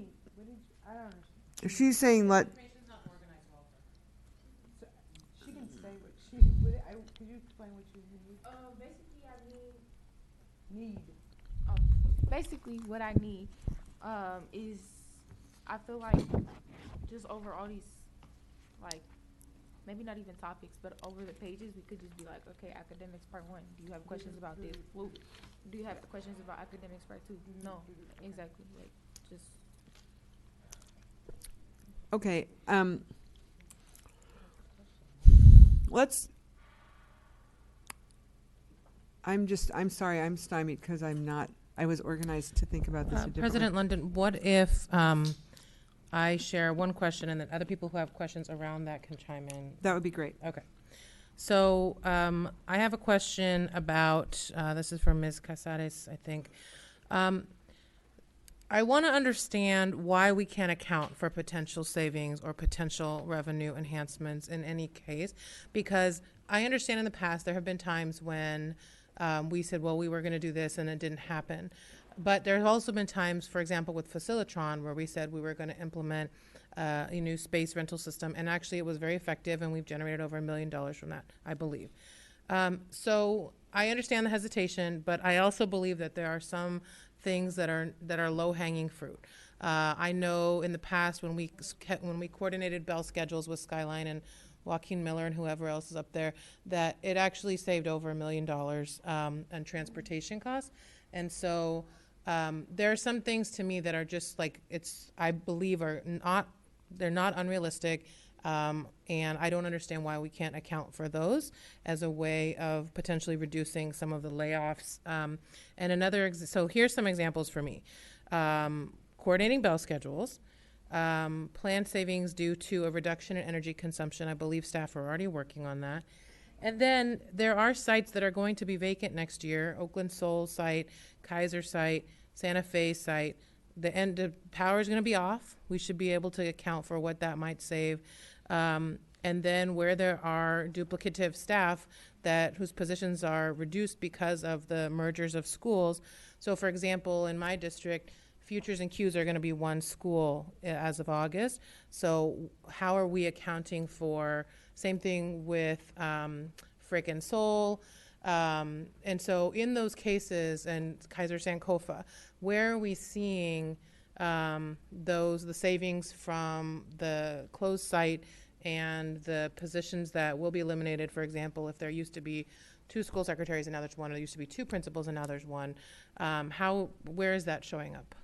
She's saying let. She can say what she. Could you explain what you need? Basically, I need. Basically, what I need is, I feel like, just over all these, like, maybe not even topics, but over the pages, we could just be like, okay, academics part 1. Do you have questions about this? Well, do you have questions about academics part 2? No, exactly. Like, just. Okay. Let's. I'm sorry, I'm stymied because I was organized to think about this a different President way. London, what if I share one question and then other people who have questions around that can chime in? That would be great. Okay. So I have a question about, this is from Ms. Casares, I think. I want to understand why we can't account for potential savings or potential revenue enhancements in any case, because I understand in the past there have been times when we said, well, we were going to do this and it didn't happen. But there have also been times, for example, with Facilitron, where we said we were going to implement a new space rental system, and actually it was very effective, and we've generated over $1 million from that, I believe. So I understand the hesitation, but I also believe that there are some things that are low-hanging fruit. I know in the past when we coordinated bell schedules with Skyline and Joaquin Miller and whoever else is up there, that it actually saved over $1 million on transportation costs. And so there are some things to me that are just like, I believe they're not unrealistic, and I don't understand why we can't account for those as a way of potentially reducing some of the layoffs. And so here's some examples for me. Coordinating bell schedules, planned savings due to a reduction in energy consumption. I believe staff are already working on that. And then there are sites that are going to be vacant next year: Oakland Soul site, Kaiser site, Santa Fe site. The power is going to be off. We should be able to account for what that might save. And then where there are duplicative staff whose positions are reduced because of the mergers of schools. So, for example, in my district, Futures and Q's are going to be one school as of August. So how are we accounting for, same thing with Frick and Soul. And so in those cases, and Kaiser Sankofa, where are we seeing the savings from the closed site and the positions that will be eliminated? For example, if there used to be 2 school secretaries and now there's 1, or there used to be 2 principals and now there's 1, where is that showing up?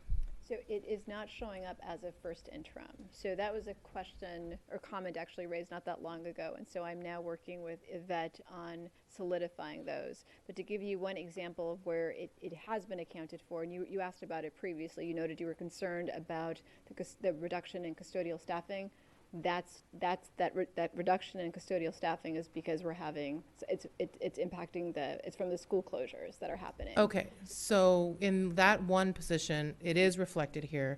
So it is not showing up as a first interim. So that was a question or comment actually raised not that long ago. And so I'm now working with Yvette on solidifying those. But to give you one example of where it has been accounted for, and you asked about it previously, you noted you were concerned about the reduction in custodial staffing. That reduction in custodial staffing is because we're having, it's impacting it's from the school closures that are happening. Okay, so in that one position, it is reflected here,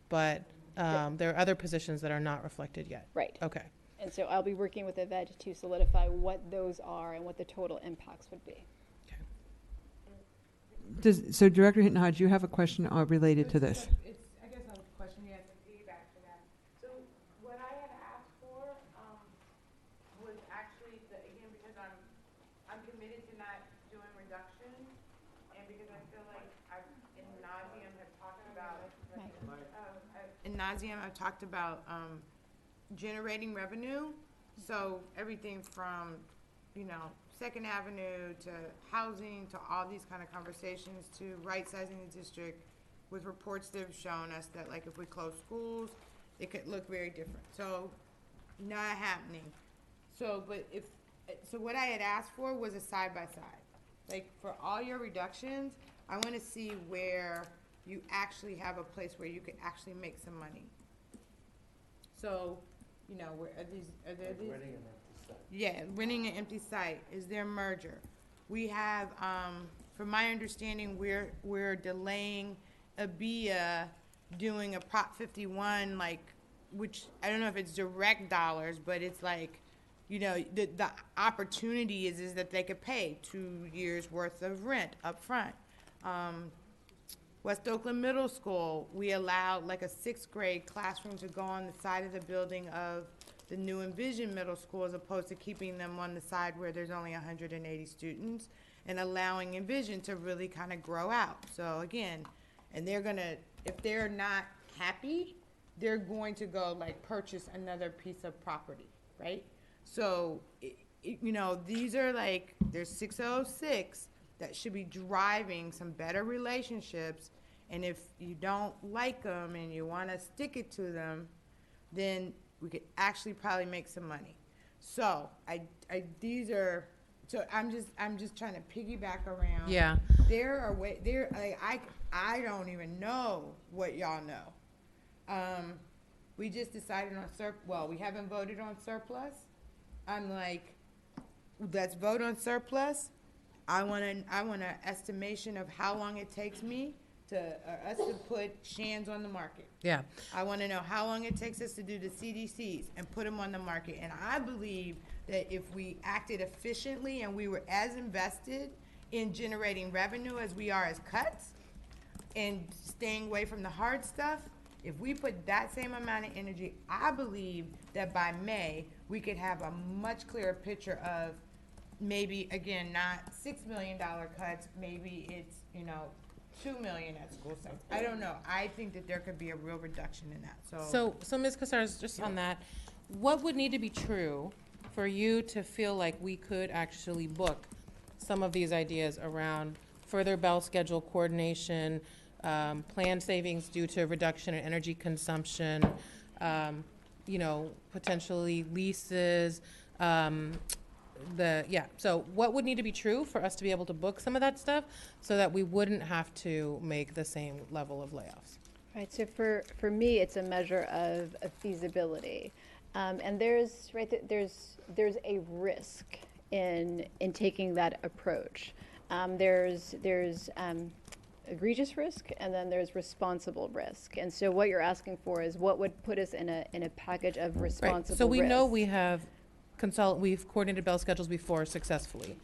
but there are other positions that are not reflected yet. Right. Okay. And so I'll be working with Yvette to solidify what those are and what the total impacts would be. So Director Hinton Hodge, you have a question related to this. I guess a question you have to feedback to that. So what I had asked for was actually, again, because I'm committed to not doing reductions, and because I feel like I've talked about generating revenue. So everything from, Second Avenue to housing to all these kind of conversations to right-sizing the district with reports that have shown us that, like, if we close schools, it could look very different. So not happening. So, so what I had asked for was a side-by-side. Like, for all your reductions, I want to see where you actually have a place where you could actually make some money. So, where are there these? Renting an empty site. Yeah, renting an empty site. Is there merger? We have, from my understanding, we're delaying ABIA doing a Prop 51, which I don't know if it's direct dollars, but it's like, the opportunity is that they could pay 2 years worth of rent up front. West Oakland Middle School, we allowed like a 6th grade classroom to go on the side of the building of the new Envision Middle School, as opposed to keeping them on the side where there's only 180 students, and allowing Envision to really kind of grow out. So again, and they're gonna, if they're not happy, they're going to go purchase another piece of property, right? So, these are there's 606 that should be driving some better relationships. And if you don't like them and you want to stick it to them, then we could actually probably make some money. So I'm just trying to piggyback around. Yeah. There are I don't even know what y'all know. We just decided on we haven't voted on surplus. I'm like, let's vote on surplus. I want an estimation of how long it takes me us to put Shands on the market. Yeah. I want to know how long it takes us to do the CDCs and put them on the market. And I believe that if we acted efficiently and we were as invested in generating revenue as we are as cuts and staying away from the hard stuff, if we put that same amount of energy, I believe that by May, we could have a much clearer picture of maybe, again, not $6 million cuts, maybe it's, $2 million at school sites. I don't know. I think that there could be a real reduction in that. So Ms. Casares, just on that, what would need to be true for you to feel like we could actually book some of these ideas around further bell schedule coordination, planned savings due to reduction in energy consumption, potentially leases, so what would need to be true for us to be able to book some of that stuff so that we wouldn't have to make the same level of layoffs? Right, so for me, it's a measure of feasibility. And there's a risk in taking that approach. There's egregious risk, and then there's responsible risk. And so what you're asking for is what would put us in a package of responsible risk. So we know we have we've coordinated bell schedules before successfully.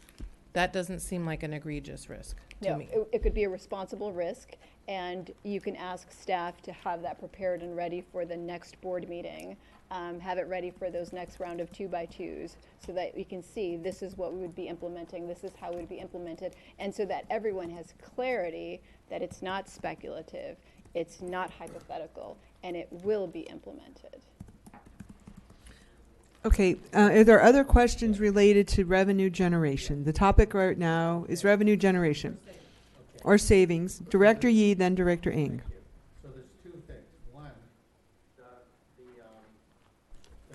That doesn't seem like an egregious risk to me. It could be a responsible risk, and you can ask staff to have that prepared and ready for the next board meeting. Have it ready for those next round of 2x2s so that we can see this is what we would be implementing, this is how it would be implemented, and so that everyone has clarity that it's not speculative, it's not hypothetical, and it will be implemented. Okay, are there other questions related to revenue generation? The topic right now is revenue generation or savings. Director Yee, then Director Ng. So there's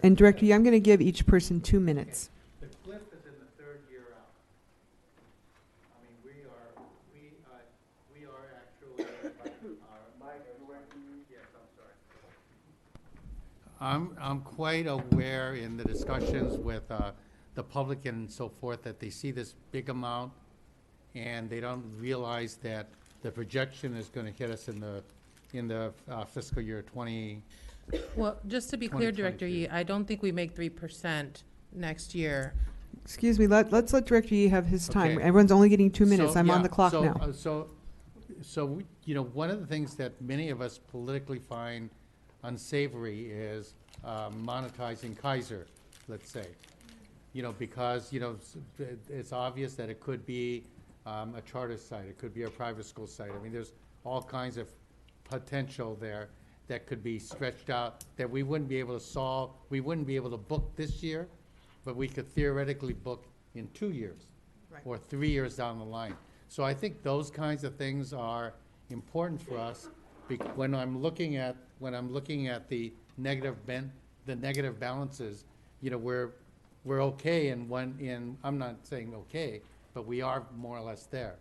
And Director Yee, I'm going to give each person 2 minutes. The cliff is in the third year out. I mean, we are actually, yes, I'm sorry. I'm quite aware in the discussions with the public and so forth that they see this big amount and they don't realize that the projection is going to hit us in the fiscal year 20. Well, just to be clear, Director Yee, I don't think we make 3% next year. Excuse me, let's let Director Yee have his time. Okay. Everyone's only getting 2 minutes. So, I'm on yeah, the clock so, now. So you know, one of the things that many of us politically find unsavory is monetizing Kaiser, let's say. You know, because, you know, it's obvious that it could be a charter site, it could be a private school site. I mean, there's all kinds of potential there that could be stretched out that we wouldn't be able to solve, we wouldn't be able to book this year, but we could theoretically book in 2 years or 3 years down the line. So I think those kinds of things are important for us when I'm looking at the negative balances. You know, we're okay I'm not saying okay, but we are more or less there.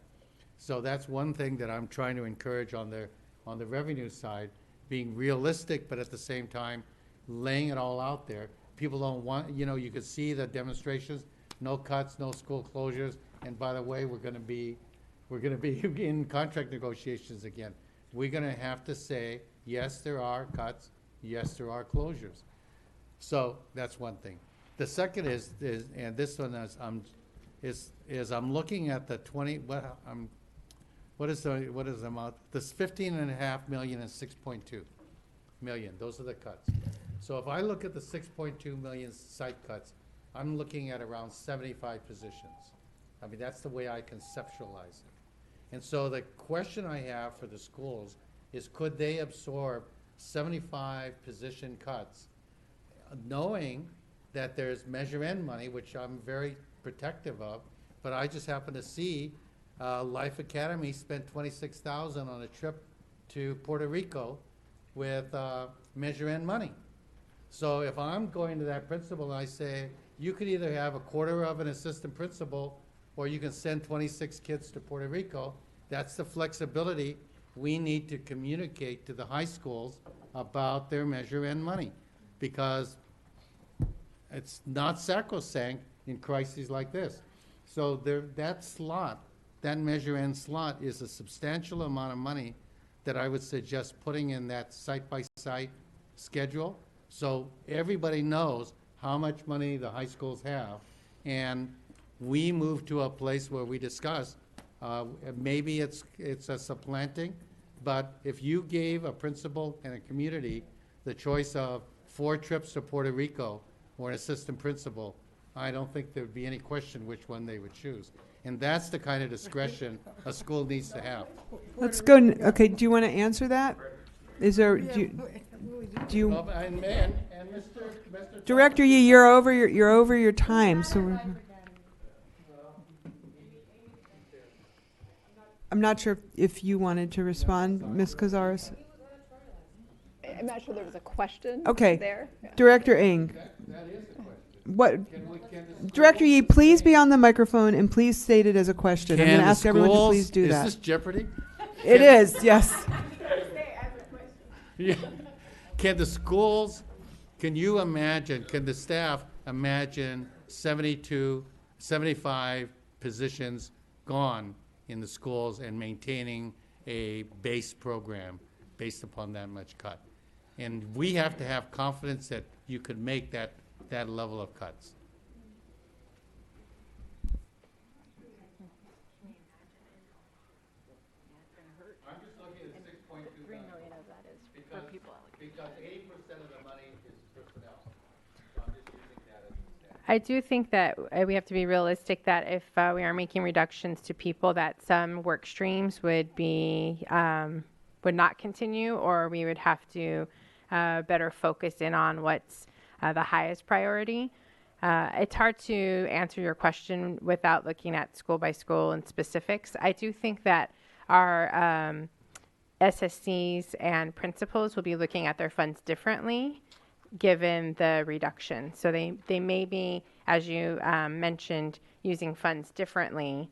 So that's one thing that I'm trying to encourage on the revenue side, being realistic, but at the same time laying it all out there. People don't want, you know, you could see the demonstrations, no cuts, no school closures, and by the way, we're gonna be in contract negotiations again. We're gonna have to say, yes, there are cuts, yes, there are closures. So that's one thing. The second is and this one is I'm looking at the what is the amount? This 15.5 million and 6.2 million. Those are the cuts. So if I look at the 6.2 million site cuts, I'm looking at around 75 positions. I mean, that's the way I conceptualize it. And so the question I have for the schools is, could they absorb 75 position cuts, knowing that there's Measure N money, which I'm very protective of, but I just happen to see Life Academy spent $26,000 on a trip to Puerto Rico with Measure N money. So if I'm going to that principal and I say, you could either have a quarter of an assistant principal or you can send 26 kids to Puerto Rico, that's the flexibility we need to communicate to the high schools about their Measure N money, because it's not sacrosanct in crises like this. So that Measure N slot is a substantial amount of money that I would suggest putting in that site-by-site schedule, so everybody knows how much money the high schools have, and we move to a place where we discuss, maybe it's a supplanting, but if you gave a principal and a community the choice of 4 trips to Puerto Rico or an assistant principal, I don't think there'd be any question which one they would choose. And that's the kind of discretion a school needs to have. Let's go. Okay, do you want to answer that? Is there, do you? And Mr. Director Yee, you're over your time, so I'm not sure if you wanted to respond, Ms. Cazares. I'm not sure there was a question Okay. there. Director Ng. What? Director Yee, please be on the microphone and please state it as a question. I'm going to ask everyone to please do that. Is this Jeopardy? It is, yes. Yeah. Can you imagine, can the staff imagine 75 positions gone in the schools and maintaining a base program based upon that much cut? And we have to have confidence that you could make that level of cuts. I'm just looking at 6.2 million. Because 80% of the money is personnel. So I'm just using that as an example. I do think that we have to be realistic that if we are making reductions to people, that some work streams would not continue, or we would have to better focus in on what's the highest priority. It's hard to answer your question without looking at school by school and specifics. I do think that our SSCs and principals will be looking at their funds differently given the reduction. So they may be, as you mentioned, using funds differently.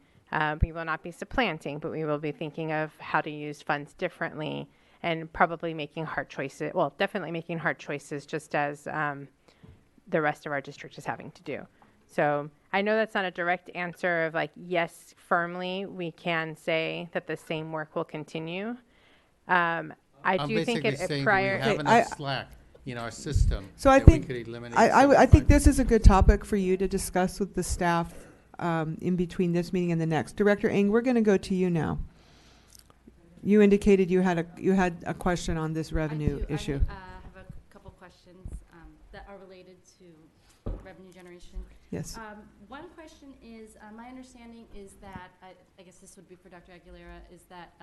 We will not be supplanting, but we will be thinking of how to use funds differently and probably making hard choices. Well, definitely making hard choices, just as the rest of our district is having to do. So I know that's not a direct answer of like, yes, firmly, we can say that the same work will continue. I I'm do think basically it saying, prior. do we have enough slack in our system So I that we think could eliminate I some think funding? this is a good topic for you to discuss with the staff in between this meeting and the next. Director Ng, we're going to go to you now. You indicated you had a question on this revenue issue. I have a couple questions that are related to revenue generation. Yes. One question is, my understanding is that, I guess this would be for Dr. Aguilera, is that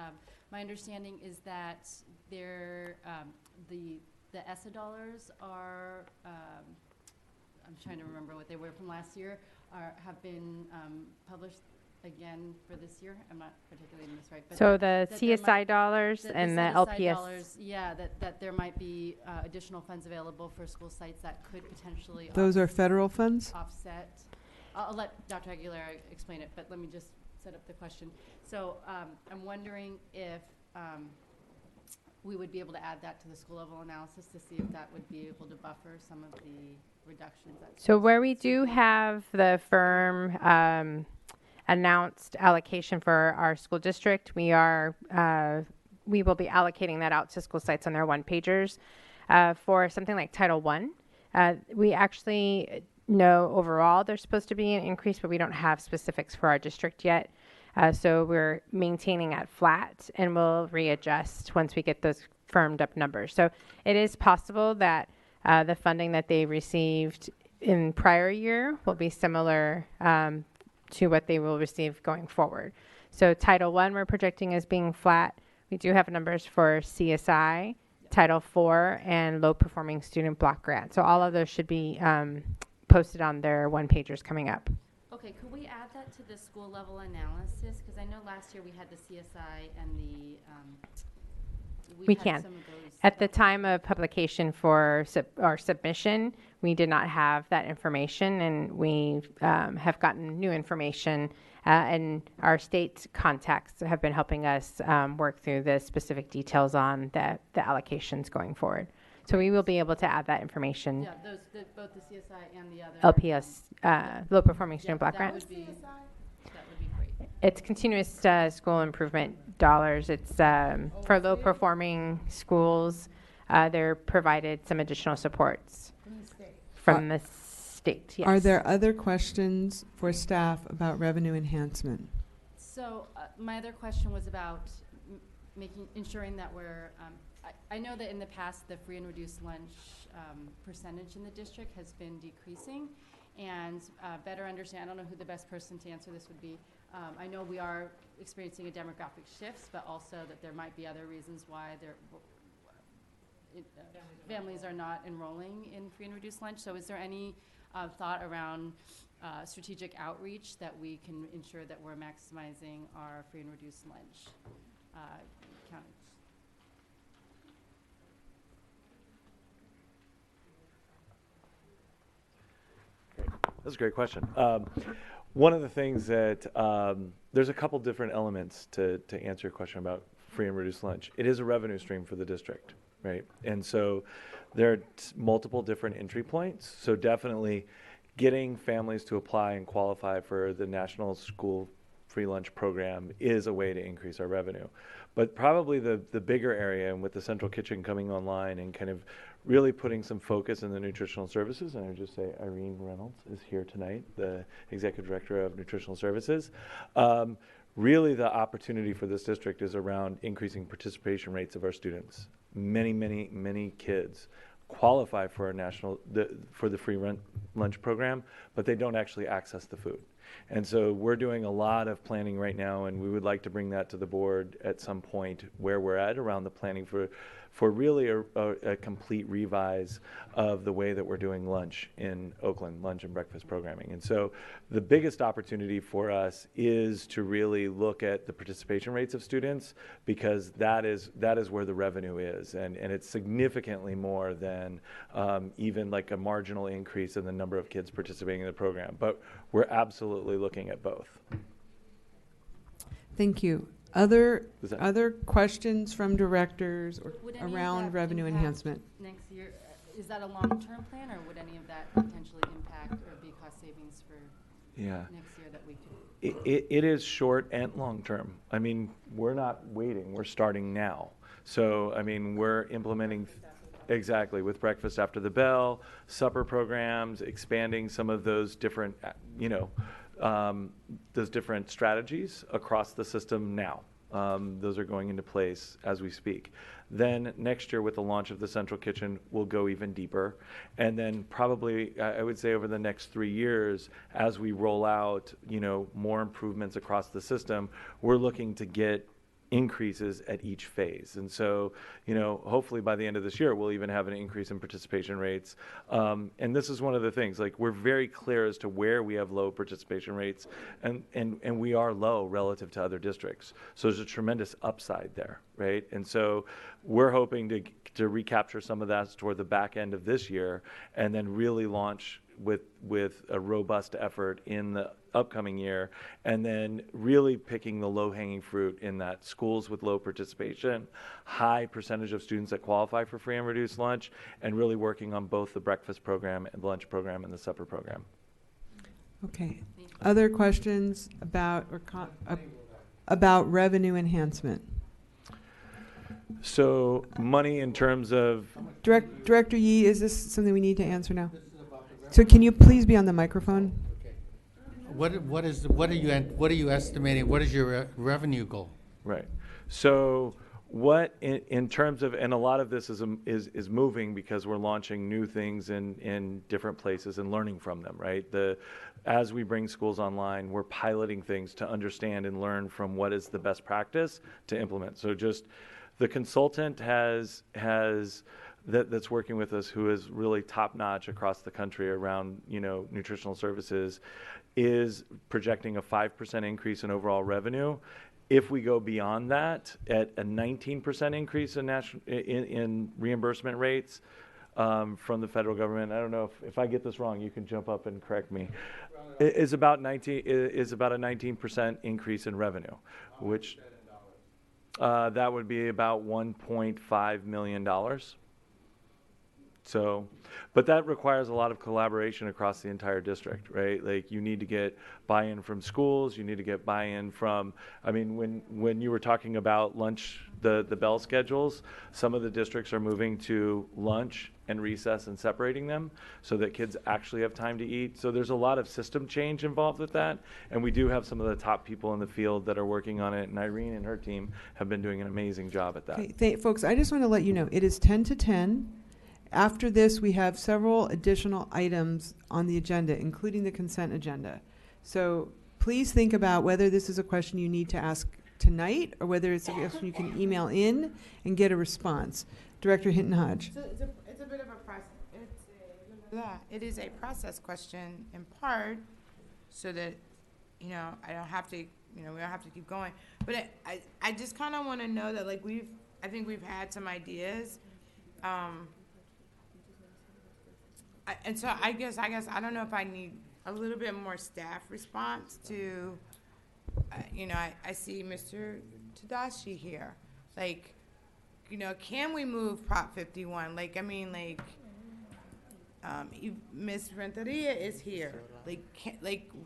my understanding is that the ESSA dollars are, I'm trying to remember what they were from last year, have been published again for this year. I'm not particularly getting this right. But So the that CSI dollars and the CSI LPS. dollars, yeah, that there might be additional funds available for school sites that could potentially Those are federal funds? offset. I'll let Dr. Aguilera explain it, but let me just set up the question. So I'm wondering if we would be able to add that to the school level analysis to see if that would be able to buffer some of the reductions. So where we do have the firm announced allocation for our school district, we will be allocating that out to school sites on their one-pagers. For something like Title I, we actually know overall there's supposed to be an increase, but we don't have specifics for our district yet. So we're maintaining at flat, and we'll readjust once we get those firmed up numbers. So it is possible that the funding that they received in prior year will be similar to what they will receive going forward. So Title I we're projecting as being flat. We do have numbers for CSI, Title IV, and low performing student block grant. So all of those should be posted on their one-pagers coming up. Okay, could we add that to the school level analysis? Because I know last year we had the CSI and the We had can. some of those. At the time of publication for our submission, we did not have that information, and we have gotten new information, and our state contacts have been helping us work through the specific details on the allocations going forward. So we will be able to add that information. Yeah, both the CSI and the other. LPS, low performing student block grant. That would be great. It's continuous school improvement dollars. It's for low performing schools. They're provided some additional supports from the state. Yes. Are there other questions for staff about revenue enhancement? So my other question was about ensuring that we're, I know that in the past the free and reduced lunch percentage in the district has been decreasing, and better understand, I don't know who the best person to answer this would be. I know we are experiencing a demographic shifts, but also that there might be other reasons why families are not enrolling in free and reduced lunch. So is there any thought around strategic outreach that we can ensure that we're maximizing our free and reduced lunch counting? That's a great question. One of the things that there's a couple different elements to answer your question about free and reduced lunch. It is a revenue stream for the district, right? And so there are multiple different entry points. So definitely getting families to apply and qualify for the National School Free Lunch Program is a way to increase our revenue. But probably the bigger area, and with the central kitchen coming online and kind of really putting some focus in the nutritional services, and I would just say Irene Reynolds is here tonight, the Executive Director of Nutritional Services. Really the opportunity for this district is around increasing participation rates of our students. Many kids qualify for for the free lunch program, but they don't actually access the food. And so we're doing a lot of planning right now, and we would like to bring that to the board at some point where we're at around the planning for for really a complete revise of the way that we're doing lunch in Oakland, lunch and breakfast programming. And so the biggest opportunity for us is to really look at the participation rates of students, because that is where the revenue is, and it's significantly more than even like a marginal increase in the number of kids participating in the program. But we're absolutely looking at both. Thank you. Other questions from directors or Would any of around that revenue impact enhancement? Next year, is that a long-term plan, or would any of that potentially impact or be cost savings for next year that we could? It is short and long term. I mean, we're not waiting, we're starting now. So, I mean, we're implementing exactly with breakfast after the bell, supper programs, expanding some of those different, those different strategies across the system now. Those are going into place as we speak. Then next year with the launch of the central kitchen, we'll go even deeper. And then probably, I would say over the next 3 years, as we roll out, more improvements across the system, we're looking to get increases at each phase. And so, hopefully by the end of this year, we'll even have an increase in participation rates. And this is one of the things, like, we're very clear as to where we have low participation rates, and we are low relative to other districts. So there's a tremendous upside there, right? And so we're hoping to recapture some of that toward the back end of this year, and then really launch with a robust effort in the upcoming year, and then really picking the low-hanging fruit in that schools with low participation, high percentage of students that qualify for free and reduced lunch, and really working on both the breakfast program and the lunch program and the supper program. Okay. Other questions about about revenue enhancement? So money in terms of Director Yee, is this something we need to answer now? So can you please be on the microphone? What are you estimating? What is your revenue goal? Right. So what in terms of, and a lot of this is moving because we're launching new things in different places and learning from them, right? As we bring schools online, we're piloting things to understand and learn from what is the best practice to implement. So just the consultant that's working with us, who is really top notch across the country around, nutritional services, is projecting a 5% increase in overall revenue. If we go beyond that, at a 19% increase in reimbursement rates from the federal government, I don't know if I get this wrong, you can jump up and correct me. Is about a 19% increase in revenue, which that would be about $1.5 million. So, but that requires a lot of collaboration across the entire district, right? Like, you need to get buy-in from schools, you need to get buy-in from, when you were talking about lunch, the bell schedules, some of the districts are moving to lunch and recess and separating them so that kids actually have time to eat. So there's a lot of system change involved with that, and we do have some of the top people in the field that are working on it, and Irene and her team have been doing an amazing job at that. Okay, folks, I just want to let you know, it is 10 to 10. After this, we have several additional items on the agenda, including the consent agenda. So please think about whether this is a question you need to ask tonight, or whether it's a question you can email in and get a response. Director Hinton-Hodge. So it's a bit of a process. It is a process question in part, so that I don't have to we don't have to keep going. But I just kind of want to know that, like, I think we've had some ideas. And so I guess I don't know if I need a little bit more staff response to, I see Mr. Tadashi here. Like, can we move Prop 51? Ms. Renteria is here.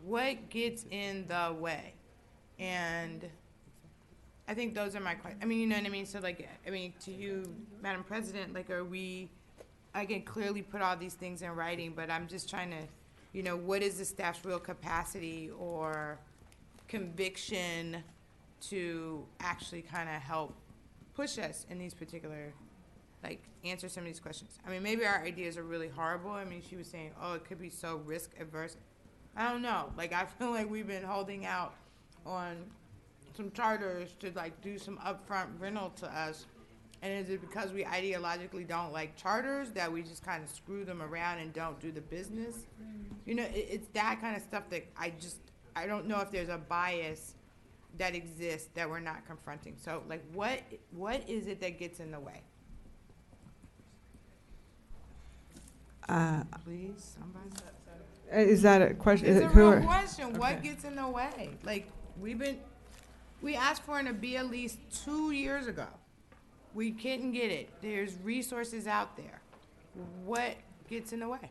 What gets in the way? And I think those are my questions. You know what I mean? So, to you, Madam President, I can clearly put all these things in writing, but I'm just trying to, what is the staff's real capacity or conviction to actually kind of help push us in these particular, answer some of these questions. Maybe our ideas are really horrible. She was saying, it could be so risk averse. I don't know. I feel like we've been holding out on some charters to, do some upfront rental to us. And is it because we ideologically don't like charters that we just kind of screw them around and don't do the business? You know, it's that kind of stuff that I don't know if there's a bias that exists that we're not confronting. So, like, what is it that gets in the way? Please, somebody. Is that a question? It's a real question. Okay. What gets in the way? Like, we asked for an ABI at least 2 years ago. We couldn't get it. There's resources out there. What gets in the way?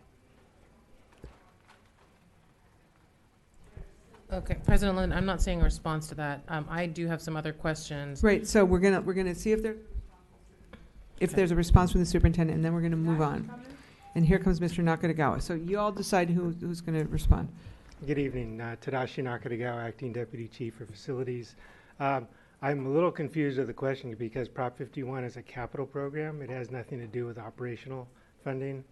Okay, President Lynn, I'm not saying a response to that. I do have some other questions. Right, so we're gonna see if there's a response from the superintendent, and then we're gonna move on. And here comes Mr. Nakatagawa. So you all decide who's gonna respond. Good evening, Tadashi Nakatagawa, Acting Deputy Chief for Facilities. I'm a little confused with the question because Prop 51 is a capital program. It has nothing to do with operational funding.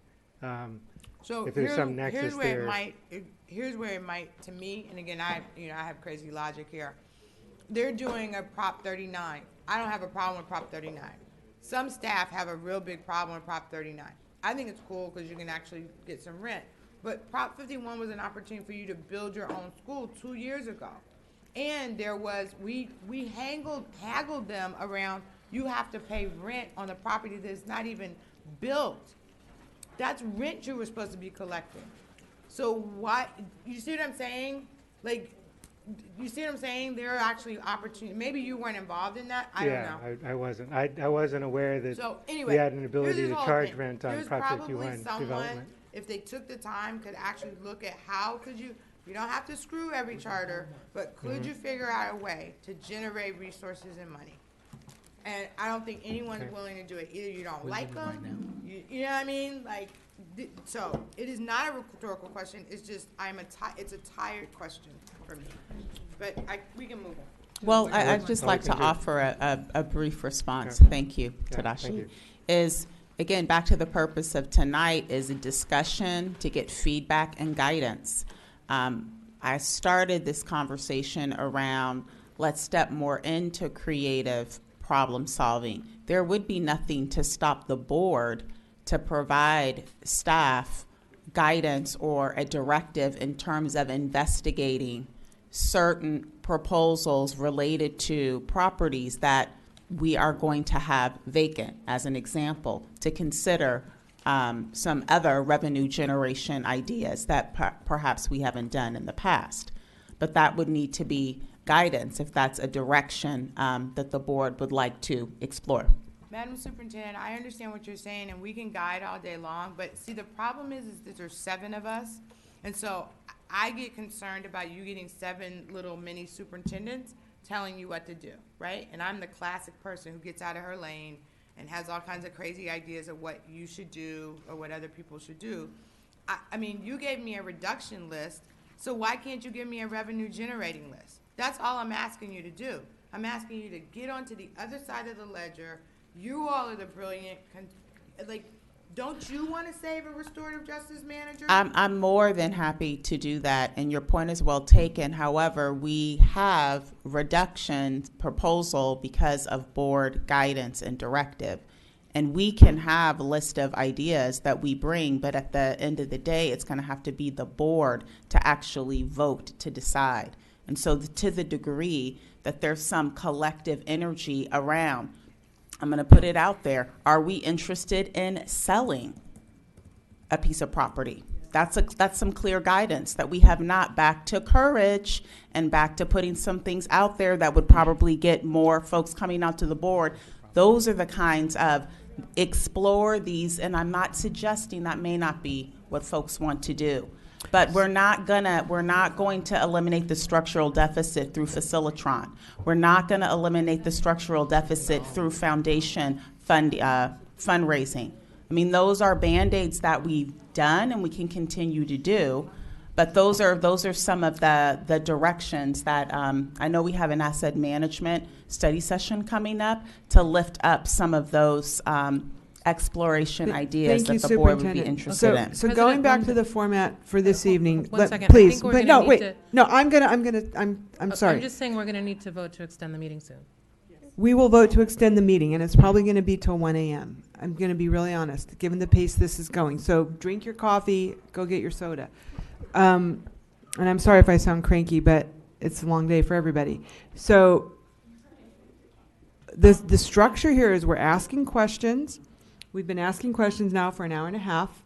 So if there's some nexus here's where there. Here's where it might, to me, and again, I have crazy logic here. They're doing a Prop 39. I don't have a problem with Prop 39. Some staff have a real big problem with Prop 39. I think it's cool because you can actually get some rent. But Prop 51 was an opportunity for you to build your own school 2 years ago. And there was, we haggled them around, you have to pay rent on a property that's not even built. That's rent you were supposed to be collecting. So why, you see what I'm saying? Like, you see what I'm saying? There are actually opportunities. Maybe you weren't involved in that. I don't know. Yeah, I wasn't. I wasn't aware that So anyway, we had an ability here's to the whole charge thing. rent on There's Prop probably 51 someone, development. if they took the time, could actually look at how could you don't have to screw every charter, but could you figure out a way to generate resources and money? And I don't think anyone's willing to do it. Either you don't like them, you know what I mean? Like, so it is not a rhetorical question. It's just it's a tired question for me. But we can move on. Well, I'd just like to offer a brief response. Thank you, Tadashi. Is, again, back to the purpose of tonight is a discussion to get feedback and guidance. I started this conversation around let's step more into creative problem solving. There would be nothing to stop the board to provide staff guidance or a directive in terms of investigating certain proposals related to properties that we are going to have vacant, as an example, to consider some other revenue generation ideas that perhaps we haven't done in the past. But that would need to be guidance if that's a direction that the board would like to explore. Madam Superintendent, I understand what you're saying, and we can guide all day long, but see, the problem is that there's 7 of us, and so I get concerned about you getting 7 little mini superintendents telling you what to do, right? And I'm the classic person who gets out of her lane and has all kinds of crazy ideas of what you should do or what other people should do. I mean, you gave me a reduction list, so why can't you give me a revenue generating list? That's all I'm asking you to do. I'm asking you to get onto the other side of the ledger. You all are the brilliant, don't you want to save a restorative justice manager? I'm more than happy to do that, and your point is well taken. However, we have reduction proposal because of board guidance and directive. And we can have a list of ideas that we bring, but at the end of the day, it's going to have to be the board to actually vote to decide. And so to the degree that there's some collective energy around, I'm going to put it out there. Are we interested in selling a piece of property? That's some clear guidance that we have not. Back to courage and back to putting some things out there that would probably get more folks coming out to the board. Those are the kinds of explore these, and I'm not suggesting that may not be what folks want to do. But we're not going to eliminate the structural deficit through Facilitron. We're not going to eliminate the structural deficit through foundation fundraising. I mean, those are Band-Aids that we've done and we can continue to do. But those are some of the directions that I know we have an asset management study session coming up to lift up some of those exploration ideas that the board would be interested in. So going back to the format for this evening, One second. please. I think we're But gonna no, wait. No, I'm sorry. I'm just saying we're going to need to vote to extend the meeting soon. we will vote to extend the meeting, and it's probably going to be till 1 a.m. I'm going to be really honest, given the pace this is going. So drink your coffee, go get your soda. And I'm sorry if I sound cranky, but it's a long day for everybody. So the structure here is we're asking questions. We've been asking questions now for an hour and a half.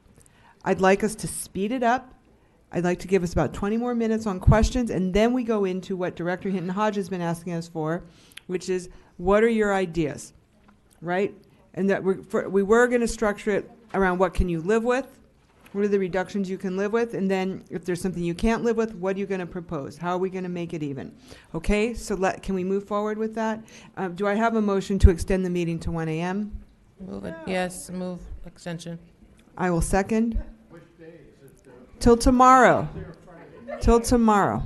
I'd like us to speed it up. I'd like to give us about 20 more minutes on questions, and then we go into what Director Hinton Hodge has been asking us for, which is, what are your ideas, right? And that we were going to structure it around what can you live with, what are the reductions you can live with, and then if there's something you can't live with, what are you going to propose? How are we going to make it even? Okay, so can we move forward with that? Do I have a motion to extend the meeting to 1 a.m.? Move it. Yes, move extension. I will second. Till tomorrow. Till tomorrow.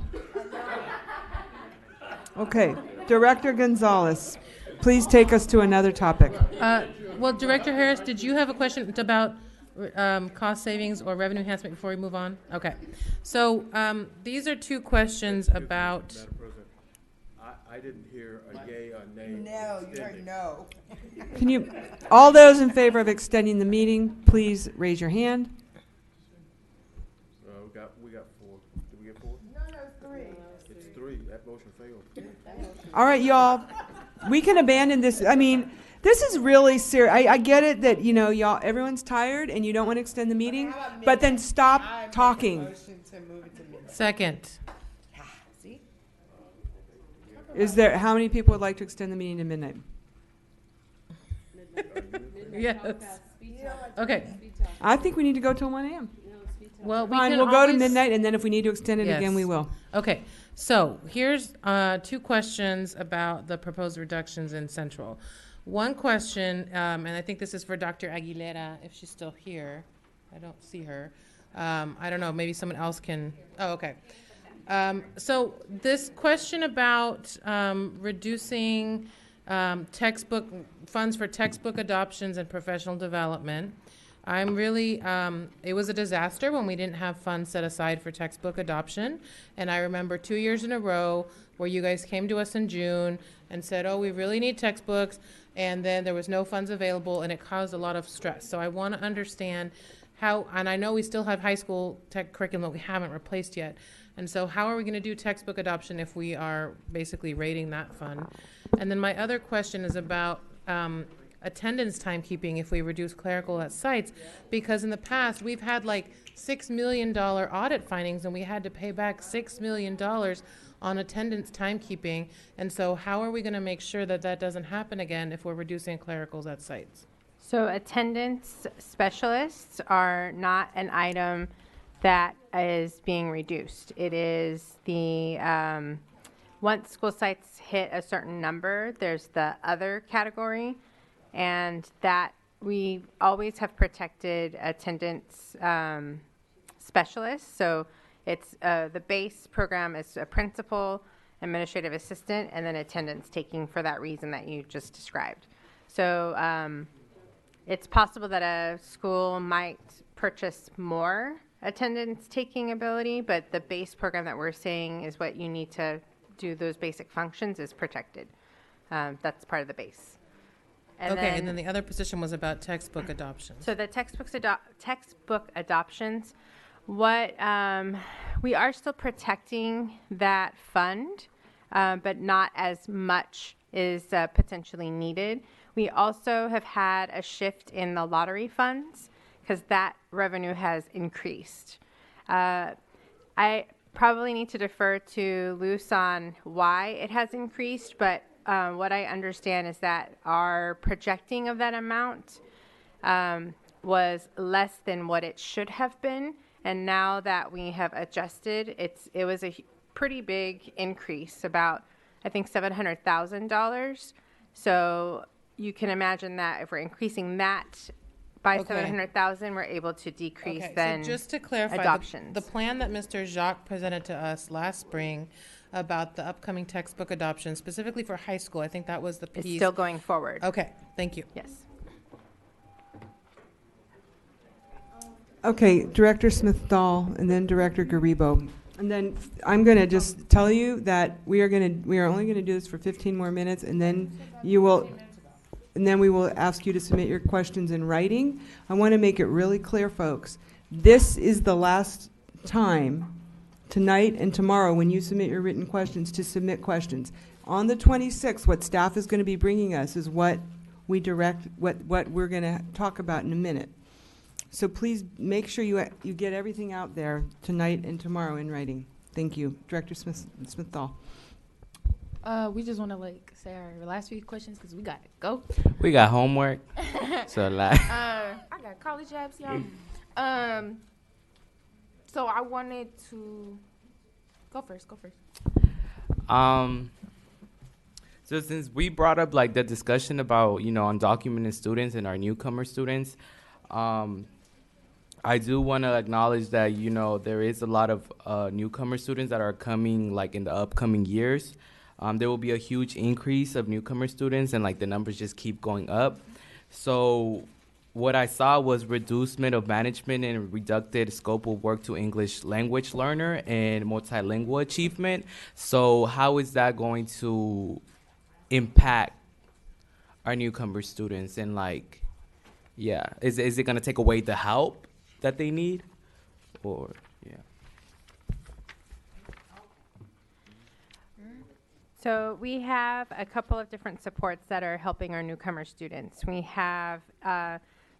Okay, Director Gonzalez, please take us to another topic. Well, Director Harris, did you have a question about cost savings or revenue enhancement before we move on? Okay. So these are two questions about. Madam President, I didn't hear a yay or nay. No, you heard no. Can you, all those in favor of extending the meeting, please raise your hand. We got 4. Did we get 4? No, it's 3. It's 3. That motion failed. All right, y'all, we can abandon this. I mean, this is really serious. I get it that, you know, y'all, everyone's tired and you don't want to extend the meeting, but then stop talking. Second. See? Is there, how many people would like to extend the meeting to midnight? Yes. Okay. I think we need to go till 1 a.m. Well, we Fine, can we'll go to always- midnight, and then if we need to extend it again, Yes. we will. Okay, so here's two questions about the proposed reductions in Central. One question, and I think this is for Dr. Aguilera, if she's still here. I don't see her. I don't know, maybe someone else can. Oh, okay. So this question about reducing textbook funds for textbook adoptions and professional development. I'm really, it was a disaster when we didn't have funds set aside for textbook adoption. And I remember 2 years in a row where you guys came to us in June and said, oh, we really need textbooks. And then there was no funds available and it caused a lot of stress. So I want to understand how, and I know we still have high school tech curriculum that we haven't replaced yet. And so how are we going to do textbook adoption if we are basically rating that fund? And then my other question is about attendance timekeeping if we reduce clerical at sites, because in the past we've had like $6 million audit findings and we had to pay back $6 million on attendance timekeeping. And so how are we going to make sure that that doesn't happen again if we're reducing clericals at sites? So attendance specialists are not an item that is being reduced. It is the, once school sites hit a certain number, there's the other category, and that we always have protected attendance specialists. So it's the base program is a principal, administrative assistant, and then attendance taking for that reason that you just described. So it's possible that a school might purchase more attendance taking ability, but the base program that we're saying is what you need to do those basic functions is protected. That's part of the base. And then the other position was about textbook adoptions. So the textbook adoptions, what we are still protecting that fund, but not as much is potentially needed. We also have had a shift in the lottery funds because that revenue has increased. I probably need to defer to Luce on why it has increased, but what I understand is that our projecting of that amount was less than what it should have been. And now that we have adjusted, it was a pretty big increase, about, I think, $700,000. So you can imagine that if we're increasing that by $700,000, we're able to decrease then so just to clarify, adoptions. the plan that Mr. Jacques presented to us last spring about the upcoming textbook adoption, specifically for high school, I think that was the piece. It's still going forward. Okay, thank you. Yes. Okay, Director Smith-Dahl and then Director Garibo. And then I'm going to just tell you that we are only going to do this for 15 more minutes, and then we will ask you to submit your questions in writing. I want to make it really clear, folks. This is the last time, tonight and tomorrow, when you submit your written questions, to submit questions. On the 26th, what staff is going to be bringing us is what we direct, what we're going to talk about in a minute. So please make sure you get everything out there tonight and tomorrow in writing. Thank you. Director Smith-Dahl. We just want to say our last few questions because we got to go. We got homework. So I got college apps, y'all. So I wanted to go first. So since we brought up the discussion about undocumented students and our newcomer students, I do want to acknowledge that there is a lot of newcomer students that are coming in the upcoming years. There will be a huge increase of newcomer students, and the numbers just keep going up. So what I saw was reducement of management and reduced scope of work to English language learner and multilingual achievement. So how is that going to impact our newcomer students? And is it going to take away the help that they need? Or So we have a couple of different supports that are helping our newcomer students. We have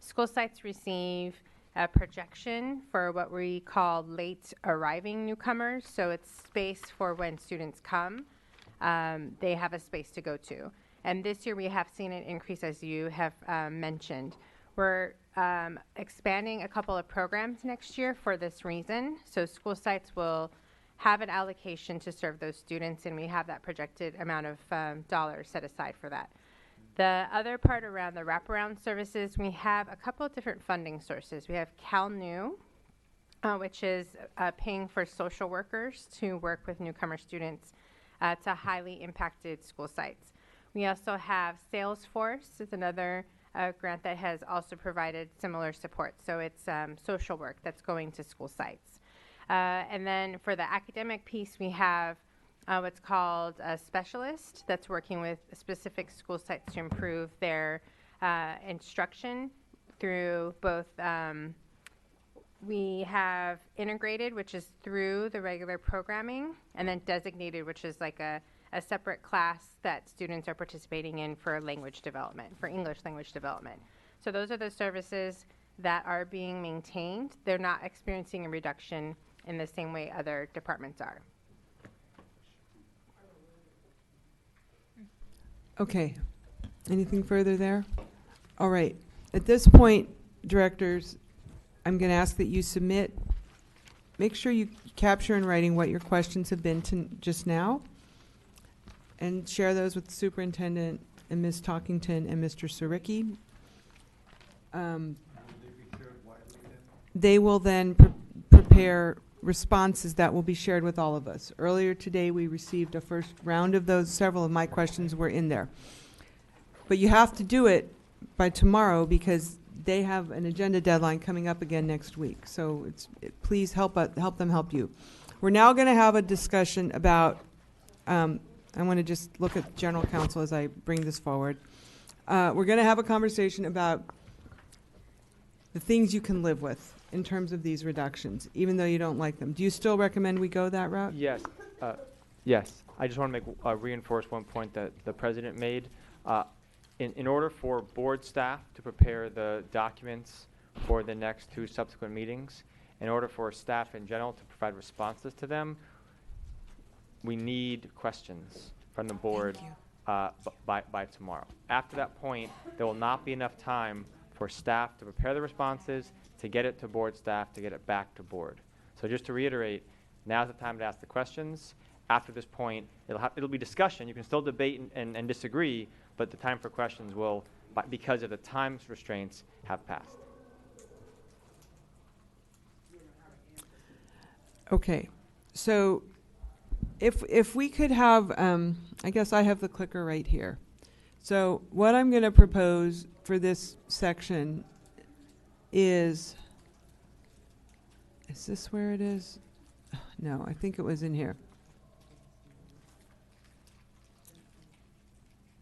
school sites receive a projection for what we call late arriving newcomers. So it's space for when students come, they have a space to go to. And this year we have seen an increase, as you have mentioned. We're expanding a couple of programs next year for this reason. So school sites will have an allocation to serve those students, and we have that projected amount of dollars set aside for that. The other part around the wraparound services, we have a couple of different funding sources. We have CalNew, which is paying for social workers to work with newcomer students to highly impacted school sites. We also have Salesforce, is another grant that has also provided similar support. So it's social work that's going to school sites. And then for the academic piece, we have what's called a specialist that's working with specific school sites to improve their instruction through both. We have integrated, which is through the regular programming, and then designated, which is a separate class that students are participating in for language development, for English language development. So those are the services that are being maintained. They're not experiencing a reduction in the same way other departments are. Okay. Anything further there? All right. At this point, directors, I'm going to ask that you submit, make sure you capture in writing what your questions have been just now, and share those with the superintendent and Ms. Talkington and Mr. Saricki. They will then prepare responses that will be shared with all of us. Earlier today, we received a first round of those. Several of my questions were in there. But you have to do it by tomorrow because they have an agenda deadline coming up again next week. So please help them help you. We're now going to have a discussion about, I want to just look at general counsel as I bring this forward. We're going to have a conversation about the things you can live with in terms of these reductions, even though you don't like them. Do you still recommend we go that route? Yes. Yes. I just want to reinforce one point that the president made. In order for board staff to prepare the documents for the next two subsequent meetings, in order for staff in general to provide responses to them, we need questions from the board by tomorrow. After that point, there will not be enough time for staff to prepare the responses, to get it to board staff, to get it back to board. So just to reiterate, now's the time to ask the questions. After this point, it'll be discussion. You can still debate and disagree, but the time for questions will, because of the time restraints, have passed. Okay. So if we could have, I guess I have the clicker right here. So what I'm going to propose for this section is this where it is? No, I think it was in here.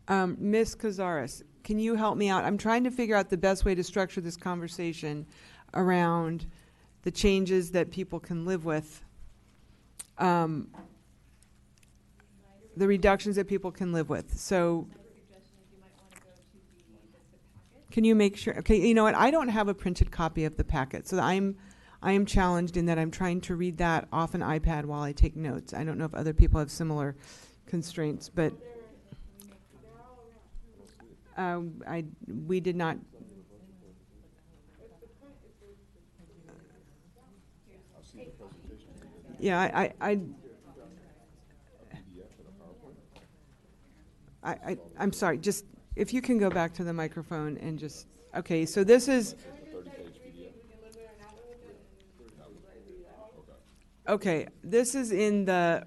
Ms. Cazares, can you help me out? I'm trying to figure out the best way to structure this conversation around the changes that people can live with, the reductions that people can live with. So can you make sure, okay, you know what, I don't have a printed copy of the packet, so I am challenged in that I'm trying to read that off an iPad while I take notes. I don't know if other people have similar constraints, but we did not. Yeah, I'm sorry, just if you can go back to the microphone and just, okay, so this is, okay, this is in the,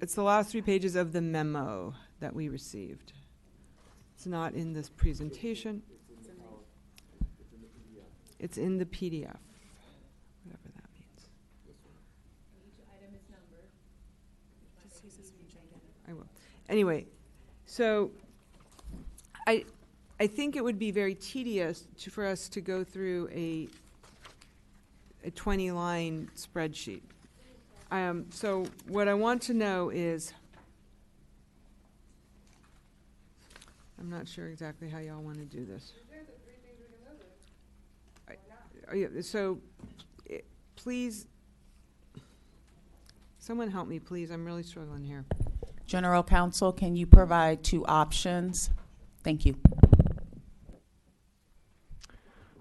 it's the last 3 pages of the memo that we received. It's not in this presentation. It's in the PDF, whatever that means. I will. Anyway, so I think it would be very tedious for us to go through a 20-line spreadsheet. So what I want to know is, I'm not sure exactly how y'all want to do this. So please, someone help me, please. I'm really struggling here. General Counsel, can you provide 2 options? Thank you.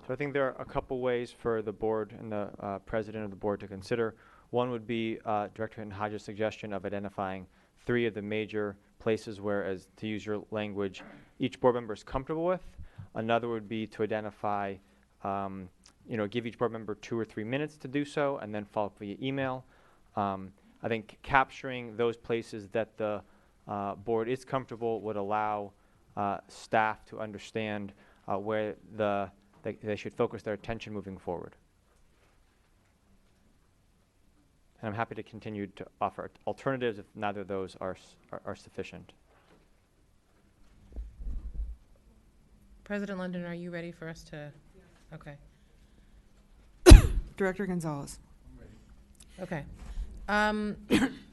So I think there are a couple ways for the board and the president of the board to consider. One would be Director Hinhaja's suggestion of identifying 3 of the major places where, as to use your language, each board member is comfortable with. Another would be to identify, give each board member 2 or 3 minutes to do so, and then follow up via email. I think capturing those places that the board is comfortable would allow staff to understand where they should focus their attention moving forward. And I'm happy to continue to offer alternatives if neither of those are sufficient. President London, are you ready for us to? Okay. Director Gonzalez. Okay.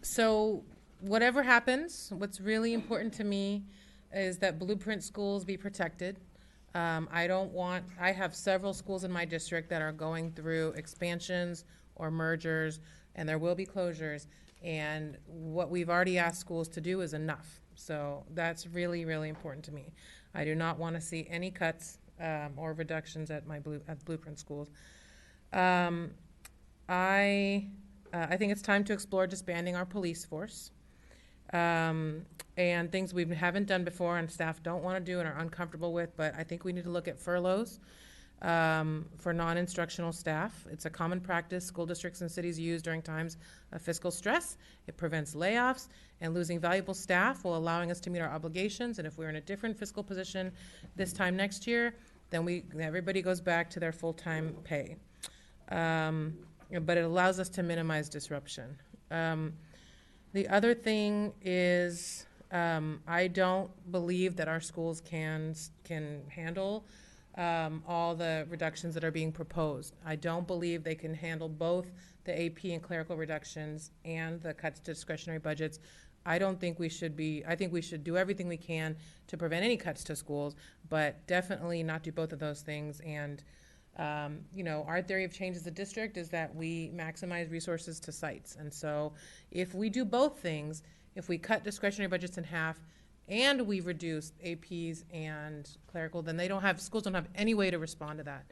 So whatever happens, what's really important to me is that Blueprint schools be protected. I have several schools in my district that are going through expansions or mergers, and there will be closures. And what we've already asked schools to do is enough. So that's really, really important to me. I do not want to see any cuts or reductions at my Blueprint schools. I think it's time to explore disbanding our police force and things we haven't done before and staff don't want to do and are uncomfortable with, but I think we need to look at furloughs for non-instructional staff. It's a common practice school districts and cities use during times of fiscal stress. It prevents layoffs and losing valuable staff while allowing us to meet our obligations. And if we're in a different fiscal position this time next year, then everybody goes back to their full-time pay. But it allows us to minimize disruption. The other thing is I don't believe that our schools can handle all the reductions that are being proposed. I don't believe they can handle both the AP and clerical reductions and the cuts to discretionary budgets. I think we should do everything we can to prevent any cuts to schools, but definitely not do both of those things. And our theory of change as a district is that we maximize resources to sites. And so if we do both things, if we cut discretionary budgets in half and we reduce APs and clerical, then schools don't have any way to respond to that.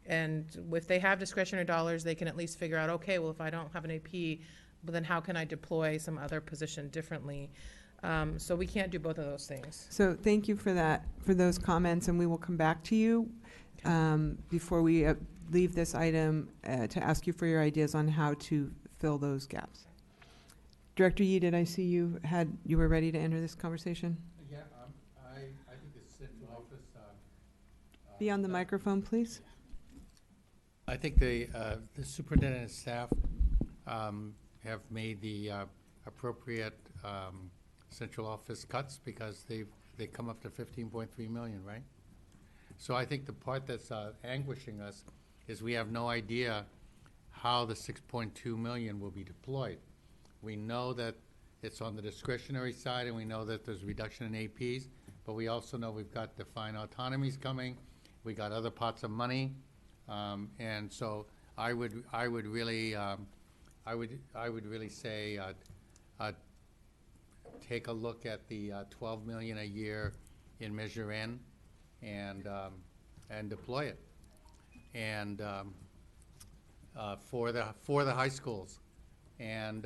And if they have discretionary dollars, they can at least figure out, okay, well, if I don't have an AP, but then how can I deploy some other position differently? So we can't do both of those things. So thank you for those comments, and we will come back to you before we leave this item to ask you for your ideas on how to fill those gaps. Director Yee, did I see you were ready to enter this conversation? Yeah, I think the central office. Be on the microphone, please. I think the superintendent and staff have made the appropriate central office cuts because they come up to 15.3 million, right? So I think the part that's anguishing us is we have no idea how the 6.2 million will be deployed. We know that it's on the discretionary side, and we know that there's reduction in APs, but we also know we've got defined autonomies coming. We got other pots of money, and so I would really say take a look at the 12 million a year in Measure N, and deploy it, and for the high schools, and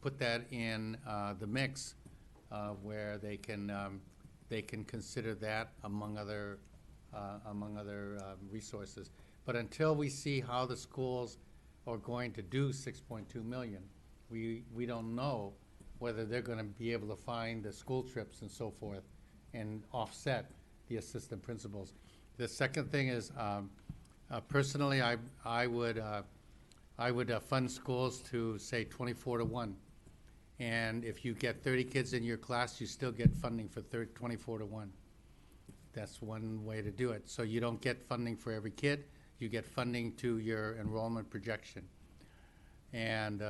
put that in the mix where they can consider that among other resources. But until we see how the schools are going to do 6.2 million, we don't know whether they're going to be able to find the school trips and so forth and offset the assistant principals. The second thing is, personally, I would fund schools to say 24-1. And if you get 30 kids in your class, you still get funding for 24-1. That's one way to do it. So you don't get funding for every kid, you get funding to your enrollment projection. And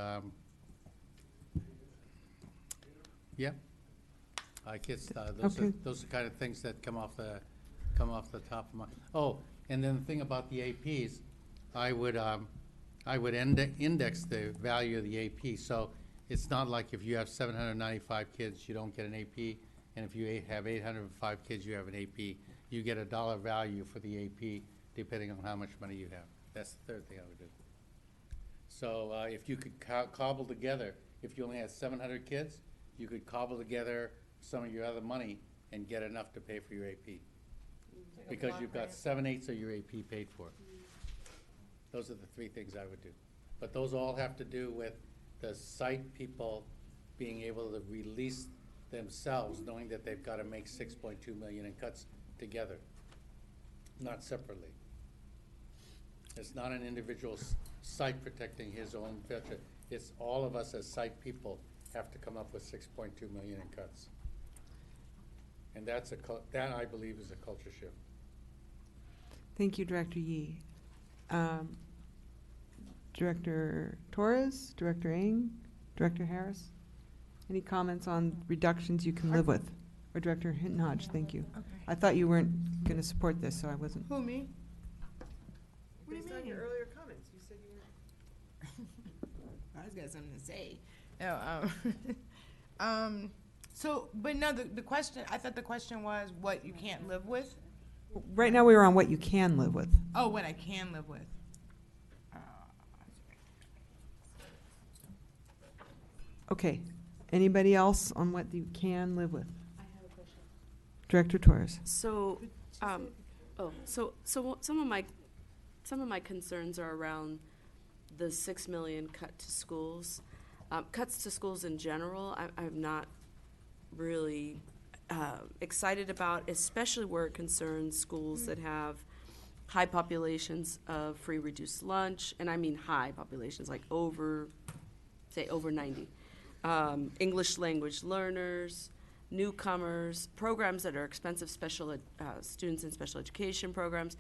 yeah, I guess those are the kind of things that come off the top of my. Oh, and then the thing about the APs, I would index the value of the AP. So it's not like if you have 795 kids, you don't get an AP, and if you have 805 kids, you have an AP. You get a dollar value for the AP depending on how much money you have. That's the third thing I would do. So if you could cobble together, if you only had 700 kids, you could cobble together some of your other money and get enough to pay for your AP. Because you've got 7/8 of your AP paid for. Those are the three things I would do. But those all have to do with the site people being able to release themselves, knowing that they've got to make 6.2 million in cuts together, not separately. It's not an individual site protecting his own future. It's all of us as site people have to come up with 6.2 million in cuts. And that I believe is a culture shift. Thank you, Director Yee. Director Torres, Director Ng, Director Harris, any comments on reductions you can live with? Or Director Hinton-Hodge, thank you. Okay. I thought you weren't going to support this, so I wasn't. Who, me? What do you Based on mean? your earlier comments, you said you were. I was got something to say. No, so, but no, the question, I thought the question was what you can't live with. Right now we were on what you can live with. Oh, what I can live with. Okay. Anybody else on what you can live with? I have a question. Director Torres. So, so some of my concerns are around the 6 million cut to schools. Cuts to schools in general, I'm not really excited about, especially where it concerns schools that have high populations of free reduced lunch, and I mean high populations, like over 90. English language learners, newcomers, programs that are expensive students in special education programs.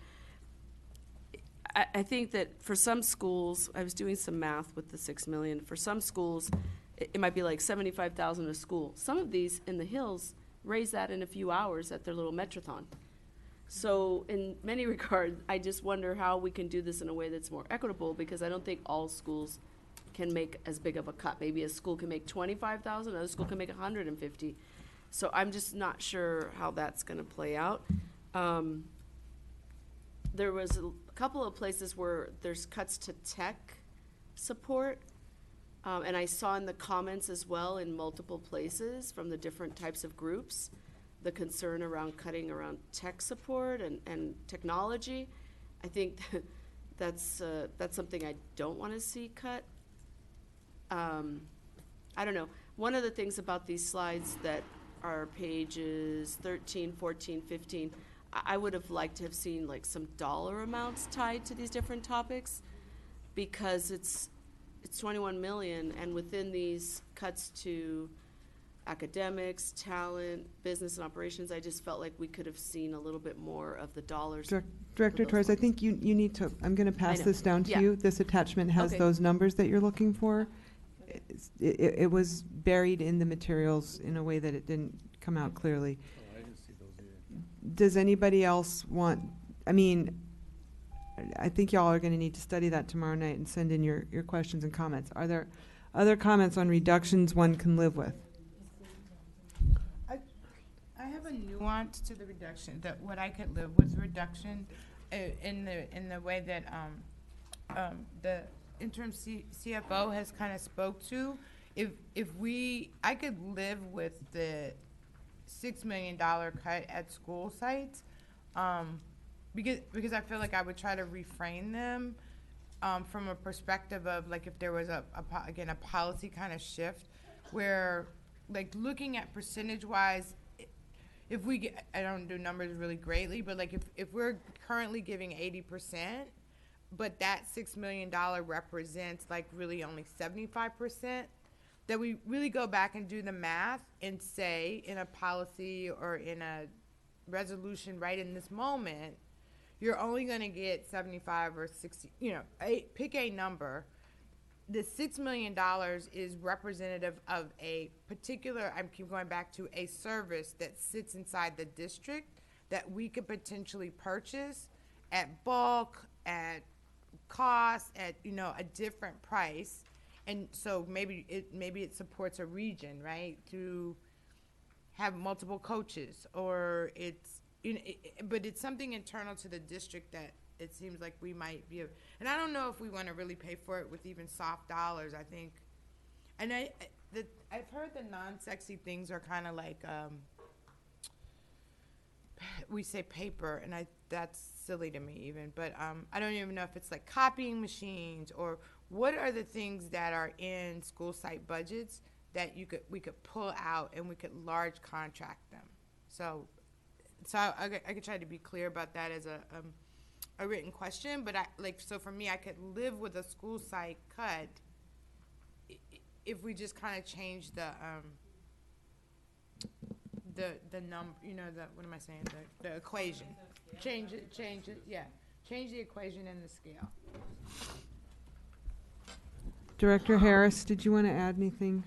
I think that for some schools, I was doing some math with the 6 million. For some schools, it might be like 75,000 a school. Some of these in the hills raise that in a few hours at their little metrothon. So in many regards, I just wonder how we can do this in a way that's more equitable, because I don't think all schools can make as big of a cut. Maybe a school can make 25,000, another school can make 150. So I'm just not sure how that's going to play out. There was a couple of places where there's cuts to tech support, and I saw in the comments as well in multiple places from the different types of groups the concern around cutting around tech support and technology. I think that's something I don't want to see cut. I don't know. One of the things about these slides that are pages 13, 14, 15, I would have liked to have seen like some dollar amounts tied to these different topics. because it's 21 million, and within these cuts to academics, talent, business, and operations, I just felt like we could have seen a little bit more of the dollars. Director Torres, I think you need to, I'm going to pass know. this down to Yeah. you. This attachment has Okay. those numbers that you're looking for. It was buried in the materials in a way that it didn't come out clearly. Oh, I didn't see those either. Does anybody else want, I mean, I think y'all are going to need to study that tomorrow night and send in your questions and comments. Are there other comments on reductions one can live with? I have a nuance to the reduction, that what I could live with reduction in the way that the interim CFO has kind of spoke to. I could live with the $6 million cut at school sites, because I feel like I would try to refrain them from a perspective of, like, if there was a policy kind of shift where, like, looking at percentage-wise, if we get, I don't do numbers really greatly, but, like, if we're currently giving 80%, but that $6 million represents, like, really only 75%, that we really go back and do the math and say, in a policy or in a resolution right in this moment, you're only going to get 75 or 60, pick a number. The $6 million is representative of a particular, I keep going back to, a service that sits inside the district that we could potentially purchase at bulk, at cost, at, a different price. And so maybe it supports a region, right, to have multiple coaches, or it's, but it's something internal to the district that it seems like we might be, and I don't know if we want to really pay for it with even soft dollars. I think, and I've heard the non-sexy things are kind of like, we say paper, and that's silly to me even, but I don't even know if it's like copying machines, or what are the things that are in school site budgets that we could pull out and we could large contract them. So I could try to be clear about that as a written question, but so for me, I could live with a school site cut if we just kind of change the number, what am I saying? The equation. Change it, yeah. Change the equation and the scale. Director Harris, did you want to add anything?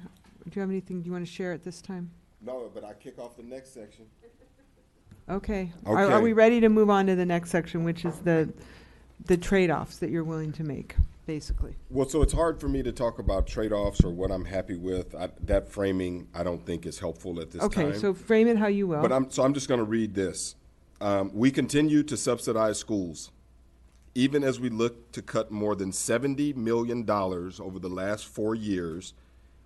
Do you have anything you want to share at this time? No, but I kick off the next section. Okay. Okay. Are we ready to move on to the next section, which is the trade-offs that you're willing to make, basically? Well, so it's hard for me to talk about trade-offs or what I'm happy with. That framing, I don't think, is helpful at this time. Okay, so frame it how you will. But I'm just going to read this. We continue to subsidize schools, even as we look to cut more than $70 million over the last 4 years.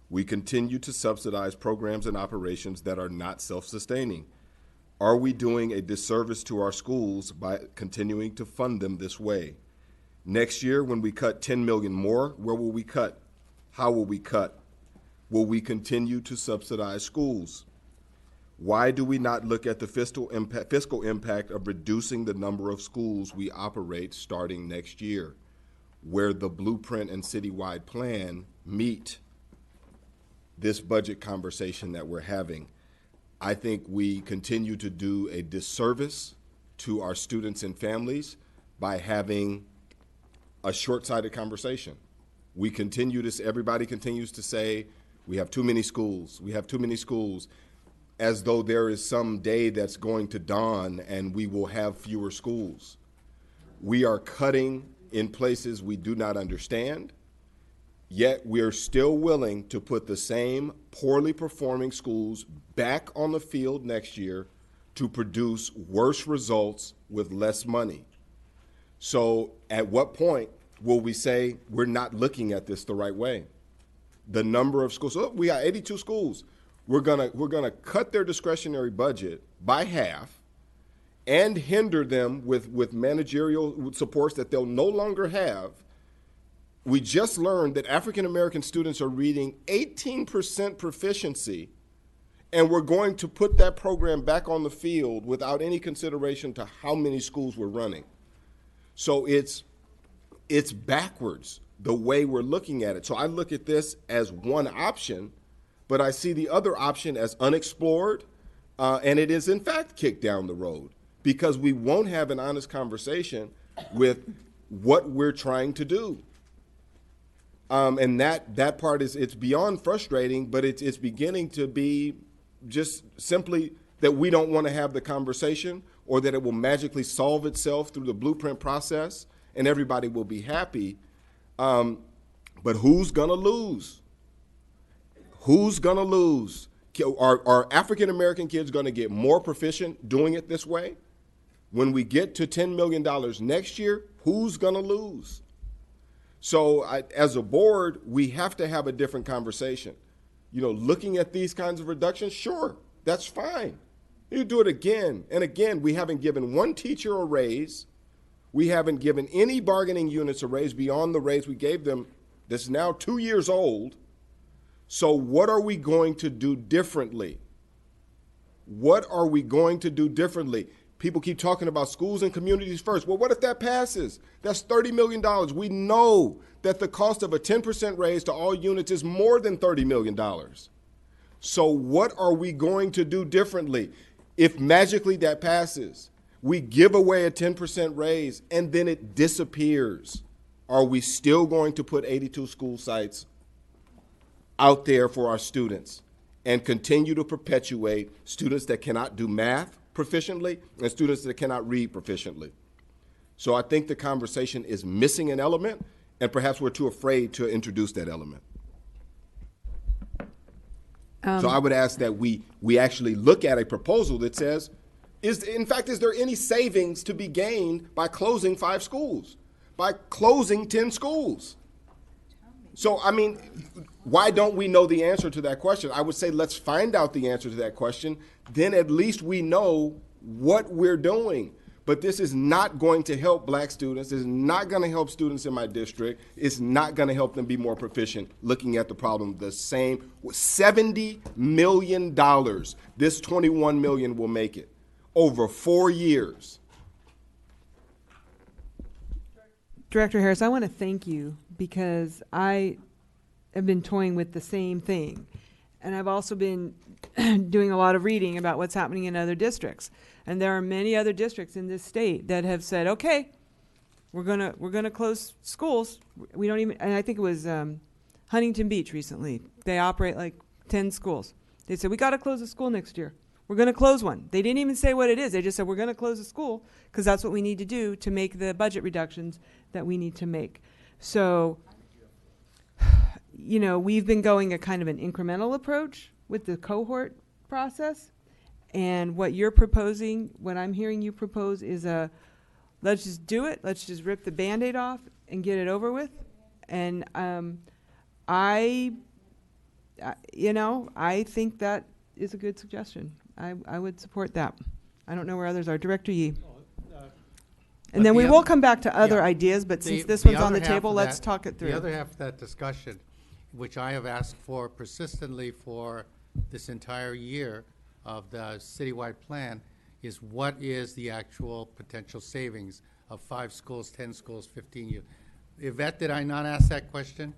We continue to subsidize programs and operations that are not self-sustaining. Are we doing a disservice to our schools by continuing to fund them this way? Next year, when we cut $10 million more, where will we cut? How will we cut? Will we continue to subsidize schools? Why do we not look at the fiscal impact of reducing the number of schools we operate starting next year, where the blueprint and citywide plan meet this budget conversation that we're having? I think we continue to do a disservice to our students and families by having a short-sighted conversation. Everybody continues to say, we have too many schools, as though there is some day that's going to dawn and we will have fewer schools. We are cutting in places we do not understand, yet we are still willing to put the same poorly performing schools back on the field next year to produce worse results with less money. So at what point will we say we're not looking at this the right way? The number of schools, we got 82 schools. We're gonna cut their discretionary budget by half and hinder them with managerial supports that they'll no longer have. We just learned that African American students are reading 18% proficiency, and we're going to put that program back on the field without any consideration to how many schools we're running. So it's backwards. the way we're looking at it. So I look at this as one option, but I see the other option as unexplored, and it is in fact kicked down the road because we won't have an honest conversation with what we're trying to do. And that part it's beyond frustrating, but it's beginning to be just simply that we don't want to have the conversation, or that it will magically solve itself through the blueprint process and everybody will be happy. But who's gonna lose? Who's gonna lose? Are African American kids gonna get more proficient doing it this way? When we get to $10 million next year, who's gonna lose? So as a board, we have to have a different conversation. You know, looking at these kinds of reductions, sure, that's fine. You do it again and again. We haven't given one teacher a raise. We haven't given any bargaining units a raise beyond the raise we gave them that's now 2 years old. So what are we going to do differently? What are we going to do differently? People keep talking about schools and communities first. Well, what if that passes? That's $30 million. We know that the cost of a 10% raise to all units is more than $30 million. So what are we going to do differently? If magically that passes, we give away a 10% raise and then it disappears, are we still going to put 82 school sites out there for our students and continue to perpetuate students that cannot do math proficiently and students that cannot read proficiently? So I think the conversation is missing an element, and perhaps we're too afraid to introduce that element. So I would ask that we actually look at a proposal that says, is there any savings to be gained by closing 5 schools, by closing 10 schools? So, I mean, why don't we know the answer to that question? I would say let's find out the answer to that question. Then at least we know what we're doing. But this is not going to help black students. This is not going to help students in my district. It's not going to help them be more proficient looking at the problem the same. $70 million. This $21 million will make it over 4 years. Director Harris, I want to thank you because I have been toying with the same thing. And I've also been doing a lot of reading about what's happening in other districts. And there are many other districts in this state that have said, okay, we're gonna close schools. We don't even, and I think it was Huntington Beach recently. They operate like 10 schools. They said, we got to close a school next year. We're going to close one. They didn't even say what it is. They just said, we're going to close a school because that's what we need to do to make the budget reductions that we need to make. So, you know, we've been going a kind of an incremental approach with the cohort process. And what you're proposing, what I'm hearing you propose is let's just do it. Let's just rip the Band-Aid off and get it over with. And I think that is a good suggestion. I would support that. I don't know where others are. Director Yee. And then we will come back to other ideas, but since this one's on the table, let's talk it through. The other half of that discussion, which I have asked for persistently for this entire year of the citywide plan, is what is the actual potential savings of 5 schools, 10 schools, 15 youth? Yvette, did I not ask that question?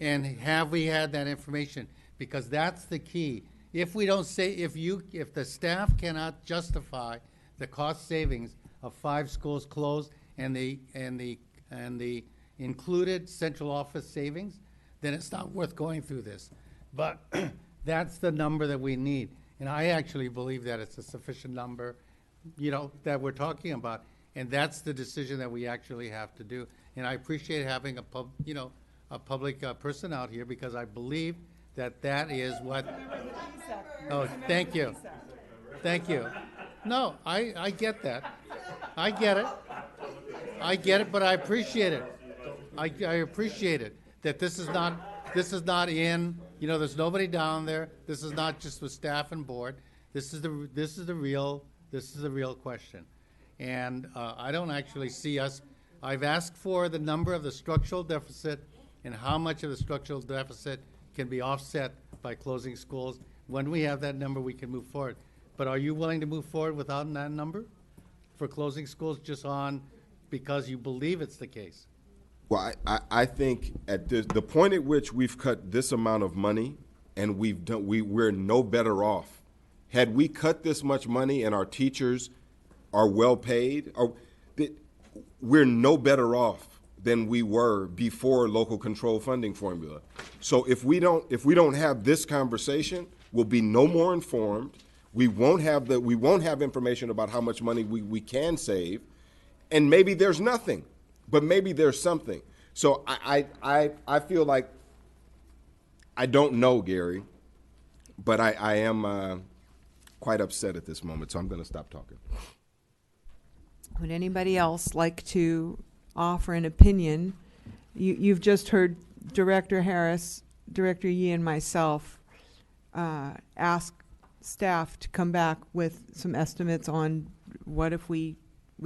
And have we had that information? Because that's the key. If we don't say, if the staff cannot justify the cost savings of 5 schools closed and the included central office savings, then it's not worth going through this. But that's the number that we need. And I actually believe that it's a sufficient number, you know, that we're talking about. And that's the decision that we actually have to do. And I appreciate having a public person out here, because I believe that that is what. Oh, thank you. Thank you. No, I get that. I get it. I get it, but I appreciate it. I appreciate it that this is not in, you know, there's nobody down there. This is not just with staff and board. This is the real question. And I don't actually see us. I've asked for the number of the structural deficit and how much of the structural deficit can be offset by closing schools. When we have that number, we can move forward. But are you willing to move forward without that number for closing schools just on because you believe it's the case? Well, I think at the point at which we've cut this amount of money and we're no better off. Had we cut this much money and our teachers are well paid, we're no better off than we were before local control funding formula. So if we don't have this conversation, we'll be no more informed. We won't have information about how much money we can save, and maybe there's nothing. But maybe there's something. So I feel like I don't know, Gary, but I am quite upset at this moment, so I'm going to stop talking. Would anybody else like to offer an opinion? You've just heard Director Harris, Director Yee, and myself ask staff to come back with some estimates on what if we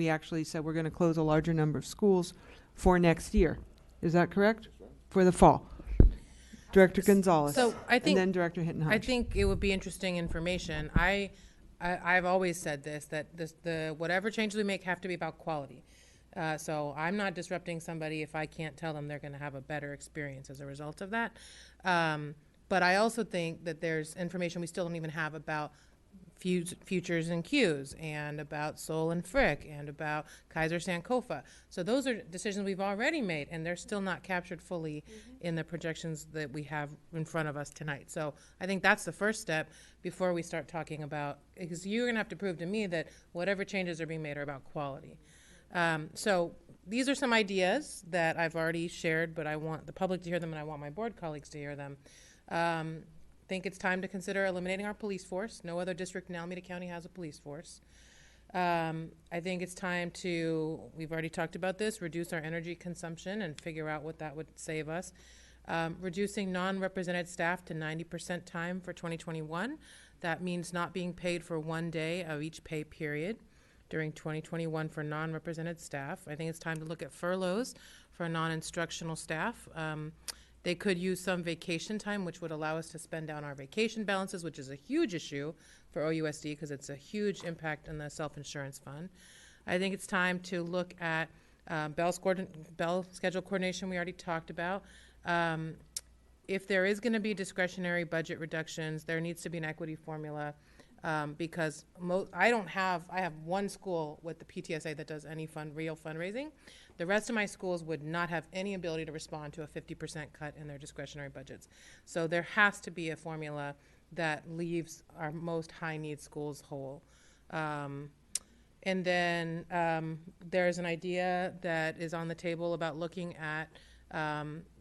actually said we're going to close a larger number of schools for next year. Is that correct? For the fall. Director Gonzalez. So I think, and then Director Hittenhudge. I think it would be interesting information. I've always said this, that the whatever changes we make have to be about quality. So I'm not disrupting somebody if I can't tell them they're going to have a better experience as a result of that. But I also think that there's information we still don't even have about futures and cues, and about Sol and Frick, and about Kaiser Sankofa. So those are decisions we've already made, and they're still not captured fully in the projections that we have in front of us tonight. So I think that's the first step before we start talking about, because you're going to have to prove to me that whatever changes are being made are about quality. So these are some ideas that I've already shared, but I want the public to hear them, and I want my board colleagues to hear them. I think it's time to consider eliminating our police force. No other district in Alameda County has a police force. I think it's time to, we've already talked about this, reduce our energy consumption and figure out what that would save us. Reducing non-represented staff to 90% time for 2021. That means not being paid for 1 day of each pay period during 2021 for non-represented staff. I think it's time to look at furloughs for non-instructional staff. They could use some vacation time, which would allow us to spend down our vacation balances, which is a huge issue for OUSD because it's a huge impact on the self-insurance fund. I think it's time to look at bell schedule coordination we already talked about. If there is going to be discretionary budget reductions, there needs to be an equity formula because I have one school with the PTSA that does any real fundraising. The rest of my schools would not have any ability to respond to a 50% cut in their discretionary budgets. So there has to be a formula that leaves our most high-need schools whole. And then there's an idea that is on the table about looking at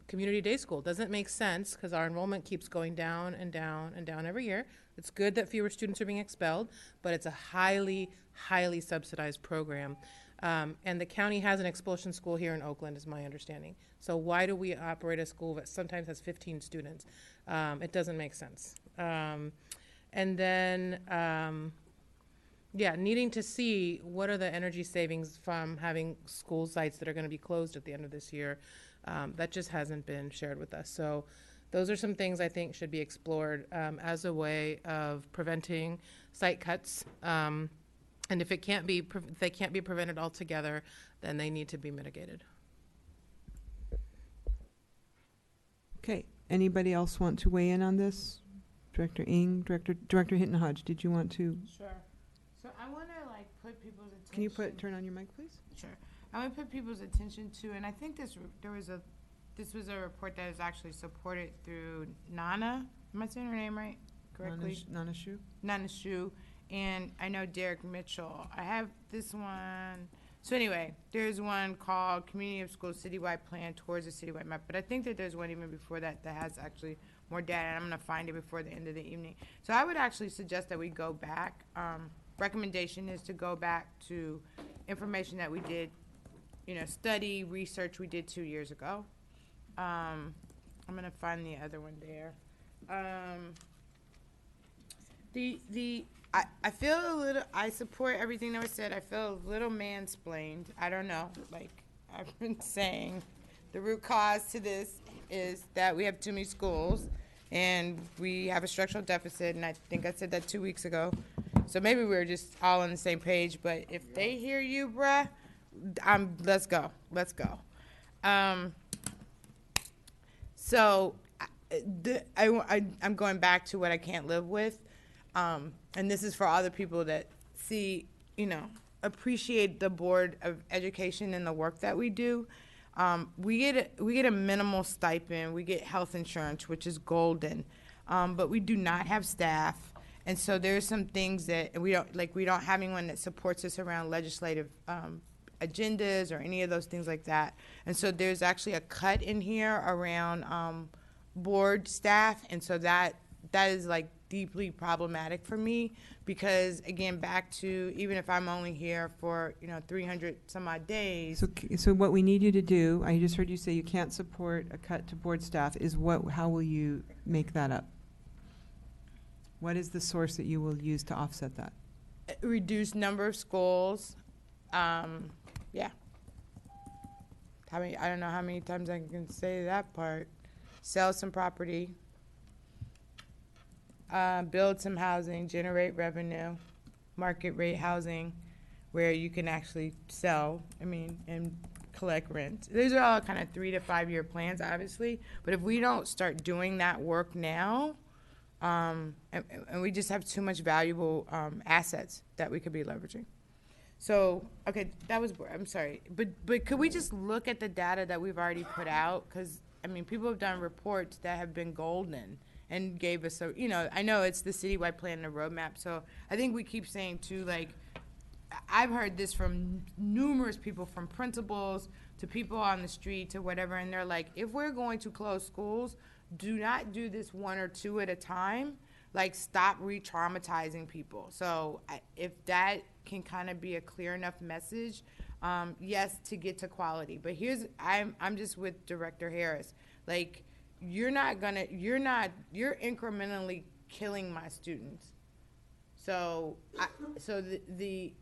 community day school. Doesn't make sense because our enrollment keeps going down and down and down every year. It's good that fewer students are being expelled, but it's a highly, highly subsidized program. And the county has an expulsion school here in Oakland, is my understanding. So why do we operate a school that sometimes has 15 students? It doesn't make sense. And then, needing to see what are the energy savings from having school sites that are going to be closed at the end of this year. That just hasn't been shared with us. So those are some things I think should be explored as a way of preventing site cuts. And if they can't be prevented altogether, then they need to be mitigated. Okay. Anybody else want to weigh in on this? Director Ng, Director Hittenhudge, did you want to? Sure. So I want to put people's attention. Can you turn on your mic, please? Sure. I want to put people's attention to, and I think this was a report that is actually supported through Nana. Am I saying her name right? Correctly? Nana Shu. Nana Shu. And I know Derek Mitchell. I have this one. So anyway, there's one called Community of Schools Citywide Plan Towards a Citywide Map. But I think that there's one even before that that has actually more data. And I'm going to find it before the end of the evening. So I would actually suggest that we go back. Recommendation is to go back to information that we did, study, research we did 2 years ago. I'm going to find the other one there. I feel a little, I support everything that was said. I feel a little mansplained. I don't know. I've been saying, the root cause to this is that we have too many schools and we have a structural deficit. And I think I said that 2 weeks ago. So maybe we were just all on the same page. But if they hear you, bruh, let's go. Let's go. So I'm going back to what I can't live with. And this is for all the people that see, appreciate the Board of Education and the work that we do. We get a minimal stipend. We get health insurance, which is golden, but we do not have staff, and so there's some things that we don't have anyone that supports us around legislative agendas or any of those things like that. And so there's actually a cut in here around board staff, and so that is like deeply problematic for me, because again, back to, even if I'm only here for 300 some odd days. So what we need you to do, I just heard you say you can't support a cut to board staff, is how will you make that up? What is the source that you will use to offset that? Reduce number of schools. Yeah. I don't know how many times I can say that part. Sell some property. Build some housing, generate revenue, market rate housing, where you can actually sell, and collect rent. These are all kind of 3 to 5 year plans, obviously. But if we don't start doing that work now, and we just have too much valuable assets that we could be leveraging. So, okay, that was, I'm sorry. But could we just look at the data that we've already put out? Because, people have done reports that have been golden and gave us I know it's the citywide plan and the roadmap. So I think we keep saying too, I've heard this from numerous people, from principals to people on the street to whatever, and they're like, if we're going to close schools, do not do this 1 or 2 at a time. Stop re-traumatizing people. So if that can kind of be a clear enough message, yes, to get to quality. But I'm just with Director Harris. You're incrementally killing my students. So the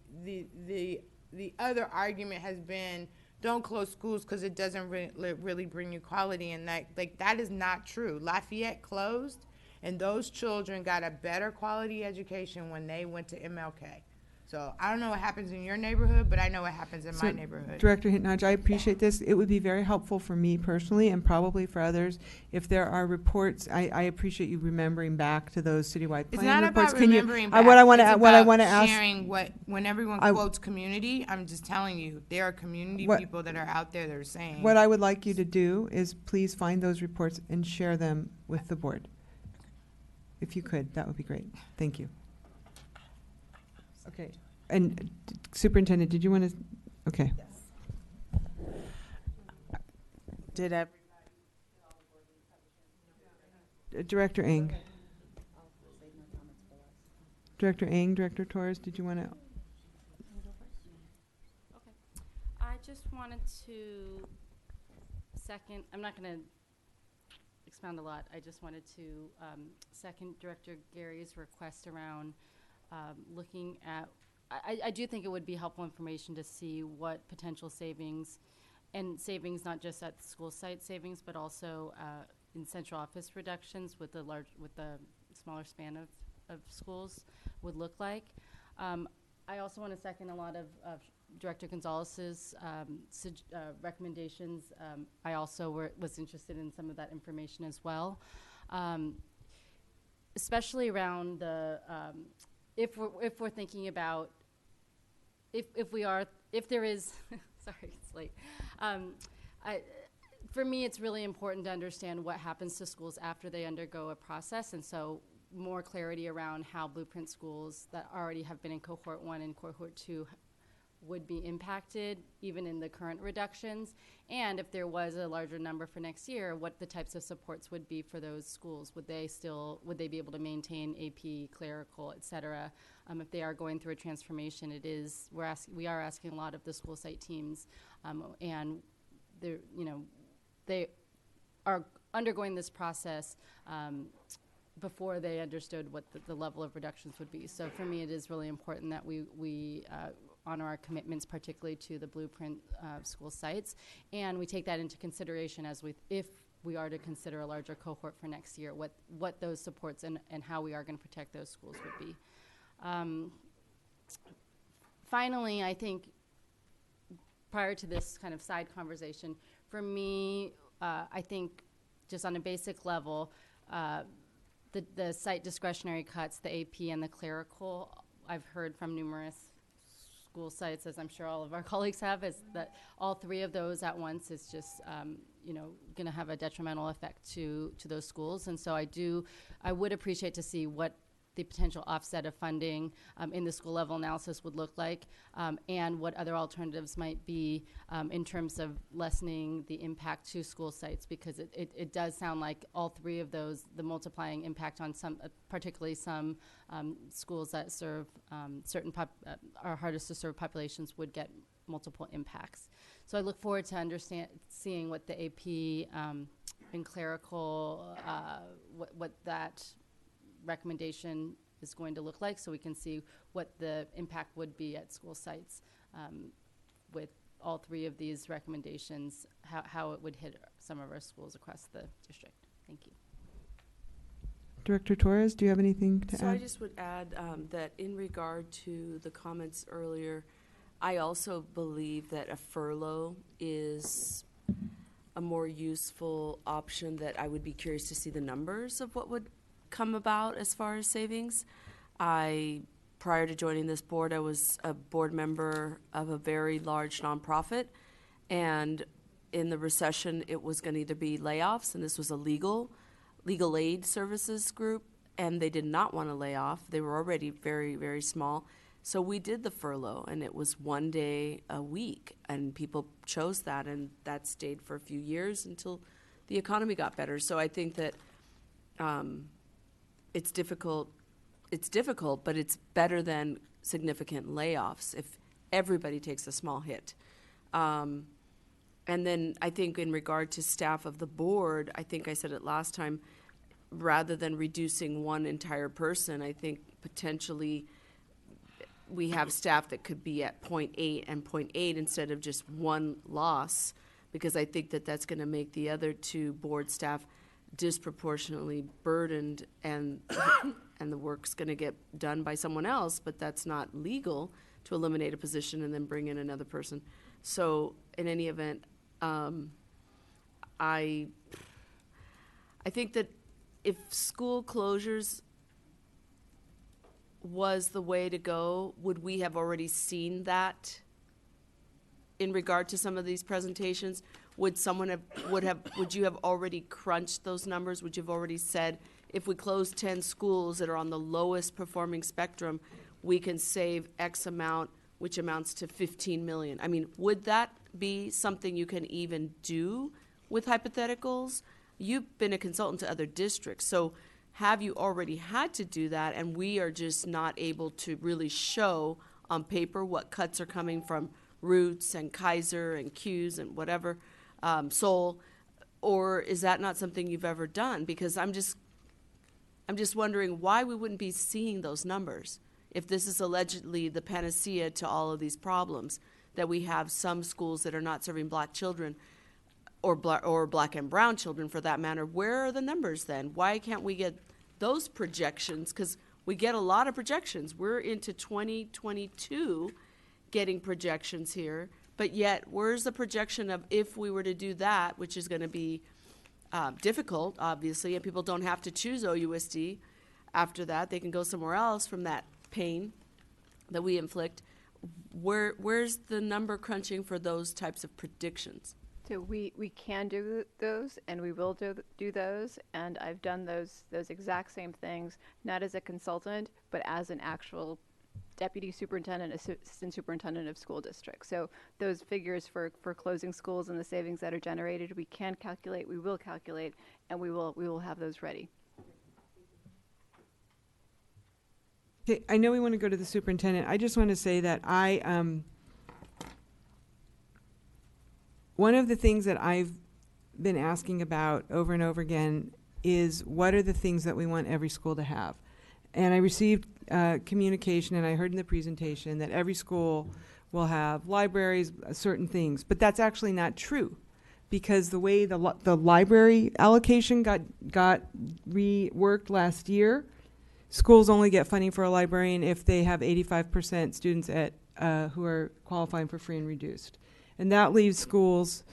other argument has been, don't close schools because it doesn't really bring you quality, and that is not true. Lafayette closed, and those children got a better quality education when they went to MLK. So I don't know what happens in your neighborhood, but I know what happens in my neighborhood. Director Hitnaj, I appreciate this. It would be very helpful for me personally, and probably for others, if there are reports. I appreciate you remembering back to those citywide plan reports. About remembering back. What I want to ask, sharing when everyone quotes community, I'm just telling you, there are community people that are out there that are saying. What I would like you to do is please find those reports and share them with the board. If you could, that would be great. Thank you. Okay. And Superintendent, did you want to? Okay. Yes. Director Ng. Director Ng, Director Torres, did you want to? Okay. I just wanted to second, I'm not going to expound a lot. I just wanted to second Director Gary's request around looking at, I do think it would be helpful information to see what potential savings, and savings not just at school site savings, but also in central office reductions with the smaller span of schools would look like. I also want to second a lot of Director Gonzalez's recommendations. I also was interested in some of that information as well, especially around the if we're thinking about if there is sorry, it's late. For me, it's really important to understand what happens to schools after they undergo a process, and so more clarity around how Blueprint schools that already have been in Cohort 1 and Cohort 2 would be impacted, even in the current reductions, and if there was a larger number for next year, what the types of supports would be for those schools. Would they be able to maintain AP, clerical, et cetera? If they are going through a transformation, we are asking a lot of the school site teams, and they are undergoing this process before they understood what the level of reductions would be. So for me, it is really important that we honor our commitments, particularly to the Blueprint school sites, and we take that into consideration if we are to consider a larger cohort for next year, what those supports and how we are going to protect those schools would be. Finally, I think prior to this kind of side conversation, for me, I think just on a basic level, the site discretionary cuts, the AP and the clerical, I've heard from numerous school sites, as I'm sure all of our colleagues have, is that all three of those at once is just, going to have a detrimental effect to those schools. And so I would appreciate to see what the potential offset of funding in the school level analysis would look like, and what other alternatives might be in terms of lessening the impact to school sites, because it does sound like all three of those, the multiplying impact on some, particularly some schools that serve certain are hardest to serve populations, would get multiple impacts. So I look forward to seeing what the AP and clerical, what that recommendation is going to look like, so we can see what the impact would be at school sites with all three of these recommendations, how it would hit some of our schools across the district. Thank you. Director Torres, do you have anything to add? So I just would add that in regard to the comments earlier, I also believe that a furlough is a more useful option, that I would be curious to see the numbers of what would come about as far as savings. Prior to joining this board, I was a board member of a very large nonprofit, and in the recession it was going to either be layoffs, and this was a legal aid services group, and they did not want to lay off. They were already very, very small. So we did the furlough, and it was 1 day a week, and people chose that, and that stayed for a few years until the economy got better. So I think that it's difficult, but it's better than significant layoffs if everybody takes a small hit. And then I think in regard to staff of the board, I think I said it last time, rather than reducing one entire person, I think potentially we have staff that could be at 0.8 and 0.8 instead of just one loss, because I think that that's going to make the other two board staff disproportionately burdened, and and the work's going to get done by someone else, but that's not legal to eliminate a position and then bring in another person. So in any event, I think that if school closures was the way to go, would we have already seen that in regard to some of these presentations? Would you have already crunched those numbers? Would you have already said, if we close 10 schools that are on the lowest performing spectrum, we can save X amount, which amounts to 15 million? I mean, would that be something you can even do with hypotheticals? You've been a consultant to other districts, so have you already had to do that, and we are just not able to really show on paper what cuts are coming from Roots and Kaiser and Q's and whatever, Seoul, or is that not something you've ever done? Because I'm just wondering why we wouldn't be seeing those numbers if this is allegedly the panacea to all of these problems, that we have some schools that are not serving black children, or black and brown children for that matter. Where are the numbers then? Why can't we get those projections? Because we get a lot of projections. We're into 2022 getting projections here, but yet where's the projection of if we were to do that, which is going to be difficult, obviously, and people don't have to choose OUSD after that. They can go somewhere else from that pain that we inflict. Where's the number crunching for those types of predictions? So we can do those, and we will do those, and I've done those exact same things, not as a consultant, but as an actual deputy superintendent, assistant superintendent of school districts. So those figures for closing schools and the savings that are generated, we can calculate, we will calculate, and we will have those ready. Okay, I know we want to go to the superintendent. I just want to say that one of the things that I've been asking about over and over again is what are the things that we want every school to have? And I received communication, and I heard in the presentation that every school will have libraries, certain things, but that's actually not true, because the way the library allocation got reworked last year, schools only get funding for a librarian if they have 85% students who are qualifying for free and reduced. And that leaves schools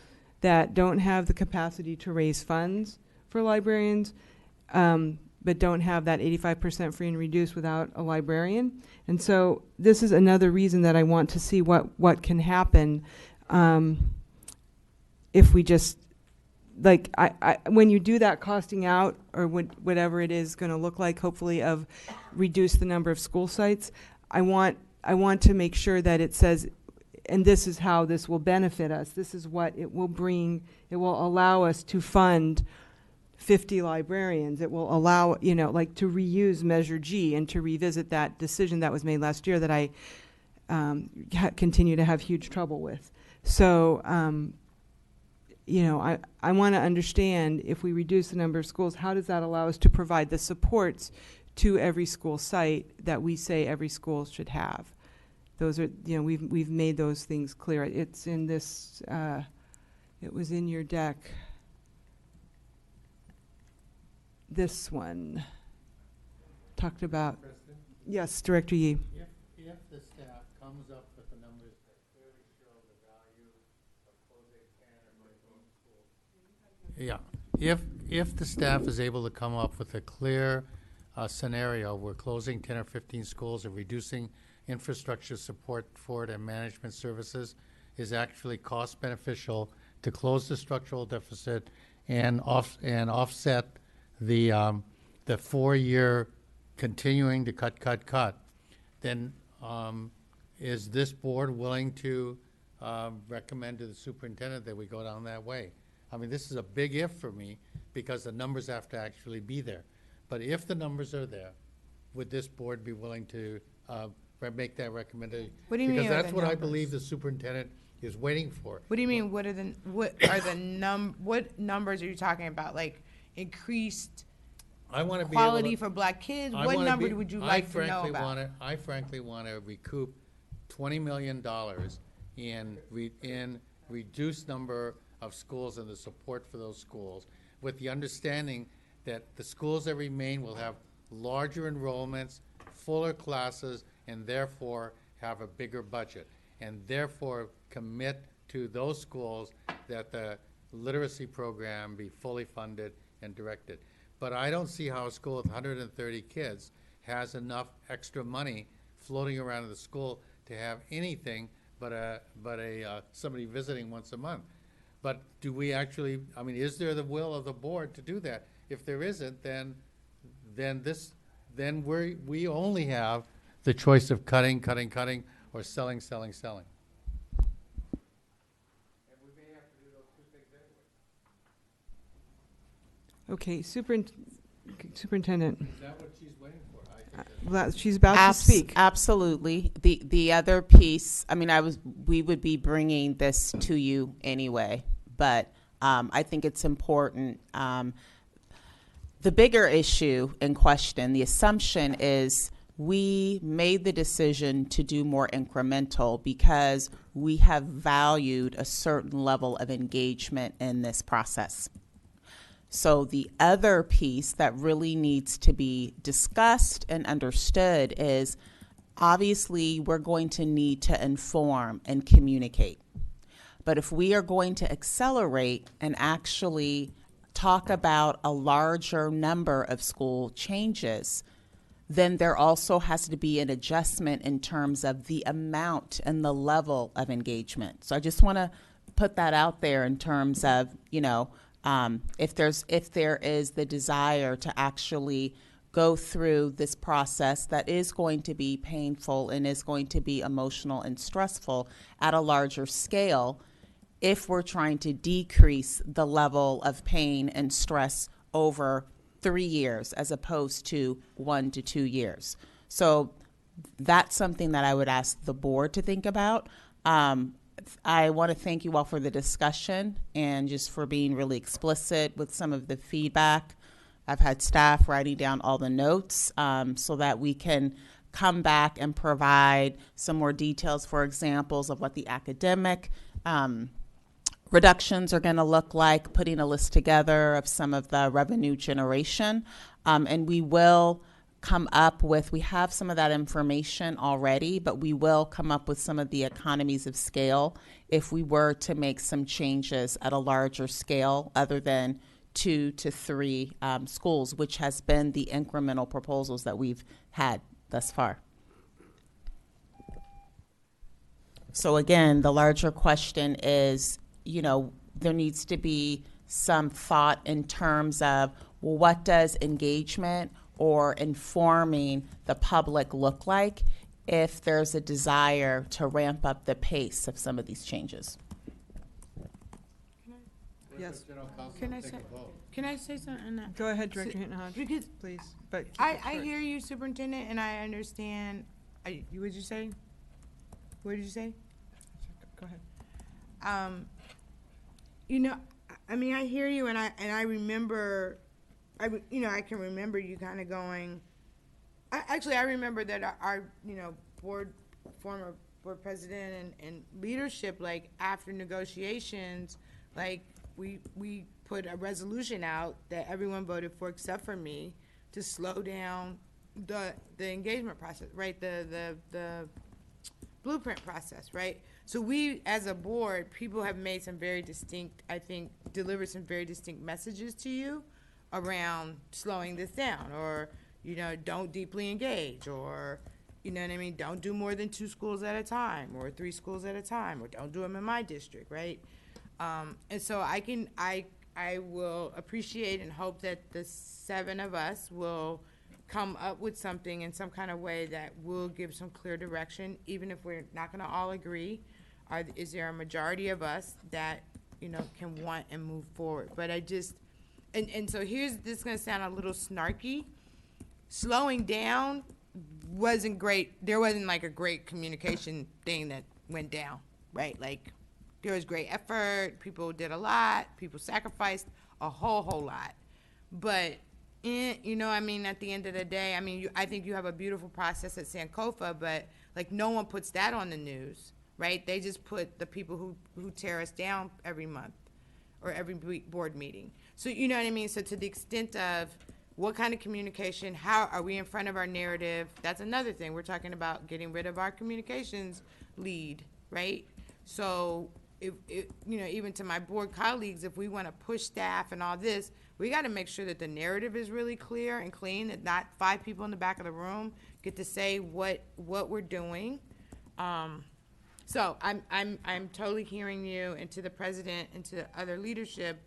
that don't have the capacity to raise funds for librarians, but don't have that 85% free and reduced without a librarian. And so this is another reason that I want to see what can happen if we just, like, when you do that costing out, or whatever it is going to look like, hopefully, of reduce the number of school sites, I want to make sure that it says, and this is how this will benefit us. This is what it will bring. It will allow us to fund 50 librarians. It will allow, like, to reuse Measure G and to revisit that decision that was made last year that I continue to have huge trouble with. So, I want to understand, if we reduce the number of schools, how does that allow us to provide the supports to every school site that we say every school should have? Those are, we've made those things clear. It's in this, it was in your deck. This one talked about, President? yes, Director Yee. If the staff comes up with the numbers that clearly show the value of closing 10 or 15 schools. Yeah, if the staff is able to come up with a clear scenario where closing 10 or 15 schools or reducing infrastructure support for it and management services is actually cost beneficial to close the structural deficit and offset the 4-year continuing to cut, then is this board willing to recommend to the superintendent that we go down that way? I mean, this is a big if for me, because the numbers have to actually be there. But if the numbers are there, would this board be willing to make that recommendation? What do you mean? Because that's what I believe the superintendent is waiting for. What do you mean? What numbers are you talking about? Like increased I want to be quality able to, for black kids? I What wanna number be- would you I like to know frankly about? I frankly want to recoup $20 million in reduced number of schools and the support for those schools, with the understanding that the schools that remain will have larger enrollments, fuller classes, and therefore have a bigger budget, and therefore commit to those schools that the literacy program be fully funded and directed. But I don't see how a school with 130 kids has enough extra money floating around in the school to have anything but somebody visiting once a month. But do we actually, I mean, is there the will of the board to do that? If there isn't, then we only have the choice of cutting, or selling. Okay, Superintendent. Is that what she's waiting for? I think She's about to speak. Absolutely. The other piece, I mean, we would be bringing this to you anyway, but I think it's important. The bigger issue in question, the assumption is we made the decision to do more incremental because we have valued a certain level of engagement in this process. So the other piece that really needs to be discussed and understood is, obviously, we're going to need to inform and communicate. But if we are going to accelerate and actually talk about a larger number of school changes, then there also has to be an adjustment in terms of the amount and the level of engagement. So I just want to put that out there in terms of, if there is the desire to actually go through this process that is going to be painful and is going to be emotional and stressful at a larger scale, if we're trying to decrease the level of pain and stress over 3 years as opposed to 1 to 2 years. So that's something that I would ask the board to think about. I want to thank you all for the discussion and just for being really explicit with some of the feedback. I've had staff writing down all the notes so that we can come back and provide some more details, for examples of what the academic reductions are going to look like, putting a list together of some of the revenue generation. And we will come up with, we have some of that information already, but we will come up with some of the economies of scale if we were to make some changes at a larger scale other than 2 to 3 schools, which has been the incremental proposals that we've had thus far. So again, the larger question is, you know, there needs to be some thought in terms of, well, what does engagement or informing the public look like if there's a desire to ramp up the pace of some of these changes? Yes. Can I say something? Go ahead, Director Hinton-Hodge, because please. But keep I it short. hear you, Superintendent, and I understand. What did you say? What did you say? Go ahead. You know, I mean, I hear you, and I remember, I can remember you kind of going. I remember that our former board president and leadership, like after negotiations, like we put a resolution out that everyone voted for except for me to slow down the engagement process, right? The blueprint process, right? So we, as a board, people have made some very distinct, I think, delivered some very distinct messages to you around slowing this down, or, don't deeply engage, or, you know what I mean, don't do more than 2 schools at a time, or 3 schools at a time, or don't do them in my district, right? And so I will appreciate and hope that the 7 of us will come up with something in some kind of way that will give some clear direction, even if we're not going to all agree. Is there a majority of us that, can want and move forward? But I just, and so this is going to sound a little snarky. Slowing down wasn't great. There wasn't like a great communication thing that went down, right? Like, there was great effort. People did a lot. People sacrificed a whole lot. But, at the end of the day, I think you have a beautiful process at Sankofa, but, like, no one puts that on the news, right? They just put the people who tear us down every month or every board meeting. So, you know what I mean? So to the extent of what kind of communication, how are we in front of our narrative? That's another thing. We're talking about getting rid of our communications lead, right? So if even to my board colleagues, if we want to push staff and all this, we got to make sure that the narrative is really clear and clean, that not 5 people in the back of the room get to say what we're doing. So I'm totally hearing you, and to the president and to other leadership.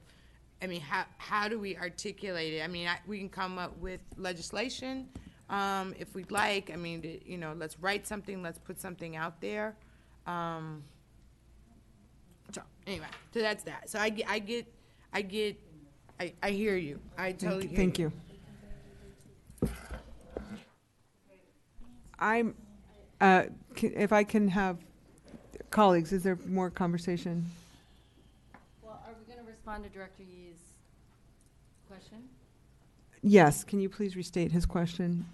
How do we articulate it? We can come up with legislation if we'd like. Let's write something. Let's put something out there. So anyway, so that's that. So I hear you. I totally hear you. Thank you. If I can have colleagues, is there more conversation? Well, are we going to respond to Director Yee's question? Yes. Can you please restate his question?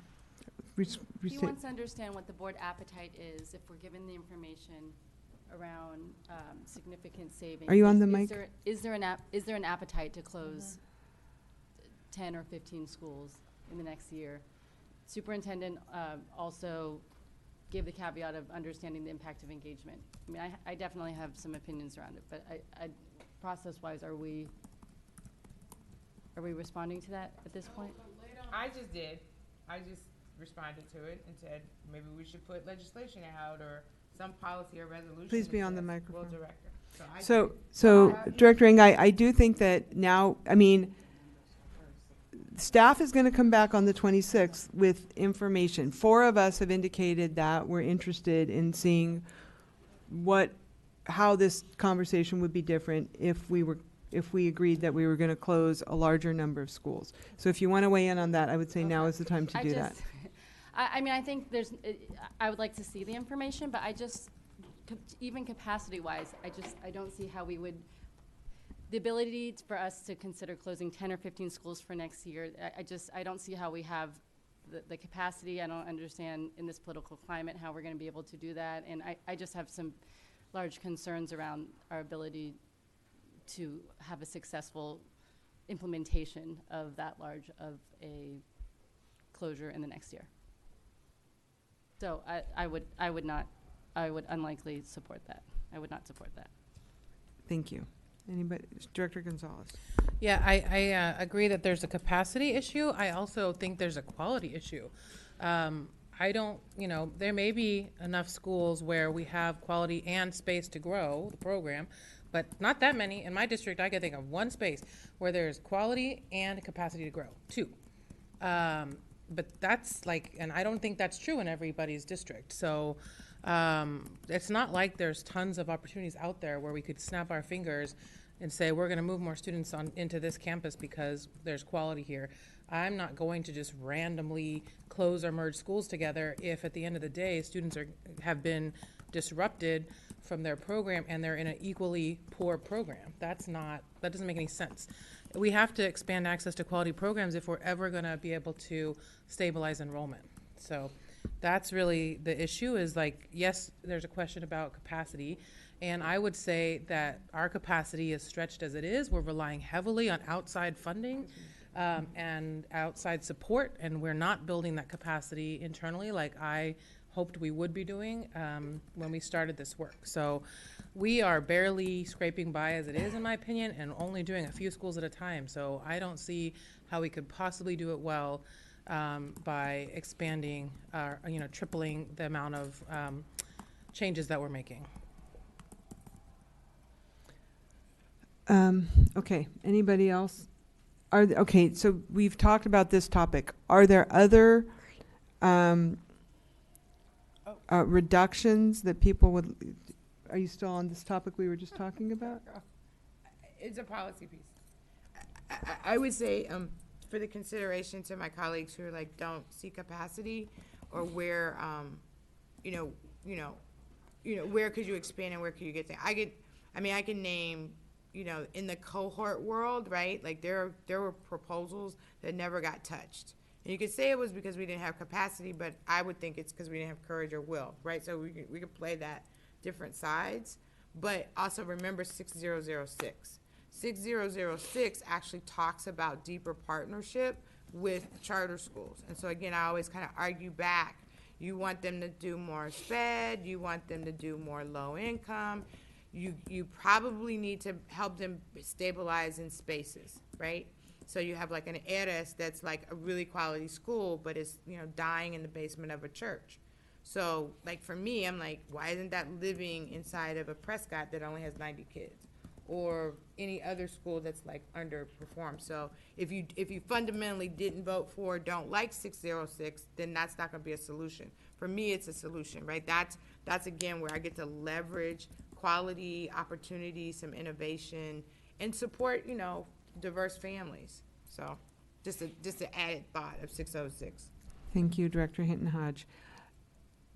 He wants to understand what the board appetite is if we're given the information around significant savings. Are you on the mic? Is there an appetite to close 10 or 15 schools in the next year? Superintendent also gave the caveat of understanding the impact of engagement. I definitely have some opinions around it, but I process-wise, are we responding to that at this point? I just did. I just responded to it and said maybe we should put legislation out or some policy or resolution. Please be on the that microphone. will direct it. So Director Ng, I do think that now, staff is going to come back on the 26th with information. 4 of us have indicated that we're interested in seeing how this conversation would be different if we agreed that we were going to close a larger number of schools. So if you want to weigh in on that, I would say now is the time to do that. I think I would like to see the information, but even capacity-wise, I don't see how we would, the ability for us to consider closing 10 or 15 schools for next year, I don't see how we have the capacity. I don't understand in this political climate how we're going to be able to do that, and I just have some large concerns around our ability to have a successful implementation of that large of a closure in the next year. So I would unlikely support that. I would not support that. Thank you. Anybody? Director Gonzalez. Yeah, I agree that there's a capacity issue. I also think there's a quality issue. I don't, there may be enough schools where we have quality and space to grow the program, but not that many. In my district, I can think of one space where there's quality and capacity to grow, 2. But that's and I don't think that's true in everybody's district. So it's not like there's tons of opportunities out there where we could snap our fingers and say, we're going to move more students into this campus because there's quality here. I'm not going to just randomly close or merge schools together if at the end of the day students have been disrupted from their program and they're in an equally poor program. That doesn't make any sense. We have to expand access to quality programs if we're ever going to be able to stabilize enrollment. So that's really the issue is yes, there's a question about capacity. And I would say that our capacity is stretched as it is. We're relying heavily on outside funding and outside support, and we're not building that capacity internally like I hoped we would be doing when we started this work. So we are barely scraping by as it is, in my opinion, and only doing a few schools at a time. So I don't see how we could possibly do it well by expanding, tripling the amount of changes that we're making. Okay, anybody else? Okay, so we've talked about this topic. Are there other reductions that people would, are you still on this topic we were just talking about? It's a policy piece. I would say for the consideration to my colleagues who are don't see capacity or where, where could you expand and where could you get there? I can name, in the cohort world, right? There were proposals that never got touched. And you could say it was because we didn't have capacity, but I would think it's because we didn't have courage or will, right? So we could play that different sides. But also remember 6006. 6006 actually talks about deeper partnership with charter schools. And so again, I always kind of argue back. You want them to do more SPED, you want them to do more low income. You probably need to help them stabilize in spaces, right? So you have an ERES that's a really quality school, but it's, dying in the basement of a church. So for me, I'm why isn't that living inside of a Prescott that only has 90 kids? Or any other school that's underperformed. So if you fundamentally didn't vote for or don't like 606, then that's not gonna be a solution. For me, it's a solution, right? That's again where I get to leverage quality, opportunity, some innovation, and support, diverse families. So just an added thought of 606. Thank you, Director Hinton Hodge.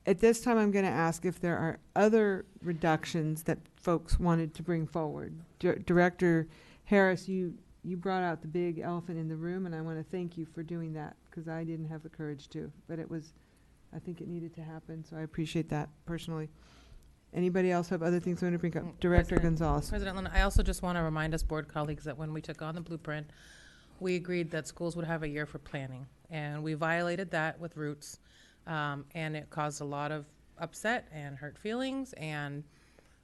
At this time, I'm going to ask if there are other reductions that folks wanted to bring forward. Director Harris, you brought out the big elephant in the room, and I want to thank you for doing that because I didn't have the courage to, but I think it needed to happen, so I appreciate that personally. Anybody else have other things they want to bring up? Director Gonzalez. President Lynn, I also just want to remind us board colleagues that when we took on the blueprint, we agreed that schools would have a year for planning, and we violated that with Roots, and it caused a lot of upset and hurt feelings, and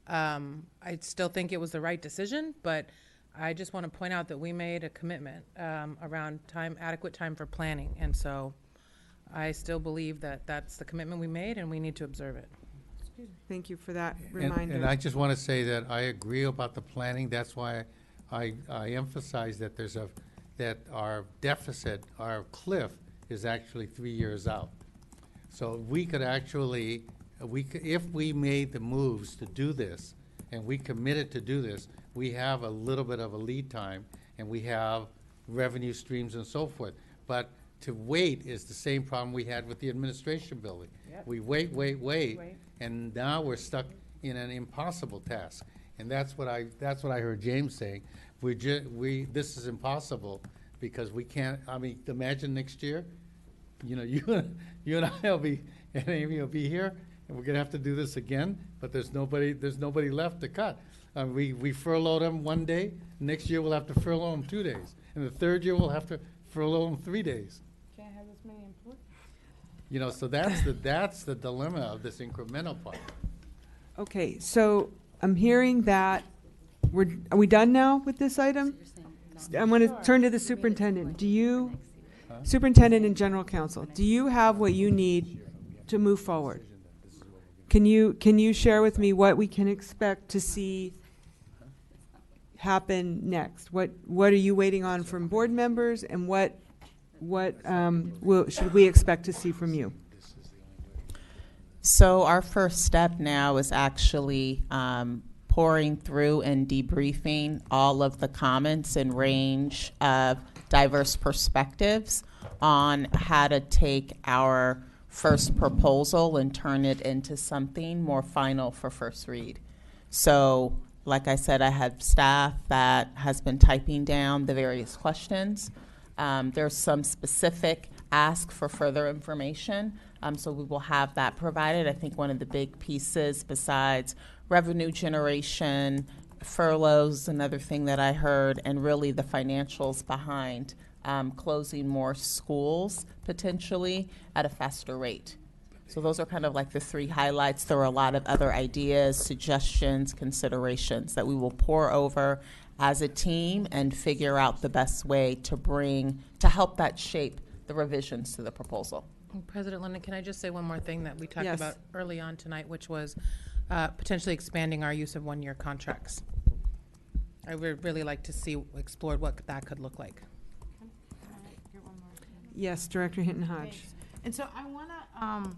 I still think it was the right decision, but I just want to point out that we made a commitment around adequate time for planning, and so I still believe that that's the commitment we made, and we need to observe it. Thank you for that reminder. And I just want to say that I agree about the planning. That's why I emphasize that that our deficit, our cliff, is actually 3 years out. So we could actually, if we made the moves to do this, and we committed to do this, we have a little bit of a lead time, and we have revenue streams and so forth. But to wait is the same problem we had with the administration building. Yep. We wait, and now we're stuck in an impossible task. And that's what I heard James saying. This is impossible because we can't. I mean, imagine next year, you and I will be, and Amy will be here, and we're gonna have to do this again. But there's nobody left to cut. We furloughed them 1 day. Next year we'll have to furlough them 2 days, and the third year we'll have to furlough them 3 days. Okay. can't have this many employees. You know, so that's the dilemma of this incremental part. Okay, so I'm hearing that are we done now with this item? I'm going to turn to the superintendent. Superintendent and general counsel, do you have what you need to move forward? Can you share with me what we can expect to see happen next? What are you waiting on from board members, and what should we expect to see from you? So our first step now is actually pouring through and debriefing all of the comments and range of diverse perspectives on how to take our first proposal and turn it into something more final for first read. So, like I said, I have staff that has been typing down the various questions. There's some specific ask for further information, so we will have that provided. I think one of the big pieces, besides revenue generation, furloughs, another thing that I heard, and really the financials behind closing more schools potentially at a faster rate. So those are kind of like the three highlights. There are a lot of other ideas, suggestions, considerations that we will pour over as a team and figure out the best way to help that shape the revisions to the proposal. President Linden, can I just say one more thing that we talked Yes. about early on tonight, which was potentially expanding our use of one-year contracts. I would really like to see explored what that could look like. Yes, Director Hinton Hodge. Thanks. And so I want to,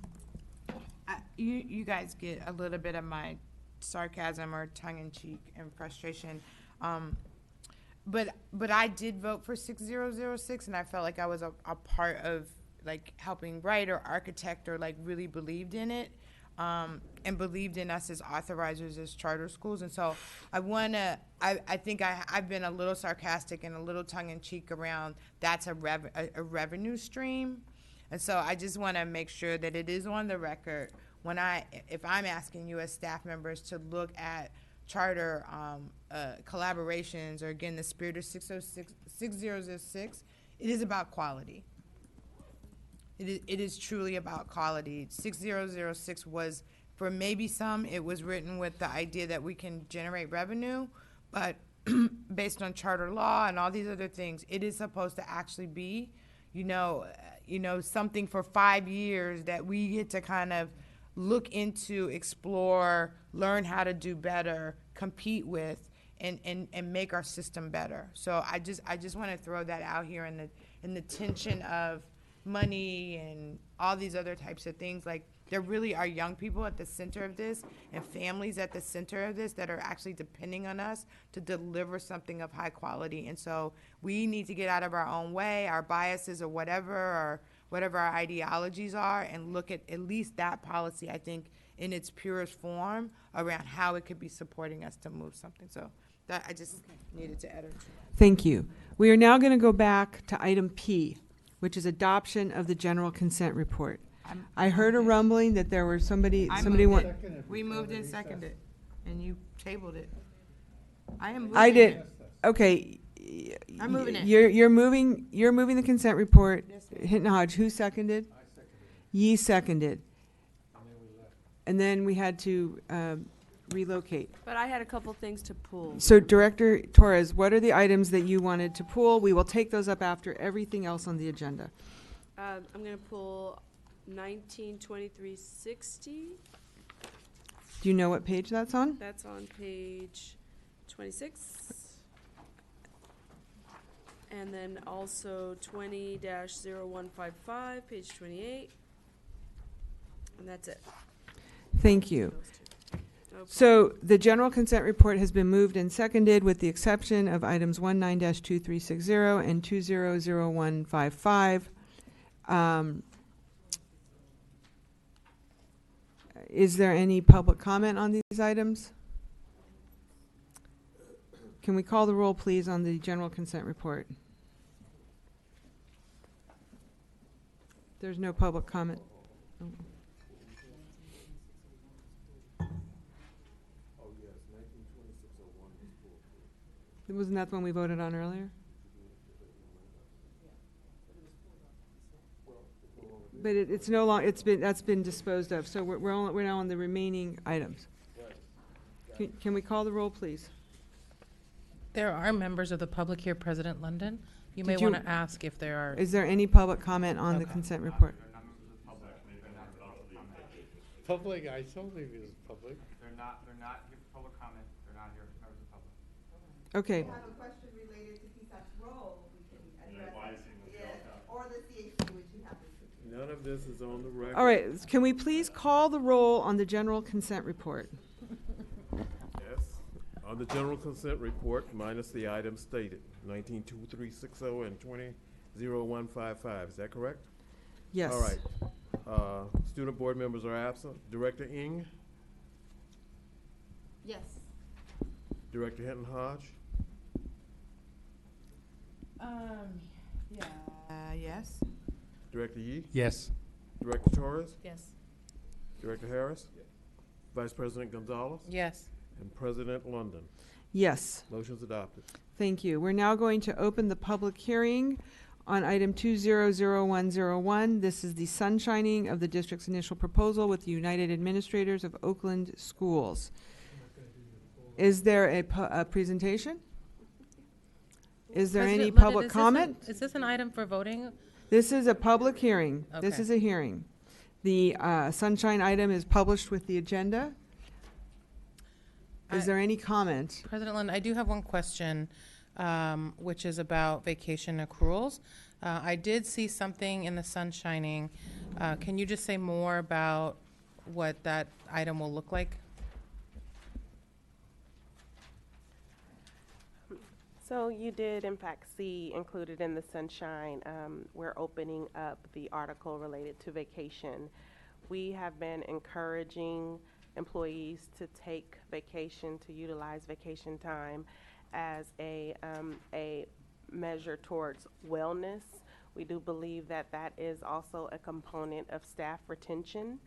you guys get a little bit of my sarcasm or tongue-in-cheek and frustration. But I did vote for 6006, and I felt like I was a part of like helping write or architect or like really believed in it, and believed in us as authorizers as charter schools. And so I think I've been a little sarcastic and a little tongue-in-cheek around that's a revenue stream. And so I just want to make sure that it is on the record if I'm asking you as staff members to look at charter collaborations, or again, the spirit of 6006, it is about quality. It is truly about quality. 6006 was, for maybe some, it was written with the idea that we can generate revenue, but based on charter law and all these other things, it is supposed to actually be, something for 5 years that we get to kind of look into, explore, learn how to do better, compete with, and make our system better. So I just want to throw that out here in the tension of money and all these other types of things. Like, there really are young people at the center of this and families at the center of this that are actually depending on us to deliver something of high quality. And so we need to get out of our own way, our biases or whatever our ideologies are, and look at least that policy, I think, in its purest form around how it could be supporting us to move something. So that I just needed to edit. Thank you. We are now going to go back to item P, which is adoption of the general consent report. I heard a rumbling that there were somebody We moved and seconded, and you tabled it. I am moving I did. it. Okay. I'm moving it. You're moving the consent report. Hinton Hodge, who seconded? I seconded. Ye seconded. And then we had to relocate. But I had a couple things to pull. So Director Torres, what are the items that you wanted to pull? We will take those up after everything else on the agenda. I'm going to pull 192360. Do you know what page that's on? That's on page 26. And then also 20-0155, page 28. And that's it. Thank you. So the general consent report has been moved and seconded with the exception of items 19-2360 and 200155. Is there any public comment on these items? Can we call the roll, please, on the general consent report? There's no public comment. Oh. Wasn't that the one we voted on earlier? But it's no longer, that's been disposed of, so we're now on the remaining items. Can we call the roll, please? There are members of the public here, President London. You may Did you- want to ask if there are. Is there any public comment on the Okay. consent report? Public, I told you it was public. They're not here for public comment. They're not here for members of the public. Okay. If you have a question related to PSAP's role, we can address it. Or the CHC, which you have this. None of this is on the record. All right, can we please call the roll on the general consent report? Yes. On the general consent report, minus the items stated, 192360 and 200155. Is that correct? Yes. All right. Student board members are absent. Director Ng, Yes. Director Hinton Hodge, Yes. Director Yee, Yes. Director Torres, Yes. Director Harris, Vice President Gonzalez, Yes. and President London. Yes. Motion's adopted. Thank you. We're now going to open the public hearing on item 200101. This is the sunshining of the district's initial proposal with the United Administrators of Oakland Schools. Is there a presentation? Is there any President London, public comment? Is this an item for voting? This is a public hearing. This Okay. is a hearing. The sunshine item is published with the agenda. Is there any comment? President London, I do have one question, which is about vacation accruals. I did see something in the sun shining. Can you just say more about what that item will look like? So you did in fact see included in the sunshine, we're opening up the article related to vacation. We have been encouraging employees to take vacation, to utilize vacation time as a measure towards wellness. We do believe that that is also a component of staff retention,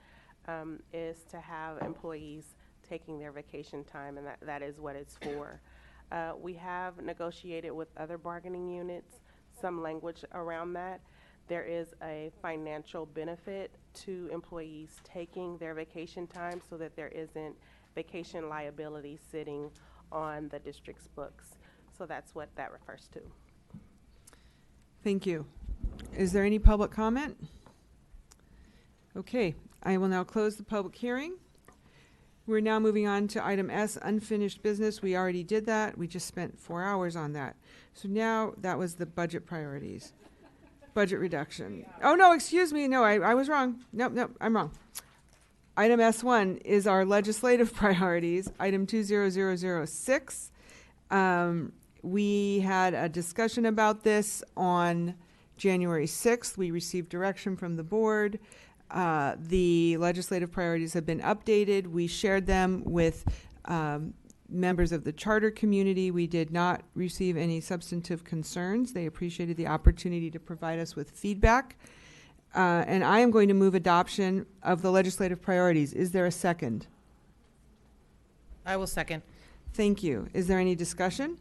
is to have employees taking their vacation time, and that is what it's for. We have negotiated with other bargaining units some language around that. There is a financial benefit to employees taking their vacation time so that there isn't vacation liability sitting on the district's books. So that's what that refers to. Thank you. Is there any public comment? Okay, I will now close the public hearing. We're now moving on to item S, unfinished business. We already did that. We just spent 4 hours on that. So now that was the budget priorities. Budget reduction. Oh, no, excuse me. No, I was wrong. Nope, I'm wrong. Item S1 is our legislative priorities. Item 20006. We had a discussion about this on January 6th. We received direction from the board. The legislative priorities have been updated. We shared them with members of the charter community. We did not receive any substantive concerns. They appreciated the opportunity to provide us with feedback. And I am going to move adoption of the legislative priorities. Is there a second? I will second. Thank you. Is there any discussion?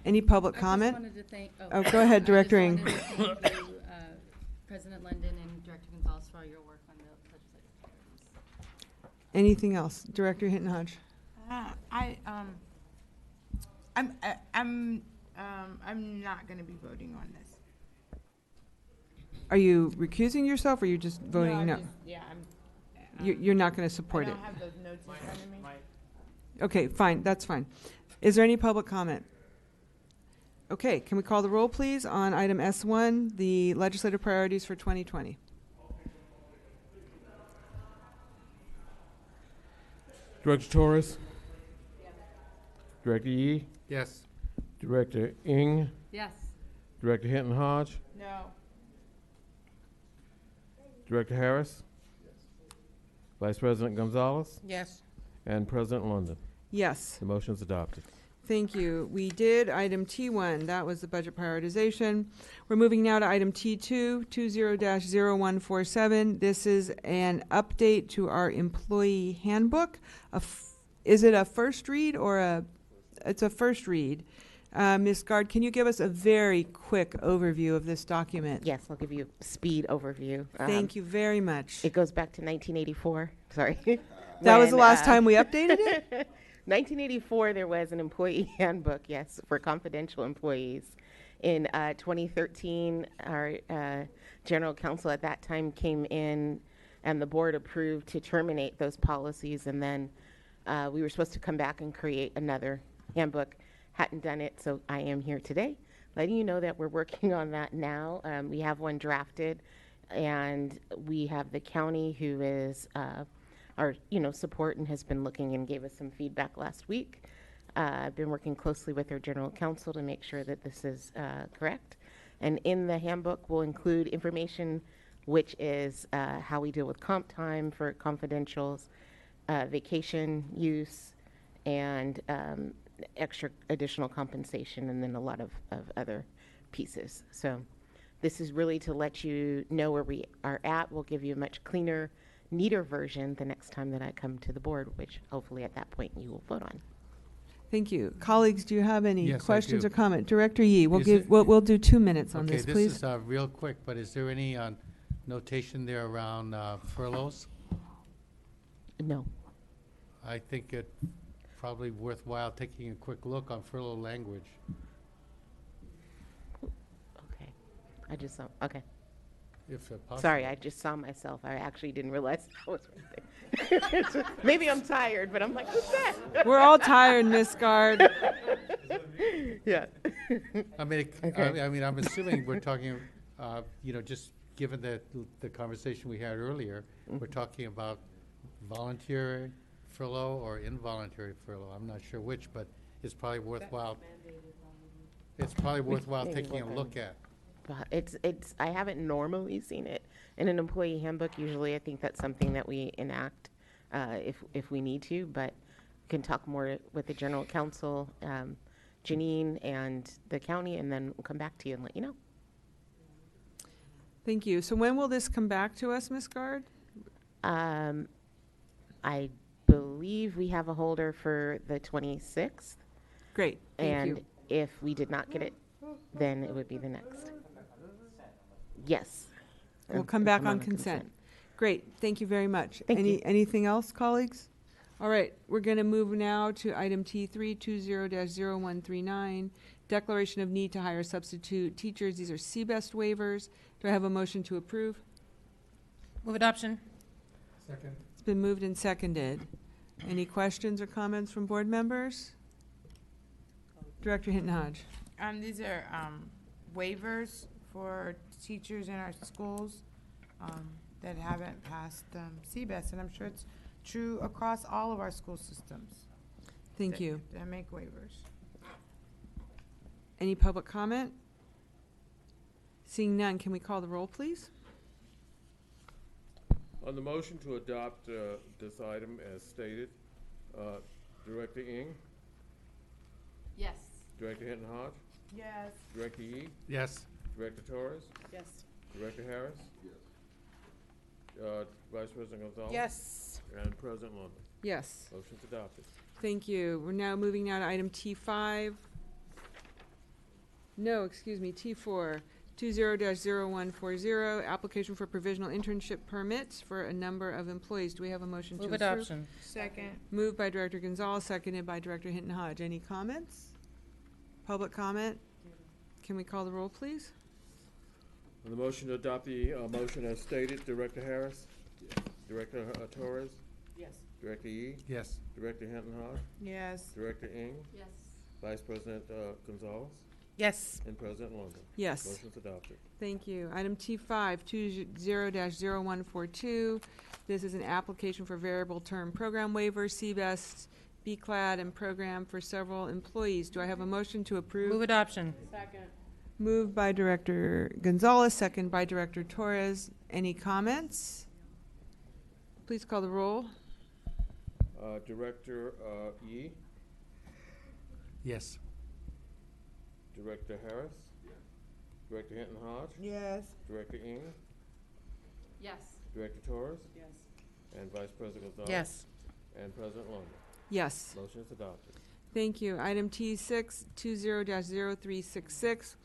Any public comment? I just wanted to thank, Oh, go ahead, Director I Ng. just wanted to thank you, President London and Director Gonzalez for all your work on the legislative priorities. Anything else? Director Hinton Hodge. I'm not going to be voting on this. Are you recusing yourself, or are you just voting no? I'm You're not going to support I it? don't have those notes in front of me. Okay, fine, that's fine. Is there any public comment? Okay, can we call the roll, please, on item S1, the legislative priorities for 2020? Director Torres? Yes. Director Yee? Yes. Director Ng? Yes. Director Hinton Hodge? No. Director Harris? Vice President Gonzalez? Yes. And President London. Yes. The motion's adopted. Thank you. We did item T1. That was the budget prioritization. We're moving now to item T2, 20-0147. This is an update to our employee handbook. Is it a first read or it's a first read? Ms. Gard, can you give us a very quick overview of this document? Yes, I'll give you a speed overview. Thank you very much. It goes back to 1984. Sorry. That was the last time we updated it? 1984, there was an employee handbook, yes, for confidential employees. In 2013, our general counsel at that time came in and the board approved to terminate those policies, and then we were supposed to come back and create another handbook. Hadn't done it, so I am here today letting you know that we're working on that now. We have one drafted, and we have the county who is our support and has been looking and gave us some feedback last week. I've been working closely with our general counsel to make sure that this is correct. And in the handbook, we'll include information which is how we deal with comp time for confidentials, vacation use, and extra additional compensation, and then a lot of other pieces. So this is really to let you know where we are at. We'll give you a much cleaner, neater version the next time that I come to the board, which hopefully at that point you will vote on. Thank you. Colleagues, do you have any Yes, I questions do. or comment? Director Yee, Is we'll do 2 minutes on Okay, this, this please. is real quick, but is there any notation there around furloughs? No. I think it probably worthwhile taking a quick look on furlough language. Okay. I just saw, okay. If possible. Sorry, I just saw myself. I actually didn't realize I was right there. Maybe I'm tired, but I'm like, what's that? We're all tired, Miss Gard. Yeah. I mean, Okay. I mean, I'm assuming we're talking, just given the conversation we had earlier, we're talking about voluntary furlough or involuntary furlough. I'm not sure which, but it's probably worthwhile. It's probably worthwhile Maybe taking a work look on- at. It's I haven't normally seen it in an employee handbook. Usually I think that's something that we enact if we need to, but can talk more with the general counsel, Janine, and the county, and then we'll come back to you and let you know. Thank you. So when will this come back to us, Ms. Gard? I believe we have a holder for the 26th. Great, thank and you. if we did not get it, then it would be the next. Yes. We'll come back on consent. Great, thank you very much. Anything else, colleagues? All right, we're going to move now to item T3, 20-0139, declaration of need to hire substitute teachers. These are CBEST waivers. Do I have a motion to approve? Move adoption. Second. It's been moved and seconded. Any questions or comments from board members? Director Hinton Hodge. These are waivers for teachers in our schools that haven't passed CBEST, and I'm sure it's true across all of our school systems. Thank you. That make waivers. Any public comment? Seeing none, can we call the roll, please? On the motion to adopt this item as stated, Director Ng, Yes. Director Hinton Hodge, Yes. Director Yee, Yes. Director Torres, Yes. Director Harris, Vice President Gonzalez. Yes. And President London. Yes. Motion's adopted. Thank you. We're now moving now to item T5. No, excuse me, T4, 20-0140, application for provisional internship permits for a number of employees. Do we have a motion to Move approve? adoption. Second. Moved by Director Gonzalez, seconded by Director Hinton Hodge. Any comments? Public comment? Can we call the roll, please? On the motion to adopt the motion as stated, Director Harris, Director Torres, Yes. Director Yee, Yes. Director Hinton Hodge, Yes. Director Ng, Yes. Vice President Gonzalez, Yes. and President London. Yes. Motion's adopted. Thank you. Item T5, 20-0142. This is an application for variable term program waiver, CBEST, BCLAD, and program for several employees. Do I have a motion to approve? Move adoption. Second. Moved by Director Gonzalez, second by Director Torres. Any comments? Please call the roll. Director Yee, Yes. Director Harris, Director Hinton Hodge, Yes. Director Ng, Yes. Director Torres, Yes. and Vice President Gonzalez. Yes. And President London. Yes. Motion is adopted. Thank you. Item T6, 20-0366.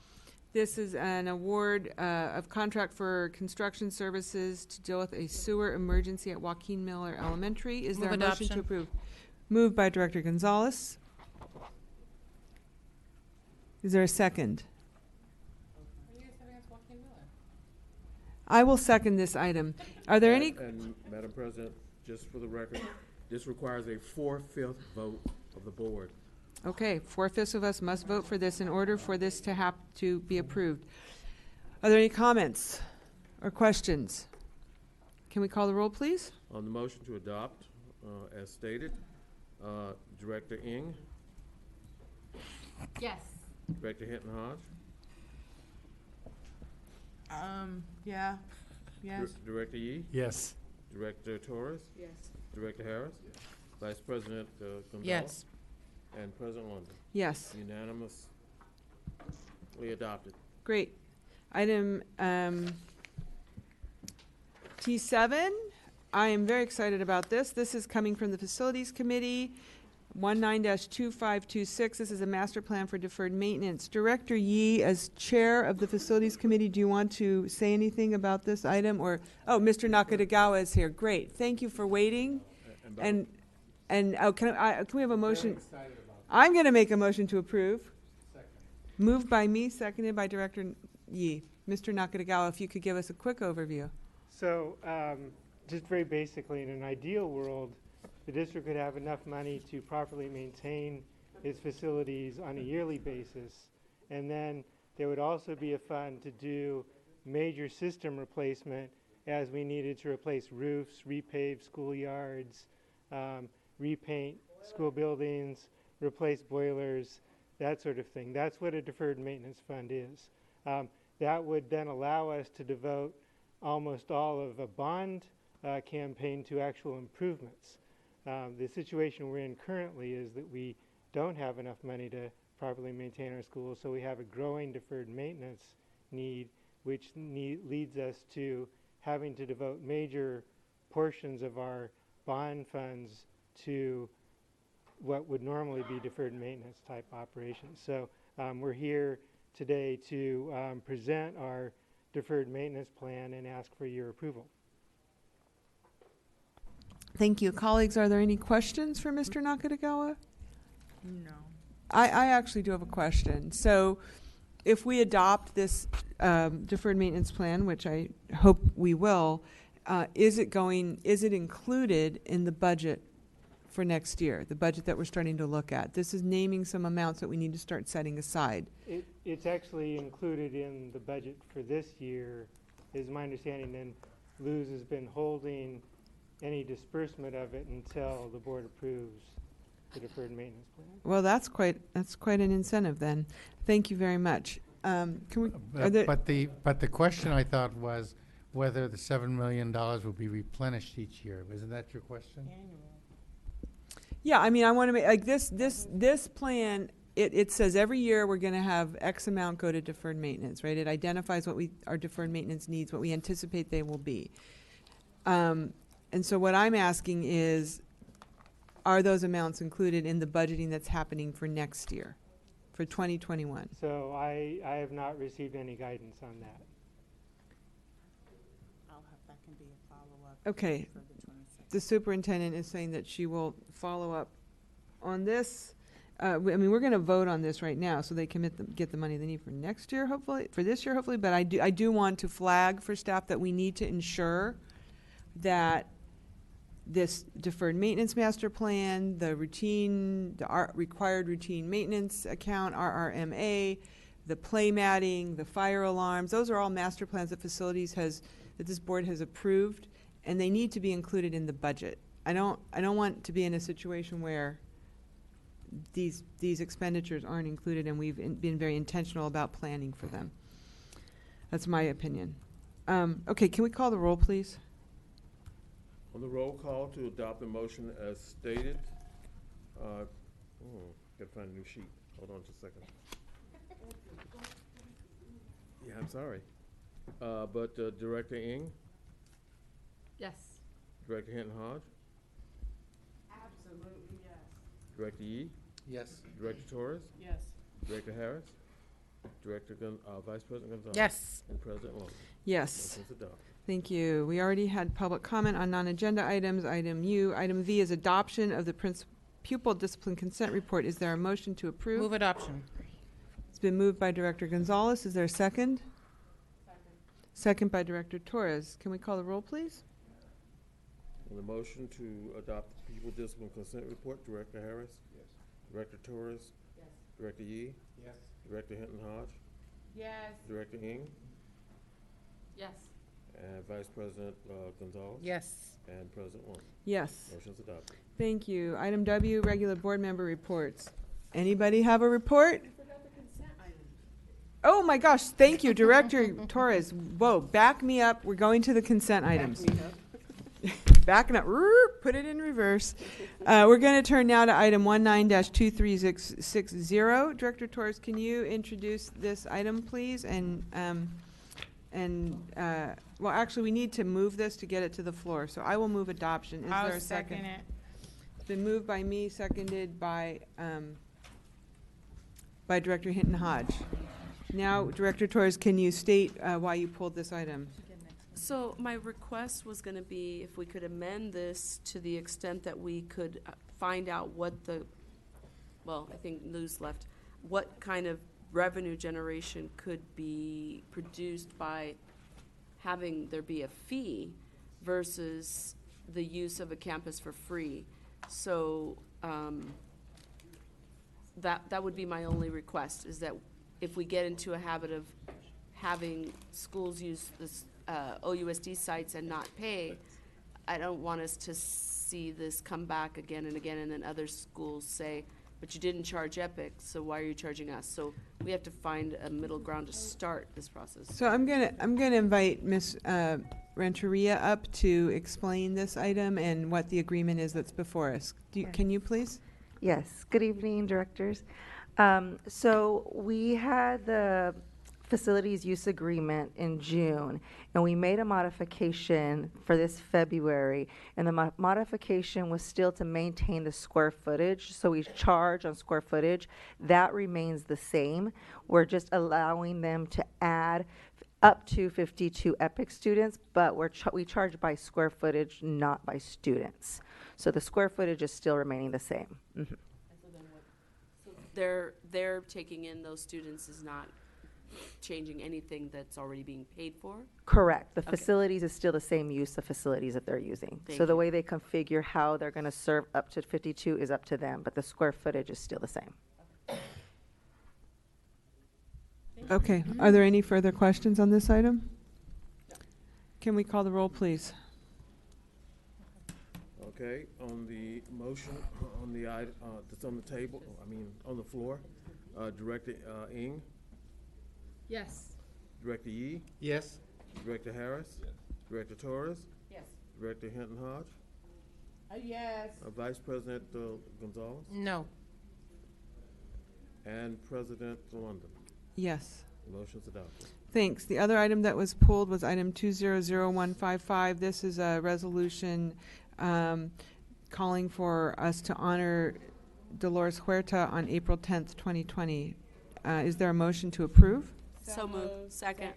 This is an award of contract for construction services to deal with a sewer emergency at Joaquin Miller Elementary. Is there a Move motion to adoption. approve? Moved by Director Gonzalez. Is there a second? I will second this item. Are there any? And Madam President, just for the record, this requires a 4/5 vote of the board. Okay, 4/5 of us must vote for this in order for this to be approved. Are there any comments or questions? Can we call the roll, please? On the motion to adopt, as stated, Director Ng, Yes. Director Hinton Hodge, Yeah. Yes. Director Yee, Yes. Director Torres, Yes. Director Harris, Vice President Gonzalez. Yes. And President London. Yes. Unanimously adopted. Great. Item T7, I am very excited about this. This is coming from the Facilities Committee, 19-2526. This is a master plan for deferred maintenance. Director Yee, as chair of the Facilities Committee, do you want to say anything about this item? Or, oh, Mr. Nakadagawa is here. Great. Thank you for waiting. And can we have a motion? I'm going to make a motion to approve. Moved by me, seconded by Director Yee. Mr. Nakadagawa, if you could give us a quick overview. So, just very basically, in an ideal world, the district would have enough money to properly maintain its facilities on a yearly basis. And then there would also be a fund to do major system replacement as we needed to replace roofs, repave schoolyards, repaint school buildings, replace boilers, that sort of thing. That's what a deferred maintenance fund is. That would then allow us to devote almost all of a bond campaign to actual improvements. The situation we're in currently is that we don't have enough money to properly maintain our schools, so we have a growing deferred maintenance need, which leads us to having to devote major portions of our bond funds to what would normally be deferred maintenance type operations. So we're here today to present our deferred maintenance plan and ask for your approval. Thank you. Colleagues, are there any questions for Mr. Nakadagawa? No. I actually do have a question. So if we adopt this deferred maintenance plan, which I hope we will, is it included in the budget for next year, the budget that we're starting to look at? This is naming some amounts that we need to start setting aside. It's actually included in the budget for this year, is my understanding, and Luz has been holding any disbursement of it until the board approves the deferred maintenance plan. Well, that's quite an incentive then. Thank you very much. Can we? But the question I thought was whether the $7 million will be replenished each year. Isn't that your question? Yeah, I mean, I want to make like this plan. It says every year we're going to have X amount go to deferred maintenance, right? It identifies what our deferred maintenance needs, what we anticipate they will be. And so what I'm asking is, are those amounts included in the budgeting that's happening for next year, for 2021? So I have not received any guidance on that. That can be a follow-up. Okay. For the 26th. The superintendent is saying that she will follow up on this. I mean, we're going to vote on this right now, so they can get the money they need for next year, hopefully, for this year, hopefully. But I do want to flag for staff that we need to ensure that this deferred maintenance master plan, the required routine maintenance account, RRMA, the play matting, the fire alarms, those are all master plans that that this board has approved, and they need to be included in the budget. I don't want to be in a situation where these expenditures aren't included, and we've been very intentional about planning for them. That's my opinion. Okay, can we call the roll, please? On the roll call to adopt the motion as stated, gotta find a new sheet. Hold on just a second. Yeah, I'm sorry. But Director Ng, Yes. Director Hinton Hodge, Absolutely, yes. Director Yee, Yes. Director Torres? Yes. Director Harris? Vice President Gonzalez? Yes. And President Long? Yes. Motion's adopted. Thank you. We already had public comment on non-agenda items. Item U. Item V is adoption of the pupil discipline consent report. Is there a motion to approve? Move adoption. It's been moved by Director Gonzalez. Is there a second? Second by Director Torres. Can we call the roll, please? On the motion to adopt the pupil discipline consent report, Director Harris? Yes. Director Torres? Yes. Director Yee? Yes. Director Hinton Hodge? Yes. Director Ng? Yes. And Vice President Gonzalez? Yes. And President Long? Yes. Motion's adopted. Thank you. Item W, regular board member reports. Anybody have a report? Oh my gosh, thank you, Director Torres. Whoa, back me up. We're going to the consent items. Backing up, put it in reverse. We're going to turn now to item 19-23660. Director Torres, can you introduce this item, please? Well, actually, we need to move this to get it to the floor. So I will move adoption. Is I'll there a second? second it. It's been moved by me, seconded by Director Hinton Hodge. Now, Director Torres, can you state why you pulled this item? So my request was going to be if we could amend this to the extent that we could find out what I think Lou's left, what kind of revenue generation could be produced by having there be a fee versus the use of a campus for free. So that would be my only request, is that if we get into a habit of having schools use this OUSD sites and not pay, I don't want us to see this come back again and again, and then other schools say, but you didn't charge Epic, so why are you charging us? So we have to find a middle ground to start this process. So I'm gonna invite Ms. Renteria up to explain this item and what the agreement is that's before us. Can you please? Yes. Good evening, directors. So we had the facilities use agreement in June, and we made a modification for this February, and the modification was still to maintain the square footage, so we charge on square footage. That remains the same. We're just allowing them to add up to 52 EPIC students, but we charge by square footage, not by students. So the square footage is still remaining the same. Mm-hmm. So they're taking in those students is not changing anything that's already being paid for? Correct. The Okay. facilities is still the same use of facilities that they're using. Thank So the you. way they configure how they're going to serve up to 52 is up to them, but the square footage is still the same. Okay. Are there any further questions on this item? Can we call the roll, please? Okay, on the motion, on the item that's on the table, on the floor, Director Ng? Yes. Director Yee? Yes. Director Harris? Yes. Director Torres? Yes. Director Hinton Hodge? Yes. Vice President Gonzalez? No. And President London? Yes. Motion's adopted. Thanks. The other item that was pulled was item 200155. This is a resolution calling for us to honor Dolores Huerta on April 10th, 2020. Is there a motion to approve? So moved. Second.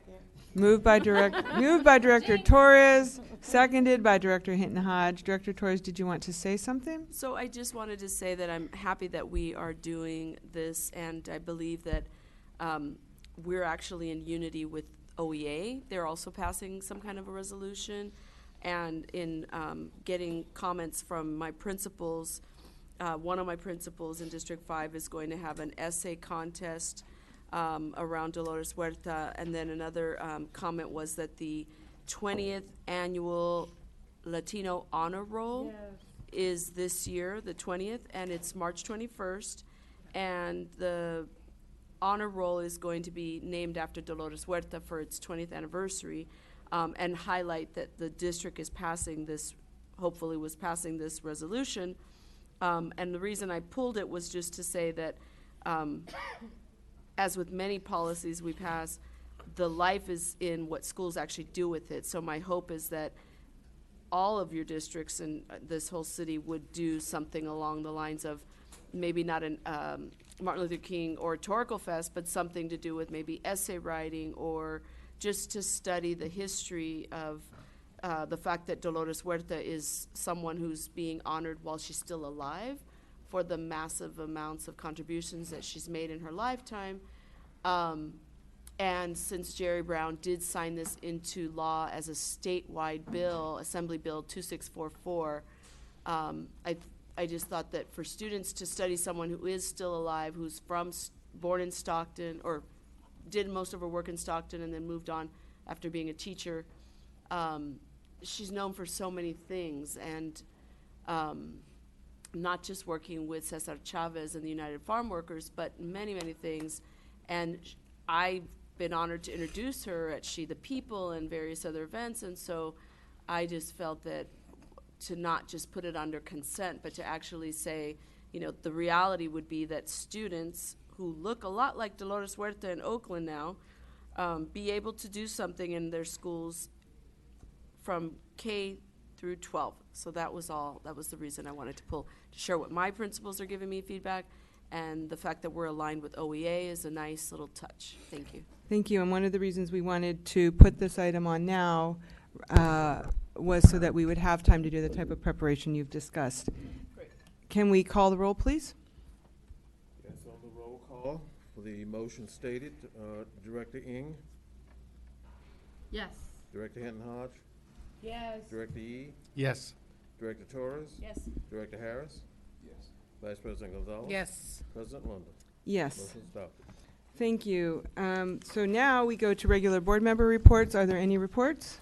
Moved by Director Torres, seconded by Director Hinton Hodge. Director Torres, did you want to say something? So I just wanted to say that I'm happy that we are doing this, and I believe that we're actually in unity with OEA. They're also passing some kind of a resolution, and in getting comments from my principals, one of my principals in District 5 is going to have an essay contest around Dolores Huerta, and then another comment was that the 20th annual Latino Honor Roll is this year, the 20th, and it's March 21st, and the Honor Roll is going to be named after Dolores Huerta for its 20th anniversary, and highlight that the district is passing this, hopefully was passing this resolution. And the reason I pulled it was just to say that as with many policies we pass, the life is in what schools actually do with it. So my hope is that all of your districts and this whole city would do something along the lines of maybe not an Martin Luther King oratorical fest, but something to do with maybe essay writing, or just to study the history of the fact that Dolores Huerta is someone who's being honored while she's still alive for the massive amounts of contributions that she's made in her lifetime. And since Jerry Brown did sign this into law as a statewide bill, Assembly Bill 2644, I just thought that for students to study someone who is still alive, who's born in Stockton, or did most of her work in Stockton and then moved on after being a teacher, she's known for so many things, and not just working with Cesar Chavez and the United Farm Workers, but many, many things. And I've been honored to introduce her at She the People and various other events, and so I just felt that to not just put it under consent, but to actually say, you know, the reality would be that students who look a lot like Dolores Huerta in Oakland now be able to do something in their schools from K through 12. So that was all. That was the reason I wanted to share what my principals are giving me feedback, and the fact that we're aligned with OEA is a nice little touch. Thank you. Thank you. And one of the reasons we wanted to put this item on now was so that we would have time to do the type of preparation you've discussed. Great. Can we call the roll, please? Yes, on the roll call for the motion stated, Director Ng, Yes. Director Hinton-Hodge, Yes. Director Yee, Yes. Director Torres, Yes. Director Harris, Yes. Vice President Gonzalez. Yes. President London. Yes. Motion adopted. Thank you. So now we go to regular board member reports. Are there any reports?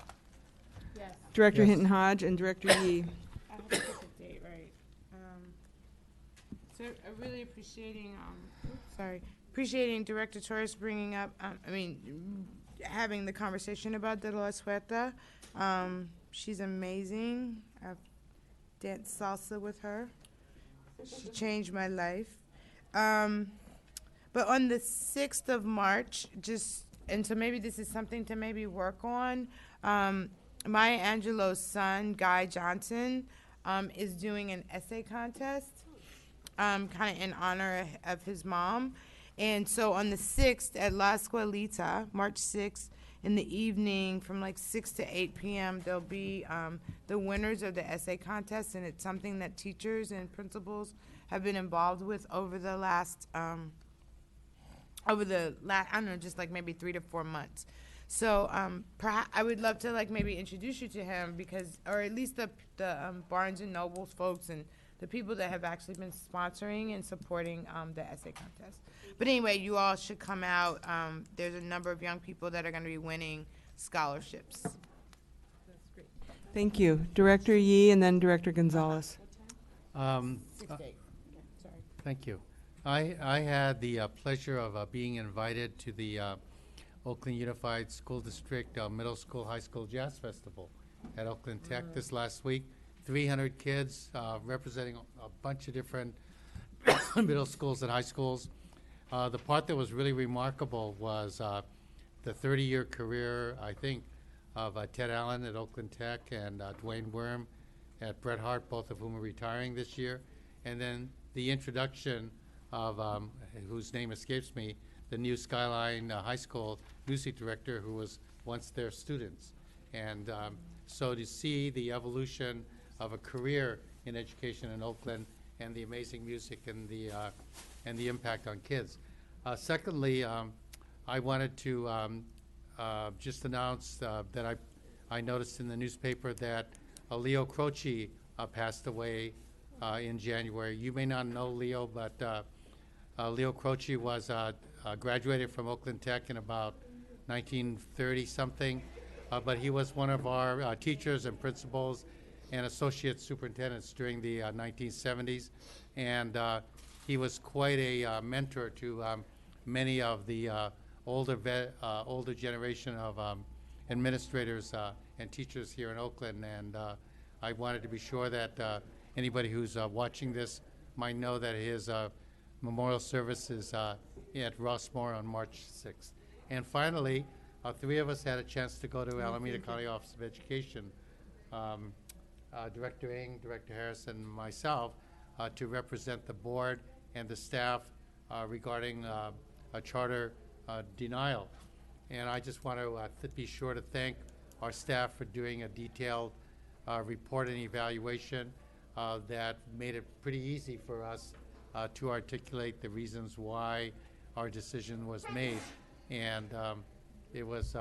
Yes. Director Yes. Hinton-Hodge and Director Yee. I have to get the date right. So I really appreciating Director Torres bringing up, having the conversation about Dolores Huerta. She's amazing. I've danced salsa with her. She changed my life. But on the 6th of March, and so maybe this is something to maybe work on, Maya Angelou's son, Guy Johnson, is doing an essay contest, kind of in honor of his mom. And so on the 6th at La Escuelita, March 6th, in the evening from like 6 to 8 p.m., there'll be the winners of the essay contest, and it's something that teachers and principals have been involved with over the last, I don't know, just like maybe 3 to 4 months. So perhaps I would love to like maybe introduce you to him, because, or at least the Barnes and Nobles folks and the people that have actually been sponsoring and supporting the essay contest. But anyway, you all should come out. There's a number of young people that are going to be winning scholarships. Thank you. Director Yee and then Director Gonzalez. 6 to 8. Sorry. Thank you. I had the pleasure of being invited to the Oakland Unified School District Middle School, High School Jazz Festival at Oakland Tech this last week. 300 kids representing a bunch of different middle schools and high schools. The part that was really remarkable was the 30-year career, I think, of Ted Allen at Oakland Tech and Dwayne Worm at Bret Hart, both of whom are retiring this year. And then the introduction of, whose name escapes me, the new Skyline High School music director who was once their students. And so to see the evolution of a career in education in Oakland and the amazing music and the impact on kids. Secondly, I wanted to just announce that I noticed in the newspaper that Leo Croce passed away in January. You may not know Leo, but Leo Croce was graduated from Oakland Tech in about 1930-something, but he was one of our teachers and principals and associate superintendents during the 1970s, and he was quite a mentor to many of the older generation of administrators and teachers here in Oakland, and I wanted to be sure that anybody who's watching this might know that his memorial service is at Rossmore on March 6th. And finally, 3 of us had a chance to go to Alameda County Office of Education, Director Ng, Director Harris, and myself, to represent the board and the staff regarding a charter denial. And I just want to be sure to thank our staff for doing a detailed report and evaluation that made it pretty easy for us to articulate the reasons why our decision was made. And it was,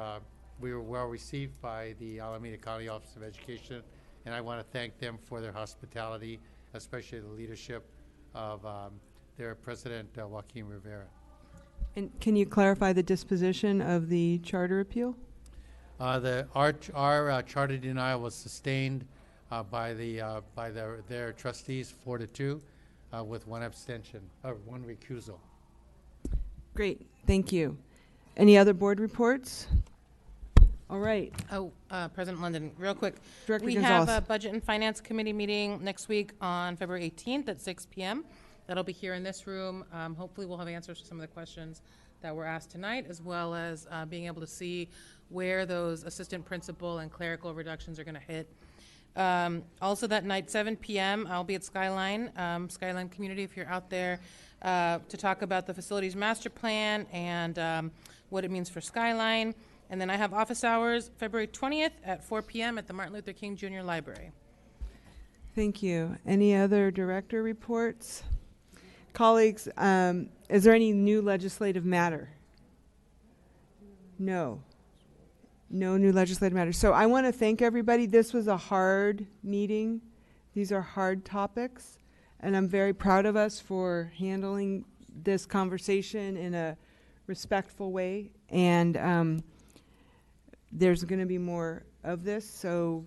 we were well received by the Alameda County Office of Education, and I want to thank them for their hospitality, especially the leadership of their president, Joaquin Rivera. And can you clarify the disposition of the charter appeal? Our charter denial was sustained by their trustees 4-2 with one abstention, or one recusal. Great, thank you. Any other board reports? All right. Oh, President London, real quick. Director We Gonzalez. have a Budget and Finance Committee meeting next week on February 18th at 6 p.m. That'll be here in this room. Hopefully we'll have answers to some of the questions that were asked tonight, as well as being able to see where those assistant principal and clerical reductions are going to hit. Also that night, 7 p.m., I'll be at Skyline, Skyline Community, if you're out there, to talk about the facilities master plan and what it means for Skyline. And then I have office hours February 20th at 4 p.m. at the Martin Luther King Jr. Library. Thank you. Any other director reports? Colleagues, is there any new legislative matter? No. No new legislative matter. So I want to thank everybody. This was a hard meeting. These are hard topics, and I'm very proud of us for handling this conversation in a respectful way. And there's going to be more of this, so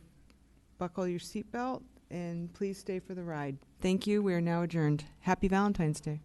buckle your seatbelt and please stay for the ride. Thank you. We are now adjourned. Happy Valentine's Day.